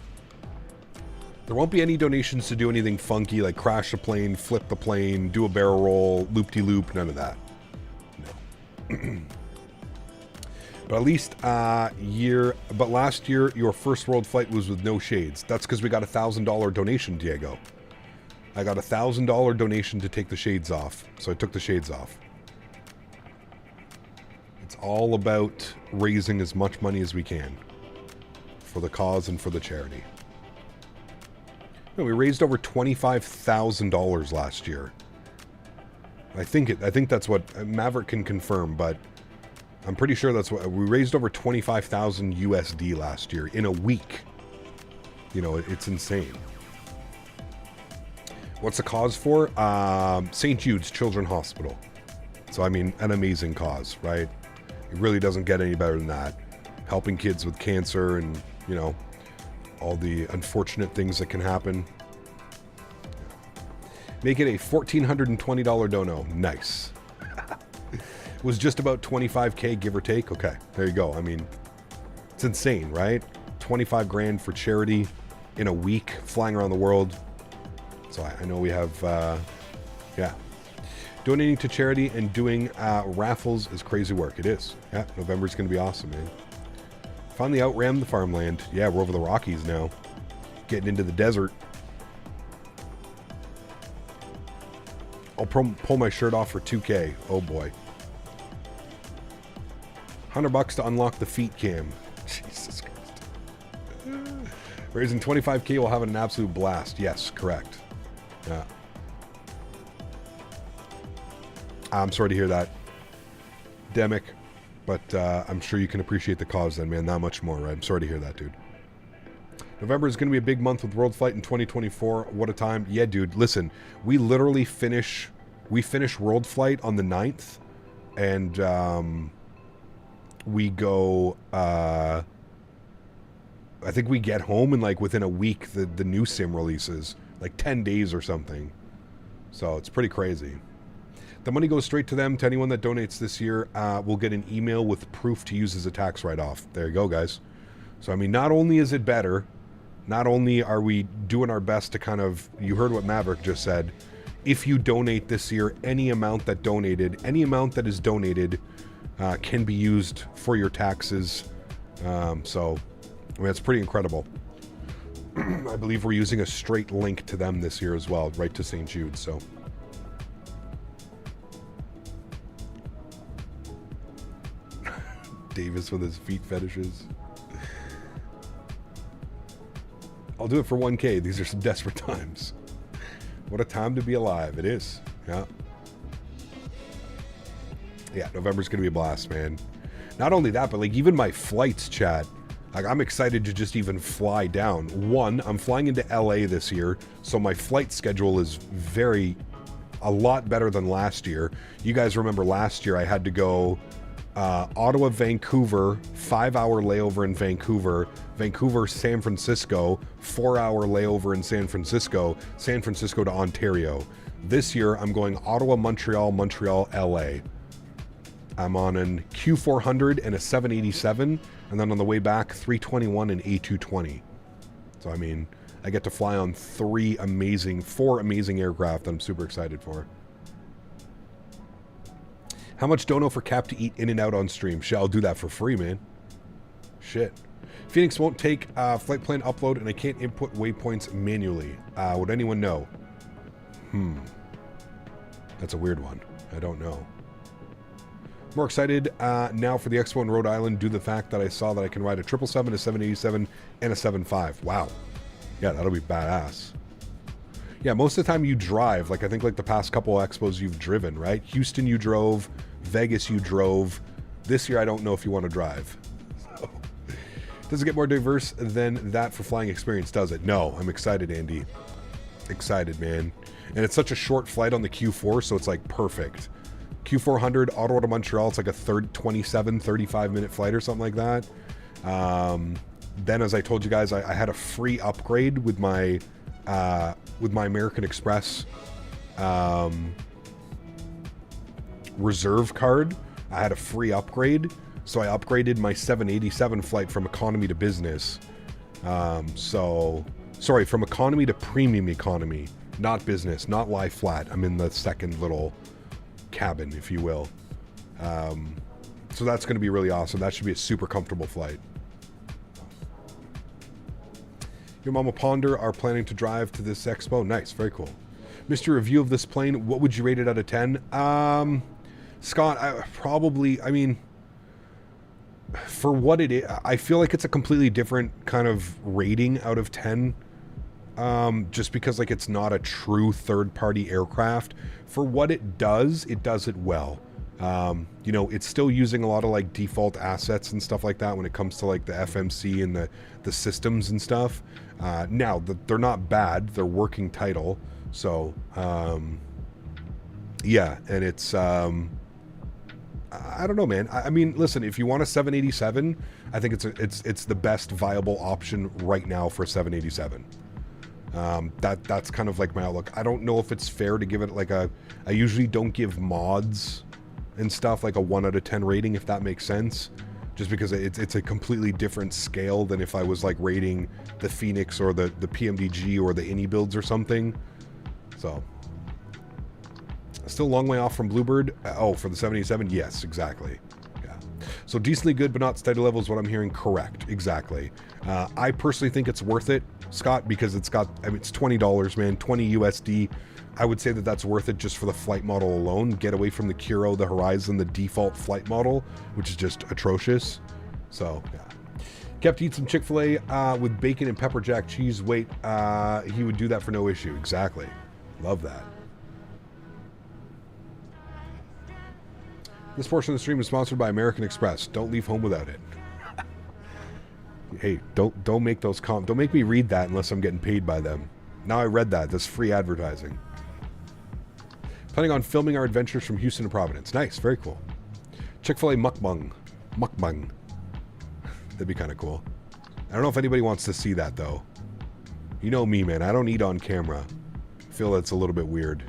B: do anything funky like crash the plane, flip the plane, do a barrel roll, loop-de-loop, none of that. No. But at least last year, your first world flight was with no shades. That's because we got a $1,000 donation, Diego. I got a $1,000 donation to take the shades off, so I took the shades off. It's all about raising as much money as we can for the cause and for the charity. No, we raised over $25,000 last year. I think that's what Maverick can confirm, but I'm pretty sure that's what we raised, over 25,000 USD last year in a week. You know, it's insane. What's the cause for? St. Jude's Children's Hospital. So, I mean, an amazing cause, right? It really doesn't get any better than that. Helping kids with cancer and, you know, all the unfortunate things that can happen. Make it a $1,420 dono. Nice. It was just about 25K, give or take. Okay, there you go. I mean, it's insane, right? 25 grand for charity in a week, flying around the world. So I know we have, yeah. Donating to charity and doing raffles is crazy work. It is. Yeah, November's going to be awesome, man. Finally outran the farmland. Yeah, we're over the Rockies now. Getting into the desert. I'll pull my shirt off for 2K. Oh boy. $100 to unlock the feet cam. Jesus Christ. Raising 25K will have an absolute blast. Yes, correct. Yeah. I'm sorry to hear that, Demic, but I'm sure you can appreciate the cause then, man. Not much more, right? I'm sorry to hear that, dude. November is going to be a big month with World Flight in 2024. What a time. Yeah, dude, listen, we literally finish World Flight on the 9th, and we go, I think we get home in like within a week, the new sim releases, like 10 days or something. So it's pretty crazy. The money goes straight to them. To anyone that donates this year, will get an email with proof to use as a tax write-off. There you go, guys. So, I mean, not only is it better, not only are we doing our best to kind of, you heard what Maverick just said, if you donate this year, any amount that is donated can be used for your taxes. So, I mean, it's pretty incredible. I believe we're using a straight link to them this year as well, right to St. Jude, so. Davis with his feet fetishes. I'll do it for 1K. These are some desperate times. What a time to be alive. It is. Yeah. Yeah, November's going to be a blast, man. Not only that, but like even my flights, chat. Like I'm excited to just even fly down. One, I'm flying into LA this year, so my flight schedule is a lot better than last year. You guys remember last year I had to go Ottawa, Vancouver, 5-hour layover in Vancouver, Vancouver, San Francisco, 4-hour layover in San Francisco, San Francisco to Ontario. This year, I'm going Ottawa, Montreal, Montreal, LA. I'm on an Q400 and a 787, and then on the way back, 321 and A220. So, I mean, I get to fly on four amazing aircraft that I'm super excited for. How much dono for Cap to eat in and out on stream? Shit, I'll do that for free, man. Shit. Phoenix won't take flight plan upload, and I can't input waypoints manually. Would anyone know? That's a weird one. I don't know. More excited now for the Expo in Rhode Island due to the fact that I saw that I can ride a 777, a 787, and a 75. Wow. Yeah, that'll be badass. Yeah, most of the time you drive. Like, I think like the past couple of Expos you've driven, right? Houston you drove. Vegas you drove. This year I don't know if you want to drive. So, does it get more diverse than that for flying experience, does it? No, I'm excited, Andy. Excited, man. And it's such a short flight on the Q4, so it's like perfect. Q400, Ottawa to Montreal, it's like a 27, 35-minute flight or something like that. Then, as I told you guys, I had a free upgrade with my American Express reserve card. I had a free upgrade, so I upgraded my 787 flight from economy to business. Sorry, from economy to premium economy, not business, not lie flat. I'm in the second little cabin, if you will. So that's going to be really awesome. That should be a super comfortable flight. Your Mama Ponder are planning to drive to this expo. Nice, very cool. Mr. Review of this plane, what would you rate it out of 10? Scott, I mean, for what it is, I feel like it's a completely different kind of rating out of 10. Just because like it's not a true third-party aircraft. For what it does it well. You know, it's still using a lot of like default assets and stuff like that when it comes to like the FMC and the systems and stuff. Now, they're not bad. They're working title. So, yeah, and it's, I don't know, man. I mean, listen, if you want a 787, I think it's the best viable option right now for a 787. That's kind of like my outlook. I don't know if it's fair to give it like I usually don't give mods and stuff like a 1 out of 10 rating, if that makes sense, just because it's a completely different scale than if I was like rating the Phoenix or the PMDG or the iniBuilds or something. So still a long way off from Bluebird. Oh, for the 787, yes, exactly. Yeah, so decently good but not steady level is what I'm hearing. Correct, exactly. I personally think it's worth it, Scott, because it's got, I mean, it's $20, man, 20 USD. I would say that that's worth it just for the flight model alone. Get away from the Kuro, the Horizon, the default flight model, which is just atrocious. So, yeah. Kept eat some Chick-fil-A with bacon and pepper jack cheese. Wait, he would do that for no issue. Exactly. Love that. This portion of the stream is sponsored by American Express. Don't leave home without it. Hey, don't make those don't make me read that unless I'm getting paid by them. Now I read that. That's free advertising. Planning on filming our adventures from Houston to Providence. Nice, very cool. Chick-fil-A mukbang. Mukbang. That'd be kind of cool. I don't know if anybody wants to see that though. You know me, man. I don't eat on camera. I feel that's a little bit weird.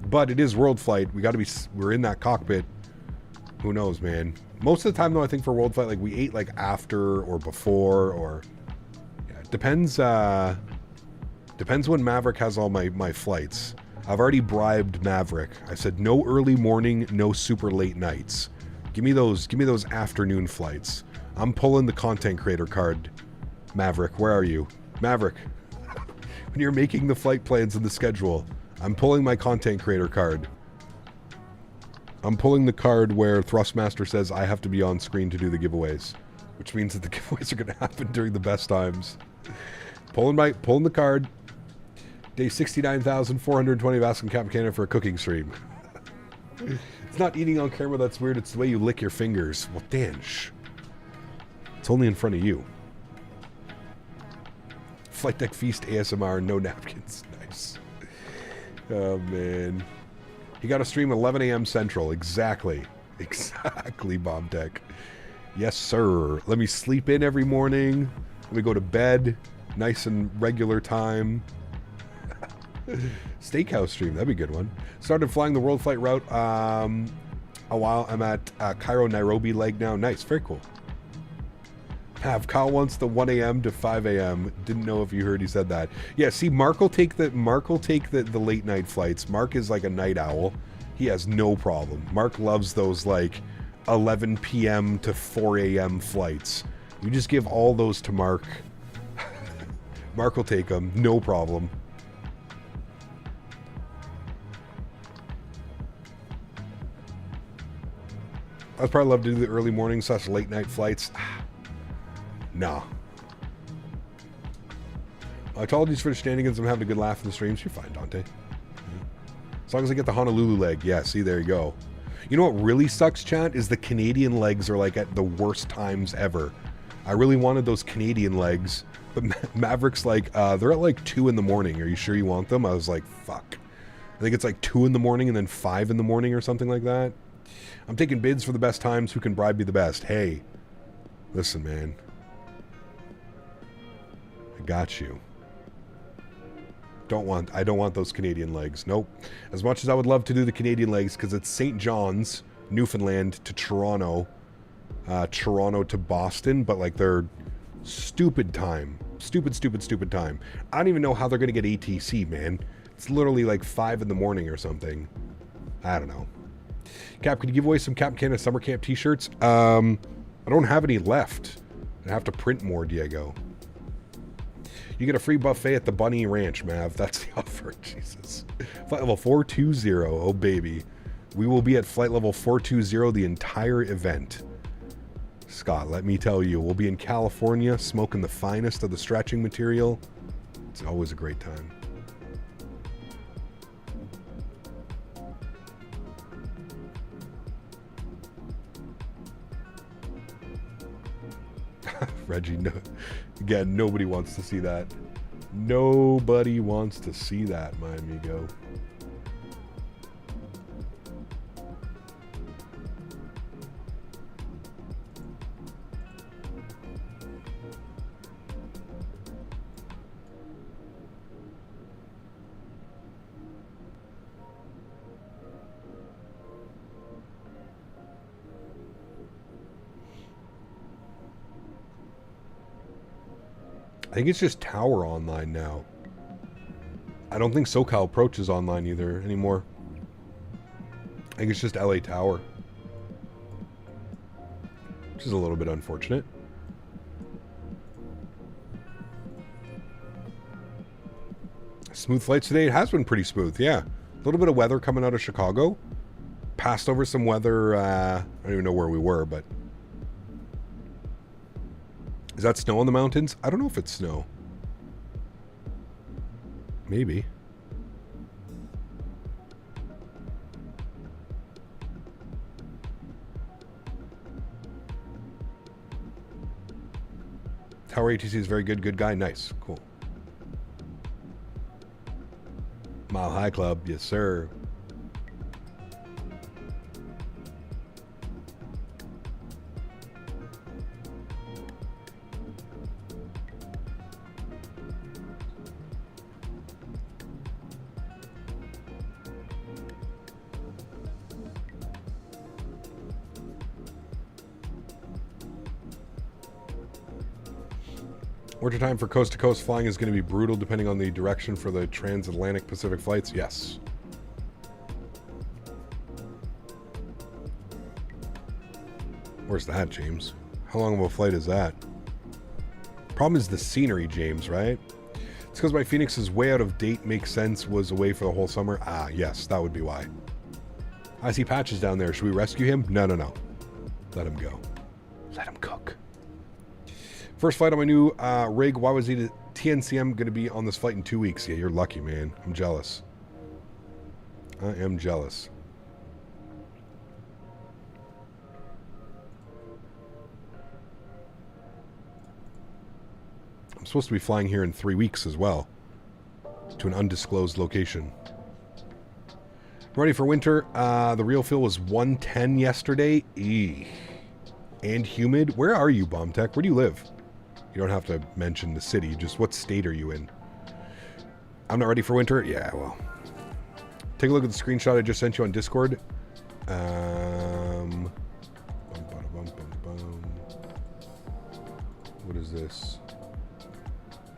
B: But it is World Flight. We're in that cockpit. Who knows, man. Most of the time though, I think for World Flight, like we ate like after or before, or yeah, it depends when Maverick has all my flights. I've already bribed Maverick. I said no early morning, no super late nights. Give me those afternoon flights. I'm pulling the content creator card. Maverick, where are you? Maverick. When you're making the flight plans and the schedule, I'm pulling my content creator card. I'm pulling the card where Thrustmaster says I have to be on screen to do the giveaways, which means that the giveaways are going to happen during the best times. Pulling the card. Day 69,420 of Asking Captain Canada for a cooking stream. It's not eating on camera that's weird. It's the way you lick your fingers. Well, Dan, shh. It's only in front of you. Flight Deck Feast ASMR, no napkins. Nice. Oh, man. You got to stream 11 a.m. Central. Exactly. Exactly, Bomb Tech. Yes, sir. Let me sleep in every morning. Let me go to bed. Nice and regular time. Steakhouse stream. That'd be a good one. Started flying the World Flight route a while. I'm at Cairo, Nairobi leg now. Nice. Very cool. Kyle wants the 1 a.m. to 5 a.m. Didn't know if you heard he said that. Yeah, see, Mark will take the late night flights. Mark is like a night owl. He has no problem. Mark loves those like 11 p.m. to 4 a.m. flights. You just give all those to Mark. Mark will take them, no problem. I'd probably love to do the early morning / late night flights. Nah. Apologies for the shenanigans. I'm having a good laugh in the streams. You're fine, Dante. As long as I get the Honolulu leg. Yeah, see, there you go. You know what really sucks, chat, is the Canadian legs are like at the worst times ever. I really wanted those Canadian legs, but Maverick's like, they're at like 2 in the morning. Are you sure you want them? I was like, fuck. I think it's like 2 in the morning and then 5 in the morning or something like that. I'm taking bids for the best times. Who can bribe me the best? Hey, listen, man. I got you. I don't want those Canadian legs. Nope. As much as I would love to do the Canadian legs, because it's St. John's, Newfoundland to Toronto, Toronto to Boston, but like they're stupid time. Stupid time. I don't even know how they're going to get ATC, man. It's literally like 5 in the morning or something. I don't know. Cap, could you give away some Cap Canada summer camp t-shirts? I don't have any left. I have to print more, Diego. You get a free buffet at the Bunny Ranch, Mav. That's the offer. Jesus. Flight level 420. Oh, baby. We will be at flight level 420 the entire event. Scott, let me tell you, we'll be in California smoking the finest of the stretching material. It's always a great time. Reggie, no. Again, nobody wants to see that. Nobody wants to see that, my amigo. I think it's just Tower online now. I don't think SoCal Approach is online either anymore. I think it's just LA Tower. Which is a little bit unfortunate. Smooth flights today. It has been pretty smooth, yeah. A little bit of weather coming out of Chicago. Passed over some weather, I don't even know where we were, but... Is that snow on the mountains? I don't know if it's snow. Maybe. Tower ATC is very good. Good guy. Nice. Cool. Mile High Club. Yes, sir. Winter time for coast-to-coast flying is going to be brutal depending on the direction for the transatlantic Pacific flights. Yes. Where's that, James? How long of a flight is that? Problem is the scenery, James, right? It's because my Phoenix is way out of date. Makes sense. Was away for the whole summer. Ah, yes, that would be why. I see Patches down there. Should we rescue him? No. Let him go. Let him cook. First flight on my new rig. Why was he TNCM going to be on this flight in 2 weeks? Yeah, you're lucky, man. I'm jealous. I am jealous. I'm supposed to be flying here in 3 weeks as well. To an undisclosed location. Ready for winter. The real feel was 110 yesterday. And humid. Where are you, Bomb Tech? Where do you live? You don't have to mention the city. Just what state are you in? I'm not ready for winter? Yeah, well. Take a look at the screenshot I just sent you on Discord. What is this?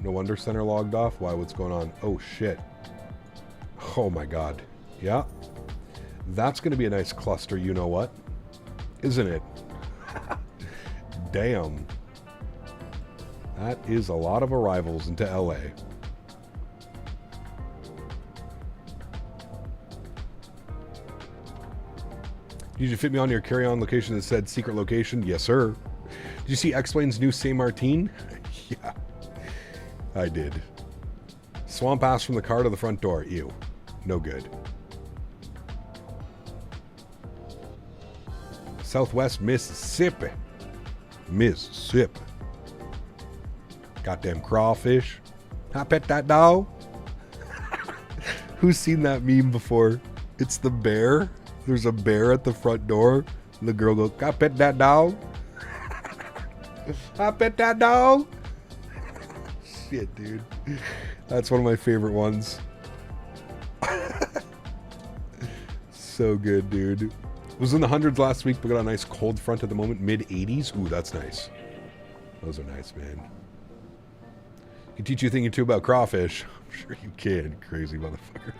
B: No wonder center logged off? Why? What's going on? Oh, shit. Oh, my God. Yeah. That's going to be a nice cluster, you know what? Isn't it? damn. That is a lot of arrivals into LA. Did you fit me on your carry-on location that said secret location? Yes, sir. Did you see X-Plane's new Saint Martin? Yeah, I did. Swamp ass from the car to the front door. Ew. No good. Southwest Mississippi. Mississippi. Goddamn crawfish. I pet that dog. Who's seen that meme before? It's the bear. There's a bear at the front door. And the girl goes, I pet that dog. I pet that dog. Shit, dude. That's one of my favorite ones. So good, dude. It was in the hundreds last week, but got a nice cold front at the moment. Mid-80s. Ooh, that's nice. Those are nice, man. Can teach you a thing or two about crawfish. I'm sure you can, crazy motherfucker.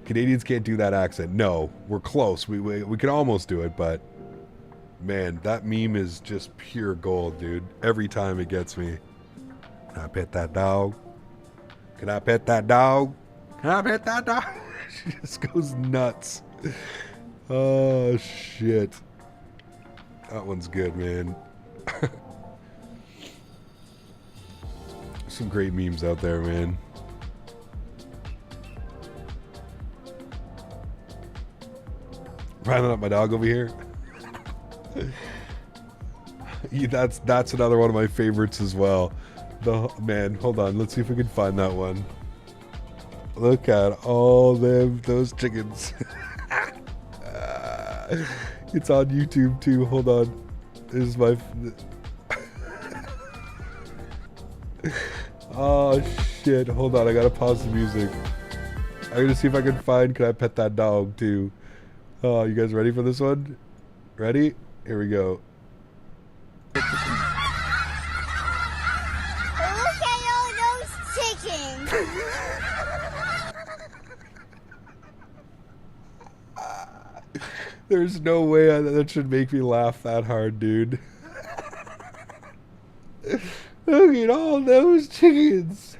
B: Canadians can't do that accent. No, we're close. We can almost do it, but man, that meme is just pure gold, dude. Every time it gets me. Can I pet that dog? Can I pet that dog? Can I pet that dog? She just goes nuts. Oh, shit. That one's good, man. Some great memes out there, man. Riling up my dog over here. Yeah, that's another one of my favorites as well. Man, hold on. Let's see if we can find that one. Look at all those chickens. It's on YouTube too. Hold on. This is my... Oh shit. Hold on. I gotta pause the music. I'm gonna see if I can find Can I Pet That Dog too. Oh, you guys ready for this one? Ready? Here we go.
K: Look at all those chickens.
B: There's no way that should make me laugh that hard, dude. Look at all those chickens.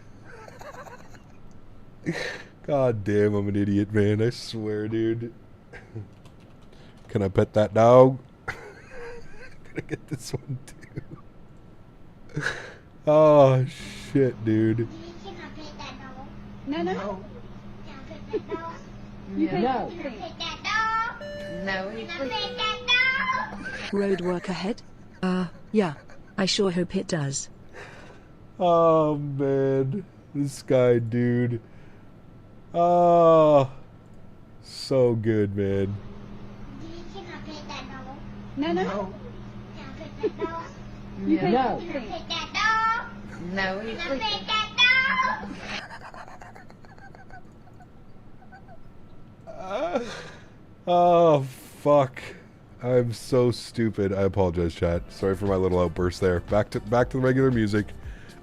B: God damn, I'm an idiot, man. I swear, dude. Can I pet that dog? Can I get this one too? Oh shit, dude.
K: Can I pet that dog? No. Can I pet that dog?
H: No.
K: Can I pet that dog?
H: No.
K: Can I pet that dog?
J: Road work ahead? Yeah. I sure hope it does.
B: Oh man, this guy, dude. Oh, so good, man.
K: Can I pet that dog?
H: No.
K: Can I pet that dog?
H: No.
K: Can I pet that dog?
H: No.
K: Can I pet that dog?
B: Oh, fuck. I'm so stupid. I apologize, chat. Sorry for my little outburst there. Back to the regular music.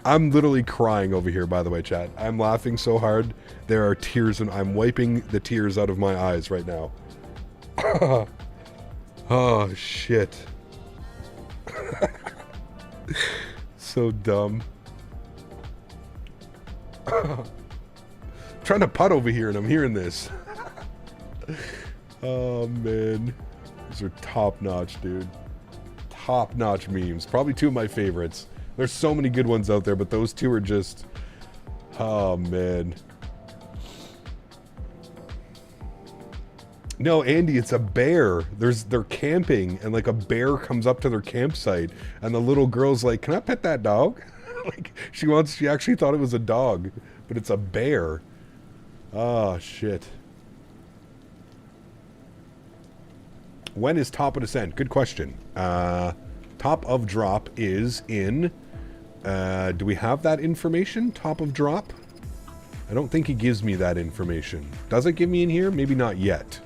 B: I'm literally crying over here, by the way, chat. I'm laughing so hard. There are tears, and I'm wiping the tears out of my eyes right now. Oh, shit. So dumb. Trying to putt over here, and I'm hearing this. Oh, man. These are top-notch, dude. Top-notch memes. Probably two of my favorites. There's so many good ones out there, but those two are just... Oh, man. No, Andy, it's a bear. They're camping, and like a bear comes up to their campsite, and the little girl's like, "Can I pet that dog?" Like she actually thought it was a dog, but it's a bear. Oh, shit. When is top of descent? Good question. Top of drop is in... do we have that information? Top of drop? I don't think he gives me that information. Does it give me in here? Maybe not yet.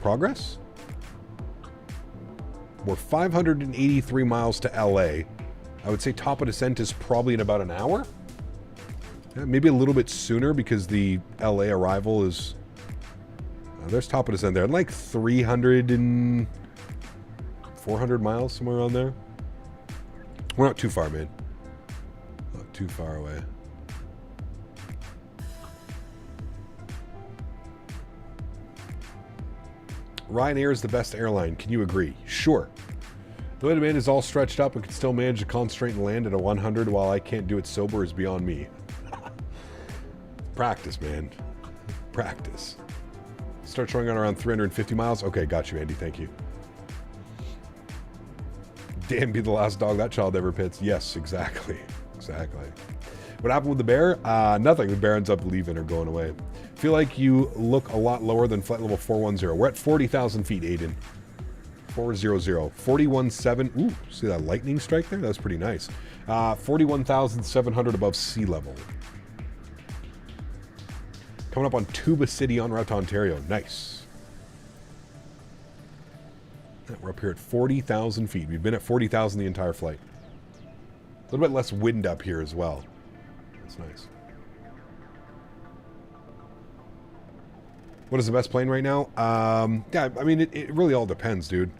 B: Progress? We're 583 miles to LA. I would say top of descent is probably in about an hour. Yeah, maybe a little bit sooner because the LA arrival is... there's top of descent there. Like 340 400 miles, somewhere around there. We're not too far, man. Not too far away. Ryanair is the best airline. Can you agree? Sure. The way the man is all stretched up and can still manage to concentrate and land at a 100 while I can't do it sober is beyond me. Practice, man. Practice. Start showing on around 350 miles. Okay, got you, Andy. Thank you. Damn, be the last dog that child ever pits. Yes, exactly. Exactly. What happened with the bear? Nothing. The bear ends up leaving or going away. Feel like you look a lot lower than flight level 410. We're at 40,000 feet, Aiden. 400. 41,700. Ooh, see that lightning strike there? That's pretty nice. 41,700 above sea level. Coming up on Tuba City en route to Ontario. Nice. We're up here at 40,000 feet. We've been at 40,000 the entire flight. A little bit less wind up here as well. That's nice. What is the best plane right now? Yeah, I mean, it really all depends, dude.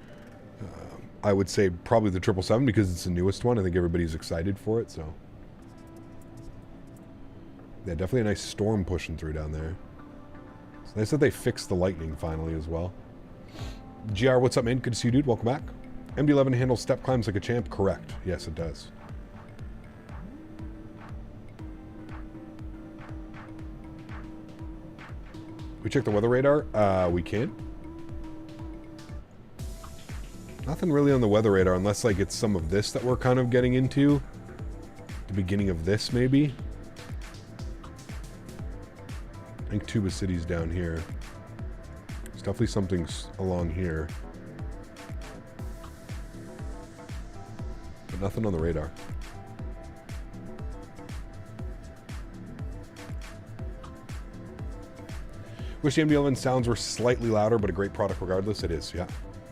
B: I would say probably the 777 because it's the newest one. I think everybody's excited for it, so. Yeah, definitely a nice storm pushing through down there. It's nice that they fixed the lightning finally as well. GR, what's up, man? Good to see you, dude. Welcome back. MD-11 handles step climbs like a champ. Correct. Yes, it does. We check the weather radar. We can. Nothing really on the weather radar unless like it's some of this that we're kind of getting into. The beginning of this, maybe. I think Tuba City's down here. There's definitely something along here. But nothing on the radar. Wish the MD-11 sounds were slightly louder, but a great product regardless. It is, yeah.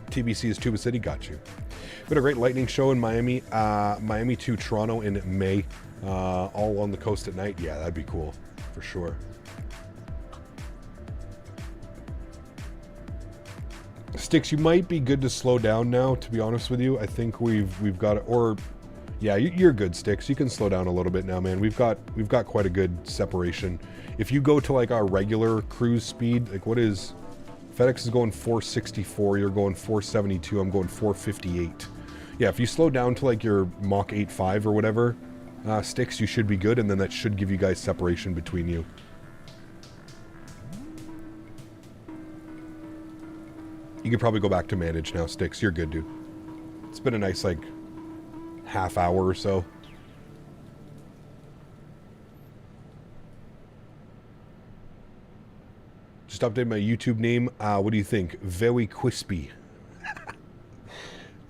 B: TBC is Tuba City. Got you. We had a great lightning show in Miami. Miami to Toronto in May. All on the coast at night. Yeah, that'd be cool. For sure. Sticks, you might be good to slow down now, to be honest with you. I think we've got, or yeah, you're good, Sticks. You can slow down a little bit now, man. We've got quite a good separation. If you go to like our regular cruise speed, like what is FedEx is going 464, you're going 472, I'm going 458. Yeah, if you slow down to like your Mach 8.5 or whatever, Sticks, you should be good, and then that should give you guys separation between you. You could probably go back to manage now, Sticks. You're good, dude. It's been a nice like half hour or so. Just updated my YouTube name. What do you think? Very crispy.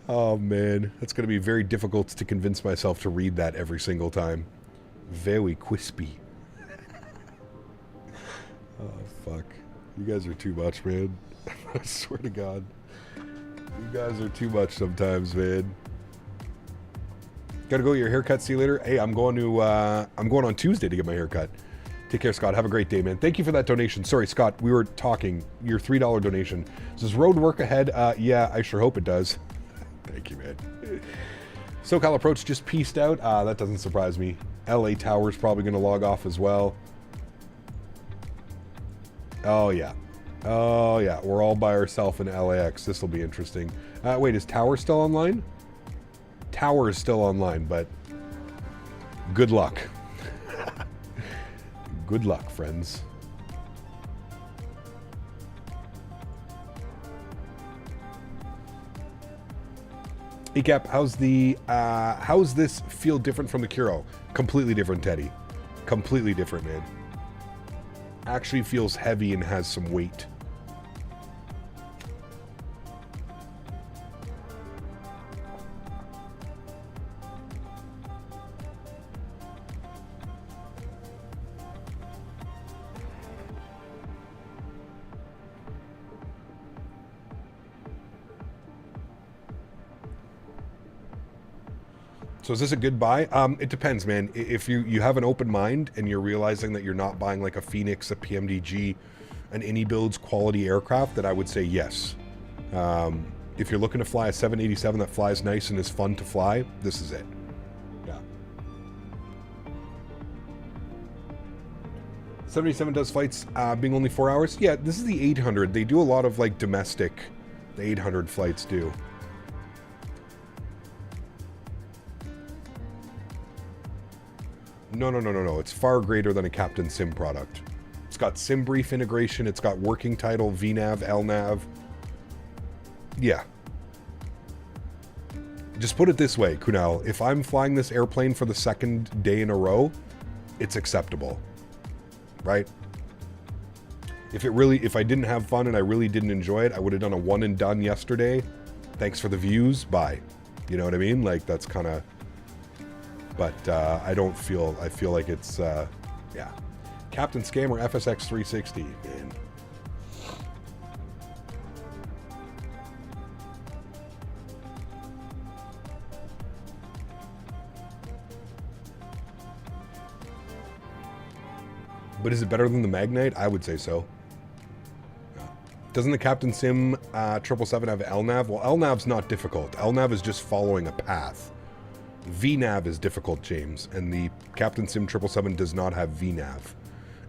B: Oh man, that's going to be very difficult to convince myself to read that every single time. Very crispy. Oh fuck. You guys are too much, man. I swear to God. You guys are too much sometimes, man. Gotta go get your haircut. See you later. Hey, I'm going on Tuesday to get my haircut. Take care, Scott. Have a great day, man. Thank you for that donation. Sorry, Scott, we were talking. Your $3 donation. Does road work ahead? Yeah, I sure hope it does. Thank you, man. SoCal Approach just pieced out. That doesn't surprise me. LA Tower's probably going to log off as well. Oh, yeah. Oh, yeah. We're all by ourselves in LAX. This will be interesting. Wait, is Tower still online? Tower is still online, but good luck. Good luck, friends. ECAP, how's this feel different from the Kuro? Completely different, Teddy. Completely different, man. Actually feels heavy and has some weight. So is this a good buy? It depends, man. If you have an open mind and you're realizing that you're not buying like a Phoenix, a PMDG, an iniBuilds quality aircraft, then I would say yes. If you're looking to fly a 787 that flies nice and is fun to fly, this is it. Yeah. 787 does flights being only 4 hours. Yeah, this is the 800. They do a lot of like domestic. The 800 flights do. No. It's far greater than a Captain Sim product. It's got SimBrief integration. It's got working title, VNav, LNav. Yeah. Just put it this way, Kunal. If I'm flying this airplane for the second day in a row, it's acceptable. Right? If I didn't have fun and I really didn't enjoy it, I would have done a one and done yesterday. Thanks for the views. Bye. You know what I mean? Like, that's kind of... But I feel like it's, yeah. Captain Scammer FSX 360, man. But is it better than the Magnite? I would say so. Doesn't the Captain Sim 777 have LNav? Well, LNav's not difficult. LNav is just following a path. VNav is difficult, James, and the Captain Sim 777 does not have VNav.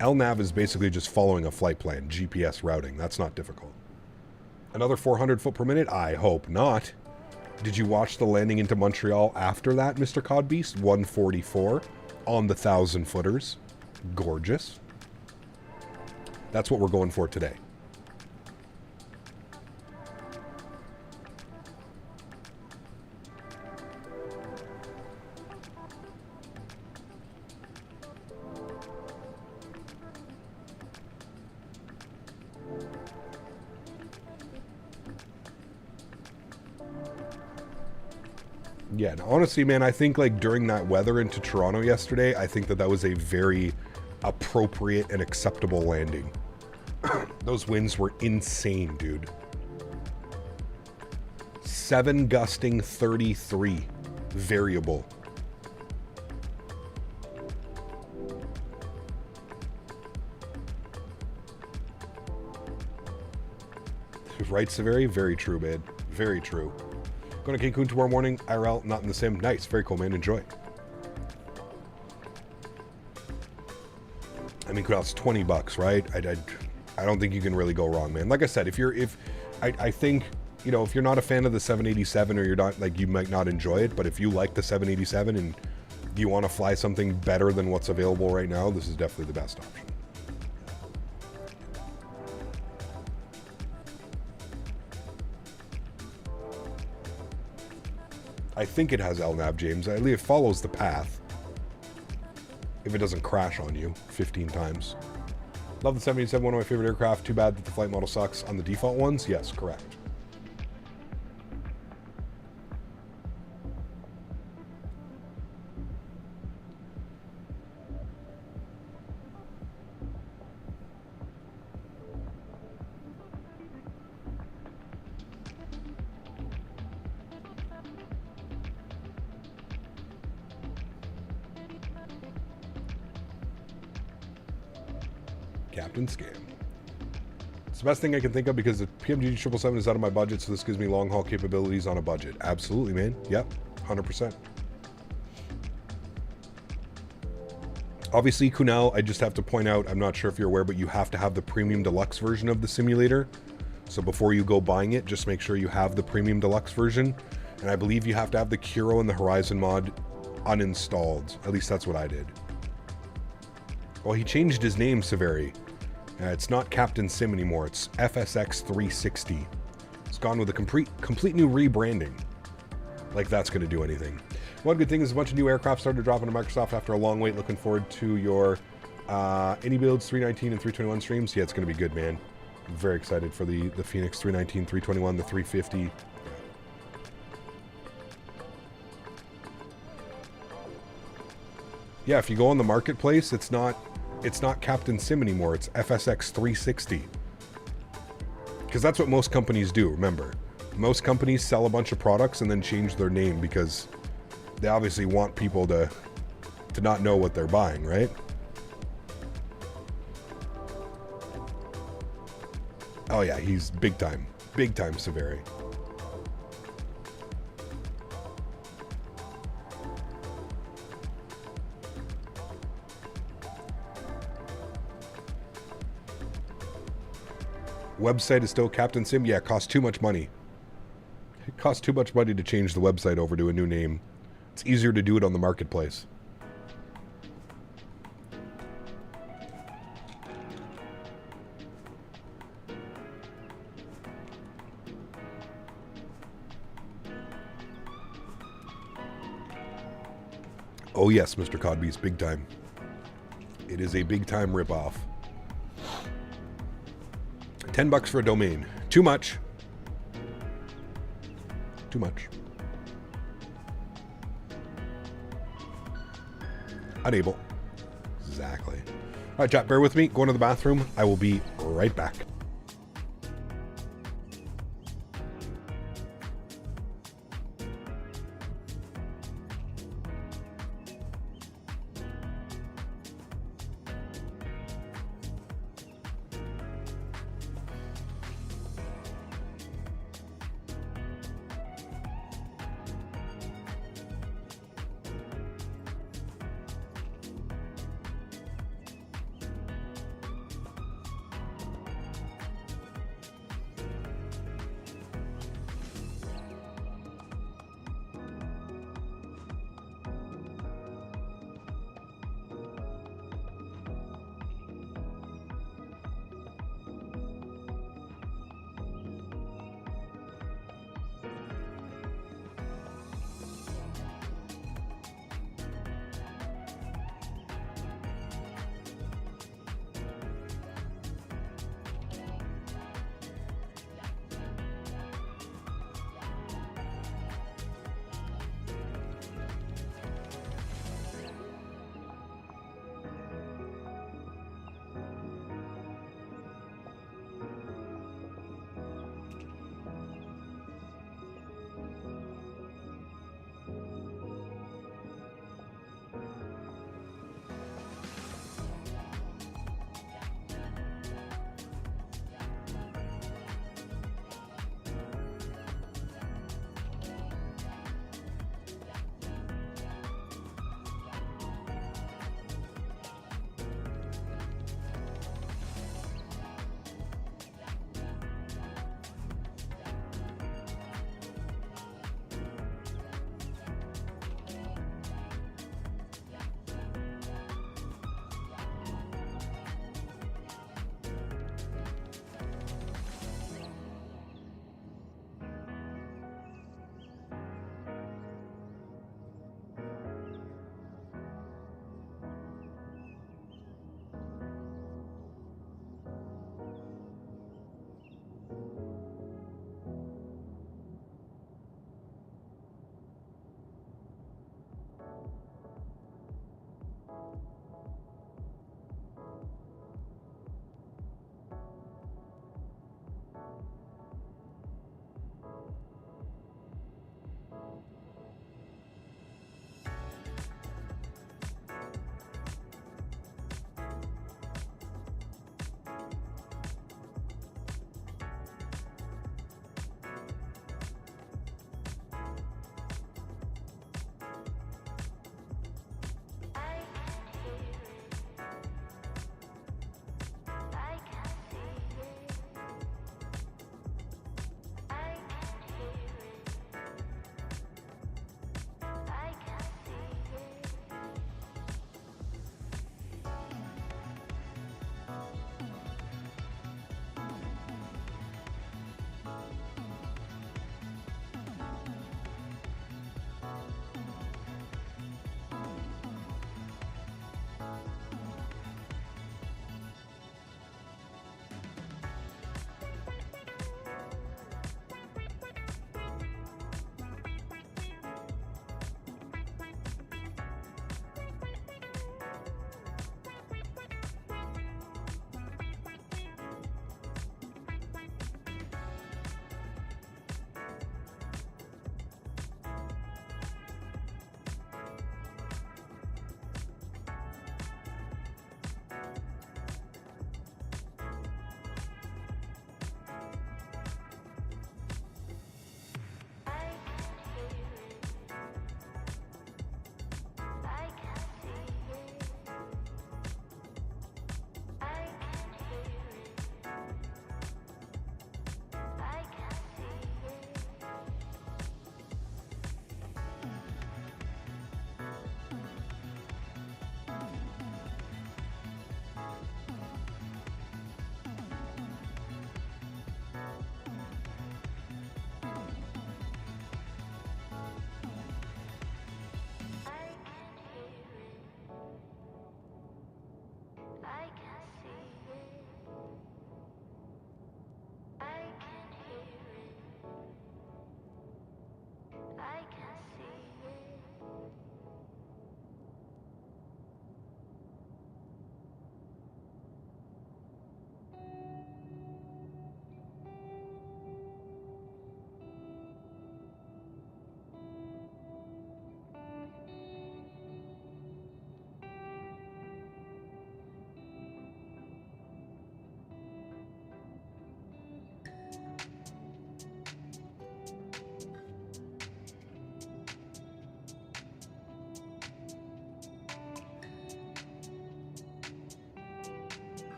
B: LNav is basically just following a flight plan, GPS routing. That's not difficult. Another 400 foot per minute? I hope not. Did you watch the landing into Montreal after that, Mr. Codbeast? 144 on the 1,000 footers. Gorgeous. That's what we're going for today. Yeah, and honestly, man, I think like during that weather into Toronto yesterday, I think that was a very appropriate and acceptable landing. Those winds were insane, dude. 7 gusting 33 variable. Right, Severi? Very true, man. Very true. Going to Cancun tomorrow morning. IRL, not in the sim. Nice. Very cool, man. Enjoy. I mean, it's $20, right? I don't think you can really go wrong, man. Like I said, I think, you know, if you're not a fan of the 787 or you're not, like, you might not enjoy it, but if you like the 787 and you want to fly something better than what's available right now, this is definitely the best option. I think it has LNav, James. It follows the path. If it doesn't crash on you 15 times. Love the 787, one of my favorite aircraft. Too bad that the flight model sucks on the default ones. Yes, correct. Captain Scam. It's the best thing I can think of because the PMG 777 is out of my budget, so this gives me long haul capabilities on a budget. Absolutely, man. Yep, 100%. Obviously, Kunal, I just have to point out, I'm not sure if you're aware, but you have to have the Premium Deluxe version of the simulator. So before you go buying it, just make sure you have the Premium Deluxe version. And I believe you have to have the Kuro and the Horizon mod uninstalled. At least that's what I did. Well, he changed his name, Severi. It's not Captain Sim anymore. It's FSX 360. It's gone with a complete new rebranding. Like that's going to do anything. One good thing is a bunch of new aircraft started to drop into Microsoft after a long wait. Looking forward to your iniBuilds 319 and 321 streams. Yeah, it's going to be good, man. I'm very excited for the Phoenix 319, 321, the 350. Yeah, if you go on the marketplace, it's not Captain Sim anymore. It's FSX 360. Because that's what most companies do, remember. Most companies sell a bunch of products and then change their name because they obviously want people to not know what they're buying, right? Oh yeah, he's big time. Big time Severi. Website is still Captain Sim? Yeah, it costs too much money. It costs too much money to change the website over to a new name. It's easier to do it on the marketplace. Oh yes, Mr. Codbeast, big time. It is a big time ripoff. $10 for a domain. Too much. Too much. Unable. Exactly. All right, chat, bear with me. Going to the bathroom. I will be right back.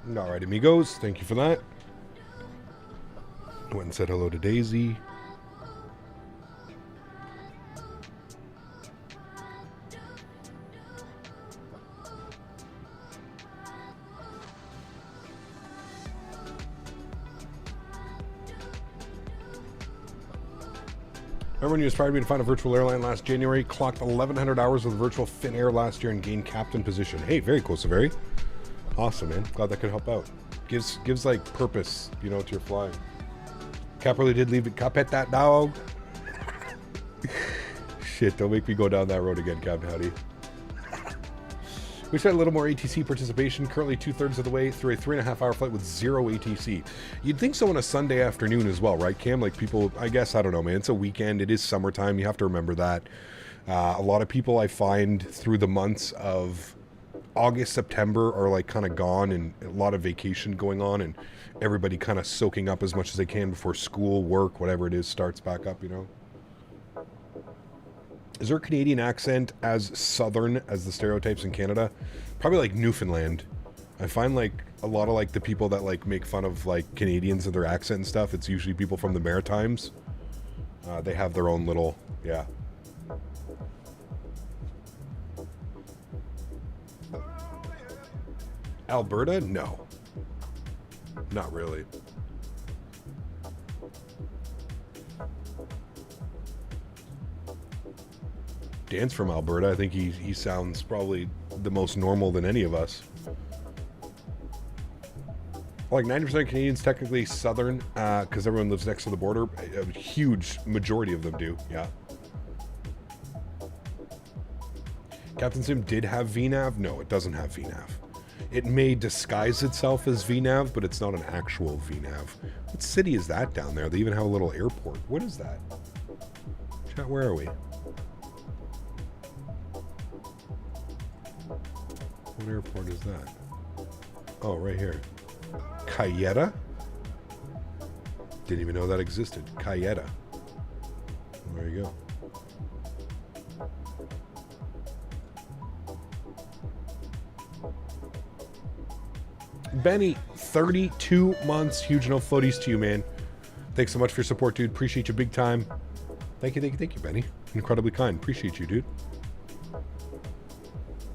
B: All right, amigos. Thank you for that. Went and said hello to Daisy. Remember when you inspired me to find a virtual airline last January? Clocked 1,100 hours with virtual Finnair last year and gained captain position. Hey, very cool, Severi. Awesome, man. Glad that could help out. Gives like purpose, you know, to your flying. Cap really did leave it. Cap at that dog. Shit, don't make me go down that road again, Cap Howdy. Wish I had a little more ATC participation. Currently 2/3 of the way through a 3.5-hour flight with 0 ATC. You'd think so on a Sunday afternoon as well, right, Cam? Like people, I guess, I don't know, man. It's a weekend. It is summertime. You have to remember that. A lot of people I find through the months of August, September are like kind of gone, and a lot of vacation going on, and everybody kind of soaking up as much as they can before school, work, whatever it is, starts back up, you know? Is there a Canadian accent as southern as the stereotypes in Canada? Probably like Newfoundland. I find like a lot of like the people that like make fun of like Canadians and their accent and stuff, it's usually people from the Maritimes. They have their own little, yeah. Alberta? No. Not really. Dan's from Alberta. I think he sounds probably the most normal than any of us. Like 90% of Canadians technically southern because everyone lives next to the border. A huge majority of them do, yeah. Captain Sim did have VNAV? No, it doesn't have VNAV. It may disguise itself as VNAV, but it's not an actual VNAV. What city is that down there? They even have a little airport. What is that? Chat, where are we? What airport is that? Oh, right here. Cayeta? Didn't even know that existed. Cayeta. There you go. Benny, 32 months. Huge enough floaties to you, man. Thanks so much for your support, dude. Appreciate you big time. Thank you, Benny. Incredibly kind. Appreciate you, dude.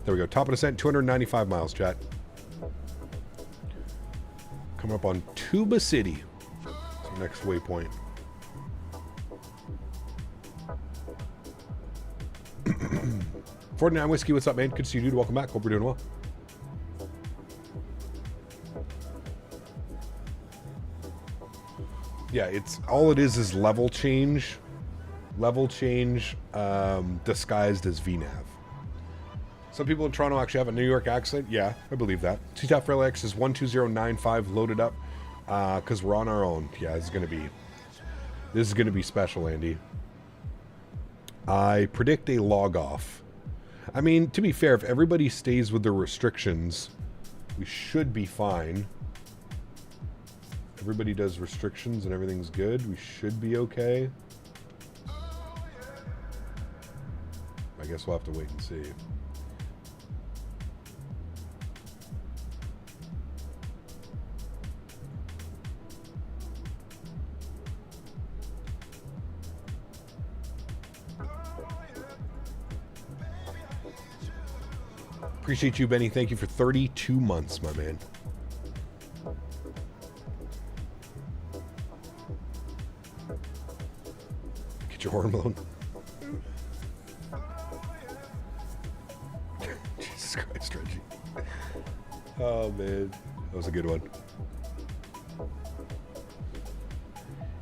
B: There we go. Top of descent, 295 miles, chat. Coming up on Tuba City. It's our next waypoint. $49 Whiskey, what's up, man? Good to see you, dude. Welcome back. Hope you're doing well. Yeah, it's all it is level change. Level change disguised as VNAV. Some people in Toronto actually have a New York accent. Yeah, I believe that. TTAF for LAX is 12095 loaded up because we're on our own. Yeah, this is gonna be special, Andy. I predict a log off. I mean, to be fair, if everybody stays with their restrictions, we should be fine. Everybody does restrictions and everything's good. We should be okay. I guess we'll have to wait and see. Appreciate you, Benny. Thank you for 32 months, my man. Get your hormone. Jesus Christ, Reggie. Oh, man. That was a good one.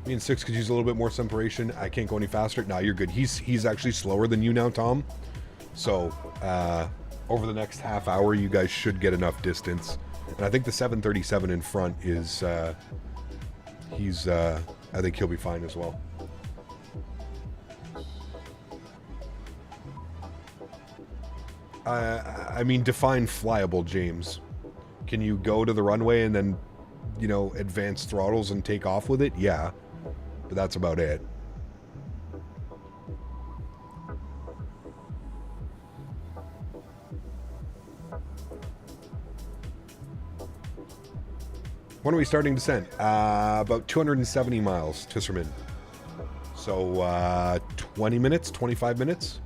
B: Me and Six could use a little bit more separation. I can't go any faster. Nah, you're good. He's actually slower than you now, Tom. So, over the next half hour, you guys should get enough distance. And I think the 737 in front is, I think he'll be fine as well. I mean, define flyable, James. Can you go to the runway and then, you know, advance throttles and take off with it? Yeah. But that's about it. When are we starting descent? About 270 miles, Tisserman. So 20 minutes, 25 minutes.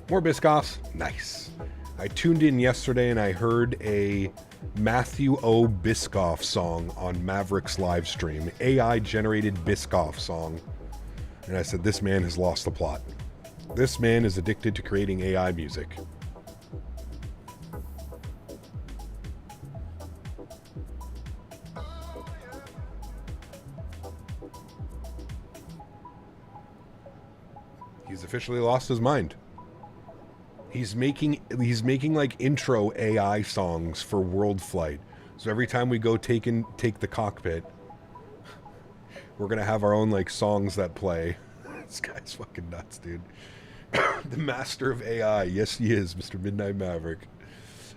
B: More Biscoffs. Nice. I tuned in yesterday and I heard a Matthew O. Biscoff song on Maverick's live stream. AI generated Biscoff song. And I said, this man has lost the plot. This man is addicted to creating AI music. He's officially lost his mind. He's making like intro AI songs for World Flight. So every time we go take the cockpit, we're gonna have our own like songs that play. This guy's fucking nuts, dude. The master of AI. Yes, he is, Mr. Midnight Maverick.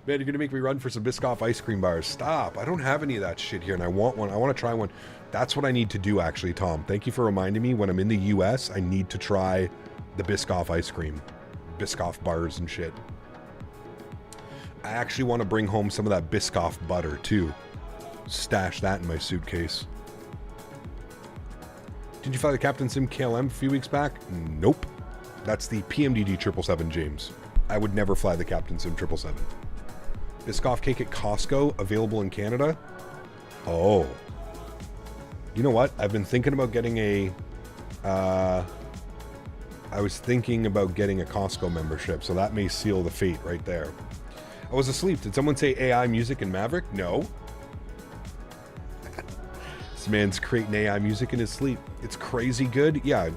B: Man, you're gonna make me run for some Biscoff ice cream bars. Stop. I don't have any of that shit here, and I want one. I want to try one. That's what I need to do, actually, Tom. Thank you for reminding me. When I'm in the U.S., I need to try the Biscoff ice cream. Biscoff bars and shit. I actually want to bring home some of that Biscoff butter too. Stash that in my suitcase. Did you fly the Captain Sim KLM a few weeks back? Nope. That's the PMDD 777, James. I would never fly the Captain Sim 777. Biscoff cake at Costco, available in Canada? Oh. You know what? I've been thinking about getting a... I was thinking about getting a Costco membership, so that may seal the fate right there. I was asleep. Did someone say AI music in Maverick? No. This man's creating AI music in his sleep. It's crazy good? Yeah,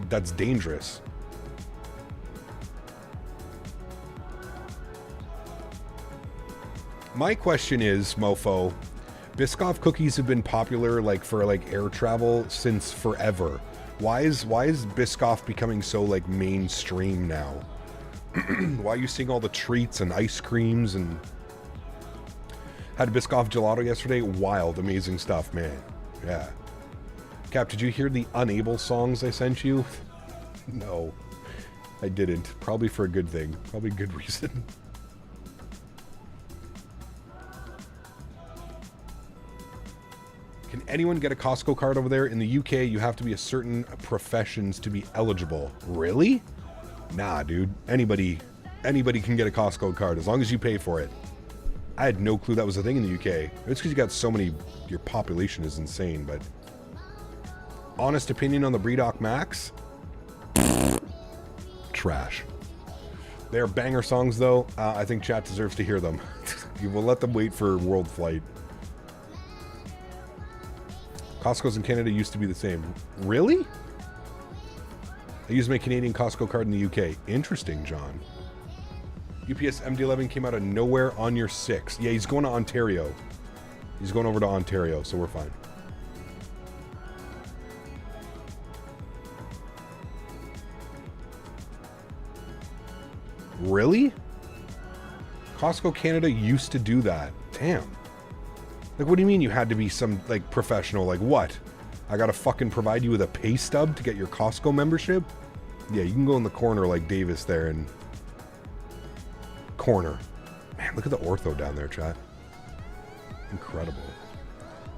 B: that's dangerous. My question is, mofo, Biscoff cookies have been popular for air travel since forever. Why is Biscoff becoming so mainstream now? Why are you seeing all the treats and ice creams and... Had a Biscoff gelato yesterday. Wild, amazing stuff, man. Yeah. Cap, did you hear the Unable songs I sent you? No, I didn't. Probably for a good thing. Probably a good reason. Can anyone get a Costco card over there? In the UK, you have to be a certain professions to be eligible. Really? Nah, dude. Anybody can get a Costco card as long as you pay for it. I had no clue that was a thing in the UK. It's because you got so many... Your population is insane, but... Honest opinion on the BravoAirspace Max? Trash. They're banger songs, though. I think chat deserves to hear them. You will let them wait for World Flight. Costco's in Canada used to be the same. Really? I used my Canadian Costco card in the UK. Interesting, John. UPS MD-11 came out of nowhere on your 6. Yeah, he's going to Ontario. He's going over to Ontario, so we're fine. Really? Costco Canada used to do that. Damn. What do you mean you had to be some, professional? What? I gotta fucking provide you with a pay stub to get your Costco membership? Yeah, you can go in the corner like Davis there and... Corner. Man, look at the ortho down there, chat. Incredible.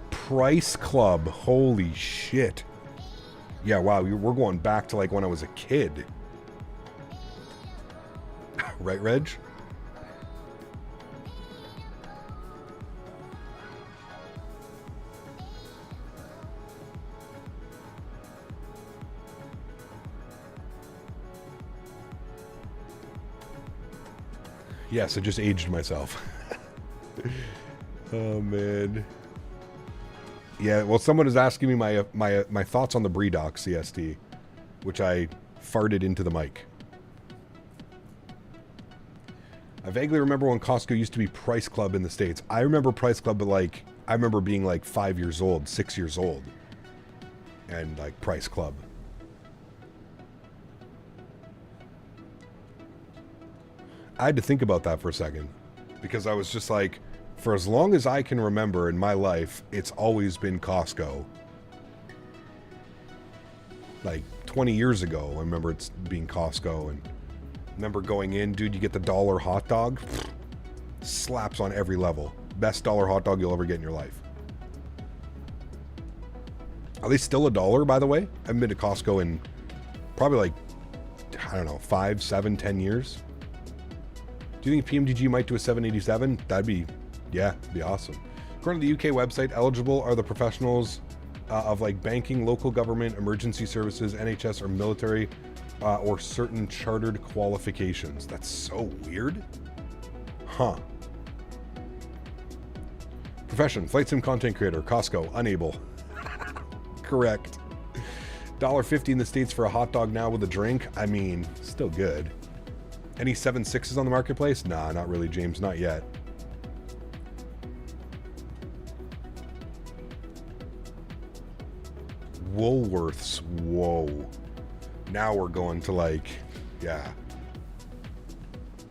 B: Price Club. Holy shit. Yeah, wow, we're going back to, when I was a kid. Right, Reg? Yes, I just aged myself. Oh, man. Yeah, well, someone is asking me my thoughts on the BravoAirspace CST, which I farted into the mic. I vaguely remember when Costco used to be Price Club in the States. I remember Price Club, but I remember being 5 years old, 6 years old. and like Price Club. I had to think about that for a second because I was just like, for as long as I can remember in my life, it's always been Costco. Like 20 years ago, I remember it's being Costco, and I remember going in, dude, you get the $1 hot dog, slaps on every level. Best $1 hot dog you'll ever get in your life. Are they still $1, by the way? I haven't been to Costco in probably like, I don't know, 5, 7, 10 years. Do you think PMDG might do a 787? That'd be, yeah, be awesome. According to the UK website, eligible are the professionals of like banking, local government, emergency services, NHS, or military, or certain chartered qualifications. That's so weird. Huh. Profession, flight sim content creator, Costco, unable. Correct. $1.50 in the States for a hot dog now with a drink. I mean, still good. Any 7.6s on the marketplace? Nah, not really, James, not yet. Woolworths, whoa. Now we're going to like, yeah.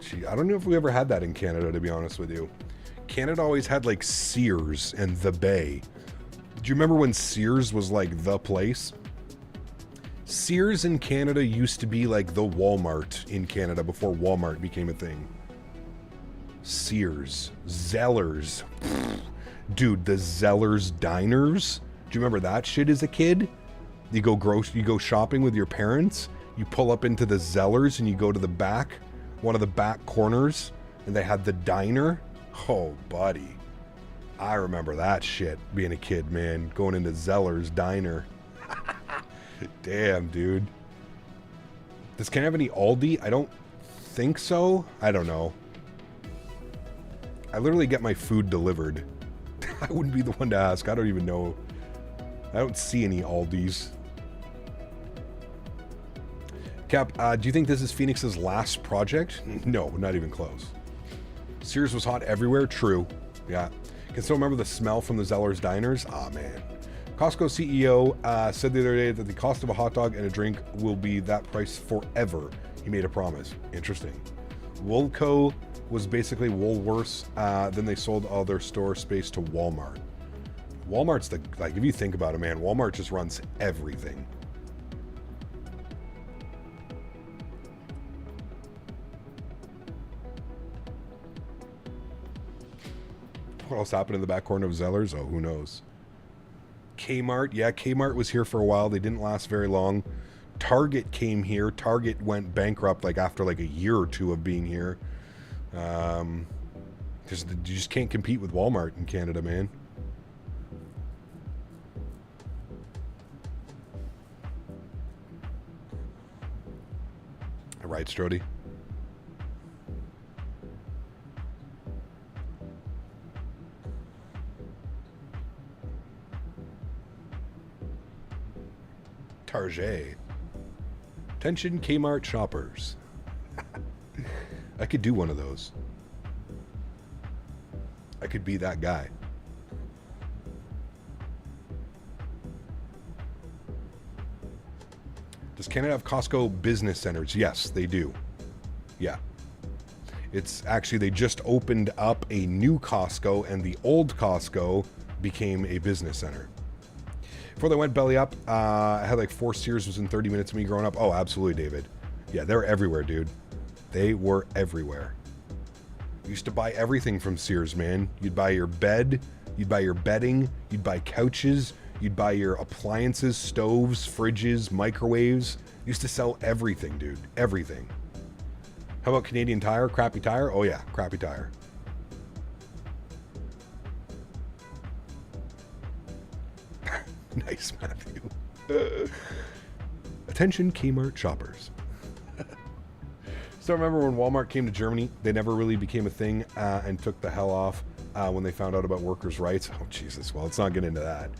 B: Gee, I don't know if we ever had that in Canada, to be honest with you. Canada always had like Sears and The Bay. Do you remember when Sears was like the place? Sears in Canada used to be like the Walmart in Canada before Walmart became a thing. Sears. Zellers. Dude, the Zellers diners. Do you remember that shit as a kid? You go shopping with your parents, you pull up into the Zellers and you go to the back, one of the back corners, and they had the diner. Oh, buddy. I remember that shit being a kid, man. Going into Zellers diner. Damn, dude. Does Canada have any Aldi? I don't think so. I don't know. I literally get my food delivered. I wouldn't be the one to ask. I don't even know. I don't see any Aldis. Cap, do you think this is Phoenix's last project? No, not even close. Sears was hot everywhere. True. Yeah. Can still remember the smell from the Zellers diners? Ah, man. Costco CEO said the other day that the cost of a hot dog and a drink will be that price forever. He made a promise. Interesting. Woolco was basically Woolworths. Then they sold all their store space to Walmart. Walmart's the, like, if you think about it, man, Walmart just runs everything. What else happened in the back corner of Zellers? Oh, who knows? Kmart, yeah, Kmart was here for a while. They didn't last very long. Target came here. Target went bankrupt like after like a year or two of being here. You just can't compete with Walmart in Canada, man. Right, Strody? Target. Attention Kmart shoppers. I could do one of those. I could be that guy. Does Canada have Costco business centers? Yes, they do. Yeah. It's actually, they just opened up a new Costco and the old Costco became a business center. Before they went belly up, I had like 4 Sears within 30 minutes of me growing up. Oh, absolutely, David. Yeah, they're everywhere, dude. They were everywhere. Used to buy everything from Sears, man. You'd buy your bed, you'd buy your bedding, you'd buy couches, you'd buy your appliances, stoves, fridges, microwaves. Used to sell everything, dude. Everything. How about Canadian Tire? Crappy Tire? Oh yeah, Crappy Tire. Nice, Matthew. Attention Kmart shoppers. Still remember when Walmart came to Germany, they never really became a thing and took the hell off when they found out about workers' rights. Oh, Jesus. Well, let's not get into that.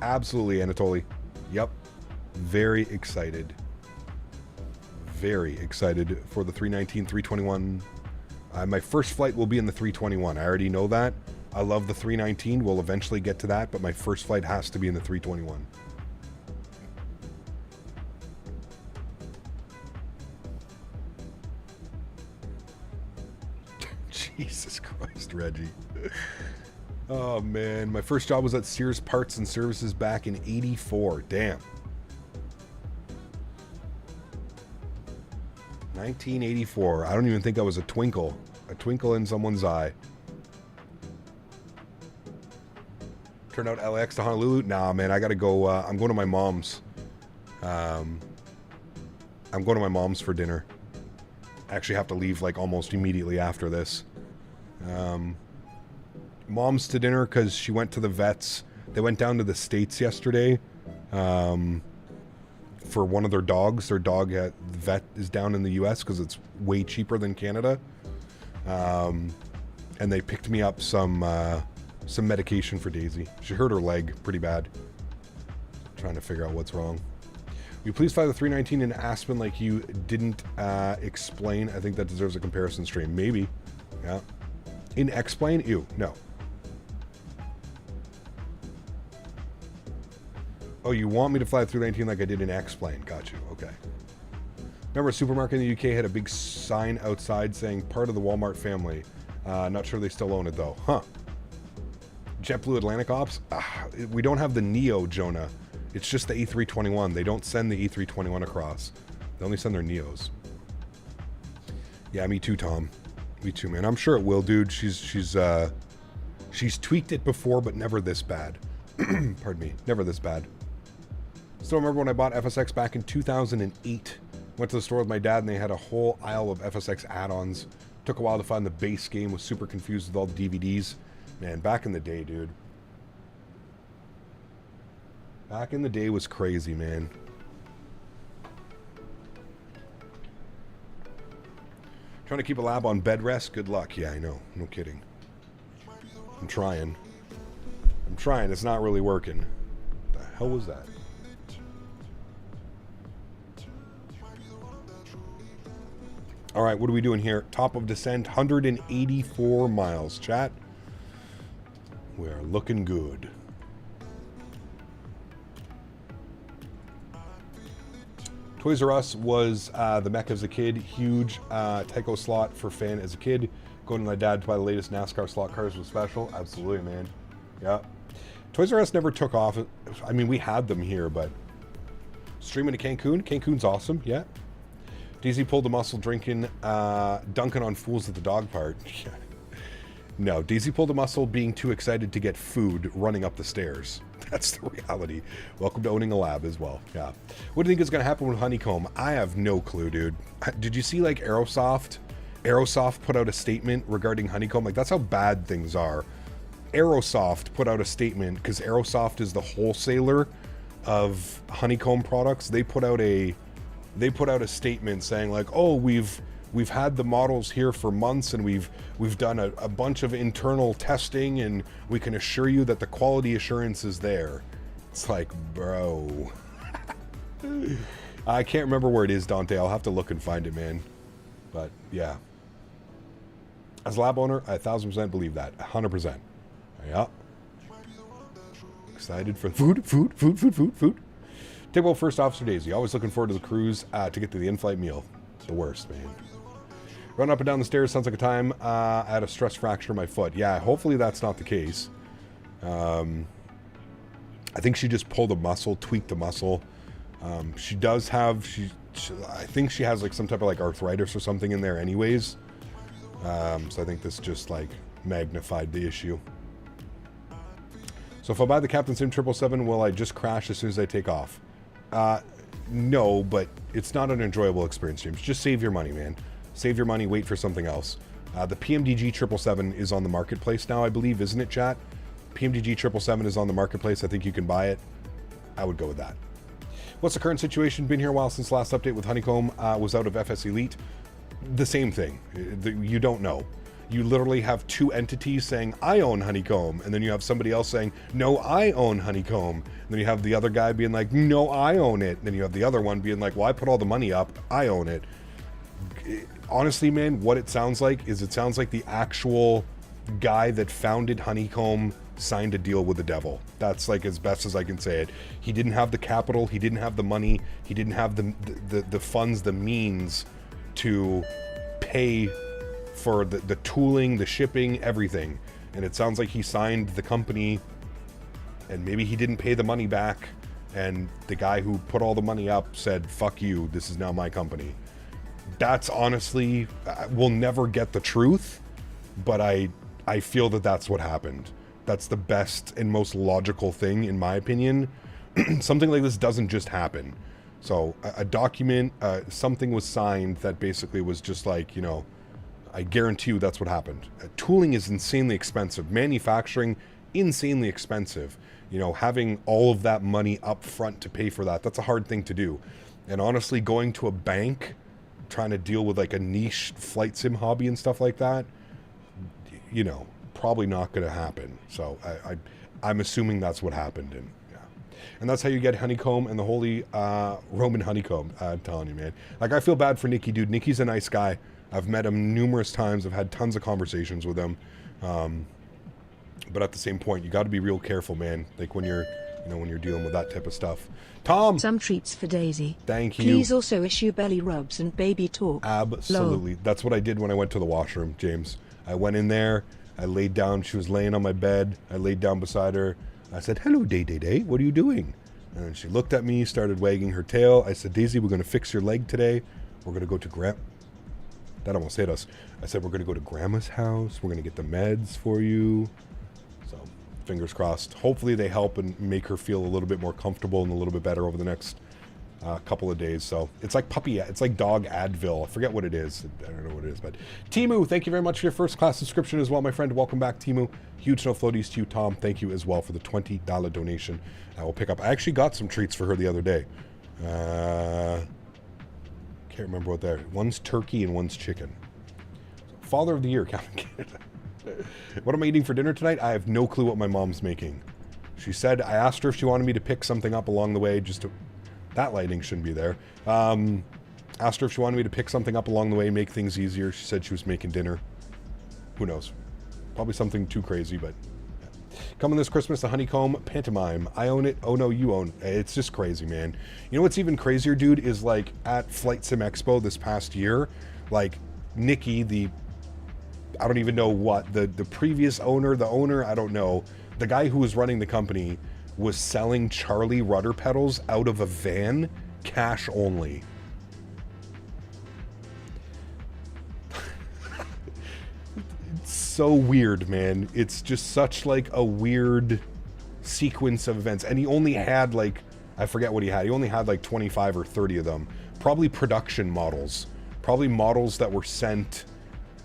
B: Absolutely, Anatoly. Yep. Very excited. Very excited for the 319, 321. My first flight will be in the 321. I already know that. I love the 319. We'll eventually get to that, but my first flight has to be in the 321. Jesus Christ, Reggie. Oh, man. My first job was at Sears Parts and Services back in 84. Damn. 1984. I don't even think I was a twinkle in someone's eye. Turn out LAX to Honolulu? Nah, man, I gotta go. I'm going to my mom's. I'm going to my mom's for dinner. I actually have to leave like almost immediately after this. Mom's to dinner because she went to the vets. They went down to the States yesterday for one of their dogs. Their dog at the vet is down in the US because it's way cheaper than Canada. And they picked me up some medication for Daisy. She hurt her leg pretty bad. Trying to figure out what's wrong. Will you please fly the 319 in Aspen like you didn't explain? I think that deserves a comparison stream. Maybe. Yeah. In X-Plane? Ew. No. Oh, you want me to fly the 319 like I did in X-Plane? Got you. Okay. Remember, a supermarket in the UK had a big sign outside saying part of the Walmart family. Not sure they still own it, though. Huh. JetBlue Atlantic Ops? We don't have the Neo, Jonah. It's just the A321. They don't send the A321 across. They only send their Neos. Yeah, me too, Tom. Me too, man. I'm sure it will, dude. She's tweaked it before, but never this bad. Pardon me. Never this bad. Still remember when I bought FSX back in 2008. Went to the store with my dad, and they had a whole aisle of FSX add-ons. Took a while to find the base game. Was super confused with all the DVDs. Man, back in the day, dude. Back in the day was crazy, man. Trying to keep a lab on bed rest? Good luck. Yeah, I know. No kidding. I'm trying. I'm trying. It's not really working. What the hell was that? All right, what are we doing here? Top of descent, 184 miles. Chat. We are looking good. Toys R Us was the mecca as a kid. Huge Tyco slot for fan as a kid. Going to my dad to buy the latest NASCAR slot cars was special. Absolutely, man. Yeah. Toys R Us never took off. I mean, we had them here, but streaming to Cancun. Cancun's awesome. Yeah. Daisy pulled a muscle dunking on fools at the dog park. Yeah. No, Daisy pulled a muscle being too excited to get food running up the stairs. That's the reality. Welcome to owning a lab as well. Yeah. What do you think is going to happen with Honeycomb? I have no clue, dude. Did you see like Aerosoft? Aerosoft put out a statement regarding Honeycomb. Like, that's how bad things are. Aerosoft put out a statement because Aerosoft is the wholesaler of Honeycomb products. They put out a statement saying like, oh, we've had the models here for months, and we've done a bunch of internal testing, and we can assure you that the quality assurance is there. It's like, bro. I can't remember where it is, Dante. I'll have to look and find it, man. But yeah. As a lab owner, I 1000% believe that. 100%. Yeah. Excited for food. Typical first officer Daisy. Always looking forward to the cruise to get to the in-flight meal. The worst, man. Run up and down the stairs sounds like a time I had a stress fracture in my foot. Yeah, hopefully that's not the case. I think she just pulled a muscle, tweaked a muscle. She does have, I think she has like some type of like arthritis or something in there anyways. So I think this just like magnified the issue. So if I buy the Captain Sim 777, will I just crash as soon as I take off? No, but it's not an enjoyable experience, James. Just save your money, man. Save your money, wait for something else. The PMDG 777 is on the marketplace now, I believe, isn't it, chat? PMDG 777 is on the marketplace. I think you can buy it. I would go with that. What's the current situation? Been here a while since last update with Honeycomb was out of FS Elite. The same thing. You don't know. You literally have two entities saying, I own Honeycomb, and then you have somebody else saying, no, I own Honeycomb. And then you have the other guy being like, no, I own it. And then you have the other one being like, well, I put all the money up, I own it. Honestly, man, what it sounds like is it sounds like the actual guy that founded Honeycomb signed a deal with the devil. That's like as best as I can say it. He didn't have the capital, he didn't have the money, he didn't have the funds, the means to pay for the tooling, the shipping, everything. And it sounds like he signed the company and maybe he didn't pay the money back, and the guy who put all the money up said, fuck you, this is now my company. That's honestly, we'll never get the truth, but I feel that that's what happened. That's the best and most logical thing, in my opinion. Something like this doesn't just happen. So a document, something was signed that basically was just like, you know, I guarantee you that's what happened. Tooling is insanely expensive. Manufacturing, insanely expensive. You know, having all of that money up front to pay for that, that's a hard thing to do. And honestly, going to a bank, trying to deal with like a niche flight sim hobby and stuff like that, you know, probably not going to happen. So I'm assuming that's what happened. And yeah, and that's how you get Honeycomb and the Holy Roman Honeycomb. I'm telling you, man. Like, I feel bad for Nikki, dude. Nikki's a nice guy. I've met him numerous times. I've had tons of conversations with him. But at the same point, you got to be real careful, man. Like when you're, you know, when you're dealing with that type of stuff. Tom!
J: Some treats for Daisy.
B: Thank you.
J: Please also issue belly rubs and baby talk.
B: Absolutely. Lol. That's what I did when I went to the washroom, James. I went in there. I laid down. She was laying on my bed. I laid down beside her. I said, hello, Day. What are you doing? And she looked at me, started wagging her tail. I said, Daisy, we're going to fix your leg today. We're going to go to That almost hit us. I said, we're going to go to Grandma's house. We're going to get the meds for you. So, fingers crossed. Hopefully they help and make her feel a little bit more comfortable and a little bit better over the next couple of days. So, it's like it's like dog Advil. I forget what it is. I don't know what it is. But Timu, thank you very much for your first class subscription as well, my friend. Welcome back, Timu. Huge no floaties to you, Tom. Thank you as well for the $20 donation. I will pick up. I actually got some treats for her the other day. Can't remember what they're. One's turkey and one's chicken. Father of the year, Captain Canada. What am I eating for dinner tonight? I have no clue what my mom's making. She said, I asked her if she wanted me to pick something up along the way, just to... That lighting shouldn't be there. Asked her if she wanted me to pick something up along the way, make things easier. She said she was making dinner. Who knows? Probably something too crazy, but... Yeah. Coming this Christmas, the Honeycomb Pantomime. I own it. Oh no, you own it. It's just crazy, man. You know what's even crazier, dude, is like at Flight Sim Expo this past year, like Nikki, I don't even know what, the previous owner, I don't know, the guy who was running the company was selling Charlie rudder pedals out of a van, cash only. It's so weird, man. It's just such like a weird sequence of events. And he only had like, I forget what he had. He only had like 25 or 30 of them. Probably production models. Probably models that were sent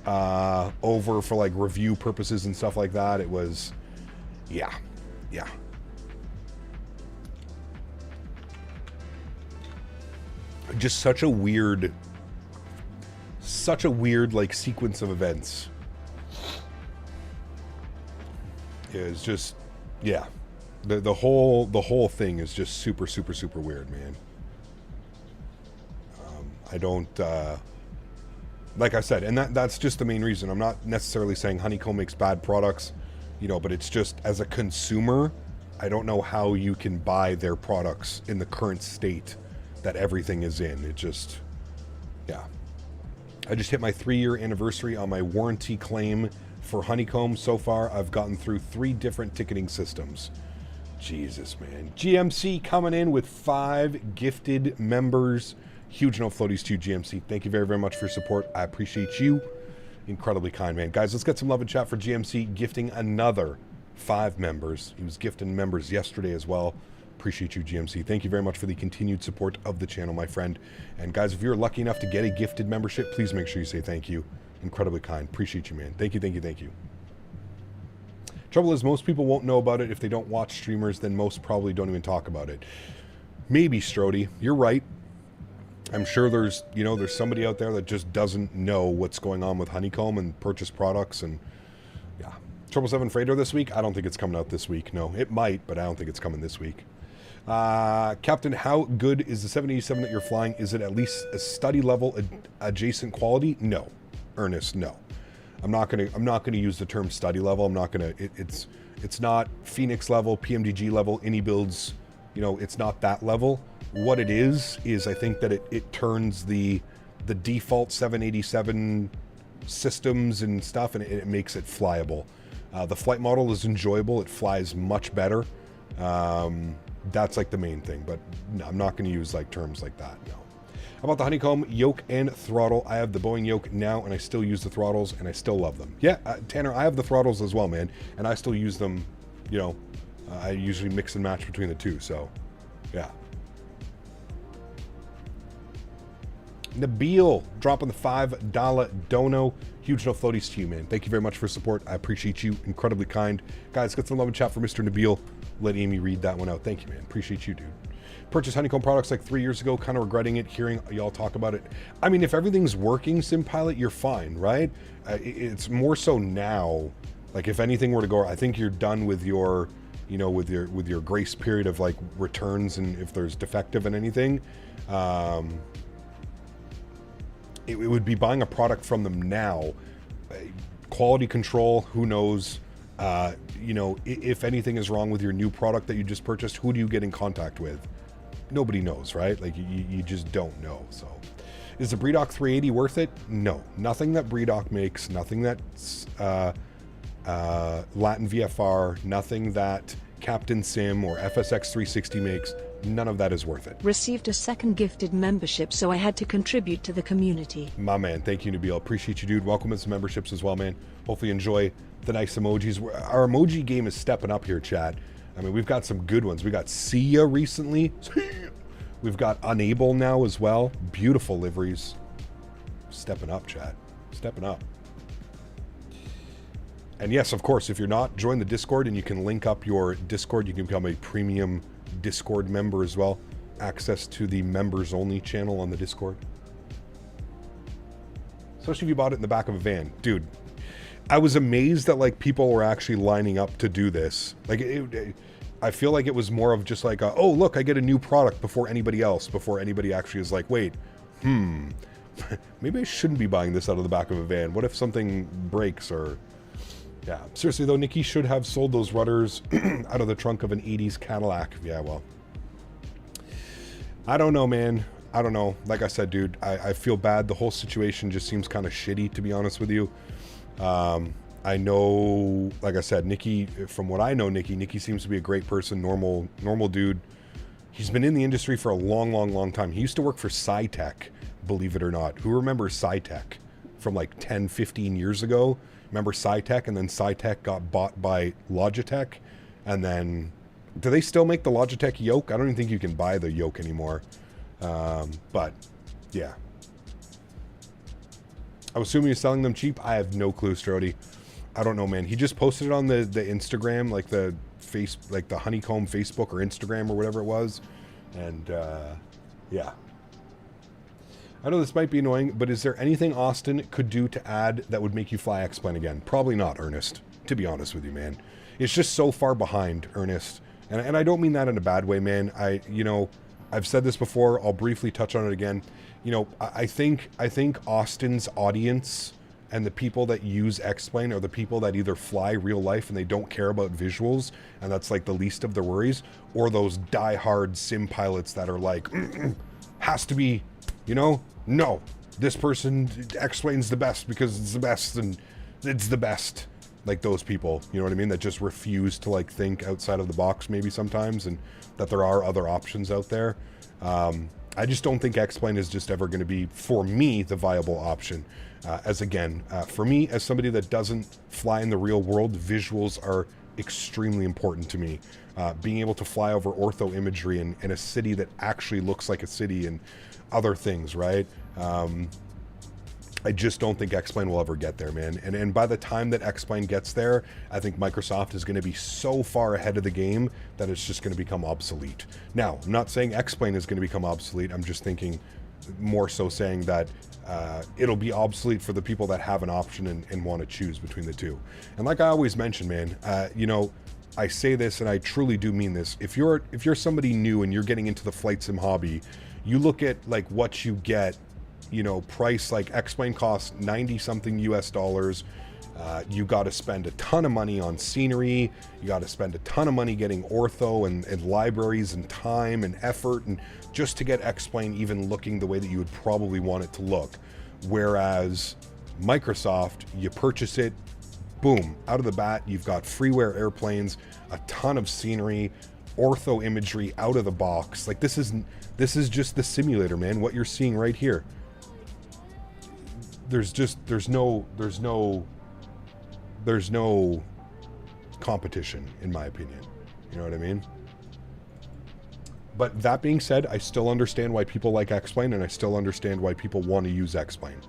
B: over for like review purposes and stuff like that. It was, yeah. Just such a weird like sequence of events. It's just, yeah. The whole thing is just super weird, man. I don't, like I said, and that's just the main reason. I'm not necessarily saying Honeycomb makes bad products, you know, but it's just, as a consumer, I don't know how you can buy their products in the current state that everything is in. It just, yeah. I just hit my 3-year anniversary on my warranty claim for Honeycomb. So far, I've gotten through 3 different ticketing systems. Jesus, man. GMC coming in with 5 gifted members. Huge no floaties to you, GMC. Thank you very, very much for your support. I appreciate you. Incredibly kind, man. Guys, let's get some love and chat for GMC gifting another 5 members. He was gifting members yesterday as well. Appreciate you, GMC. Thank you very much for the continued support of the channel, my friend. And guys, if you're lucky enough to get a gifted membership, please make sure you say thank you. Incredibly kind. Appreciate you, man. Thank you. Trouble is, most people won't know about it. If they don't watch streamers, then most probably don't even talk about it. Maybe, Strody. You're right. I'm sure there's somebody out there that just doesn't know what's going on with Honeycomb and purchase products, and yeah. 777 Freighter this week? I don't think it's coming out this week. No, it might, but I don't think it's coming this week. Captain, how good is the 787 that you're flying? Is it at least a study level adjacent quality? No. Ernest, no. I'm not gonna use the term study level. I'm not gonna. It's not Phoenix level, PMDG level, iniBuilds. You know, it's not that level. What it is I think that it turns the default 787 systems and stuff, and it makes it flyable. The flight model is enjoyable. It flies much better. That's like the main thing, but no, I'm not going to use like terms like that. No. How about the honeycomb yoke and throttle? I have the Boeing yoke now, and I still use the throttles, and I still love them. Yeah, Tanner, I have the throttles as well, man, and I still use them. You know, I usually mix and match between the two. So, yeah. Nabil dropping the $5 dono. Huge no floaties to you, man. Thank you very much for support. I appreciate you. Incredibly kind. Guys, get some love and chat for Mr. Nabil. Let Amy read that one out. Thank you, man. Appreciate you, dude. Purchased honeycomb products like 3 years ago. Kind of regretting it, hearing y'all talk about it. I mean, if everything's working, SimPilot, you're fine, right? It's more so now. Like, if anything were to go, I think you're done with your, you know, with your grace period of like returns, and if there's defective in anything. It would be buying a product from them now. Quality control, who knows? You know, if anything is wrong with your new product that you just purchased, who do you get in contact with? Nobody knows, right? Like, you just don't know. So, is the BravoAirspace 380 worth it? No. Nothing that BravoAirspace makes, nothing that Latin VFR, nothing that Captain Sim or FSX 360 makes. None of that is worth it.
J: Received a second gifted membership, so I had to contribute to the community.
B: My man, thank you, Nabil. Appreciate you, dude. Welcome as memberships as well, man. Hopefully you enjoy the nice emojis. Our emoji game is stepping up here, chat. I mean, we've got some good ones. We got Sia recently. We've got Unable now as well. Beautiful liveries. Stepping up, chat. Stepping up. And yes, of course, if you're not, join the Discord, and you can link up your Discord. You can become a premium Discord member as well. Access to the members only channel on the Discord. Especially if you bought it in the back of a van. Dude, I was amazed that like people were actually lining up to do this. Like, I feel like it was more of just like, oh look, I get a new product before anybody else, before anybody actually is like, wait, maybe I shouldn't be buying this out of the back of a van. What if something breaks? Or yeah, seriously though, Nikki should have sold those rudders out of the trunk of an 80s Cadillac. Yeah, well, I don't know, man. I don't know. Like I said, dude, I feel bad. The whole situation just seems kind of shitty, to be honest with you. I know, like I said, Nikki, from what I know, Nikki seems to be a great person, normal dude. He's been in the industry for a long time. He used to work for Scitech, believe it or not. Who remembers Scitech from like 10, 15 years ago? Remember Scitech? And then Scitech got bought by Logitech. And then, do they still make the Logitech yoke? I don't even think you can buy the yoke anymore. But yeah. I'm assuming he's selling them cheap. I have no clue, Strody. I don't know, man. He just posted it on the Instagram, like the honeycomb Facebook or Instagram or whatever it was. And yeah. I know this might be annoying, but is there anything Austin could do to add that would make you fly X-Plane again? Probably not, Ernest, to be honest with you, man. It's just so far behind, Ernest. And I don't mean that in a bad way, man. You know, I've said this before. I'll briefly touch on it again. You know, I think Austin's audience and the people that use X-Plane are the people that either fly real life and they don't care about visuals, and that's like the least of their worries, or those die-hard sim pilots that are like, has to be, you know, no, this person X-Plane's the best because it's the best and it's the best. Like those people, you know what I mean, that just refuse to like think outside of the box maybe sometimes, and that there are other options out there. I just don't think X-Plane is just ever going to be, for me, the viable option. For me, as somebody that doesn't fly in the real world, visuals are extremely important to me. Being able to fly over ortho imagery in a city that actually looks like a city and other things, right? I just don't think X-Plane will ever get there, man. And by the time that X-Plane gets there, I think Microsoft is going to be so far ahead of the game that it's just going to become obsolete. Now, I'm not saying X-Plane is going to become obsolete. I'm just thinking more so saying that it'll be obsolete for the people that have an option and want to choose between the two. And like I always mention, man, you know, I say this and I truly do mean this. If you're somebody new and you're getting into the flight sim hobby, you look at like what you get, you know, price, like X-Plane costs $90 something US dollars. You got to spend a ton of money on scenery. You got to spend a ton of money getting ortho and libraries and time and effort, and just to get X-Plane even looking the way that you would probably want it to look. Whereas Microsoft, you purchase it, boom, out of the bat, you've got freeware airplanes, a ton of scenery, ortho imagery out of the box. Like, this is just the simulator, man. What you're seeing right here. There's no competition, in my opinion. You know what I mean? But that being said, I still understand why people like X-Plane, and I still understand why people want to use X-Plane.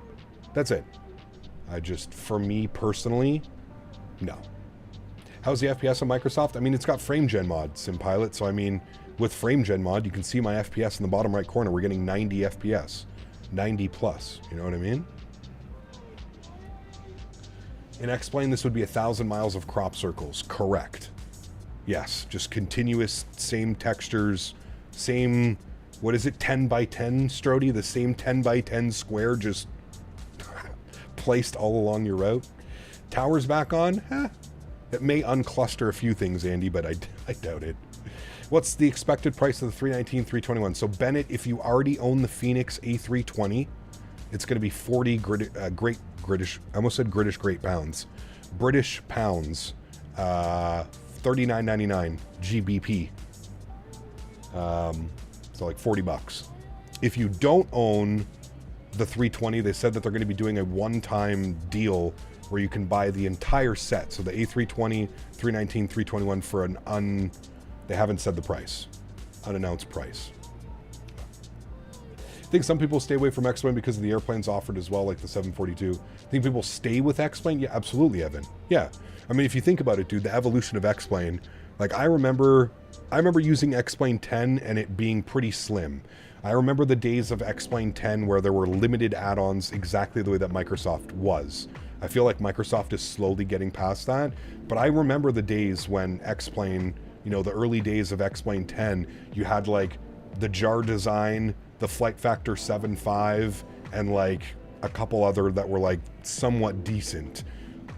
B: That's it. For me personally, no. How's the FPS on Microsoft? I mean, it's got frame gen mod, SimPilot, so I mean, with frame gen mod, you can see my FPS in the bottom right corner. We're getting 90 FPS. 90 plus, you know what I mean? In X-Plane, this would be 1,000 miles of crop circles. Correct. Yes, just continuous, same textures, same, what is it, 10 by 10, Strody? The same 10 by 10 square just placed all along your route. Towers back on? It may uncluster a few things, Andy, but I doubt it. What's the expected price of the 319, 321? So, Bennett, if you already own the Phoenix A320, it's going to be 40 British, I almost said Great Pounds. British pounds, $39.99 GBP. So like $40. If you don't own the 320, they said that they're going to be doing a one-time deal where you can buy the entire set. So the A320, 319, 321 for they haven't said the price, unannounced price. I think some people stay away from X-Plane because of the airplanes offered as well, like the 742. I think people stay with X-Plane. Yeah, absolutely, Evan. Yeah. I mean, if you think about it, dude, the evolution of X-Plane, like I remember using X-Plane 10 and it being pretty slim. I remember the days of X-Plane 10 where there were limited add-ons exactly the way that Microsoft was. I feel like Microsoft is slowly getting past that, but I remember the days when X-Plane, you know, the early days of X-Plane 10, you had like the jar design, the flight factor 7.5, and like a couple other that were like somewhat decent.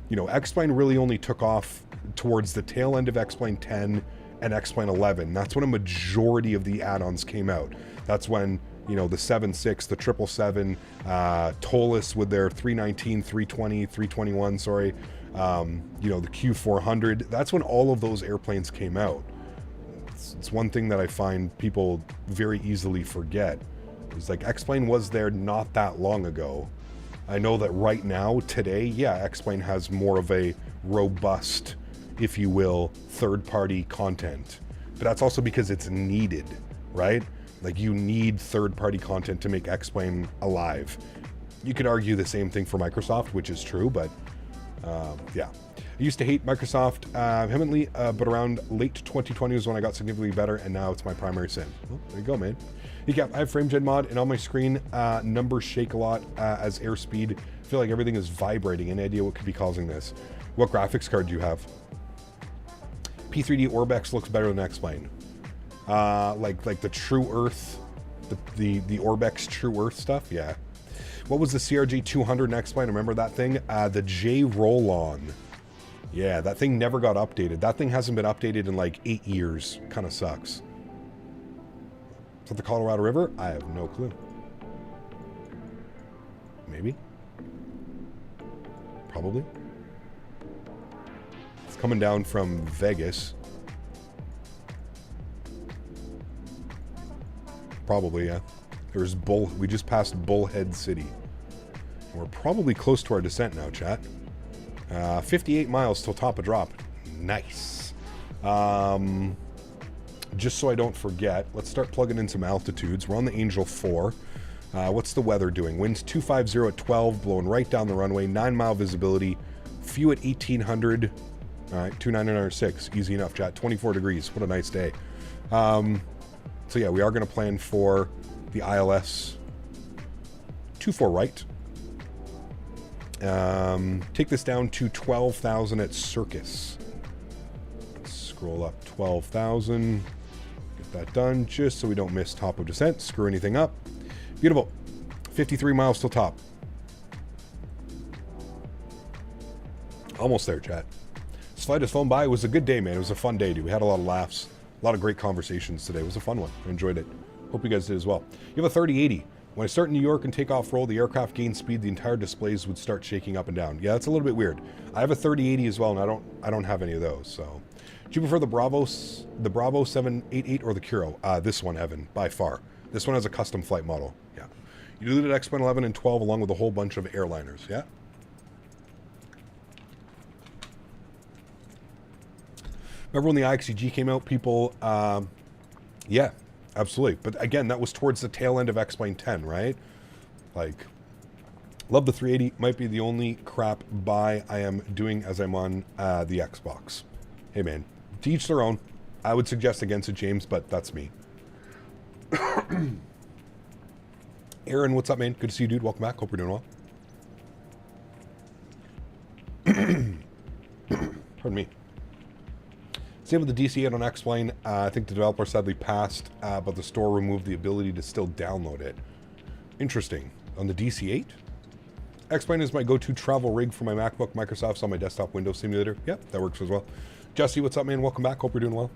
B: You know, X-Plane really only took off towards the tail end of X-Plane 10 and X-Plane 11. That's when a majority of the add-ons came out. That's when, you know, the 7.6, the 777, Tolis with their 319, 320, 321, sorry, you know, the Q400. That's when all of those airplanes came out. It's one thing that I find people very easily forget. It's like X-Plane was there not that long ago. I know that right now, today, yeah, X-Plane has more of a robust, if you will, third-party content. But that's also because it's needed, right? Like, you need third-party content to make X-Plane alive. You could argue the same thing for Microsoft, which is true, but yeah. I used to hate Microsoft vehemently, but around late 2020 was when I got significantly better, and now it's my primary sin. Well, there you go, man. Yeah, I have frame gen mod, and on my screen, numbers shake a lot as airspeed. I feel like everything is vibrating. Any idea what could be causing this? What graphics card do you have? P3D Orbex looks better than X-Plane. Like the True Earth, the Orbex True Earth stuff, yeah. What was the CRJ 200 in X-Plane? Remember that thing? The J Roll-On. Yeah, that thing never got updated. That thing hasn't been updated in like 8 years. Kind of sucks. Is that the Colorado River? I have no clue. Maybe. Probably. It's coming down from Vegas. Probably, yeah. There's we just passed Bullhead City. We're probably close to our descent now, chat. 58 miles till top of drop. Nice. Just so I don't forget, let's start plugging in some altitudes. We're on the Angel 4. What's the weather doing? Winds 250 at 12, blowing right down the runway. 9-mile visibility. Few at 1800. All right, 2906. Easy enough, chat. 24 degrees. What a nice day. So yeah, we are going to plan for the ILS 24 right. Take this down to 12,000 at Circus. Scroll up 12,000. Get that done just so we don't miss top of descent. Screw anything up. Beautiful. 53 miles till top. Almost there, chat. This flight has flown by. It was a good day, man. It was a fun day, dude. We had a lot of laughs. A lot of great conversations today. It was a fun one. I enjoyed it. Hope you guys did as well. You have a 3080. When I start in New York and take off roll, the aircraft gains speed, the entire displays would start shaking up and down. Yeah, that's a little bit weird. I have a 3080 as well, and I don't have any of those, so. Do you prefer the Bravo 788 or the Kuro? This one, Evan, by far. This one has a custom flight model. Yeah. You deleted X-Men 11 and 12 along with a whole bunch of airliners. Yeah. Remember when the IXEG came out, people, yeah, absolutely. But again, that was towards the tail end of X-Plane 10, right? Like, love the 380. Might be the only crap buy I am doing as I'm on the Xbox. Hey, man, to each their own. I would suggest against it, James, but that's me. Erin, what's up, man? Good to see you, dude. Welcome back. Hope you're doing well. Pardon me. Same with the DC8 on X-Plane. I think the developer sadly passed, but the store removed the ability to still download it. Interesting. On the DC8? X-Plane is my go-to travel rig for my MacBook. Microsoft's on my desktop Windows simulator. Yep, that works as well. Jesse, what's up, man? Welcome back. Hope you're doing well.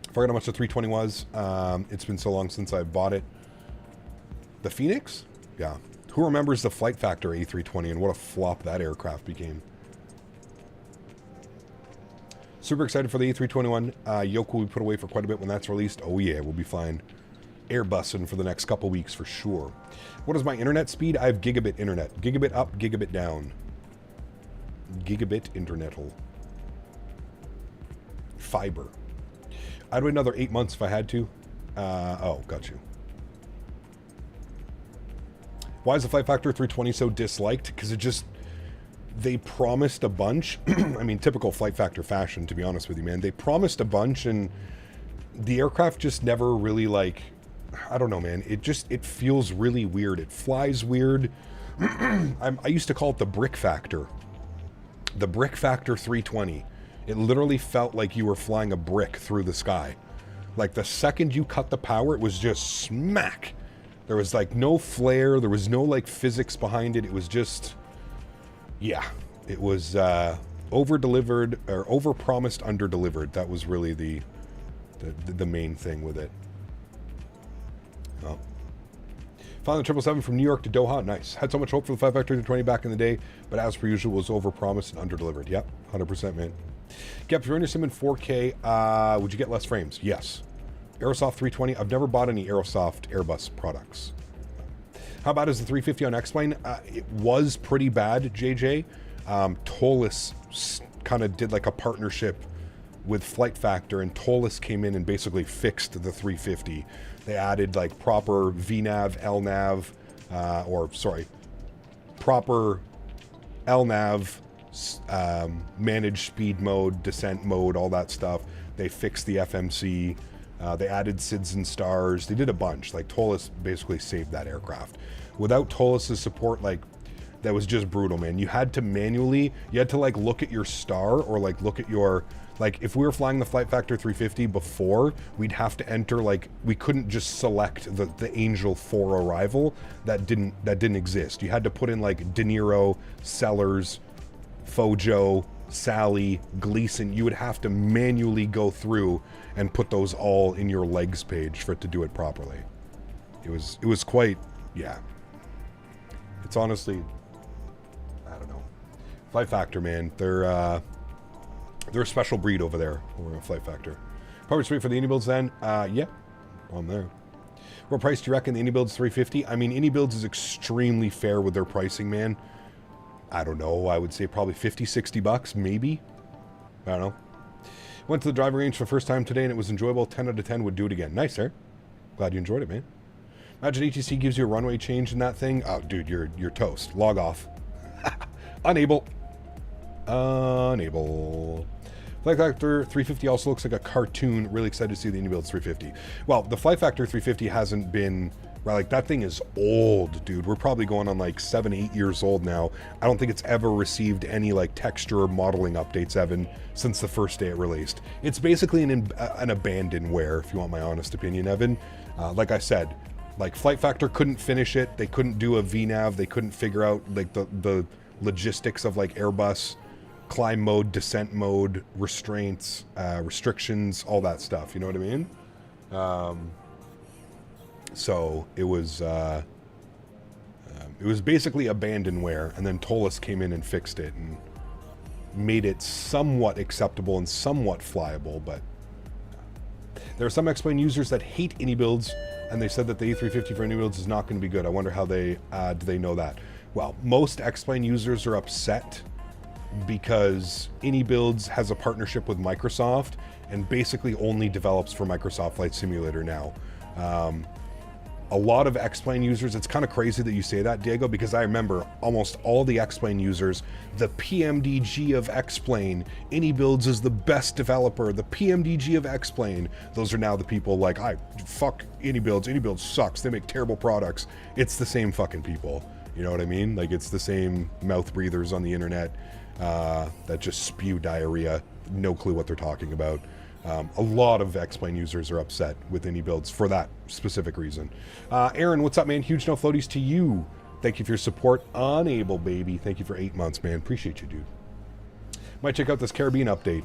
B: I forgot how much the 320 was. It's been so long since I bought it. The Phoenix? Yeah. Who remembers the Flight Factor A320 and what a flop that aircraft became? Super excited for the A321. Yoke will be put away for quite a bit when that's released. Oh yeah, we'll be flying Airbussing for the next couple weeks for sure. What is my internet speed? I have gigabit internet. Gigabit up, gigabit down. Gigabit internetal. Fiber. I'd wait another 8 months if I had to. Oh, got you. Why is the Flight Factor 320 so disliked? Because it just, they promised a bunch. I mean, typical Flight Factor fashion, to be honest with you, man. They promised a bunch and the aircraft just never really, like, I don't know, man. It feels really weird. It flies weird. I used to call it the Brick Factor. The Brick Factor 320. It literally felt like you were flying a brick through the sky. Like the second you cut the power, it was just smack. There was like no flare. There was no like physics behind it. It was just, yeah, it was over-delivered or over-promised, under-delivered. That was really the main thing with it. Oh. Found the 777 from New York to Doha. Nice. Had so much hope for the 5 Factor 220 back in the day, but as per usual, was over-promised and under-delivered. Yep, 100%, man. Gep, if you're in your sim in 4K, would you get less frames? Yes. Aerosoft 320. I've never bought any Aerosoft Airbus products. How bad is the 350 on X-Plane? It was pretty bad, JJ. Tolis kind of did like a partnership with Flight Factor, and Tolis came in and basically fixed the 350. They added like proper VNAV, LNAV, proper LNAV, managed speed mode, descent mode, all that stuff. They fixed the FMC. They added SIDS and stars. They did a bunch. Like Tolis basically saved that aircraft. Without Tolis's support, like that was just brutal, man. You had to manually, you had to like look at your star or like look at your, like if we were flying the Flight Factor 350 before, we'd have to enter like, we couldn't just select the Angel for arrival. That didn't exist. You had to put in like De Niro, Sellers, Fojo, Sally, Gleason. You would have to manually go through and put those all in your legs page for it to do it properly. It was quite, yeah. It's honestly, I don't know. Flight Factor, man, they're a special breed over there, over at Flight Factor. Probably sweet for the iniBuilds then. Yeah, I'm there. What price do you reckon the iniBuilds 350? I mean, iniBuilds is extremely fair with their pricing, man. I don't know. I would say probably 50, 60 bucks, maybe. I don't know. Went to the driving range for the first time today and it was enjoyable. 10 out of 10 would do it again. Nice, sir. Glad you enjoyed it, man. Imagine ATC gives you a runway change in that thing. Oh, dude, you're toast. Log off. Unable. Unable. Flight Factor 350 also looks like a cartoon. Really excited to see the iniBuilds 350. Well, the Flight Factor 350 hasn't been... Right, like that thing is old, dude. We're probably going on like 7, 8 years old now. I don't think it's ever received any like texture or modeling updates, Evan, since the first day it released. It's basically an abandonware, if you want my honest opinion, Evan. Like I said, Like Flight Factor couldn't finish it. They couldn't do a VNAV. They couldn't figure out like the logistics of like Airbus climb mode, descent mode, restraints, restrictions, all that stuff. You know what I mean? So it was basically abandonware, and then Tolis came in and fixed it and made it somewhat acceptable and somewhat flyable. But there are some X-Plane users that hate iniBuilds, and they said that the A350 for iniBuilds is not going to be good. I wonder how they do they know that? Well, most X-Plane users are upset because iniBuilds has a partnership with Microsoft and basically only develops for Microsoft Flight Simulator now. A lot of X-Plane users, it's kind of crazy that you say that, Diego, because I remember almost all the X-Plane users, the PMDG of X-Plane, iniBuilds is the best developer, the PMDG of X-Plane. Those are now the people like, fuck iniBuilds, iniBuilds sucks, they make terrible products. It's the same fucking people, you know what I mean? Like, it's the same mouth breathers on the internet that just spew diarrhea, no clue what they're talking about. A lot of X-Plane users are upset with iniBuilds for that specific reason. Erin, what's up, man? Huge no floaties to you. Thank you for your support on Able, baby. Thank you for 8 months, man. Appreciate you, dude. Might check out this Caribbean update.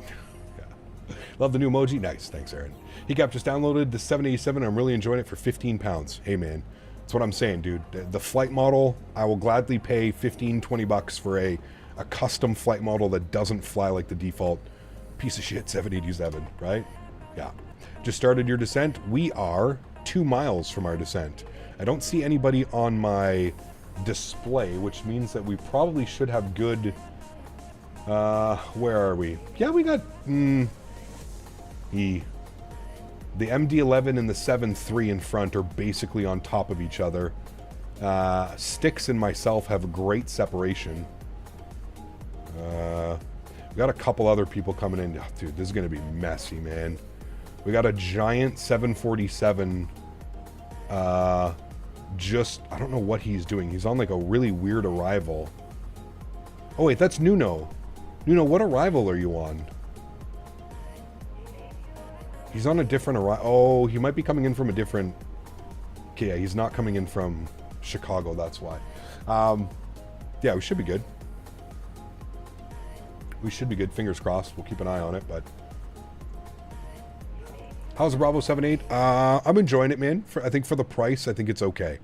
B: Yeah. Love the new emoji. Nice. Thanks, Erin. Hecap just downloaded the 787. I'm really enjoying it for 15 pounds. Hey, man. That's what I'm saying, dude. The flight model, I will gladly pay 15, 20 bucks for a custom flight model that doesn't fly like the default piece of shit 787, right? Yeah. Just started your descent. We are 2 miles from our descent. I don't see anybody on my display, which means that we probably should have good... where are we? Yeah, we got... the MD-11 and the 7-3 in front are basically on top of each other. Sticks and myself have great separation. We got a couple other people coming in. Oh, dude, this is going to be messy, man. We got a giant 747. I don't know what he's doing. He's on like a really weird arrival. Oh, wait, that's Nuno. Nuno, what arrival are you on? He's on a different arrival. Oh, he might be coming in from a different... Okay, yeah, he's not coming in from Chicago, that's why. Yeah, we should be good. We should be good. Fingers crossed. We'll keep an eye on it, but... How's the Bravo 78? I'm enjoying it, man. I think for the price, I think it's okay.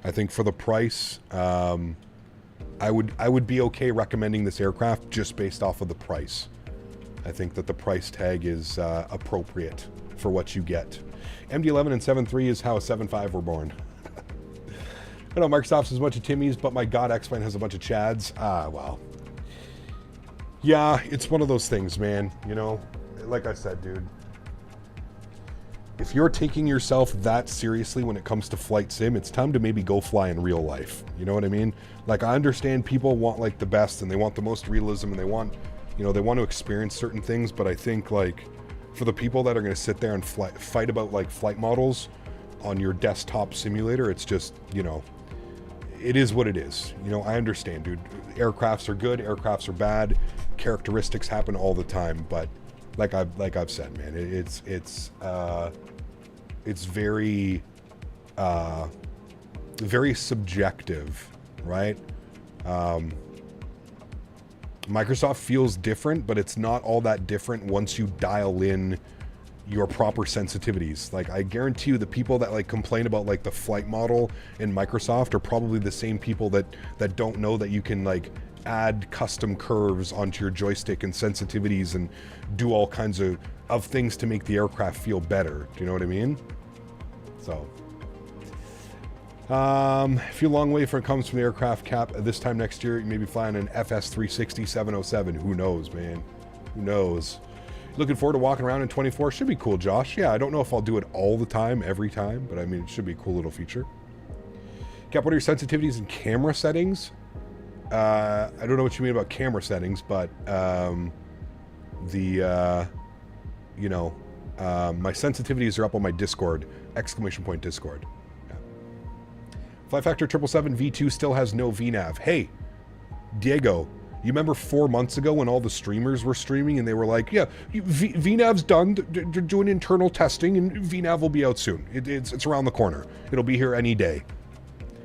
B: I think for the price, I would be okay recommending this aircraft just based off of the price. I think that the price tag is appropriate for what you get. MD-11 and 7.3 is how a 7.5 were born. I know Microsoft's has a bunch of Timmies, but my God, X-Plane has a bunch of Chads. Well. Yeah, it's one of those things, man. You know, like I said, dude. If you're taking yourself that seriously when it comes to flight sim, it's time to maybe go fly in real life. You know what I mean? Like, I understand people want, like, the best, and they want the most realism, and they want, you know, they want to experience certain things, but I think, like, for the people that are going to sit there and fight about, like, flight models on your desktop simulator, it's just, you know, it is what it is. You know, I understand, dude. Aircrafts are good, aircrafts are bad, characteristics happen all the time, but like I've said, man, it's very very subjective, right? Microsoft feels different, but it's not all that different once you dial in your proper sensitivities. Like, I guarantee you the people that like complain about like the flight model in Microsoft are probably the same people that don't know that you can like add custom curves onto your joystick and sensitivities and do all kinds of things to make the aircraft feel better. Do you know what I mean? So if you're a long way from it comes from the aircraft cap, this time next year you may be flying an FS360 707. Who knows, man? Who knows? Looking forward to walking around in 24. Should be cool, Josh. Yeah, I don't know if I'll do it all the time, every time, but I mean, it should be a cool little feature. Cap, what are your sensitivities and camera settings? I don't know what you mean about camera settings, but my sensitivities are up on my Discord, ! Discord. Yeah. Flight Factor 777 V2 still has no VNAV. Hey, Diego, You remember 4 months ago when all the streamers were streaming and they were like, yeah, VNAV's done, they're doing internal testing and VNAV will be out soon. It's around the corner. It'll be here any day.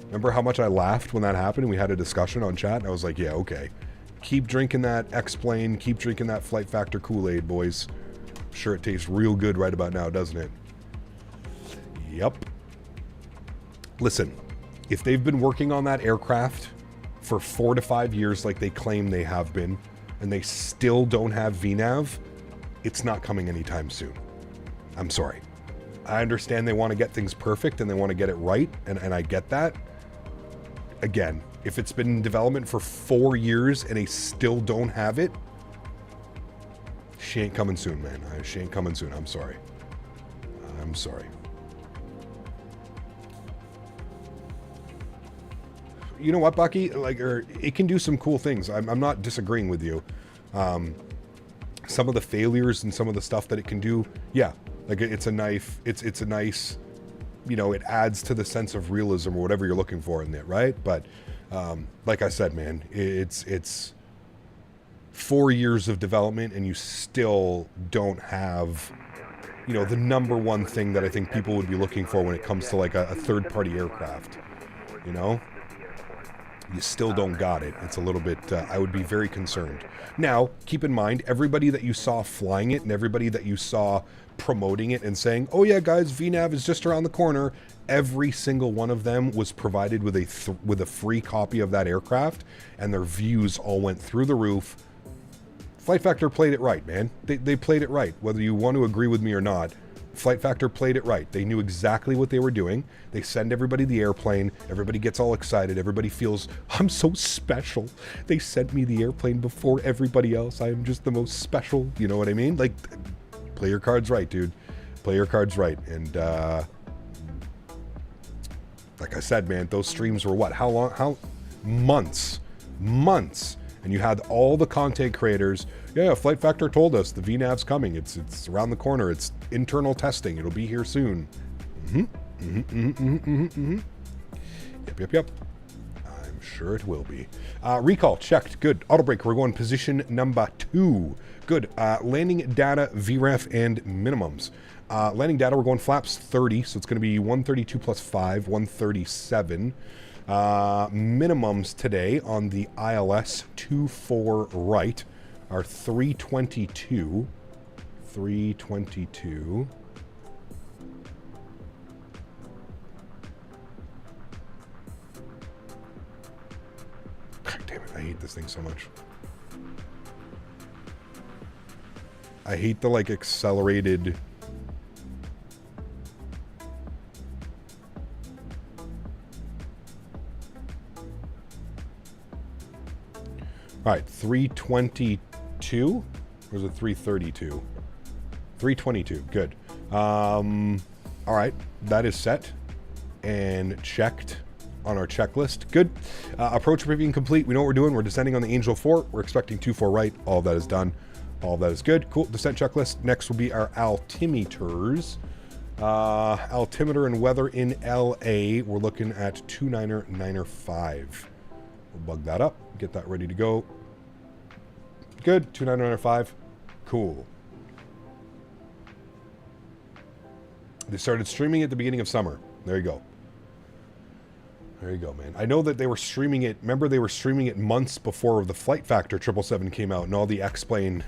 B: Remember how much I laughed when that happened and we had a discussion on chat? And I was like, yeah, okay. Keep drinking that X-Plane, keep drinking that Flight Factor Kool-Aid, boys. I'm sure it tastes real good right about now, doesn't it? Yep. Listen, if they've been working on that aircraft for 4 to 5 years like they claim they have been, and they still don't have VNAV, it's not coming anytime soon. I'm sorry. I understand they want to get things perfect and they want to get it right, and I get that. Again, if it's been in development for 4 years and they still don't have it, she ain't coming soon, man. She ain't coming soon. I'm sorry. I'm sorry. You know what, Bucky? Like, it can do some cool things. I'm not disagreeing with you. Some of the failures and some of the stuff that it can do, yeah. Like, it's a knife. It's a nice, you know, it adds to the sense of realism or whatever you're looking for in it, right? But like I said, man, it's 4 years of development and you still don't have, you know, the number one thing that I think people would be looking for when it comes to like a third-party aircraft, you know? You still don't got it. It's a little bit, I would be very concerned. Now, keep in mind, everybody that you saw flying it and everybody that you saw promoting it and saying, oh yeah, guys, VNAV is just around the corner, every single one of them was provided with a free copy of that aircraft, and their views all went through the roof. Flight Factor played it right, man. They played it right. Whether you want to agree with me or not, Flight Factor played it right. They knew exactly what they were doing. They send everybody the airplane. Everybody gets all excited. Everybody feels, I'm so special. They sent me the airplane before everybody else. I am just the most special. You know what I mean? Like, play your cards right, dude. Play your cards right. And like I said, man, those streams were what? How long? How? Months. And you had all the content creators. Yeah, Flight Factor told us the VNAV's coming. It's around the corner. It's internal testing. It'll be here soon. Yep. I'm sure it will be. Recall checked. Good. Auto brake. We're going position number 2. Good. Landing data, VREF, and minimums. Landing data, we're going flaps 30, so it's going to be 132 plus 5, 137. Minimums today on the ILS 24 right are 322. 322. God damn it, I hate this thing so much. I hate the, like, accelerated... All right, 322, or is it 332? 322, good. All right, that is set and checked on our checklist. Good. Approach briefing complete. We know what we're doing. We're descending on the Angel 4. We're expecting 24 right. All of that is done. All of that is good. Cool. Descent checklist. Next will be our altimeters. Altimeter and weather in LA. We're looking at 29995. We'll bug that up. Get that ready to go. Good. 29995. Cool. They started streaming at the beginning of summer. There you go. There you go, man. I know that they were streaming it. Remember, they were streaming it months before the Flight Factor 777 came out, and all the X-Plane,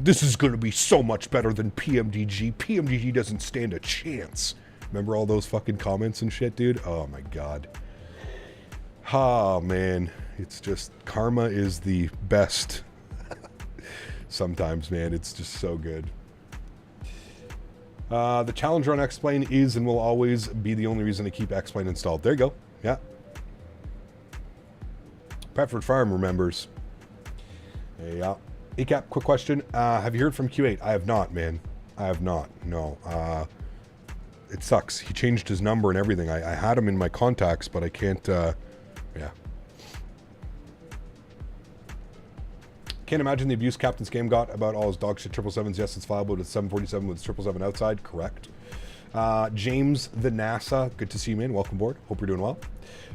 B: this is going to be so much better than PMDG. PMDG doesn't stand a chance. Remember all those fucking comments and shit, dude? Oh, my God. Oh, man. It's just, karma is the best. Sometimes, man. It's just so good. The Challenger on X-Plane is and will always be the only reason to keep X-Plane installed. There you go. Yeah. Petford Farm remembers. Yeah. ACAP, quick question. Have you heard from Q8? I have not, man. I have not. No. It sucks. He changed his number and everything. I had him in my contacts, but I can't, yeah. Can't imagine the abuse Captain Scam got about all his dog shit 777s. Yes, it's flyable, but it's 747 with 777 outside. Correct. James the NASA. Good to see you, man. Welcome aboard. Hope you're doing well.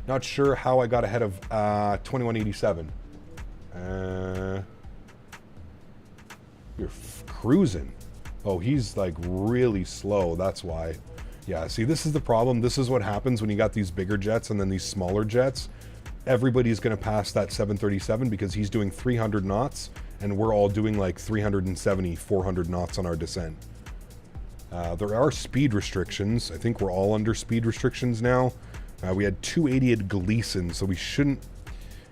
B: Not sure how I got ahead of 2187. You're cruising. Oh, he's like really slow. That's why. Yeah, see, this is the problem. This is what happens when you got these bigger jets and then these smaller jets. Everybody's going to pass that 737 because he's doing 300 knots and we're all doing like 370, 400 knots on our descent. There are speed restrictions. I think we're all under speed restrictions now. We had 280 at Gleason, so we shouldn't...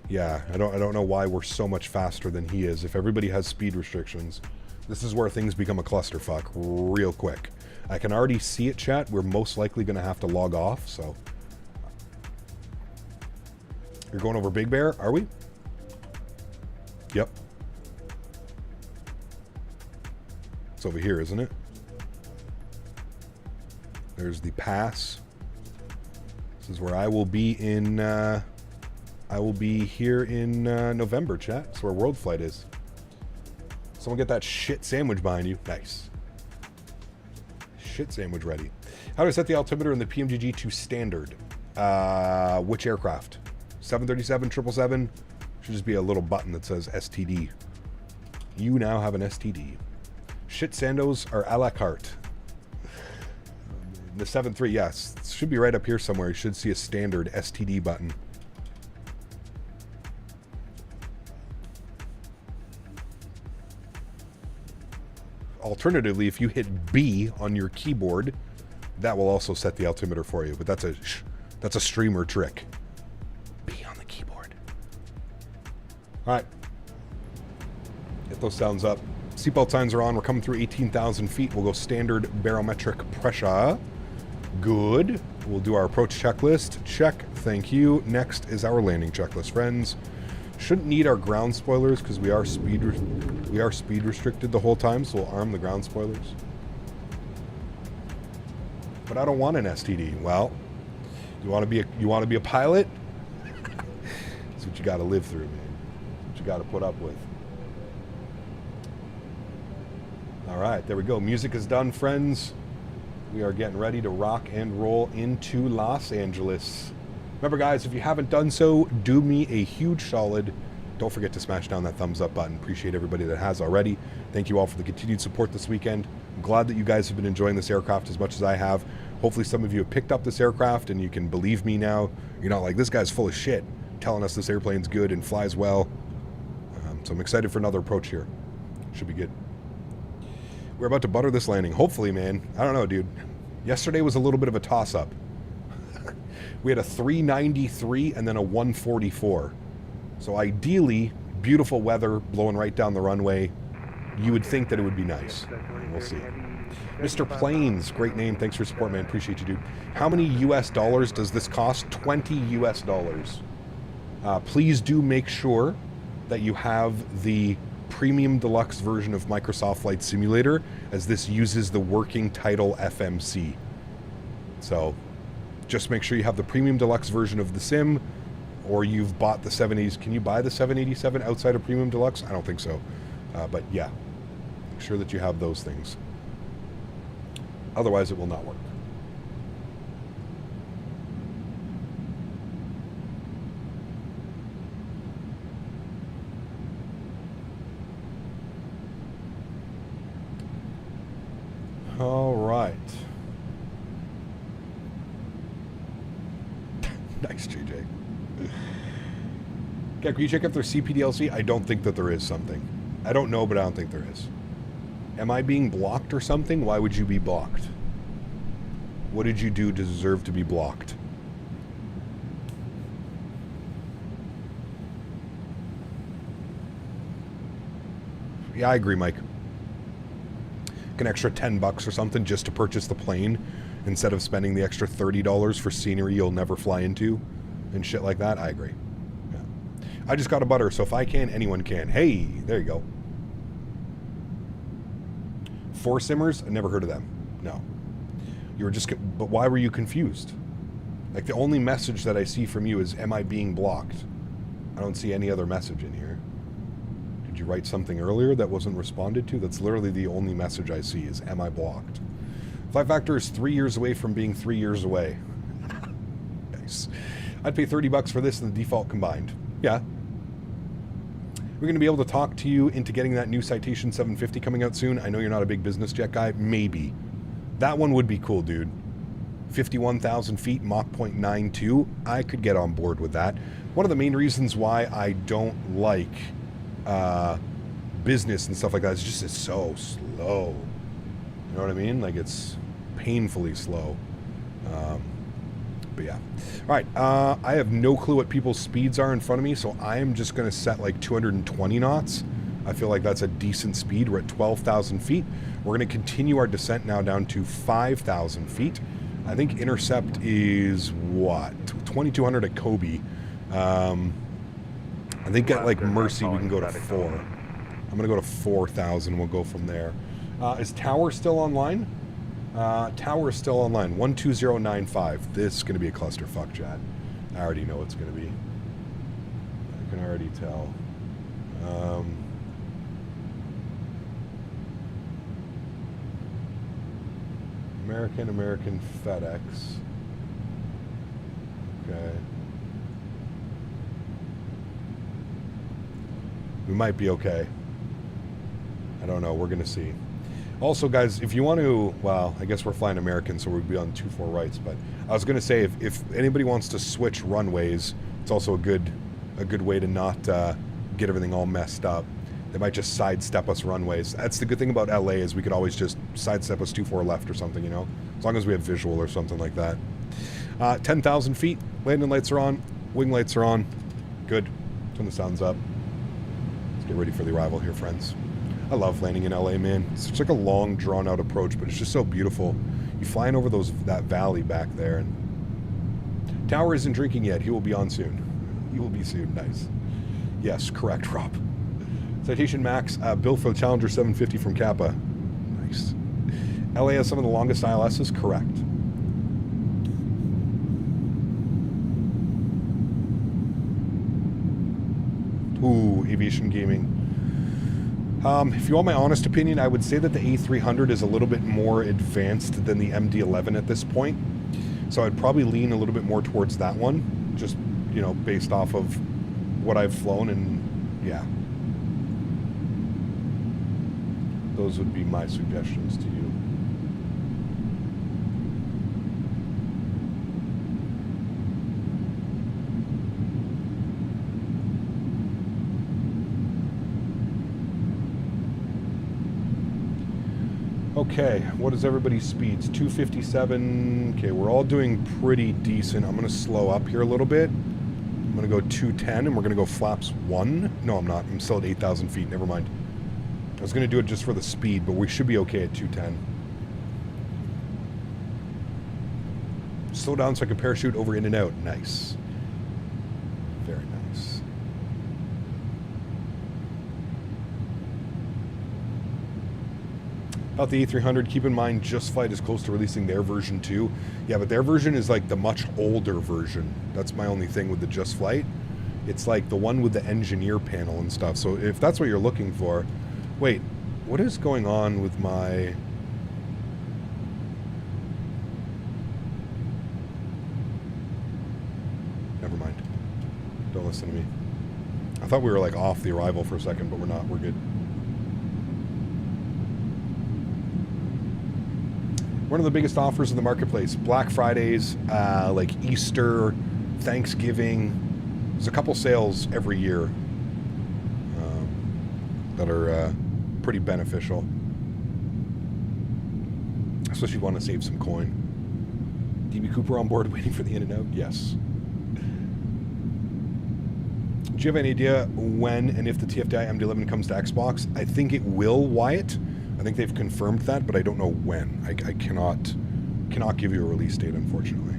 B: Yeah, I don't know why we're so much faster than he is. If everybody has speed restrictions, this is where things become a clusterfuck real quick. I can already see it, chat. We're most likely going to have to log off, so... You're going over Big Bear, are we? Yep. It's over here, isn't it? There's the pass. This is where I will be in... I will be here in November, chat. That's where World Flight is. Someone get that shit sandwich behind you. Nice. Shit sandwich ready. How do I set the altimeter in the PMGG to standard? Which aircraft? 737, 777? Should just be a little button that says STD. You now have an STD. Shit sandos are a la carte. The 7.3, yes. It should be right up here somewhere. You should see a standard STD button. Alternatively, if you hit B on your keyboard, that will also set the altimeter for you. But that's a streamer trick. B on the keyboard. All right. Get those sounds up. Seatbelt signs are on. We're coming through 18,000 feet. We'll go standard barometric pressure. Good. We'll do our approach checklist. Check. Thank you. Next is our landing checklist, friends. Shouldn't need our ground spoilers because we are speed restricted the whole time, so we'll arm the ground spoilers. But I don't want an STD. Well, you want to be a pilot? That's what you got to live through, man. What you got to put up with. All right, there we go. Music is done, friends. We are getting ready to rock and roll into Los Angeles. Remember, guys, if you haven't done so, do me a huge solid. Don't forget to smash down that thumbs up button. Appreciate everybody that has already. Thank you all for the continued support this weekend. I'm glad that you guys have been enjoying this aircraft as much as I have. Hopefully some of you have picked up this aircraft and you can believe me now. You're not like, this guy's full of shit, telling us this airplane's good and flies well. So I'm excited for another approach here. Should be good. We're about to butter this landing. Hopefully, man. I don't know, dude. Yesterday was a little bit of a toss-up. We had a 393 and then a 144. So ideally, beautiful weather, blowing right down the runway. You would think that it would be nice. We'll see. Mr. Plains, great name. Thanks for your support, man. Appreciate you, dude. How many US dollars does this cost? $20 US. Please do make sure that you have the premium deluxe version of Microsoft Flight Simulator, as this uses the working title FMC. So just make sure you have the premium deluxe version of the sim, or you've bought the 780s. Can you buy the 787 outside of premium deluxe? I don't think so. But yeah, make sure that you have those things. Otherwise, it will not work. All right. Nice, JJ. Okay, can you check if there's CPDLC? I don't think that there is something. I don't know, but I don't think there is. Am I being blocked or something? Why would you be blocked? What did you do to deserve to be blocked? Yeah, I agree, Mike. An extra $10 or something just to purchase the plane instead of spending the extra $30 for scenery you'll never fly into and shit like that. I agree. Yeah. I just got a butter, so if I can, anyone can. Hey, there you go. Four Simmers? I never heard of them. No. You were just... But why were you confused? Like, the only message that I see from you is, am I being blocked? I don't see any other message in here. Did you write something earlier that wasn't responded to? That's literally the only message I see is, am I blocked? Flight Factor is 3 years away from being 3 years away. Nice. I'd pay $30 for this and the default combined. Yeah. We're going to be able to talk to you into getting that new Citation 750 coming out soon. I know you're not a big business jet guy. Maybe. That one would be cool, dude. 51,000 feet, Mach 0.92. I could get on board with that. One of the main reasons why I don't like business and stuff like that is just it's so slow. You know what I mean? Like, it's painfully slow. But yeah. All right. I have no clue what people's speeds are in front of me, so I am just going to set like 220 knots. I feel like that's a decent speed. We're at 12,000 feet. We're going to continue our descent now down to 5,000 feet. I think intercept is what? 2,200 at Kobe. I think at like Mercy we can go to 4. I'm going to go to 4,000. We'll go from there. Is Tower still online? Tower is still online. 12095. This is going to be a clusterfuck, chat. I already know it's going to be. I can already tell. American FedEx. Okay. We might be okay. I don't know. We're going to see. Also, guys, if you want to, well, I guess we're flying American, so we'd be on 24 rights. But I was going to say, if anybody wants to switch runways, it's also a good way to not get everything all messed up. They might just sidestep us runways. That's the good thing about LA is we could always just sidestep us 24 left or something, you know, as long as we have visual or something like that. 10,000 feet. Landing lights are on. Wing lights are on. Good. Turn the sounds up. Let's get ready for the arrival here, friends. I love landing in LA, man. It's such like a long, drawn-out approach, but it's just so beautiful. You're flying over that valley back there, and Tower isn't drinking yet. He will be on soon. He will be soon. Nice. Yes, correct, Rob. Citation Max, bill for the Challenger 750 from Kappa. Nice. LA has some of the longest ILSs. Correct. Ooh, aviation gaming. If you want my honest opinion, I would say that the A300 is a little bit more advanced than the MD-11 at this point. So I'd probably lean a little bit more towards that one, just, you know, based off of what I've flown, and yeah. Those would be my suggestions to you. Okay, what is everybody's speeds? 257. Okay, we're all doing pretty decent. I'm going to slow up here a little bit. I'm going to go 210, and we're going to go flaps 1. No, I'm not. I'm still at 8,000 feet. Never mind. I was going to do it just for the speed, but we should be okay at 210. Slow down so I can parachute over in and out. Nice. Very nice. About the A300, keep in mind Just Flight is close to releasing their version 2. Yeah, but their version is like the much older version. That's my only thing with the Just Flight. It's like the one with the engineer panel and stuff. So if that's what you're looking for... Wait, what is going on with my... Never mind. Don't listen to me. I thought we were like off the arrival for a second, but we're not. We're good. One of the biggest offers in the marketplace. Black Fridays, like Easter, Thanksgiving. There's a couple sales every year that are pretty beneficial. Especially if you want to save some coin. DB Cooper on board waiting for the in and out? Yes. Do you have any idea when and if the TFDI MD-11 comes to Xbox? I think it will, Wyatt. I think they've confirmed that, but I don't know when. I cannot give you a release date, unfortunately.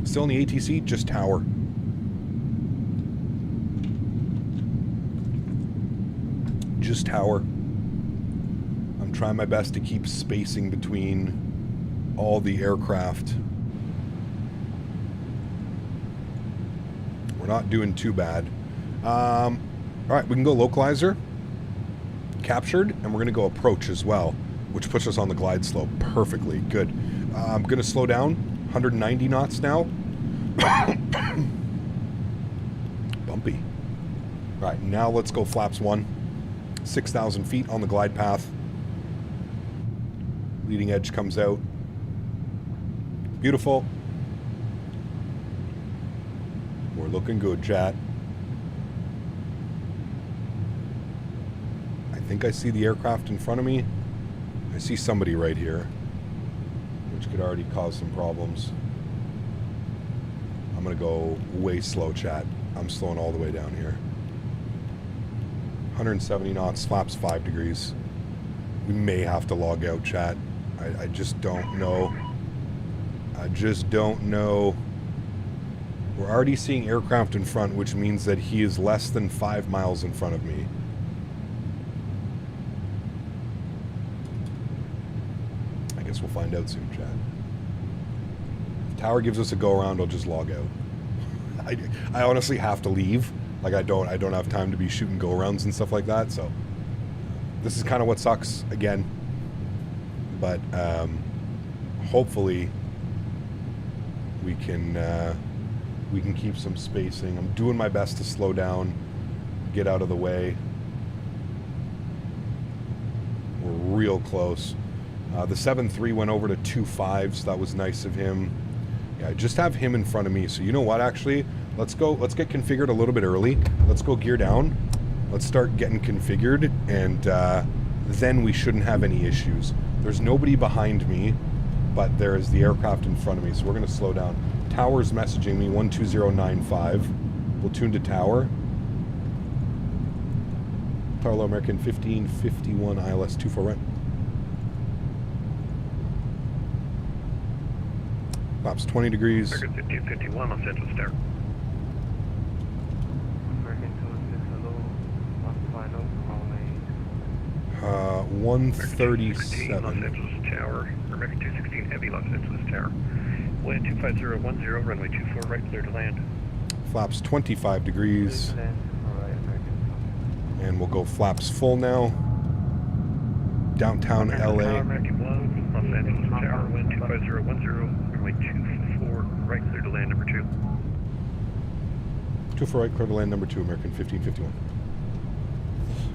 B: Still in the ATC, just Tower. Just Tower. I'm trying my best to keep spacing between all the aircraft. We're not doing too bad. All right, we can go localizer. Captured, and we're going to go approach as well, which puts us on the glide slope perfectly. Good. I'm going to slow down. 190 knots now. Bumpy. All All right, now let's go flaps 1. 6,000 feet on the glide path. Leading edge comes out. Beautiful. We're looking good, chat. I think I see the aircraft in front of me. I see somebody right here, which could already cause some problems. I'm going to go way slow, chat. I'm slowing all the way down here. 170 knots, flaps 5 degrees. We may have to log out, chat. I just don't know. I just don't know. We're already seeing aircraft in front, which means that he is less than 5 miles in front of me. I guess we'll find out soon, chat. If tower gives us a go around, I'll just log out. I honestly have to leave. Like I don't have time to be shooting go arounds and stuff like that. So this is kind of what sucks again. But hopefully we can keep some spacing. I'm doing my best to slow down, get out of the way. We're real close. The 7.3 went over to 2.5, so that was nice of him. Yeah, just have him in front of me. So you know what, actually? Let's get configured a little bit early. Let's go gear down. Let's start getting configured, and then we shouldn't have any issues. There's nobody behind me, but there is the aircraft in front of me, so we're going to slow down. Tower's messaging me, 12095. Platoon to tower. Tower low American 1551 ILS 24 right. Flaps 20 degrees.
E: American 1551 on Central Star.
F: American 26 hello. 150,
B: 137.
E: Los Angeles Tower. American 216 Heavy, Los Angeles Tower. Wind 25010, runway 24 right, clear to land.
B: Flaps 25 degrees. And we'll go flaps full now. Downtown LA.
E: American 1, Los Angeles Tower, wind 25010, runway 24 right, clear to land, number 2.
B: 24 right, clear to land, number 2, American 1551.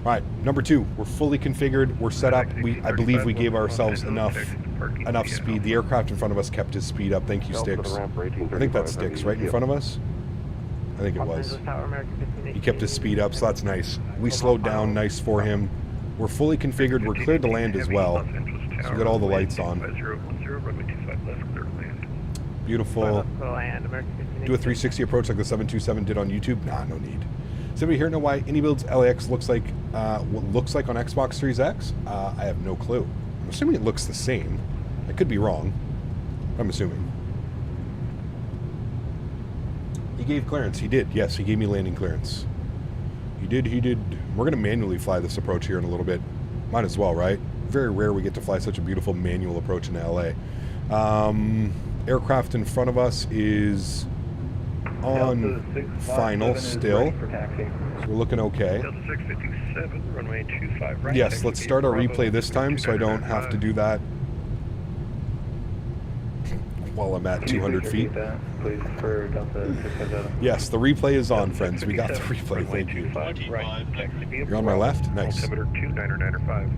B: All right, number 2, we're fully configured, we're set up. I believe we gave ourselves enough speed. The aircraft in front of us kept his speed up. Thank you, Sticks. I think that's Sticks right in front of us. I think it was. He kept his speed up, so that's nice. We slowed down, nice for him. We're fully configured, we're cleared to land as well. So we got all the lights on. Beautiful. Do a 360 approach like the 727 did on YouTube? Nah, no need. Does anybody here know why iniBuilds LAX looks like what looks like on Xbox Series X? I have no clue. I'm assuming it looks the same. I could be wrong. I'm assuming. He gave clearance. He did. Yes, he gave me landing clearance. He did. We're going to manually fly this approach here in a little bit. Might as well, right? Very rare we get to fly such a beautiful manual approach into LA. Aircraft in front of us is on final still. So we're looking okay.
E: Delta 657, runway 25 right.
B: Yes, let's start our replay this time so I don't have to do that while I'm at 200 feet. Yes, the replay is on, friends. We got the replay. Thank you. You're on my left? Nice.
E: Altimeter 2995.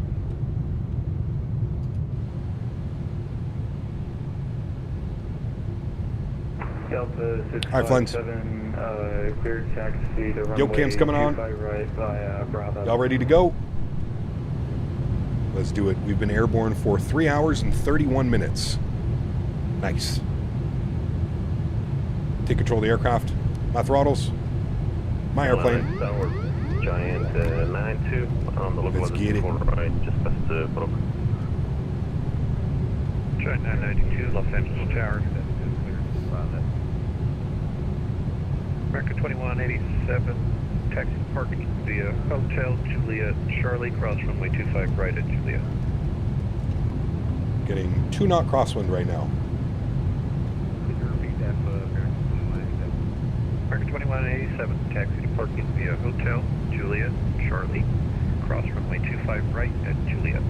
L: Delta
B: 657,
L: cleared taxi to runway
B: Yo, cam's coming on.
L: right by Bravo.
B: Y'all ready to go? Let's do it. We've been airborne for 3 hours and 31 minutes. Nice. Take control of the aircraft. My throttles. My airplane.
E: Giant 92 on the local
B: Let's get it.
E: Right, just past the Brook. Giant 992, Los Angeles Tower. American 2187, taxi parking via Hotel Juliet, Charlie, cross runway 25 right at Juliet.
B: Getting 2-knot crosswind right now.
E: Could you repeat that for American 2187, taxi to parking via Hotel Juliet, Charlie, cross runway 25 right at Juliet.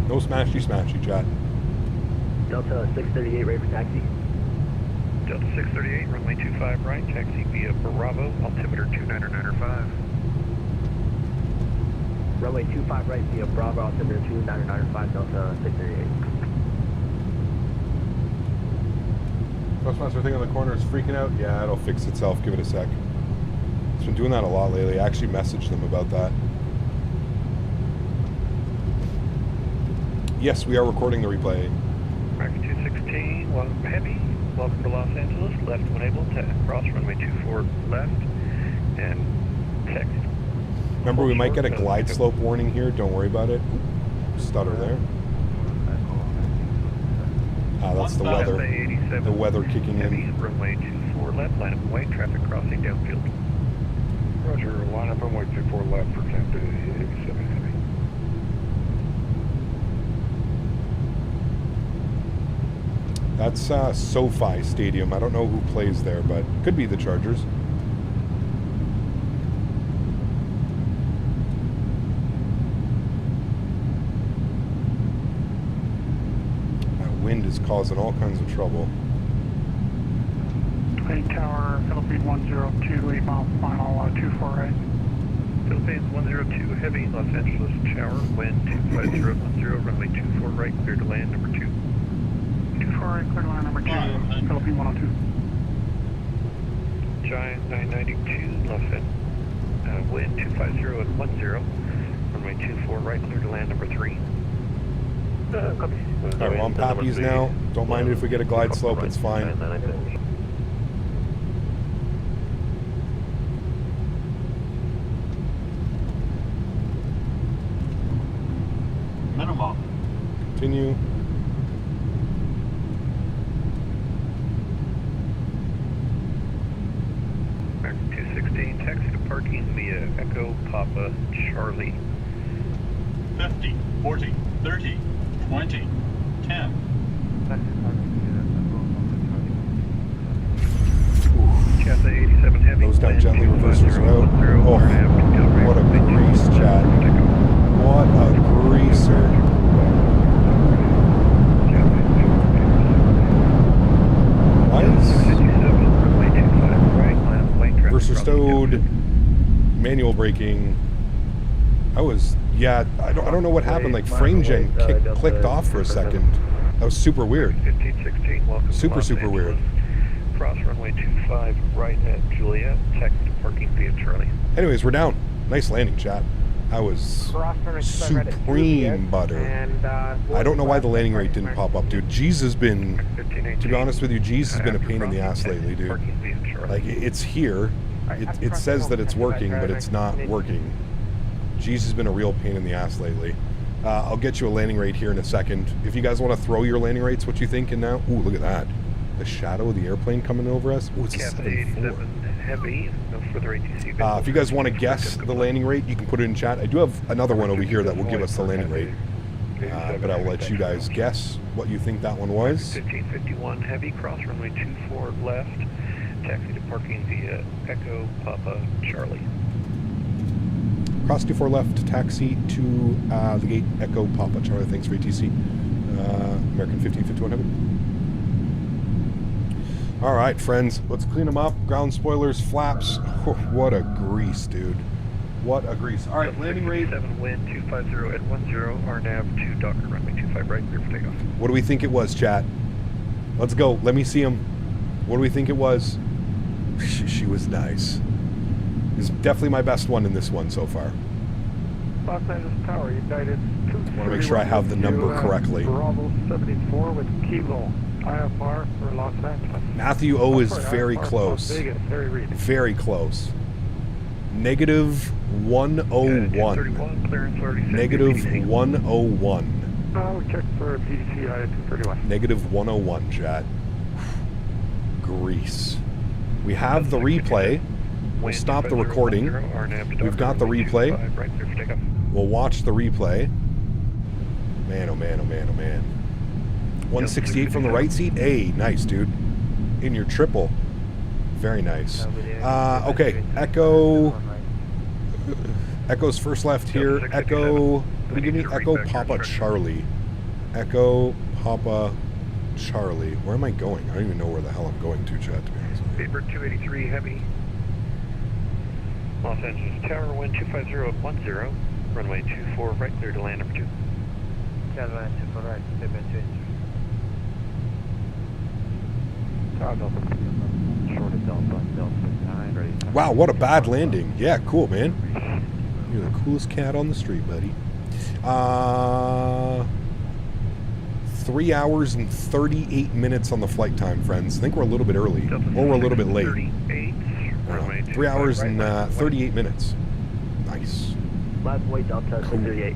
B: No smashy, chat.
D: Delta 638, ready for taxi.
E: Delta 638, runway 25 right, taxi via Bravo, altimeter 2995.
D: Runway 25 right via Bravo, altimeter 2995, Delta 638.
B: Thrustmaster thing on the corner is freaking out. Yeah, it'll fix itself. Give it a sec. It's been doing that a lot lately. I actually messaged them about that. Yes, we are recording the replay.
E: American 216, welcome heavy. Welcome to Los Angeles. Left when able to cross runway 24 left and text.
B: Remember, we might get a glide slope warning here. Don't worry about it. Oop, stutter there. Ah, that's the weather. The weather kicking in.
E: Runway 24 left, line up white, traffic crossing downfield.
G: Roger, line up runway 24 left for Tampa 87 heavy.
B: That's SoFi Stadium. I don't know who plays there, but could be the Chargers. Wind is causing all kinds of trouble.
M: Twin Tower, Philippine 102, 8 mile final, 24 right.
E: Philippines 102 heavy, Los Angeles shower, wind 25010, runway 24 right, clear to land number 2.
M: 24 right, clear to land number 2, Philippine 102.
E: Giant 992, Los Angeles, wind 250 at 10, runway 24 right, clear to land number 3.
B: Alright, we're on Pappies now. Don't mind it if we get a glide slope, it's fine.
N: Minimum.
B: Continue.
E: American 216, taxi to parking via Echo Papa Charlie.
N: 50, 40, 30, 20, 10.
E: Cathay 87 heavy.
B: Goes down gently, reverses route. Oh, what a grease, Chad. What a greaser. Why is versus stowed manual braking? Yeah, I don't know what happened. Like frame gen clicked off for a second. That was super weird.
E: 1516, welcome
B: super
E: weird. Cross runway 25 right at Juliet, taxi to parking via Charlie.
B: Anyways, we're down. Nice landing, chat. That was supreme butter. I don't know why the landing rate didn't pop up, dude. G's has been, to be honest with you, G's has been a pain in the ass lately, dude. Like, it's here. It says that it's working, but it's not working. G's has been a real pain in the ass lately. I'll get you a landing rate here in a second. If you guys want to throw your landing rates, what you thinking now? Ooh, look at that. The shadow of the airplane coming over us. Ooh, it's a 7-4.
E: Heavy, no further ATC.
B: If you guys want to guess the landing rate, you can put it in chat. I do have another one over here that will give us the landing rate. But I'll let you guys guess what you think that one was.
E: 1551 heavy, cross runway 24 left, taxi to parking via Echo Papa Charlie.
B: Cross 24 left, taxi to the gate, Echo Papa Charlie. Thanks for ATC. American 1551 heavy. All right, friends, let's clean them up. Ground spoilers, flaps. Oh, what a grease, dude. What a grease. All right, landing rate.
E: 7 wind 250 at 10, RNAV 2 Docker runway 25 right, clear for takeoff.
B: What do we think it was, chat? Let's go. Let me see them. What do we think it was? She was nice. This is definitely my best one in this one so far.
M: Los Angeles Tower, United 2.
B: I want to make sure I have the number correctly.
M: Bravo 74 with Kilo. IFR for Los Angeles.
B: Matthew O is very close.
M: Vegas,
B: very close. Negative 101. Negative 101.
M: We checked for PDC 231.
B: Negative 101, chat. Grease. We have the replay. We'll stop the recording. We've got the replay. We'll watch the replay. Man, oh man, oh man, oh man. 168 from the right seat. Hey, nice, dude. In your triple. Very nice. Okay, Echo. Echo's first left here. Echo. What do you give me? Echo Papa Charlie. Echo Papa Charlie. Where am I going? I don't even know where the hell I'm going to, chat, to be honest with you.
E: Paper 283 Heavy. Los Angeles Tower, wind 250 10, runway 24 right, clear to land number 2.
F: Castevens 24 right, Statewi 2. Tower Delta, short of Delta, Delta 9, ready.
B: Wow, what a bad landing. Yeah, cool, man. You're the coolest cat on the street, buddy. 3 hours and 38 minutes on the flight time, friends. I think we're a little bit early, or we're a little bit late. 3 hours and 38 minutes. Nice.
F: Last way Delta 638.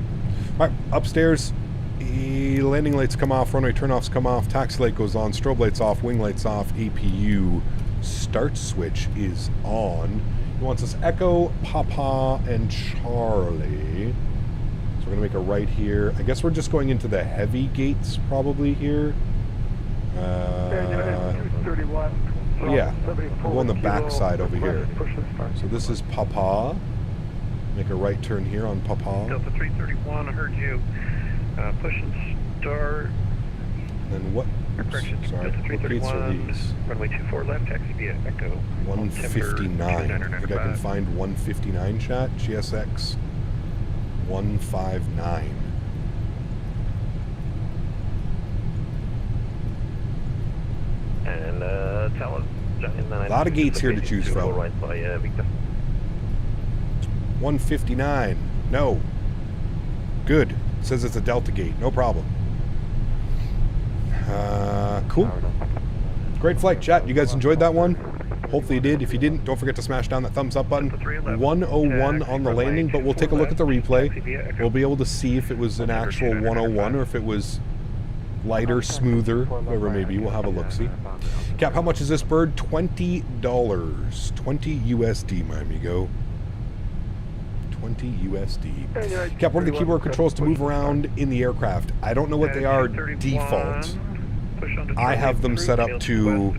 B: All right, upstairs. Landing lights come off, runway turnoffs come off, taxi light goes on, strobe lights off, wing lights off, APU start switch is on. He wants us Echo, Papa, and Charlie. So we're going to make a right here. I guess we're just going into the heavy gates probably here. Yeah, we'll go on the back side over here. So this is Papa. Make a right turn here on Papa.
E: Delta 331, I heard you. Push and start.
B: And what? Oops, sorry. What gates are these?
E: Runway 24 left, taxi via Echo.
B: 159. I think I can find 159, chat. GSX 159.
E: And tell us.
B: A lot of gates here to choose from.
E: Right by Victor.
B: 159. No. Good. Says it's a Delta gate. No problem. Cool. Great flight, chat. You guys enjoyed that one? Hopefully you did. If you didn't, don't forget to smash down that thumbs up button. 101 on the landing, but we'll take a look at the replay. We'll be able to see if it was an actual 101 or if it was lighter, smoother, whatever it may be. We'll have a look-see. Cap, how much is this bird? $20. 20 USD, my amigo. 20 USD. Cap, what are the keyboard controls to move around in the aircraft? I don't know what they are default. I have them set up to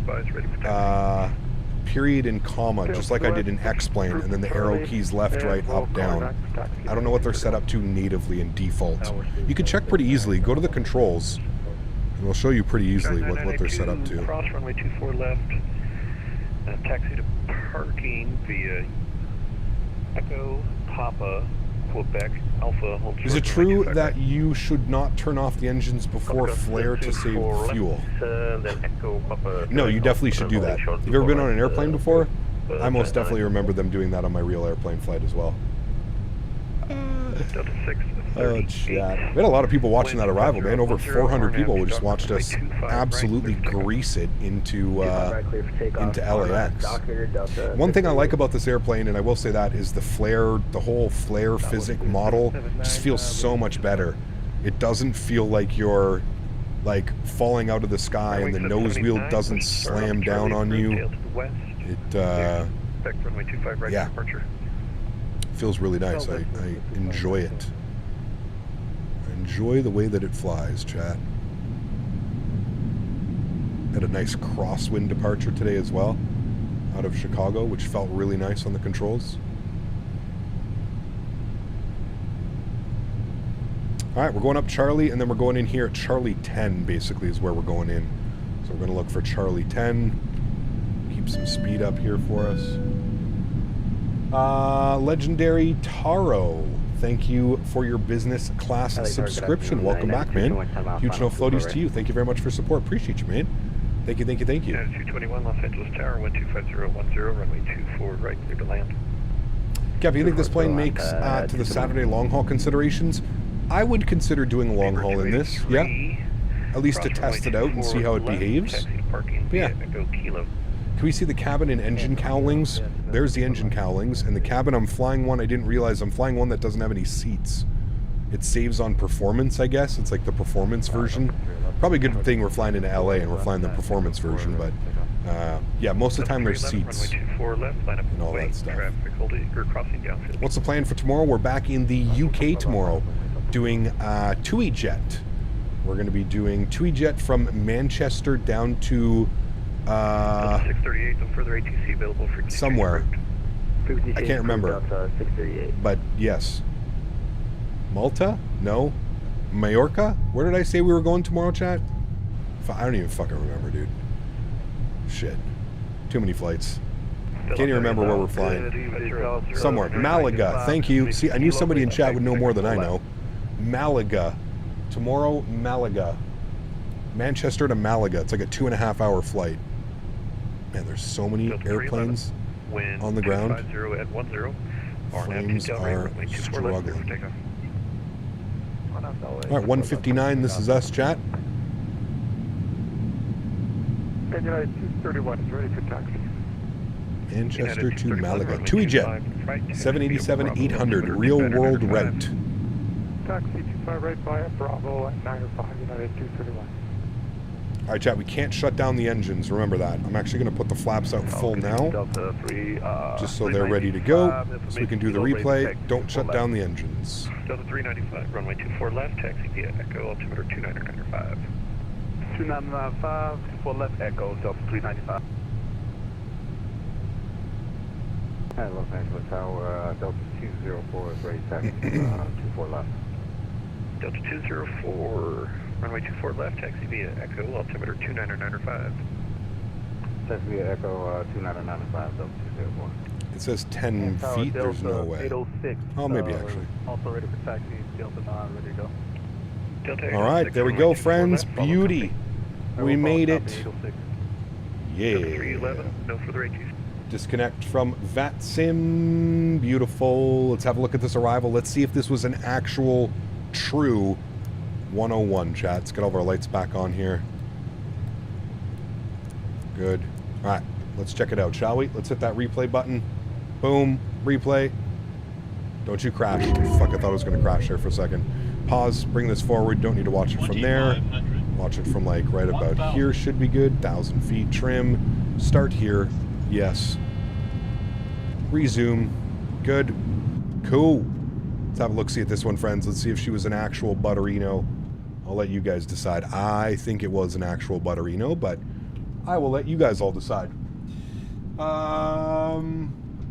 B: period and comma, just like I did in X-Plane, and then the arrow keys left, right, up, down. I don't know what they're set up to natively in default. You can check pretty easily. Go to the controls, and we'll show you pretty easily what they're set up to.
E: Cross runway 24 left. Taxi to parking via Echo, Papa, Quebec, Alpha.
B: Is it true that you should not turn off the engines before flare to save fuel? No, you definitely should do that. Have you ever been on an airplane before? I most definitely remember them doing that on my real airplane flight as well. Oh, chat. We had a lot of people watching that arrival, man. Over 400 people just watched us absolutely grease it into LAX. One thing I like about this airplane, and I will say that, is the flare, the whole flare physic model just feels so much better. It doesn't feel like you're like falling out of the sky and the nose wheel doesn't slam down on you. It, yeah. Feels really nice. I enjoy it. I enjoy the way that it flies, chat. Had a nice crosswind departure today as well, out of Chicago, which felt really nice on the controls. All right, we're going up Charlie, and then we're going in here at Charlie 10, basically, is where we're going in. So we're going to look for Charlie 10. Keep some speed up here for us. Legendary Taro, thank you for your business class subscription. Welcome back, man. Huge no floaties to you. Thank you very much for support. Appreciate you, man. Thank you, thank you, thank you.
E: 221 Los Angeles Tower, 12510, runway 24 right, clear to land.
B: Kev, you think this plane makes to the Saturday long haul considerations? I would consider doing a long haul in this, yeah. At least to test it out and see how it behaves. Yeah. Can we see the cabin and engine cowlings? There's the engine cowlings, and the cabin, I'm flying one, I didn't realize I'm flying one that doesn't have any seats. It saves on performance, I guess. It's like the performance version. Probably a good thing we're flying into LA and we're flying the performance version, but yeah, most of the time there's seats and all that stuff. What's the plan for tomorrow? We're back in the UK tomorrow doing TUI Jet. We're going to be doing TUI Jet from Manchester down to
E: 638, no further ATC available for
B: somewhere. I can't remember. But yes. Malta? No. Mallorca? Where did I say we were going tomorrow, chat? I don't even fucking remember, dude. Shit. Too many flights. Can't even remember where we're flying. Somewhere. Malaga. Thank you. See, I knew somebody in chat would know more than I know. Malaga. Tomorrow, Malaga. Manchester to Malaga. It's like a 2.5-hour flight. Man, there's so many airplanes on the ground. Flames are struggling. Alright, 159, this is us, chat.
M: United 231 is ready for taxi.
B: Manchester to Malaga. TUI Jet, 787-800, real world route.
M: Taxi 25 right via Bravo at 905 United 231.
B: Alright, chat, we can't shut down the engines, remember that. I'm actually going to put the flaps out full now, just so they're ready to go, so we can do the replay. Don't shut down the engines.
E: Delta 395, runway 24 left, taxi via Echo, altimeter 2995.
L: 2995, 24 left, Echo, Delta 395.
O: Hi, Los Angeles Tower, Delta 204 is ready, taxi 24 left.
E: Delta 204, runway 24 left, taxi via Echo, altimeter 2995.
O: Taxi via Echo, 2995, Delta 204.
B: It says 10 feet, there's no way.
L: 806.
B: Oh, maybe actually.
L: Also ready for taxi, Delta 9, ready to go.
E: Delta
B: Alright, there we go, friends. Beauty. We made it. Yeah.
E: 311, no further ATC.
B: Disconnect from VATSIM. Beautiful. Let's have a look at this arrival. Let's see if this was an actual true 101, chat. Let's get all of our lights back on here. Good. All right, let's check it out, shall we? Let's hit that replay button. Boom. Replay. Don't you crash. Fuck, I thought I was going to crash there for a second. Pause. Bring this forward. Don't need to watch it from there. Watch it from like right about here should be good. 1,000 feet trim. Start here. Yes. Resume. Good. Cool. Let's have a look-see at this one, friends. Let's see if she was an actual Butterino. I'll let you guys decide. I think it was an actual Butterino, but I will let you guys all decide.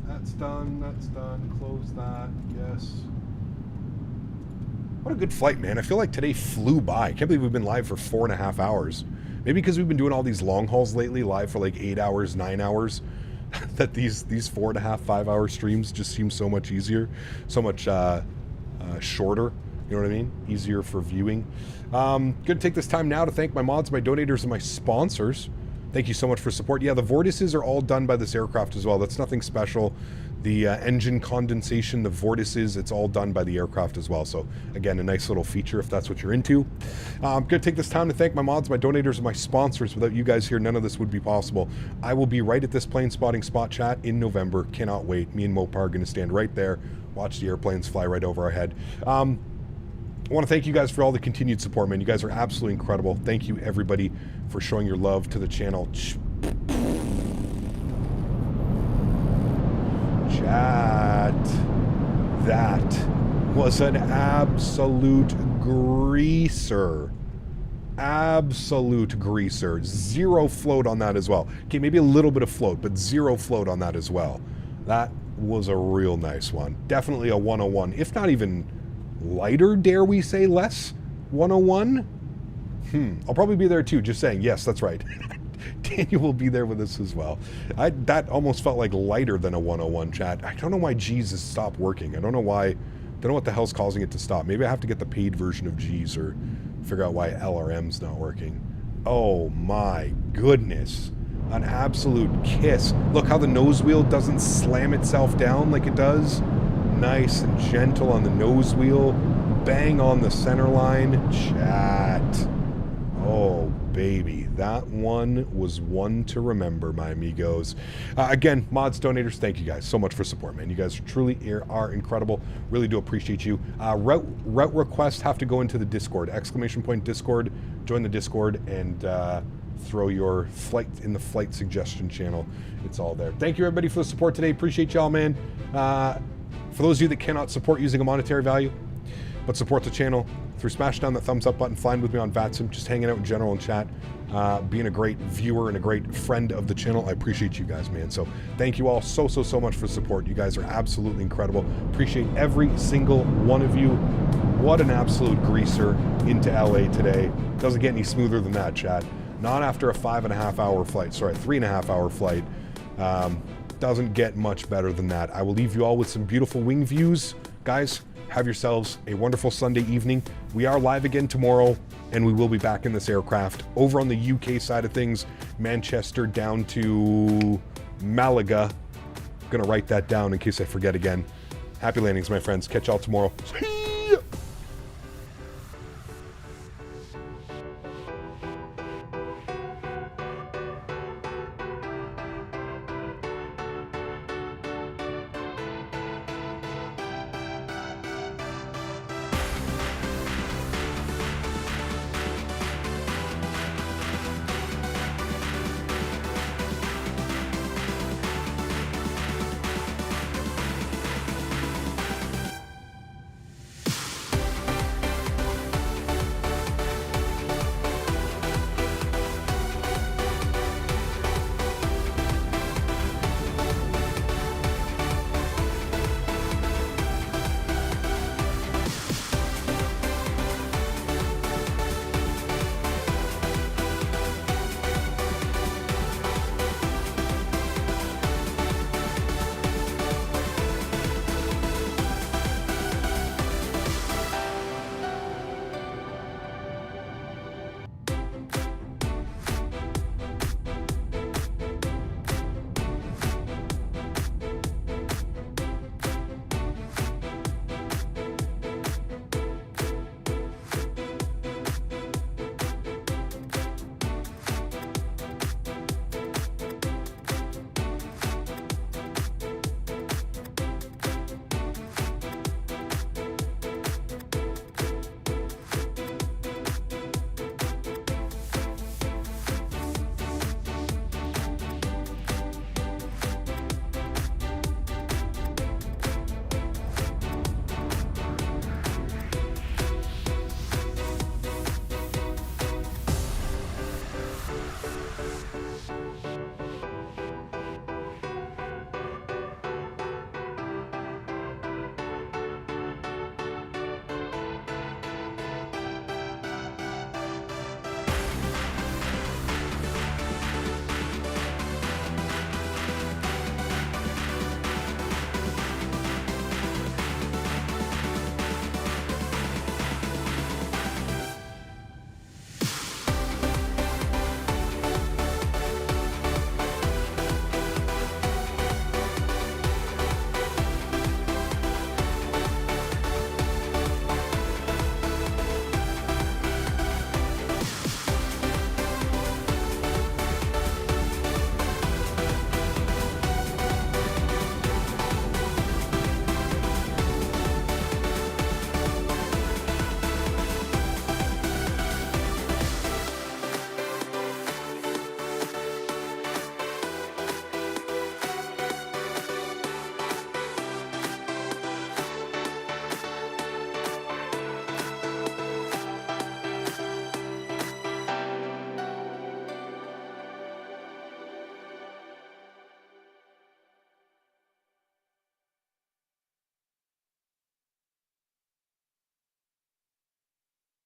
B: That's done. That's done. Close that. Yes. What a good flight, man. I feel like today flew by. I can't believe we've been live for 4.5 hours. Maybe because we've been doing all these long hauls lately, live for like 8 hours, 9 hours, that these 4.5, 5-hour streams just seem so much easier, so much shorter. You know what I mean? Easier for viewing. Going to take this time now to thank my mods, my donators, and my sponsors. Thank you so much for support. Yeah, the vortices are all done by this aircraft as well. That's nothing special. The engine condensation, the vortices, it's all done by the aircraft as well. So again, a nice little feature if that's what you're into. I'm going to take this time to thank my mods, my donators, and my sponsors. Without you guys here, none of this would be possible. I will be right at this plane spotting spot, chat, in November. Cannot wait. Me and Mopar are going to stand right there, watch the airplanes fly right over our head. I want to thank you guys for all the continued support, man. You guys are absolutely incredible. Thank you, everybody, for showing your love to the channel. Chat. That was an absolute greaser. Absolute greaser. Zero float on that as well. Okay, maybe a little bit of float, but zero float on that as well. That was a real nice one. Definitely a 101, if not even lighter, dare we say less 101. I'll probably be there too, just saying. Yes, that's right. Daniel will be there with us as well. That almost felt like lighter than a 101, chat. I don't know why G's has stopped working. I don't know why. Don't know what the hell's causing it to stop. Maybe I have to get the paid version of G's or figure out why LRM's not working. Oh my goodness. An absolute kiss. Look how the nose wheel doesn't slam itself down like it does. Nice and gentle on the nose wheel. Bang on the center line. Chat. Oh, baby. That one was one to remember, my amigos. Again, mods, donators, thank you guys so much for support, man. You guys truly are incredible. Really do appreciate you. Route requests have to go into the Discord. ! Discord. Join the Discord and throw your flight in the flight suggestion channel. It's all there. Thank you, everybody, for the support today. Appreciate y'all, man. For those of you that cannot support using a monetary value, but support the channel through smashing down that thumbs up button, flying with me on VATSIM, just hanging out in general and chat, being a great viewer and a great friend of the channel. I appreciate you guys, man. So thank you all so much for support. You guys are absolutely incredible. Appreciate every single one of you. What an absolute greaser into LA today. Doesn't get any smoother than that, chat. Not after a 5.5-hour flight. Sorry, 3.5-hour flight. Doesn't get much better than that. I will leave you all with some beautiful wing views. Guys, have yourselves a wonderful Sunday evening. We are live again tomorrow, and we will be back in this aircraft. Over on the UK side of things, Manchester down to Malaga. I'm gonna write that down in case I forget again. Happy landings, my friends. Catch y'all tomorrow.